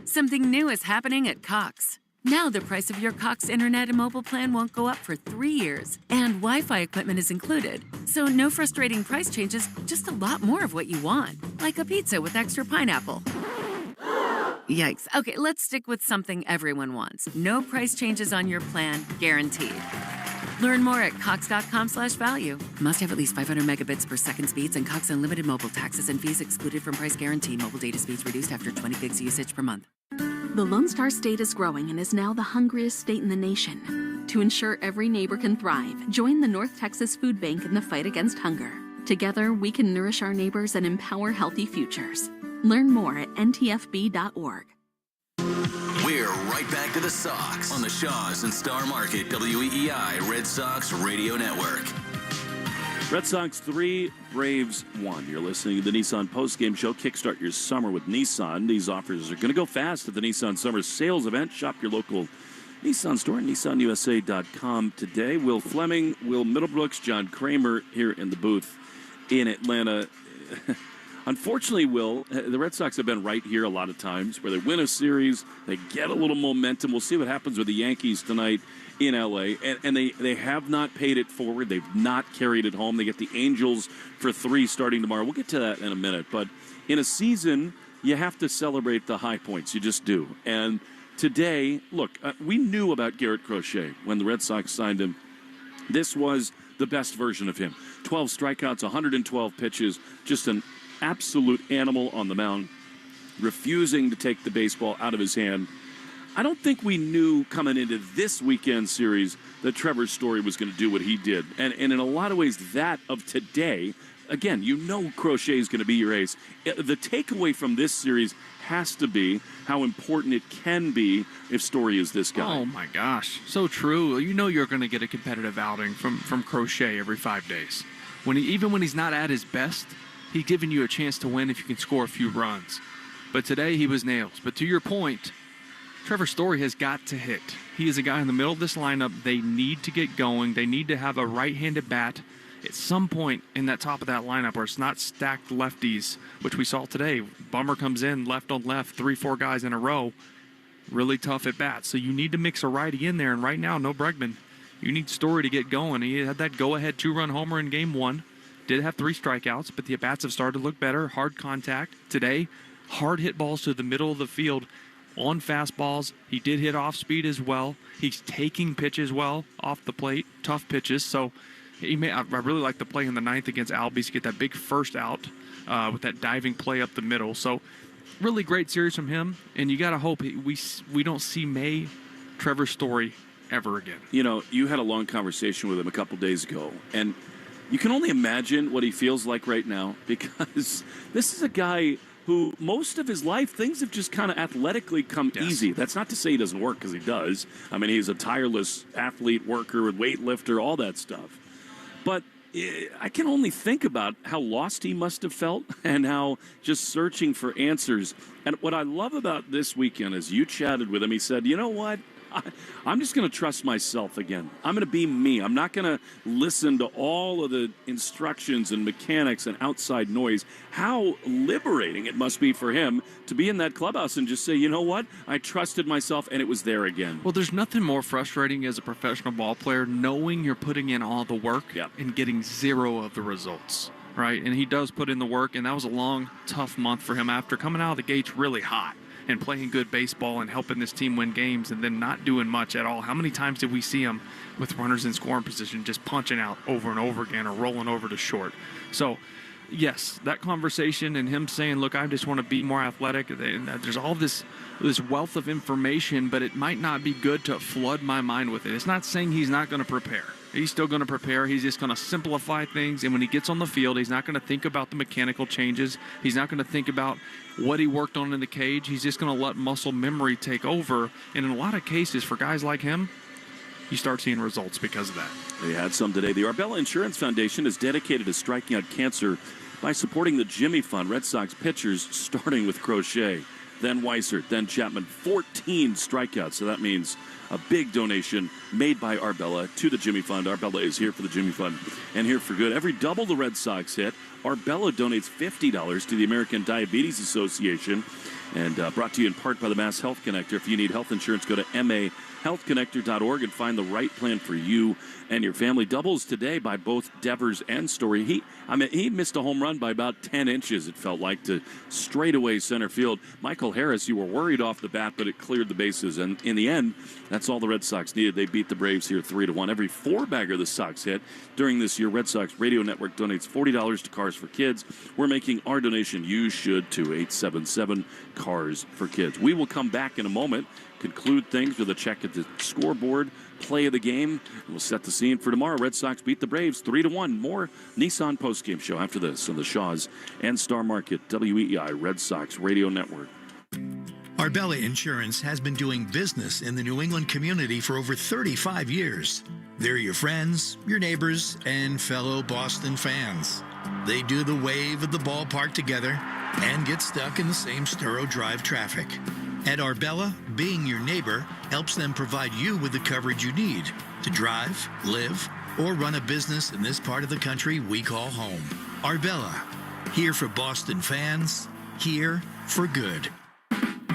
[SPEAKER 5] Something new is happening at Cox. Now the price of your Cox internet and mobile plan won't go up for 3 years, and Wi-Fi equipment is included. So no frustrating price changes, just a lot more of what you want, like a pizza with extra pineapple. Yikes. Okay, let's stick with something everyone wants. No price changes on your plan, guaranteed. Learn more at cox.com/value. Must have at least 500 megabits per second speeds and Cox Unlimited mobile. Taxes and fees excluded from price guarantee. Mobile data speeds reduced after 20 gigs usage per month.
[SPEAKER 23] The Lone Star State is growing and is now the hungriest state in the nation. To ensure every neighbor can thrive, join the North Texas Food Bank in the fight against hunger. Together, we can nourish our neighbors and empower healthy futures. Learn more at ntfb.org.
[SPEAKER 8] We're right back to the Sox on the Shaw's and Star Market WEEI Red Sox Radio Network.
[SPEAKER 2] Red Sox 3, Braves 1. You're listening to the Nissan Postgame Show. Kickstart your summer with Nissan. These offers are going to go fast at the Nissan Summer Sales Event. Shop your local Nissan store at nissanusa.com today. Will Fleming, Will Middlebrooks, John Kramer here in the booth in Atlanta. Unfortunately, Will, the Red Sox have been right here a lot of times where they win a series, they get a little momentum. We'll see what happens with the Yankees tonight in L.A., and they have not paid it forward. They've not carried it home. They get the Angels for 3 starting tomorrow. We'll get to that in a minute. But in a season, you have to celebrate the high points. You just do. And today, look, we knew about Garrett Crochet when the Red Sox signed him. This was the best version of him. 12 strikeouts, 112 pitches, just an absolute animal on the mound, refusing to take the baseball out of his hand. I don't think we knew coming into this weekend series that Trevor Story was going to do what he did. And in a lot of ways, that of today, again, you know Crochet is going to be your ace. The takeaway from this series has to be how important it can be if Story is this guy.
[SPEAKER 7] Oh, my gosh. So true. You know you're going to get a competitive outing from Crochet every 5 days. Even when he's not at his best, he's giving you a chance to win if you can score a few runs. But today he was nails. But to your point, Trevor Story has got to hit. He is a guy in the middle of this lineup. They need to get going. They need to have a right-handed bat at some point in that top of that lineup where it's not stacked lefties, which we saw today. Bummer comes in left on left, 3-4 guys in a row. Really tough at bat. So you need to mix a righty in there. And right now, no Bregman. You need Story to get going. He had that go-ahead 2-run homer in Game 1. Did have 3 strikeouts, but the at-bats have started to look better. Hard contact today. Hard hit balls to the middle of the field on fastballs. He did hit off speed as well. He's taking pitches well off the plate, tough pitches. So I really like the play in the 9th against Albies to get that big first out with that diving play up the middle. So really great series from him, and you got to hope we don't see Trevor Story ever again.
[SPEAKER 2] You know, you had a long conversation with him a couple days ago, and you can only imagine what he feels like right now, because this is a guy who most of his life, things have just kind of athletically come easy. That's not to say he doesn't work, because he does. I mean, he's a tireless athlete, worker, weightlifter, all that stuff. But I can only think about how lost he must have felt and how just searching for answers. And what I love about this weekend is you chatted with him. He said, you know what? I'm just going to trust myself again. I'm going to be me. I'm not going to listen to all of the instructions and mechanics and outside noise. How liberating it must be for him to be in that clubhouse and just say, you know what? I trusted myself, and it was there again.
[SPEAKER 7] Well, there's nothing more frustrating as a professional ball player knowing you're putting in all the work and getting 0 of the results, right? And he does put in the work, and that was a long, tough month for him after coming out of the gates really hot and playing good baseball and helping this team win games and then not doing much at all. How many times did we see him with runners in scoring position just punching out over and over again or rolling over to short? So, yes, that conversation and him saying, look, I just want to be more athletic. There's all this wealth of information, but it might not be good to flood my mind with it. It's not saying he's not going to prepare. He's still going to prepare. He's just going to simplify things. And when he gets on the field, he's not going to think about the mechanical changes. He's not going to think about what he worked on in the cage. He's just going to let muscle memory take over. And in a lot of cases, for guys like him, you start seeing results because of that.
[SPEAKER 2] They had some today. The Arbella Insurance Foundation is dedicated to striking out cancer by supporting the Jimmy Fund. Red Sox pitchers starting with Crochet, then Weissert, then Chapman. 14 strikeouts. So that means a big donation made by Arbella to the Jimmy Fund. Arbella is here for the Jimmy Fund and here for good. Every double the Red Sox hit, Arbella donates $50 to the American Diabetes Association. And brought to you in part by the Mass Health Connector. If you need health insurance, go to mahealthconnector.org and find the right plan for you and your family. Doubles today by both Devers and Story. He missed a home run by about 10 inches, it felt like, to straightaway center field. Michael Harris, you were worried off the bat, but it cleared the bases. And in the end, that's all the Red Sox needed. They beat the Braves here 3-1. Every 4-bagger the Sox hit during this year, Red Sox Radio Network donates $40 to Cars for Kids. We're making our donation. You should too. 877 Cars for Kids. We will come back in a moment, conclude things with a check at the scoreboard, play of the game, and we'll set the scene for tomorrow. Red Sox beat the Braves 3-1. More Nissan postgame show after this on the Shaws and Star Market WEEI Red Sox Radio Network.
[SPEAKER 4] Arbella Insurance has been doing business in the New England community for over 35 years. They're your friends, your neighbors, and fellow Boston fans. They do the wave at the ballpark together and get stuck in the same Sturo Drive traffic. At Arbella, being your neighbor helps them provide you with the coverage you need to drive, live, or run a business in this part of the country we call home. Arbella, here for Boston fans, here for good.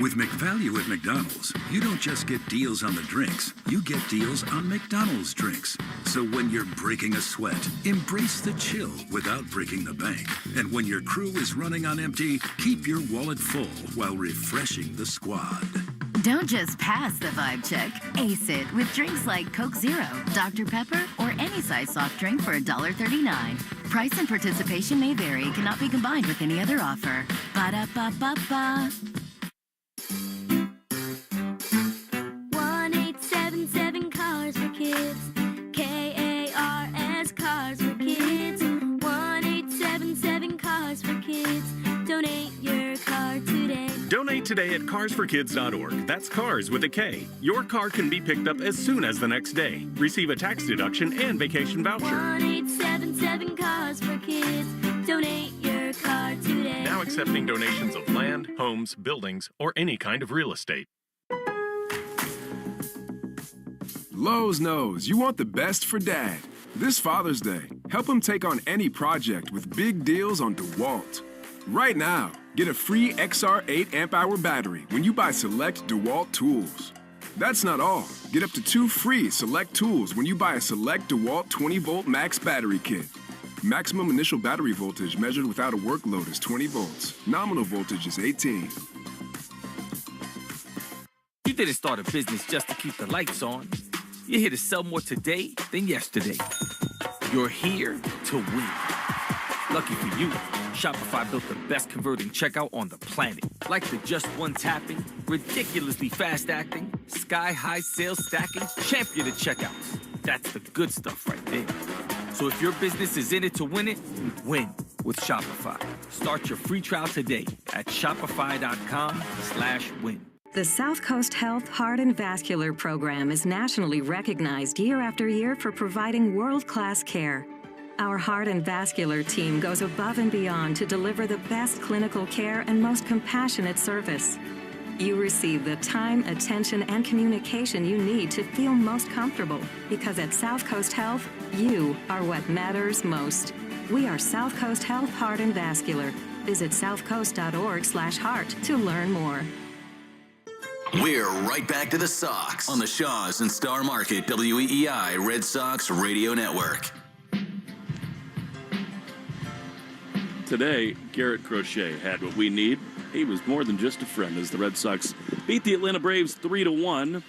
[SPEAKER 11] With McValue at McDonald's, you don't just get deals on the drinks, you get deals on McDonald's drinks. So when you're breaking a sweat, embrace the chill without breaking the bank. And when your crew is running on empty, keep your wallet full while refreshing the squad.
[SPEAKER 21] Don't just pass the vibe check. Ace it with drinks like Coke Zero, Dr. Pepper, or any size soft drink for $1.39. Price and participation may vary. Cannot be combined with any other offer. Ba-da-ba-ba-ba.
[SPEAKER 24] 1-877 Cars for Kids. K-A-R-S Cars for Kids. 1-877 Cars for Kids. Donate your car today.
[SPEAKER 6] Donate today at carsforkids.org. That's cars with a K. Your car can be picked up as soon as the next day. Receive a tax deduction and vacation voucher.
[SPEAKER 24] 1-877 Cars for Kids. Donate your car today.
[SPEAKER 6] Now accepting donations of land, homes, buildings, or any kind of real estate.
[SPEAKER 10] Lowe's knows you want the best for Dad. This Father's Day, help him take on any project with big deals on DeWalt. Right now, get a free XR 8 amp-hour battery when you buy select DeWalt tools. That's not all. Get up to 2 free select tools when you buy a select DeWalt 20-volt max battery kit. Maximum initial battery voltage measured without a work load is 20 volts. Nominal voltage is 18.
[SPEAKER 12] You didn't start a business just to keep the lights on. You're here to sell more today than yesterday. You're here to win. Lucky for you, Shopify built the best converting checkout on the planet. Like the just one tapping, ridiculously fast acting, sky-high sales stacking, champion of checkouts. That's the good stuff right there. So if your business is in it to win it, win with Shopify. Start your free trial today at shopify.com/win.
[SPEAKER 9] The South Coast Health Heart and Vascular Program is nationally recognized year after year for providing world-class care. Our heart and vascular team goes above and beyond to deliver the best clinical care and most compassionate service. You receive the time, attention, and communication you need to feel most comfortable, because at South Coast Health, you are what matters most. We are South Coast Health Heart and Vascular. Visit southcoast.org/heart to learn more.
[SPEAKER 8] We're right back to the Sox on the Shaws and Star Market WEEI Red Sox Radio Network.
[SPEAKER 2] Today, Garrett Crochet had what we need. He was more than just a friend as the Red Sox beat the Atlanta Braves 3-1,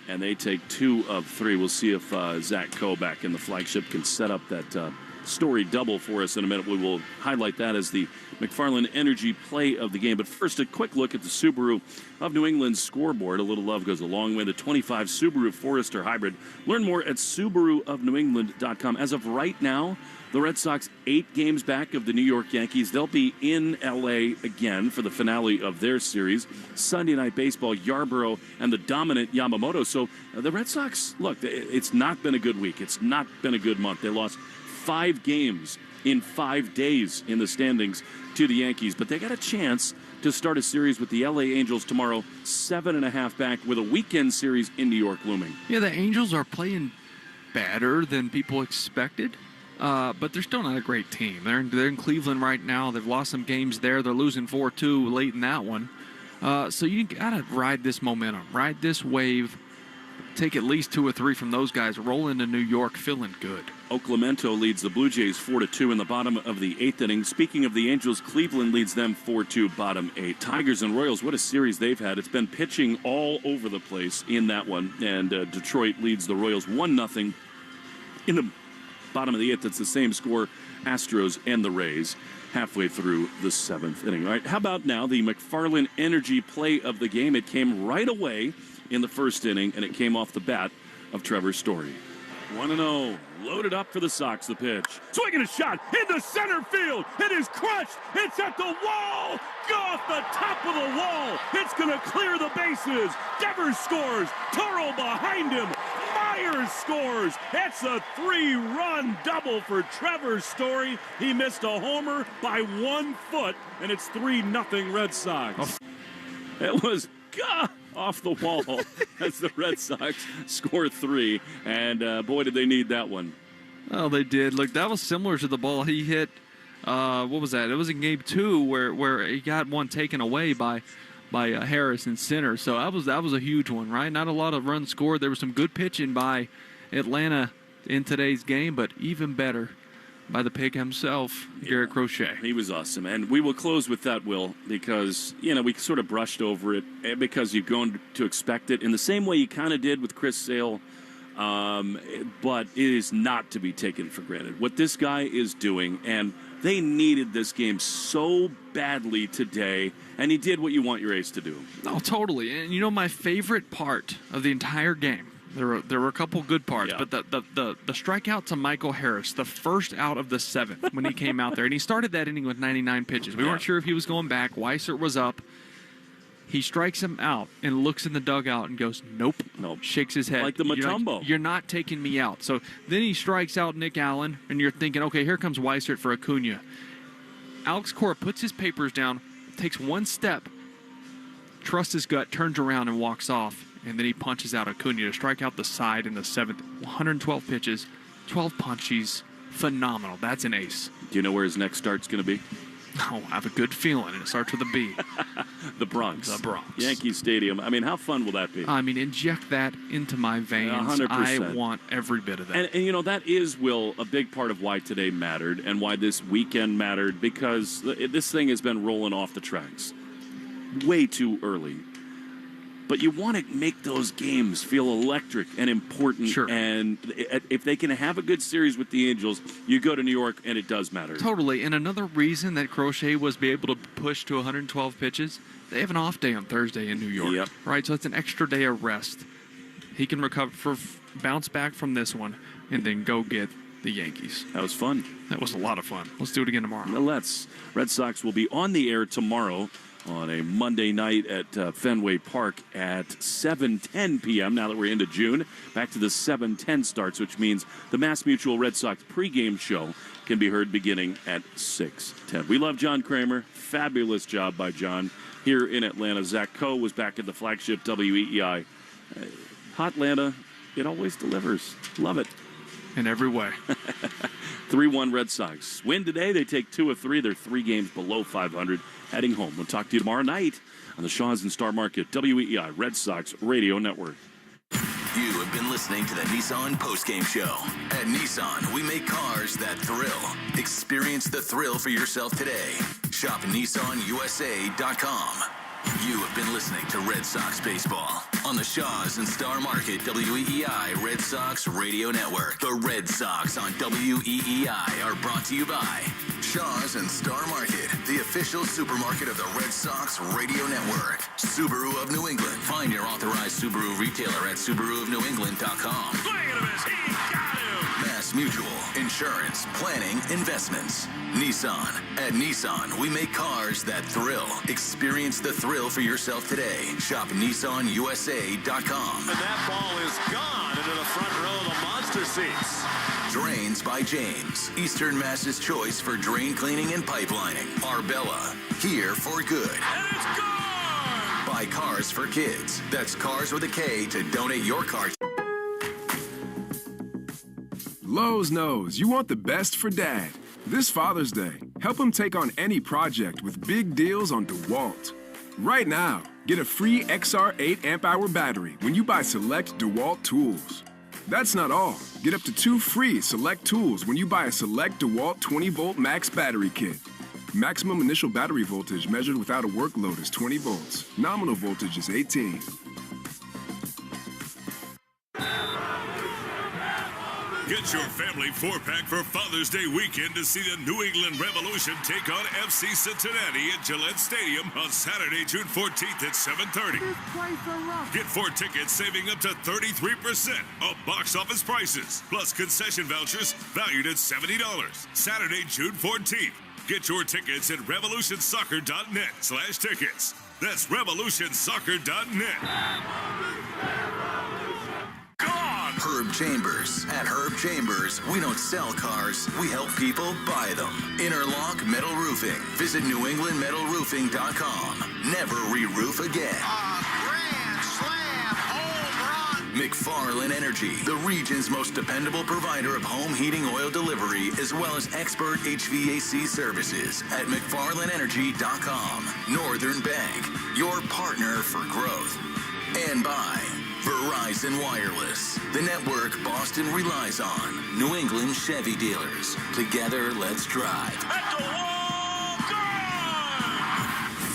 [SPEAKER 2] and they take 2 of 3. We'll see if Zach Coe back in the flagship can set up that story double for us in a minute. We will highlight that as the McFarland Energy play of the game. But first, a quick look at the Subaru of New England's scoreboard. A little love goes a long way. The 25 Subaru Forester Hybrid. Learn more at SubaruofNewEngland.com. As of right now, the Red Sox 8 games back of the New York Yankees. They'll be in L.A. again for the finale of their series. Sunday Night Baseball, Yarborough, and the dominant Yamamoto. So the Red Sox, look, it's not been a good week. It's not been a good month. They lost 5 games in 5 days in the standings to the Yankees. But they got a chance to start a series with the L.A. Angels tomorrow, 7.5 back, with a weekend series in New York looming.
[SPEAKER 7] Yeah, the Angels are playing better than people expected. But they're still not a great team. They're in Cleveland right now. They've lost some games there. They're losing 4-2 late in that one. So you got to ride this momentum, ride this wave, take at least 2 or 3 from those guys, roll into New York feeling good.
[SPEAKER 2] Oclamento leads the Blue Jays 4-2 in the bottom of the 8th inning. Speaking of the Angels, Cleveland leads them 4-2 bottom 8. Tigers and Royals, what a series they've had. It's been pitching all over the place in that one. And Detroit leads the Royals 1-0 in the bottom of the 8th. It's the same score, Astros and the Rays, halfway through the 7th inning. All right, how about now the McFarland Energy play of the game? It came right away in the first inning, and it came off the bat of Trevor Story. 1-0, loaded up for the Sox. The pitch, swinging a shot into center field. It is crushed. It's at the wall. Go off the top of the wall. It's going to clear the bases. Devers scores. Toro behind him. Myers scores. It's a 3-run double for Trevor Story. He missed a homer by 1 foot, and it's 3-0 Red Sox. It was off the wall as the Red Sox score 3, and boy, did they need that one.
[SPEAKER 7] Oh, they did. Look, that was similar to the ball he hit. What was that? It was in game 2 where he got one taken away by Harris in center. So that was a huge one, right? Not a lot of runs scored. There was some good pitching by Atlanta in today's game, but even better by the pig himself, Garrett Crochet.
[SPEAKER 2] He was awesome. And we will close with that, Will, because, we sort of brushed over it because you're going to expect it in the same way you kind of did with Chris Sale. But it is not to be taken for granted. What this guy is doing, and they needed this game so badly today, and he did what you want your ace to do.
[SPEAKER 7] Oh, totally. And, my favorite part of the entire game, there were a couple good parts, but the strikeout to Michael Harris, the first out of the 7th when he came out there, and he started that inning with 99 pitches. We weren't sure if he was going back. Weissert was up. He strikes him out and looks in the dugout and goes, nope. Shakes his head.
[SPEAKER 2] Like the Mutombo.
[SPEAKER 7] You're not taking me out. So then he strikes out Nick Allen, and you're thinking, okay, here comes Weissert for Acuna. Alex Cora puts his papers down, takes one step, trusts his gut, turns around and walks off, and then he punches out Acuna to strike out the side in the 7th. 112 pitches, 12 punchies. Phenomenal. That's an ace.
[SPEAKER 2] Do you know where his next start's going to be?
[SPEAKER 7] Oh, I have a good feeling. It starts with a B.
[SPEAKER 2] The Bronx.
[SPEAKER 7] The Bronx.
[SPEAKER 2] Yankee Stadium. I mean, how fun will that be?
[SPEAKER 7] I mean, inject that into my veins.
[SPEAKER 2] 100%.
[SPEAKER 7] I want every bit of that.
[SPEAKER 2] And you know, that is, Will, a big part of why today mattered and why this weekend mattered, because this thing has been rolling off the tracks way too early. But you want to make those games feel electric and important.
[SPEAKER 7] Sure.
[SPEAKER 2] And if they can have a good series with the Angels, you go to New York, and it does matter.
[SPEAKER 7] Totally. And another reason that Crochet was be able to push to 112 pitches, they have an off day on Thursday in New York.
[SPEAKER 2] Yep.
[SPEAKER 7] Right? So it's an extra day of rest. He can bounce back from this one and then go get the Yankees.
[SPEAKER 2] That was fun.
[SPEAKER 7] That was a lot of fun. Let's do it again tomorrow.
[SPEAKER 2] Let's. Red Sox will be on the air tomorrow on a Monday night at Fenway Park at 7:10 p.m. Now that we're into June, back to the 7:10 starts, which means the Mass Mutual Red Sox pregame show can be heard beginning at 6:10. We love John Kramer. Fabulous job by John here in Atlanta. Zach Coe was back at the flagship WEEI. Hot Atlanta, it always delivers. Love it.
[SPEAKER 7] In every way.
[SPEAKER 2] 3-1 Red Sox. Win today. They take 2 of 3. They're 3 games below 500. Heading home. We'll talk to you tomorrow night on the Shaws and Star Market WEEI Red Sox Radio Network.
[SPEAKER 8] You have been listening to the Nissan Postgame Show. At Nissan, we make cars that thrill. Experience the thrill for yourself today. Shop NissanUSA.com. You have been listening to Red Sox Baseball on the Shaws and Star Market WEEI Red Sox Radio Network. The Red Sox on WEEI are brought to you by Shaws and Star Market, the official supermarket of the Red Sox Radio Network. Subaru of New England. Find your authorized Subaru retailer at SubaruofNewEngland.com. Mass Mutual, insurance, planning, investments. Nissan. At Nissan, we make cars that thrill. Experience the thrill for yourself today. Shop NissanUSA.com.
[SPEAKER 14] And that ball is gone into the front row of the monster seats.
[SPEAKER 8] Drains by James. Eastern Mass's choice for drain cleaning and pipelining. Arbella. Here for good.
[SPEAKER 14] And it's gone!
[SPEAKER 8] Buy Cars for Kids. That's Cars with a K to donate your car.
[SPEAKER 10] Lowe's knows you want the best for Dad. This Father's Day, help him take on any project with big deals on DeWalt. Right now, get a free XR8 amp-hour battery when you buy select DeWalt tools. That's not all. Get up to 2 free select tools when you buy a select DeWalt 20-volt max battery kit. Maximum initial battery voltage measured without a workload is 20 volts. Nominal voltage is 18.
[SPEAKER 13] Get your family 4-pack for Father's Day weekend to see the New England Revolution take on FC Cincinnati at Gillette Stadium on Saturday, June 14th at 7:30. Get 4 tickets saving up to 33% of box office prices, plus concession vouchers valued at $70. Saturday, June 14th. Get your tickets at revolutionsoccer.net/tickets. That's revolutionsoccer.net.
[SPEAKER 8] Herb Chambers. At Herb Chambers, we don't sell cars, we help people buy them. Interlock Metal Roofing. Visit NewEnglandMetalRoofing.com. Never re-roof again.
[SPEAKER 14] Grand slam home run!
[SPEAKER 8] McFarland Energy, the region's most dependable provider of home heating oil delivery, as well as expert HVAC services at McFarlandEnergy.com. Northern Bank, your partner for growth. And by Verizon Wireless, the network Boston relies on. New England Chevy dealers. Together, let's drive.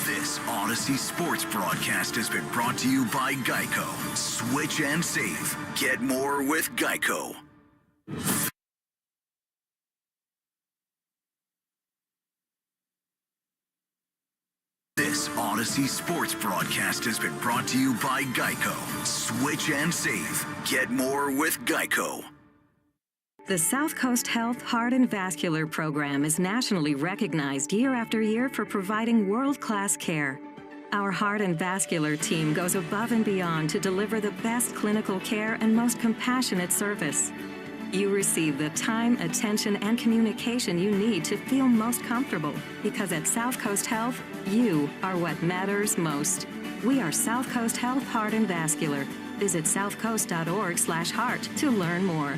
[SPEAKER 15] This Odyssey Sports broadcast has been brought to you by Geico. Switch and save. Get more with Geico. This Odyssey Sports broadcast has been brought to you by Geico. Switch and save. Get more with Geico.
[SPEAKER 9] The South Coast Health Heart and Vascular Program is nationally recognized year after year for providing world-class care. Our heart and vascular team goes above and beyond to deliver the best clinical care and most compassionate service. You receive the time, attention, and communication you need to feel most comfortable, because at South Coast Health, you are what matters most. We are South Coast Health Heart and Vascular. Visit southcoast.org/heart to learn more.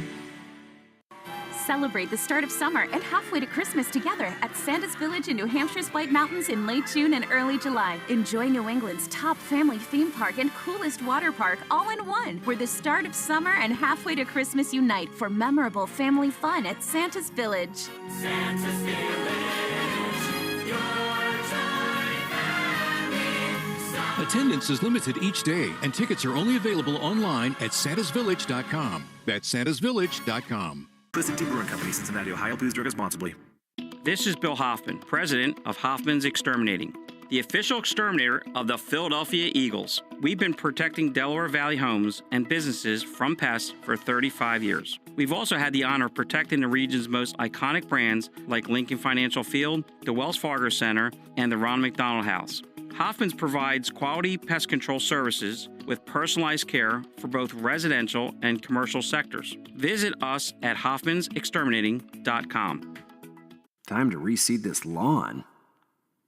[SPEAKER 16] Celebrate the start of summer and halfway to Christmas together at Santa's Village in New Hampshire's White Mountains in late June and early July. Enjoy New England's top family theme park and coolest water park all in one, where the start of summer and halfway to Christmas unite for memorable family fun at Santa's Village.
[SPEAKER 14] Santa's Village, your joy family.
[SPEAKER 19] Attendance is limited each day, and tickets are only available online at santasvillage.com. That's santasvillage.com.
[SPEAKER 20] Listen to Brewing Company, Cincinnati, Ohio. Please drink responsibly.
[SPEAKER 22] This is Bill Hoffman, president of Hoffman's Exterminating, the official exterminator of the Philadelphia Eagles. We've been protecting Delaware Valley homes and businesses from pests for 35 years. We've also had the honor of protecting the region's most iconic brands like Lincoln Financial Field, the Wells Fargo Center, and the Ron McDonald House. Hoffman's provides quality pest control services with personalized care for both residential and commercial sectors. Visit us at hoffmansexterminating.com.
[SPEAKER 25] Time to reseed this lawn.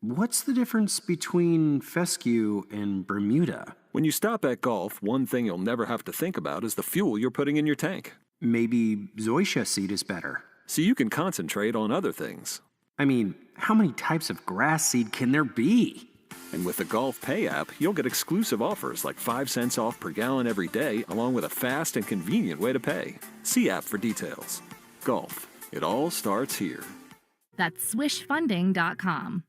[SPEAKER 25] What's the difference between fescue and Bermuda?
[SPEAKER 26] When you stop at golf, one thing you'll never have to think about is the fuel you're putting in your tank.
[SPEAKER 25] Maybe zoysia seed is better.
[SPEAKER 26] So you can concentrate on other things.
[SPEAKER 25] I mean, how many types of grass seed can there be?
[SPEAKER 26] And with the Golf Pay app, you'll get exclusive offers like 5 cents off per gallon every day, along with a fast and convenient way to pay. See app for details. Golf. It all starts here.
[SPEAKER 27] That's swishfunding.com.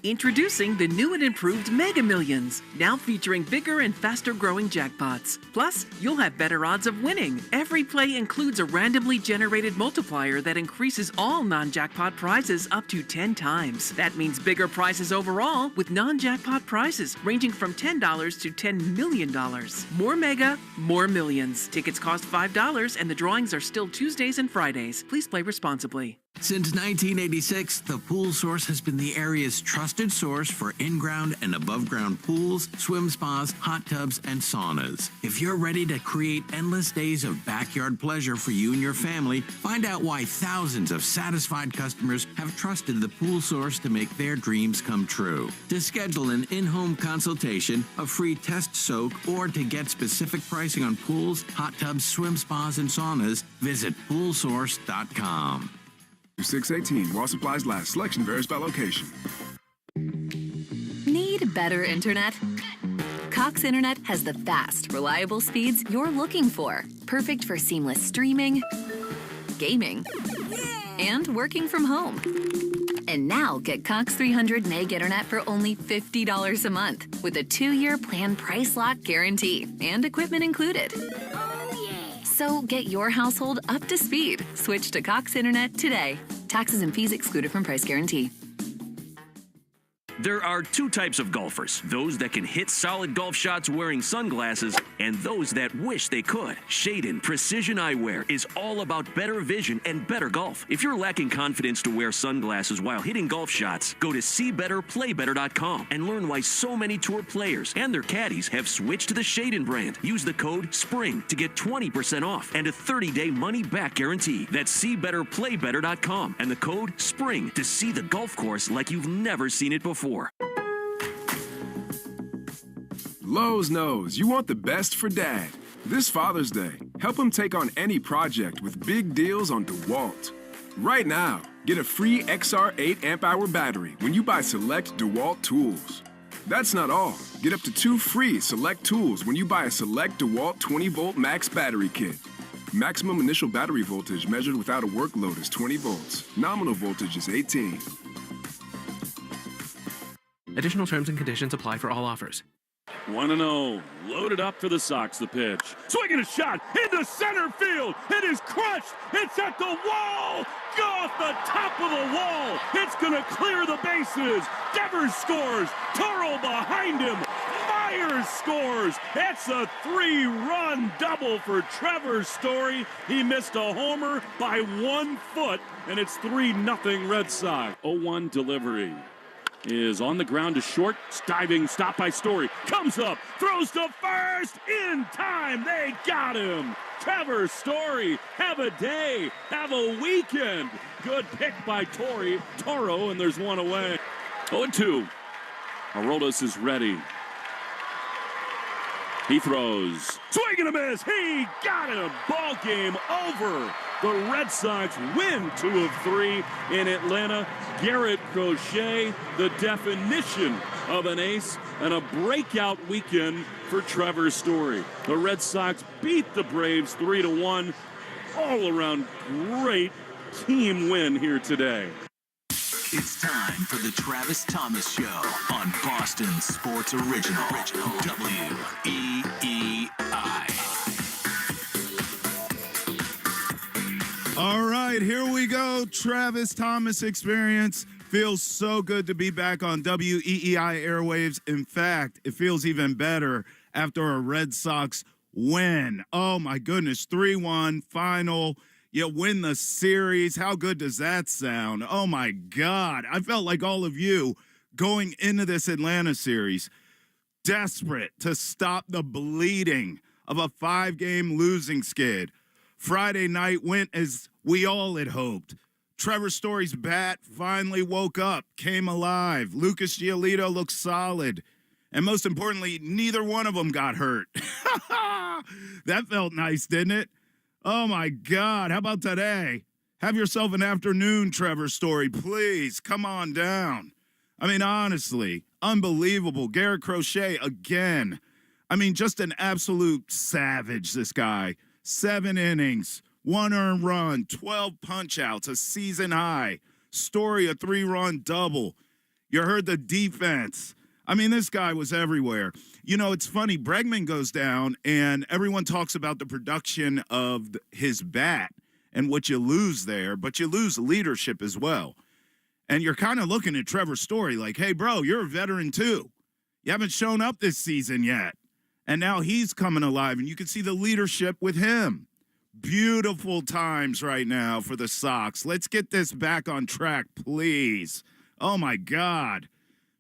[SPEAKER 28] Introducing the new and improved Mega Millions, now featuring bigger and faster growing jackpots. Plus, you'll have better odds of winning. Every play includes a randomly generated multiplier that increases all non-jackpot prizes up to 10 times. That means bigger prizes overall, with non-jackpot prizes ranging from $10 to $10 million. More Mega, more millions. Tickets cost $5 and the drawings are still Tuesdays and Fridays. Please play responsibly.
[SPEAKER 3] Since 1986, the Pool Source has been the area's trusted source for in-ground and above-ground pools, swim spas, hot tubs, and saunas. If you're ready to create endless days of backyard pleasure for you and your family, find out why thousands of satisfied customers have trusted the Pool Source to make their dreams come true. To schedule an in-home consultation, a free test soak, or to get specific pricing on pools, hot tubs, swim spas, and saunas, visit poolsource.com.
[SPEAKER 10] 618 while supplies last. Selection varies by location.
[SPEAKER 1] Need better internet? Cox Internet has the fast, reliable speeds you're looking for. Perfect for seamless streaming, gaming, and working from home. And now get Cox 300 meg internet for only $50 a month with a 2-year plan price lock guarantee and equipment included. So get your household up to speed. Switch to Cox Internet today. Taxes and fees excluded from price guarantee.
[SPEAKER 18] There are two types of golfers, those that can hit solid golf shots wearing sunglasses and those that wish they could. Shadin Precision Eyewear is all about better vision and better golf. If you're lacking confidence to wear sunglasses while hitting golf shots, go to SeeBetterPlayBetter.com and learn why so many tour players and their caddies have switched to the Shadin brand. Use the code SPRING to get 20% off and a 30-day money-back guarantee. That's SeeBetterPlayBetter.com and the code SPRING to see the golf course like you've never seen it before.
[SPEAKER 10] Lowe's knows you want the best for Dad. This Father's Day, help him take on any project with big deals on DeWalt. Right now, get a free XR8 amp-hour battery when you buy select DeWalt tools. That's not all. Get up to 2 free select tools when you buy a select DeWalt 20-volt max battery kit. Maximum initial battery voltage measured without a work load is 20 volts. Nominal voltage is 18.
[SPEAKER 29] Additional terms and conditions apply for all offers.
[SPEAKER 2] 1-0, loaded up for the Sox. The pitch, swinging a shot into center field. It is crushed. It's at the wall. Off the top of the wall. It's going to clear the bases. Devers scores. Toro behind him. My Myers scores. It's a 3-run double for Trevor Story. He missed a homer by 1 foot, and it's 3-0 Red Sox. 0-1 delivery is on the ground to short. Diving stop by Story. Comes up, throws to first in time. They got him. Trevor Story, have a day, have a weekend. Good pick by Toro, and there's one away. 0-2. Aroldis is ready. He throws. Swing and a miss. He got him. Ball game over. The Red Sox win 2 of 3 in Atlanta. Garrett Crochet, the definition of an ace, and a breakout weekend for Trevor Story. The Red Sox beat the Braves 3-1. All around great team win here today.
[SPEAKER 8] It's time for the Travis Thomas Show on Boston Sports Original. WEEI.
[SPEAKER 4] All right, here we go. Travis Thomas Experience. Feels so good to be back on WEEI airwaves. In fact, it feels even better after a Red Sox win. Oh, my goodness. 3-1 final. You win the series. How good does that sound? Oh, my God. I felt like all of you going into this Atlanta series, desperate to stop the bleeding of a 5-game losing skid. Friday night went as we all had hoped. Trevor Story's bat finally woke up, came alive. Lucas Giolito looked solid. And most importantly, neither one of them got hurt. That felt nice, didn't it? Oh, my God. How about today? Have yourself an afternoon, Trevor Story. Please, come on down. I mean, honestly, unbelievable. Garrett Crochet again. I mean, just an absolute savage, this guy. 7 innings, 1 earned run, 12 punch-outs, a season high. Story, a 3-run double. You heard the defense. I mean, this guy was everywhere. You know, it's funny. Bregman goes down, and everyone talks about the production of his bat and what you lose there, but you lose leadership as well. And you're kind of looking at Trevor Story like, hey, bro, you're a veteran too. You haven't shown up this season yet. And now he's coming alive, and you can see the leadership with him. Beautiful times right now for the Sox. Let's get this back on track, please. Oh, my God.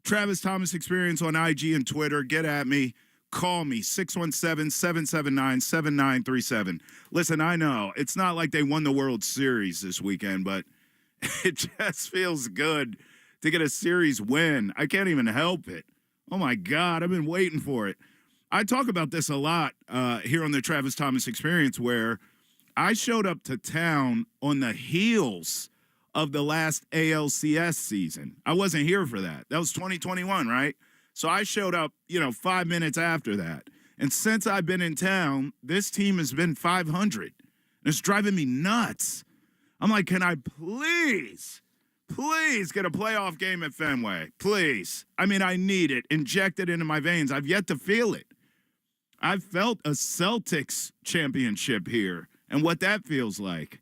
[SPEAKER 4] Travis Thomas Experience on IG and Twitter. Get at me. Call me, 617-779-7937. Listen, I know it's not like they won the World Series this weekend, but it just feels good to get a series win. I can't even help it. Oh, my God. I've been waiting for it. I talk about this a lot here on the Travis Thomas Experience, where I showed up to town on the heels of the last ALCS season. I wasn't here for that. That was 2021, right? So I showed up, 5 minutes after that. And since I've been in town, this team has been 500. And it's driving me nuts. I'm like, can I please get a playoff game at Fenway? Please. I mean, I need it. Inject it into my veins. I've yet to feel it. I've felt a Celtics championship here and what that feels like.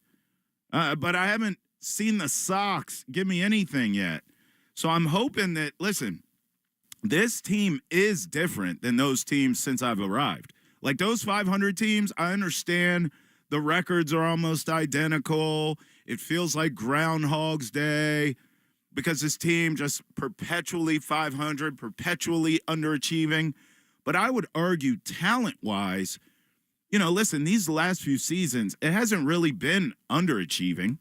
[SPEAKER 4] But I haven't seen the Sox give me anything yet. So I'm hoping that, listen, this team is different than those teams since I've arrived. Like those 500 teams, I understand the records are almost identical. It feels like Groundhog's Day because this team just perpetually 500, perpetually underachieving. But I would argue talent-wise, listen, these last few seasons, it hasn't really been underachieving.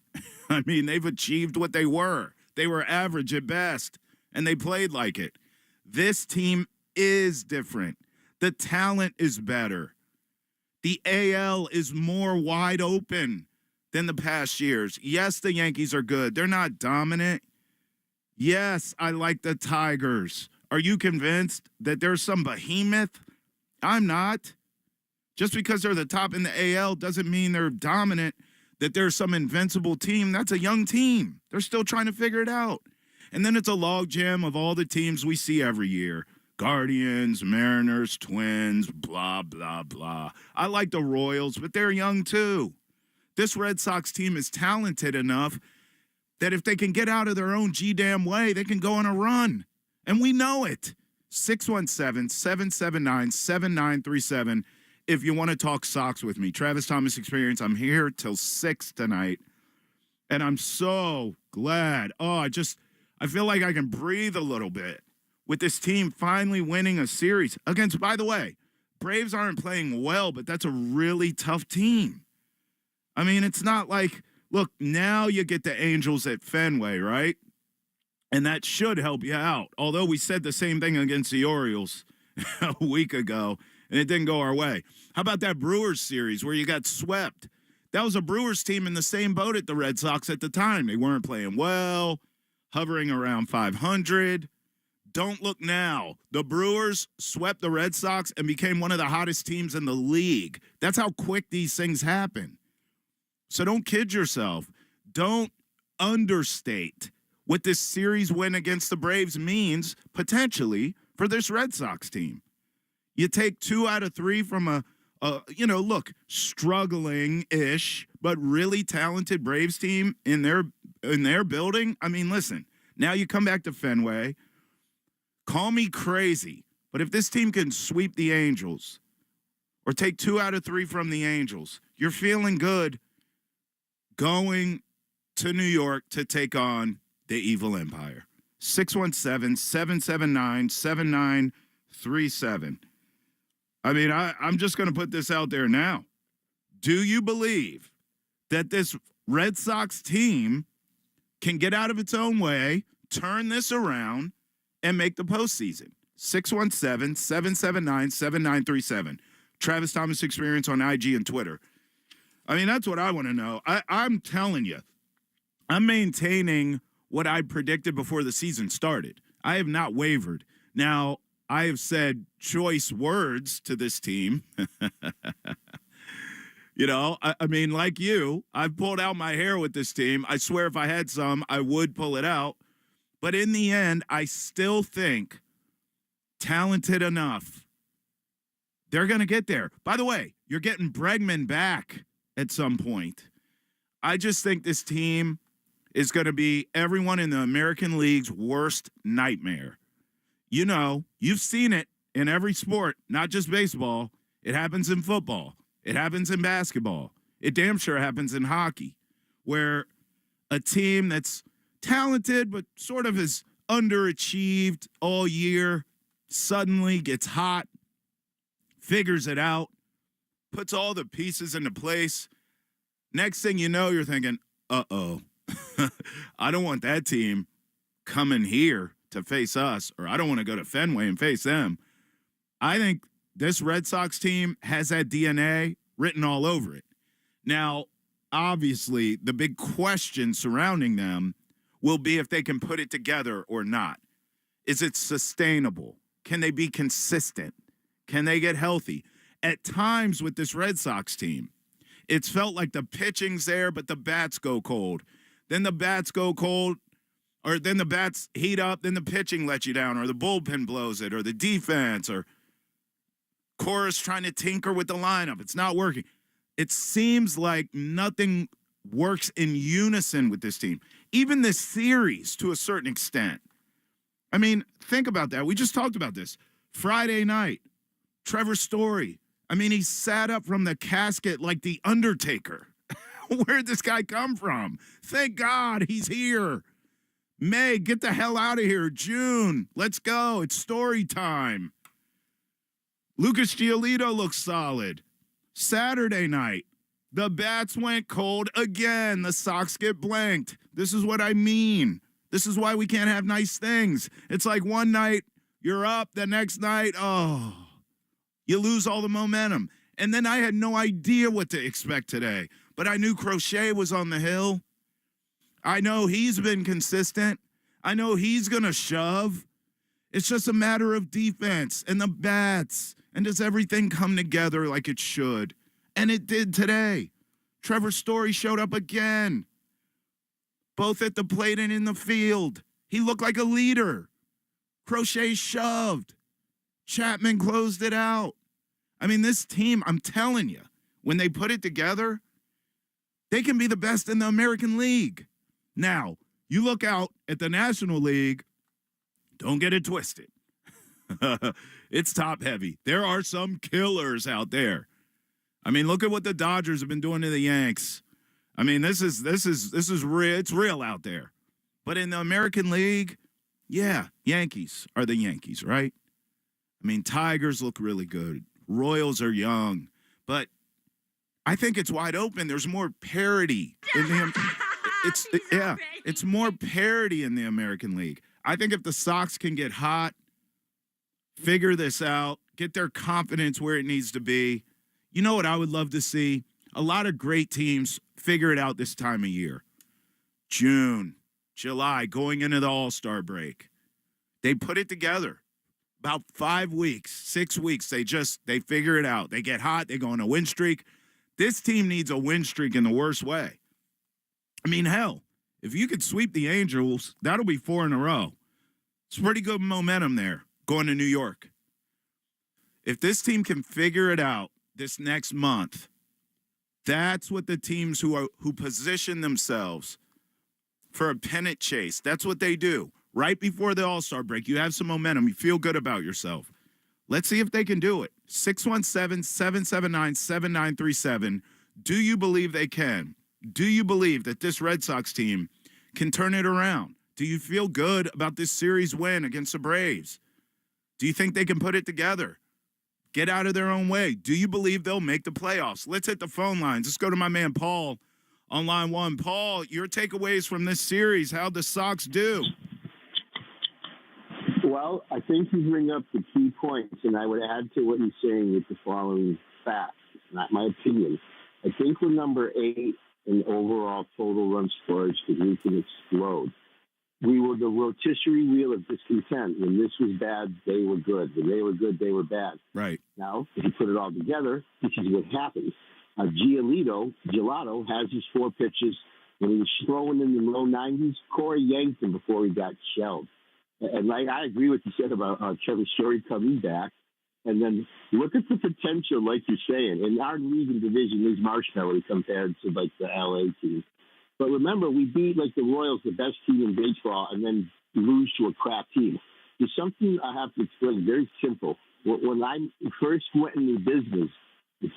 [SPEAKER 4] I mean, they've achieved what they were. They were average at best, and they played like it. This team is different. The talent is better. The AL is more wide open than the past years. Yes, the Yankees are good. They're not dominant. Yes, I like the Tigers. Are you convinced that there's some behemoth? I'm not. Just because they're the top in the AL doesn't mean they're dominant, that there's some invincible team. That's a young team. They're still trying to figure it out. And then it's a logjam of all the teams we see every year. Guardians, Mariners, Twins, blah, blah, blah. I like the Royals, but they're young too. This Red Sox team is talented enough that if they can get out of their own G-damn way, they can go on a run. And we know it. 617-779-7937 if you want to talk Sox with me. Travis Thomas Experience. I'm here till 6 tonight, and I'm so glad. I feel like I can breathe a little bit with this team finally winning a series against, by the way, Braves aren't playing well, but that's a really tough team. I mean, it's not like, look, now you get the Angels at Fenway, right? And that should help you out. Although we said the same thing against the Orioles a week ago, and it didn't go our way. How about that Brewers series where you got swept? That was a Brewers team in the same boat at the Red Sox at the time. They weren't playing well, hovering around 500. Don't look now. The Brewers swept the Red Sox and became one of the hottest teams in the league. That's how quick these things happen. So don't kid yourself. Don't understate what this series win against the Braves means potentially for this Red Sox team. You take 2 out of 3 from struggling-ish, but really talented Braves team in their building. I mean, listen, now you come back to Fenway. Call me crazy, but if this team can sweep the Angels or take 2 out of 3 from the Angels, you're feeling good going to New York to take on the Evil Empire. 617-779-7937. I mean, I'm just going to put this out there now. Do you believe that this Red Sox team can get out of its own way, turn this around, and make the postseason? 617-779-7937. Travis Thomas Experience on IG and Twitter. I mean, that's what I want to know. I'm telling you, I'm maintaining what I predicted before the season started. I have not wavered. Now, I have said choice words to this team. I mean, like you, I've pulled out my hair with this team. I swear if I had some, I would pull it out. But in the end, I still think talented enough. They're going to get there. By the way, you're getting Bregman back at some point. I just think this team is going to be everyone in the American League's worst nightmare. You know, you've seen it in every sport, not just baseball. It happens in football. It happens in basketball. It damn sure happens in hockey, where a team that's talented but sort of is underachieved all year suddenly gets hot, figures it out, puts all the pieces into place. Next thing you know, you're thinking, uh-oh, I don't want that team coming here to face us, or I don't want to go to Fenway and face them. I think this Red Sox team has that DNA written all over it. Now, obviously, the big question surrounding them will be if they can put it together or not. Is it sustainable? Can they be consistent? Can they get healthy? At times with this Red Sox team, it's felt like the pitching's there, but the bats go cold. Then the bats go cold, or then the bats heat up, then the pitching lets you down, or the bullpen blows it, or the defense, or Cora's trying to tinker with the lineup. It's not working. It seems like nothing works in unison with this team. Even this series, to a certain extent. I mean, think about that. We just talked about this. Friday night, Trevor Story. I mean, he sat up from the casket like the Undertaker. Where'd this guy come from? Thank God he's here. May, get the hell out of here. June, let's go. It's story time. Lucas Giolito looks solid. Saturday night, the bats went cold again. The Sox get blanked. This is what I mean. This is why we can't have nice things. It's like one night you're up, the next night, you lose all the momentum. And then I had no idea what to expect today. But I knew Crochet was on the hill. I know he's been consistent. I know he's going to shove. It's just a matter of defense and the bats. And does everything come together like it should? And it did today. Trevor Story showed up again, both at the plate and in the field. He looked like a leader. Crochet shoved. Chapman closed it out. I mean, this team, I'm telling you, when they put it together, they can be the best in the American League. Now, you look out at the National League, don't get it twisted. It's top heavy. There are some killers out there. I mean, look at what the Dodgers have been doing to the Yanks. I mean, this is real. It's real out there. But in the American League, yeah, Yankees are the Yankees, right? I mean, Tigers look really good. Royals are young, but I think it's wide open. There's more parity in the it's more parity in the American League. I think if the Sox can get hot, figure this out, get their confidence where it needs to be. You know what I would love to see? A lot of great teams figure it out this time of year. June, July, going into the All-Star break. They put it together. About 5 weeks, 6 weeks, they figure it out. They get hot, they go on a win streak. This team needs a win streak in the worst way. I mean, hell, if you could sweep the Angels, that'll be 4 in a row. It's pretty good momentum there going to New York. If this team can figure it out this next month, that's what the teams who position themselves for a pennant chase, that's what they do. Right before the All-Star break, you have some momentum. You feel good about yourself. Let's see if they can do it. 617-779-7937. Do you believe they can? Do you believe that this Red Sox team can turn it around? Do you feel good about this series win against the Braves? Do you think they can put it together? Get out of their own way. Do you believe they'll make the playoffs? Let's hit the phone lines. Let's go to my man Paul on line 1. Paul, your takeaways from this series, how'd the Sox do?
[SPEAKER 5] Well, I think you bring up the key points, and I would add to what you're saying with the following facts. Not my opinion. I think we're number 8 in overall total run scorers because we can explode. We were the rotisserie wheel of discontent. When this was bad, they were good. When they were good, they were bad.
[SPEAKER 4] Right.
[SPEAKER 5] Now, if you put it all together, this is what happens. Gelato has his 4 pitches. When he was throwing in the low 90s, Cora yanked him before he got shelled. And I agree with what you said about Trevor Story coming back. And then look at the potential, like you're saying. In our league and division, there's marshmallow compared to, like, the L.A. team. But remember, we beat, like, the Royals, the best team in baseball, and then lose to a crap team. There's something I have to explain, very simple. When I first went into business,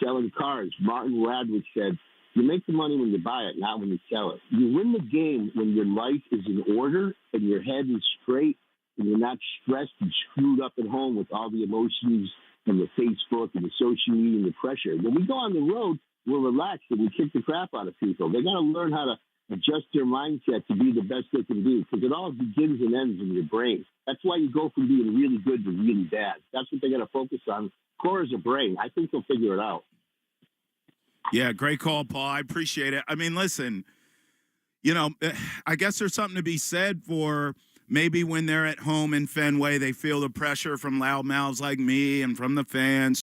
[SPEAKER 5] selling cars, Martin Radwick said, you make the money when you buy it, not when you sell it. You win the game when your life is in order and your head is straight and you're not stressed and screwed up at home with all the emotions and the Facebook and the social media and the pressure. When we go on the road, we're relaxed and we kick the crap out of people. They got to learn how to adjust their mindset to be the best they can be because it all begins and ends in your brain. That's why you go from being really good to really bad. That's what they got to focus on. Cora's a brain. I think they'll figure it out.
[SPEAKER 4] Yeah, great call, Paul. I appreciate it. I mean, listen, I guess there's something to be said for maybe when they're at home in Fenway, they feel the pressure from loud mouths like me and from the fans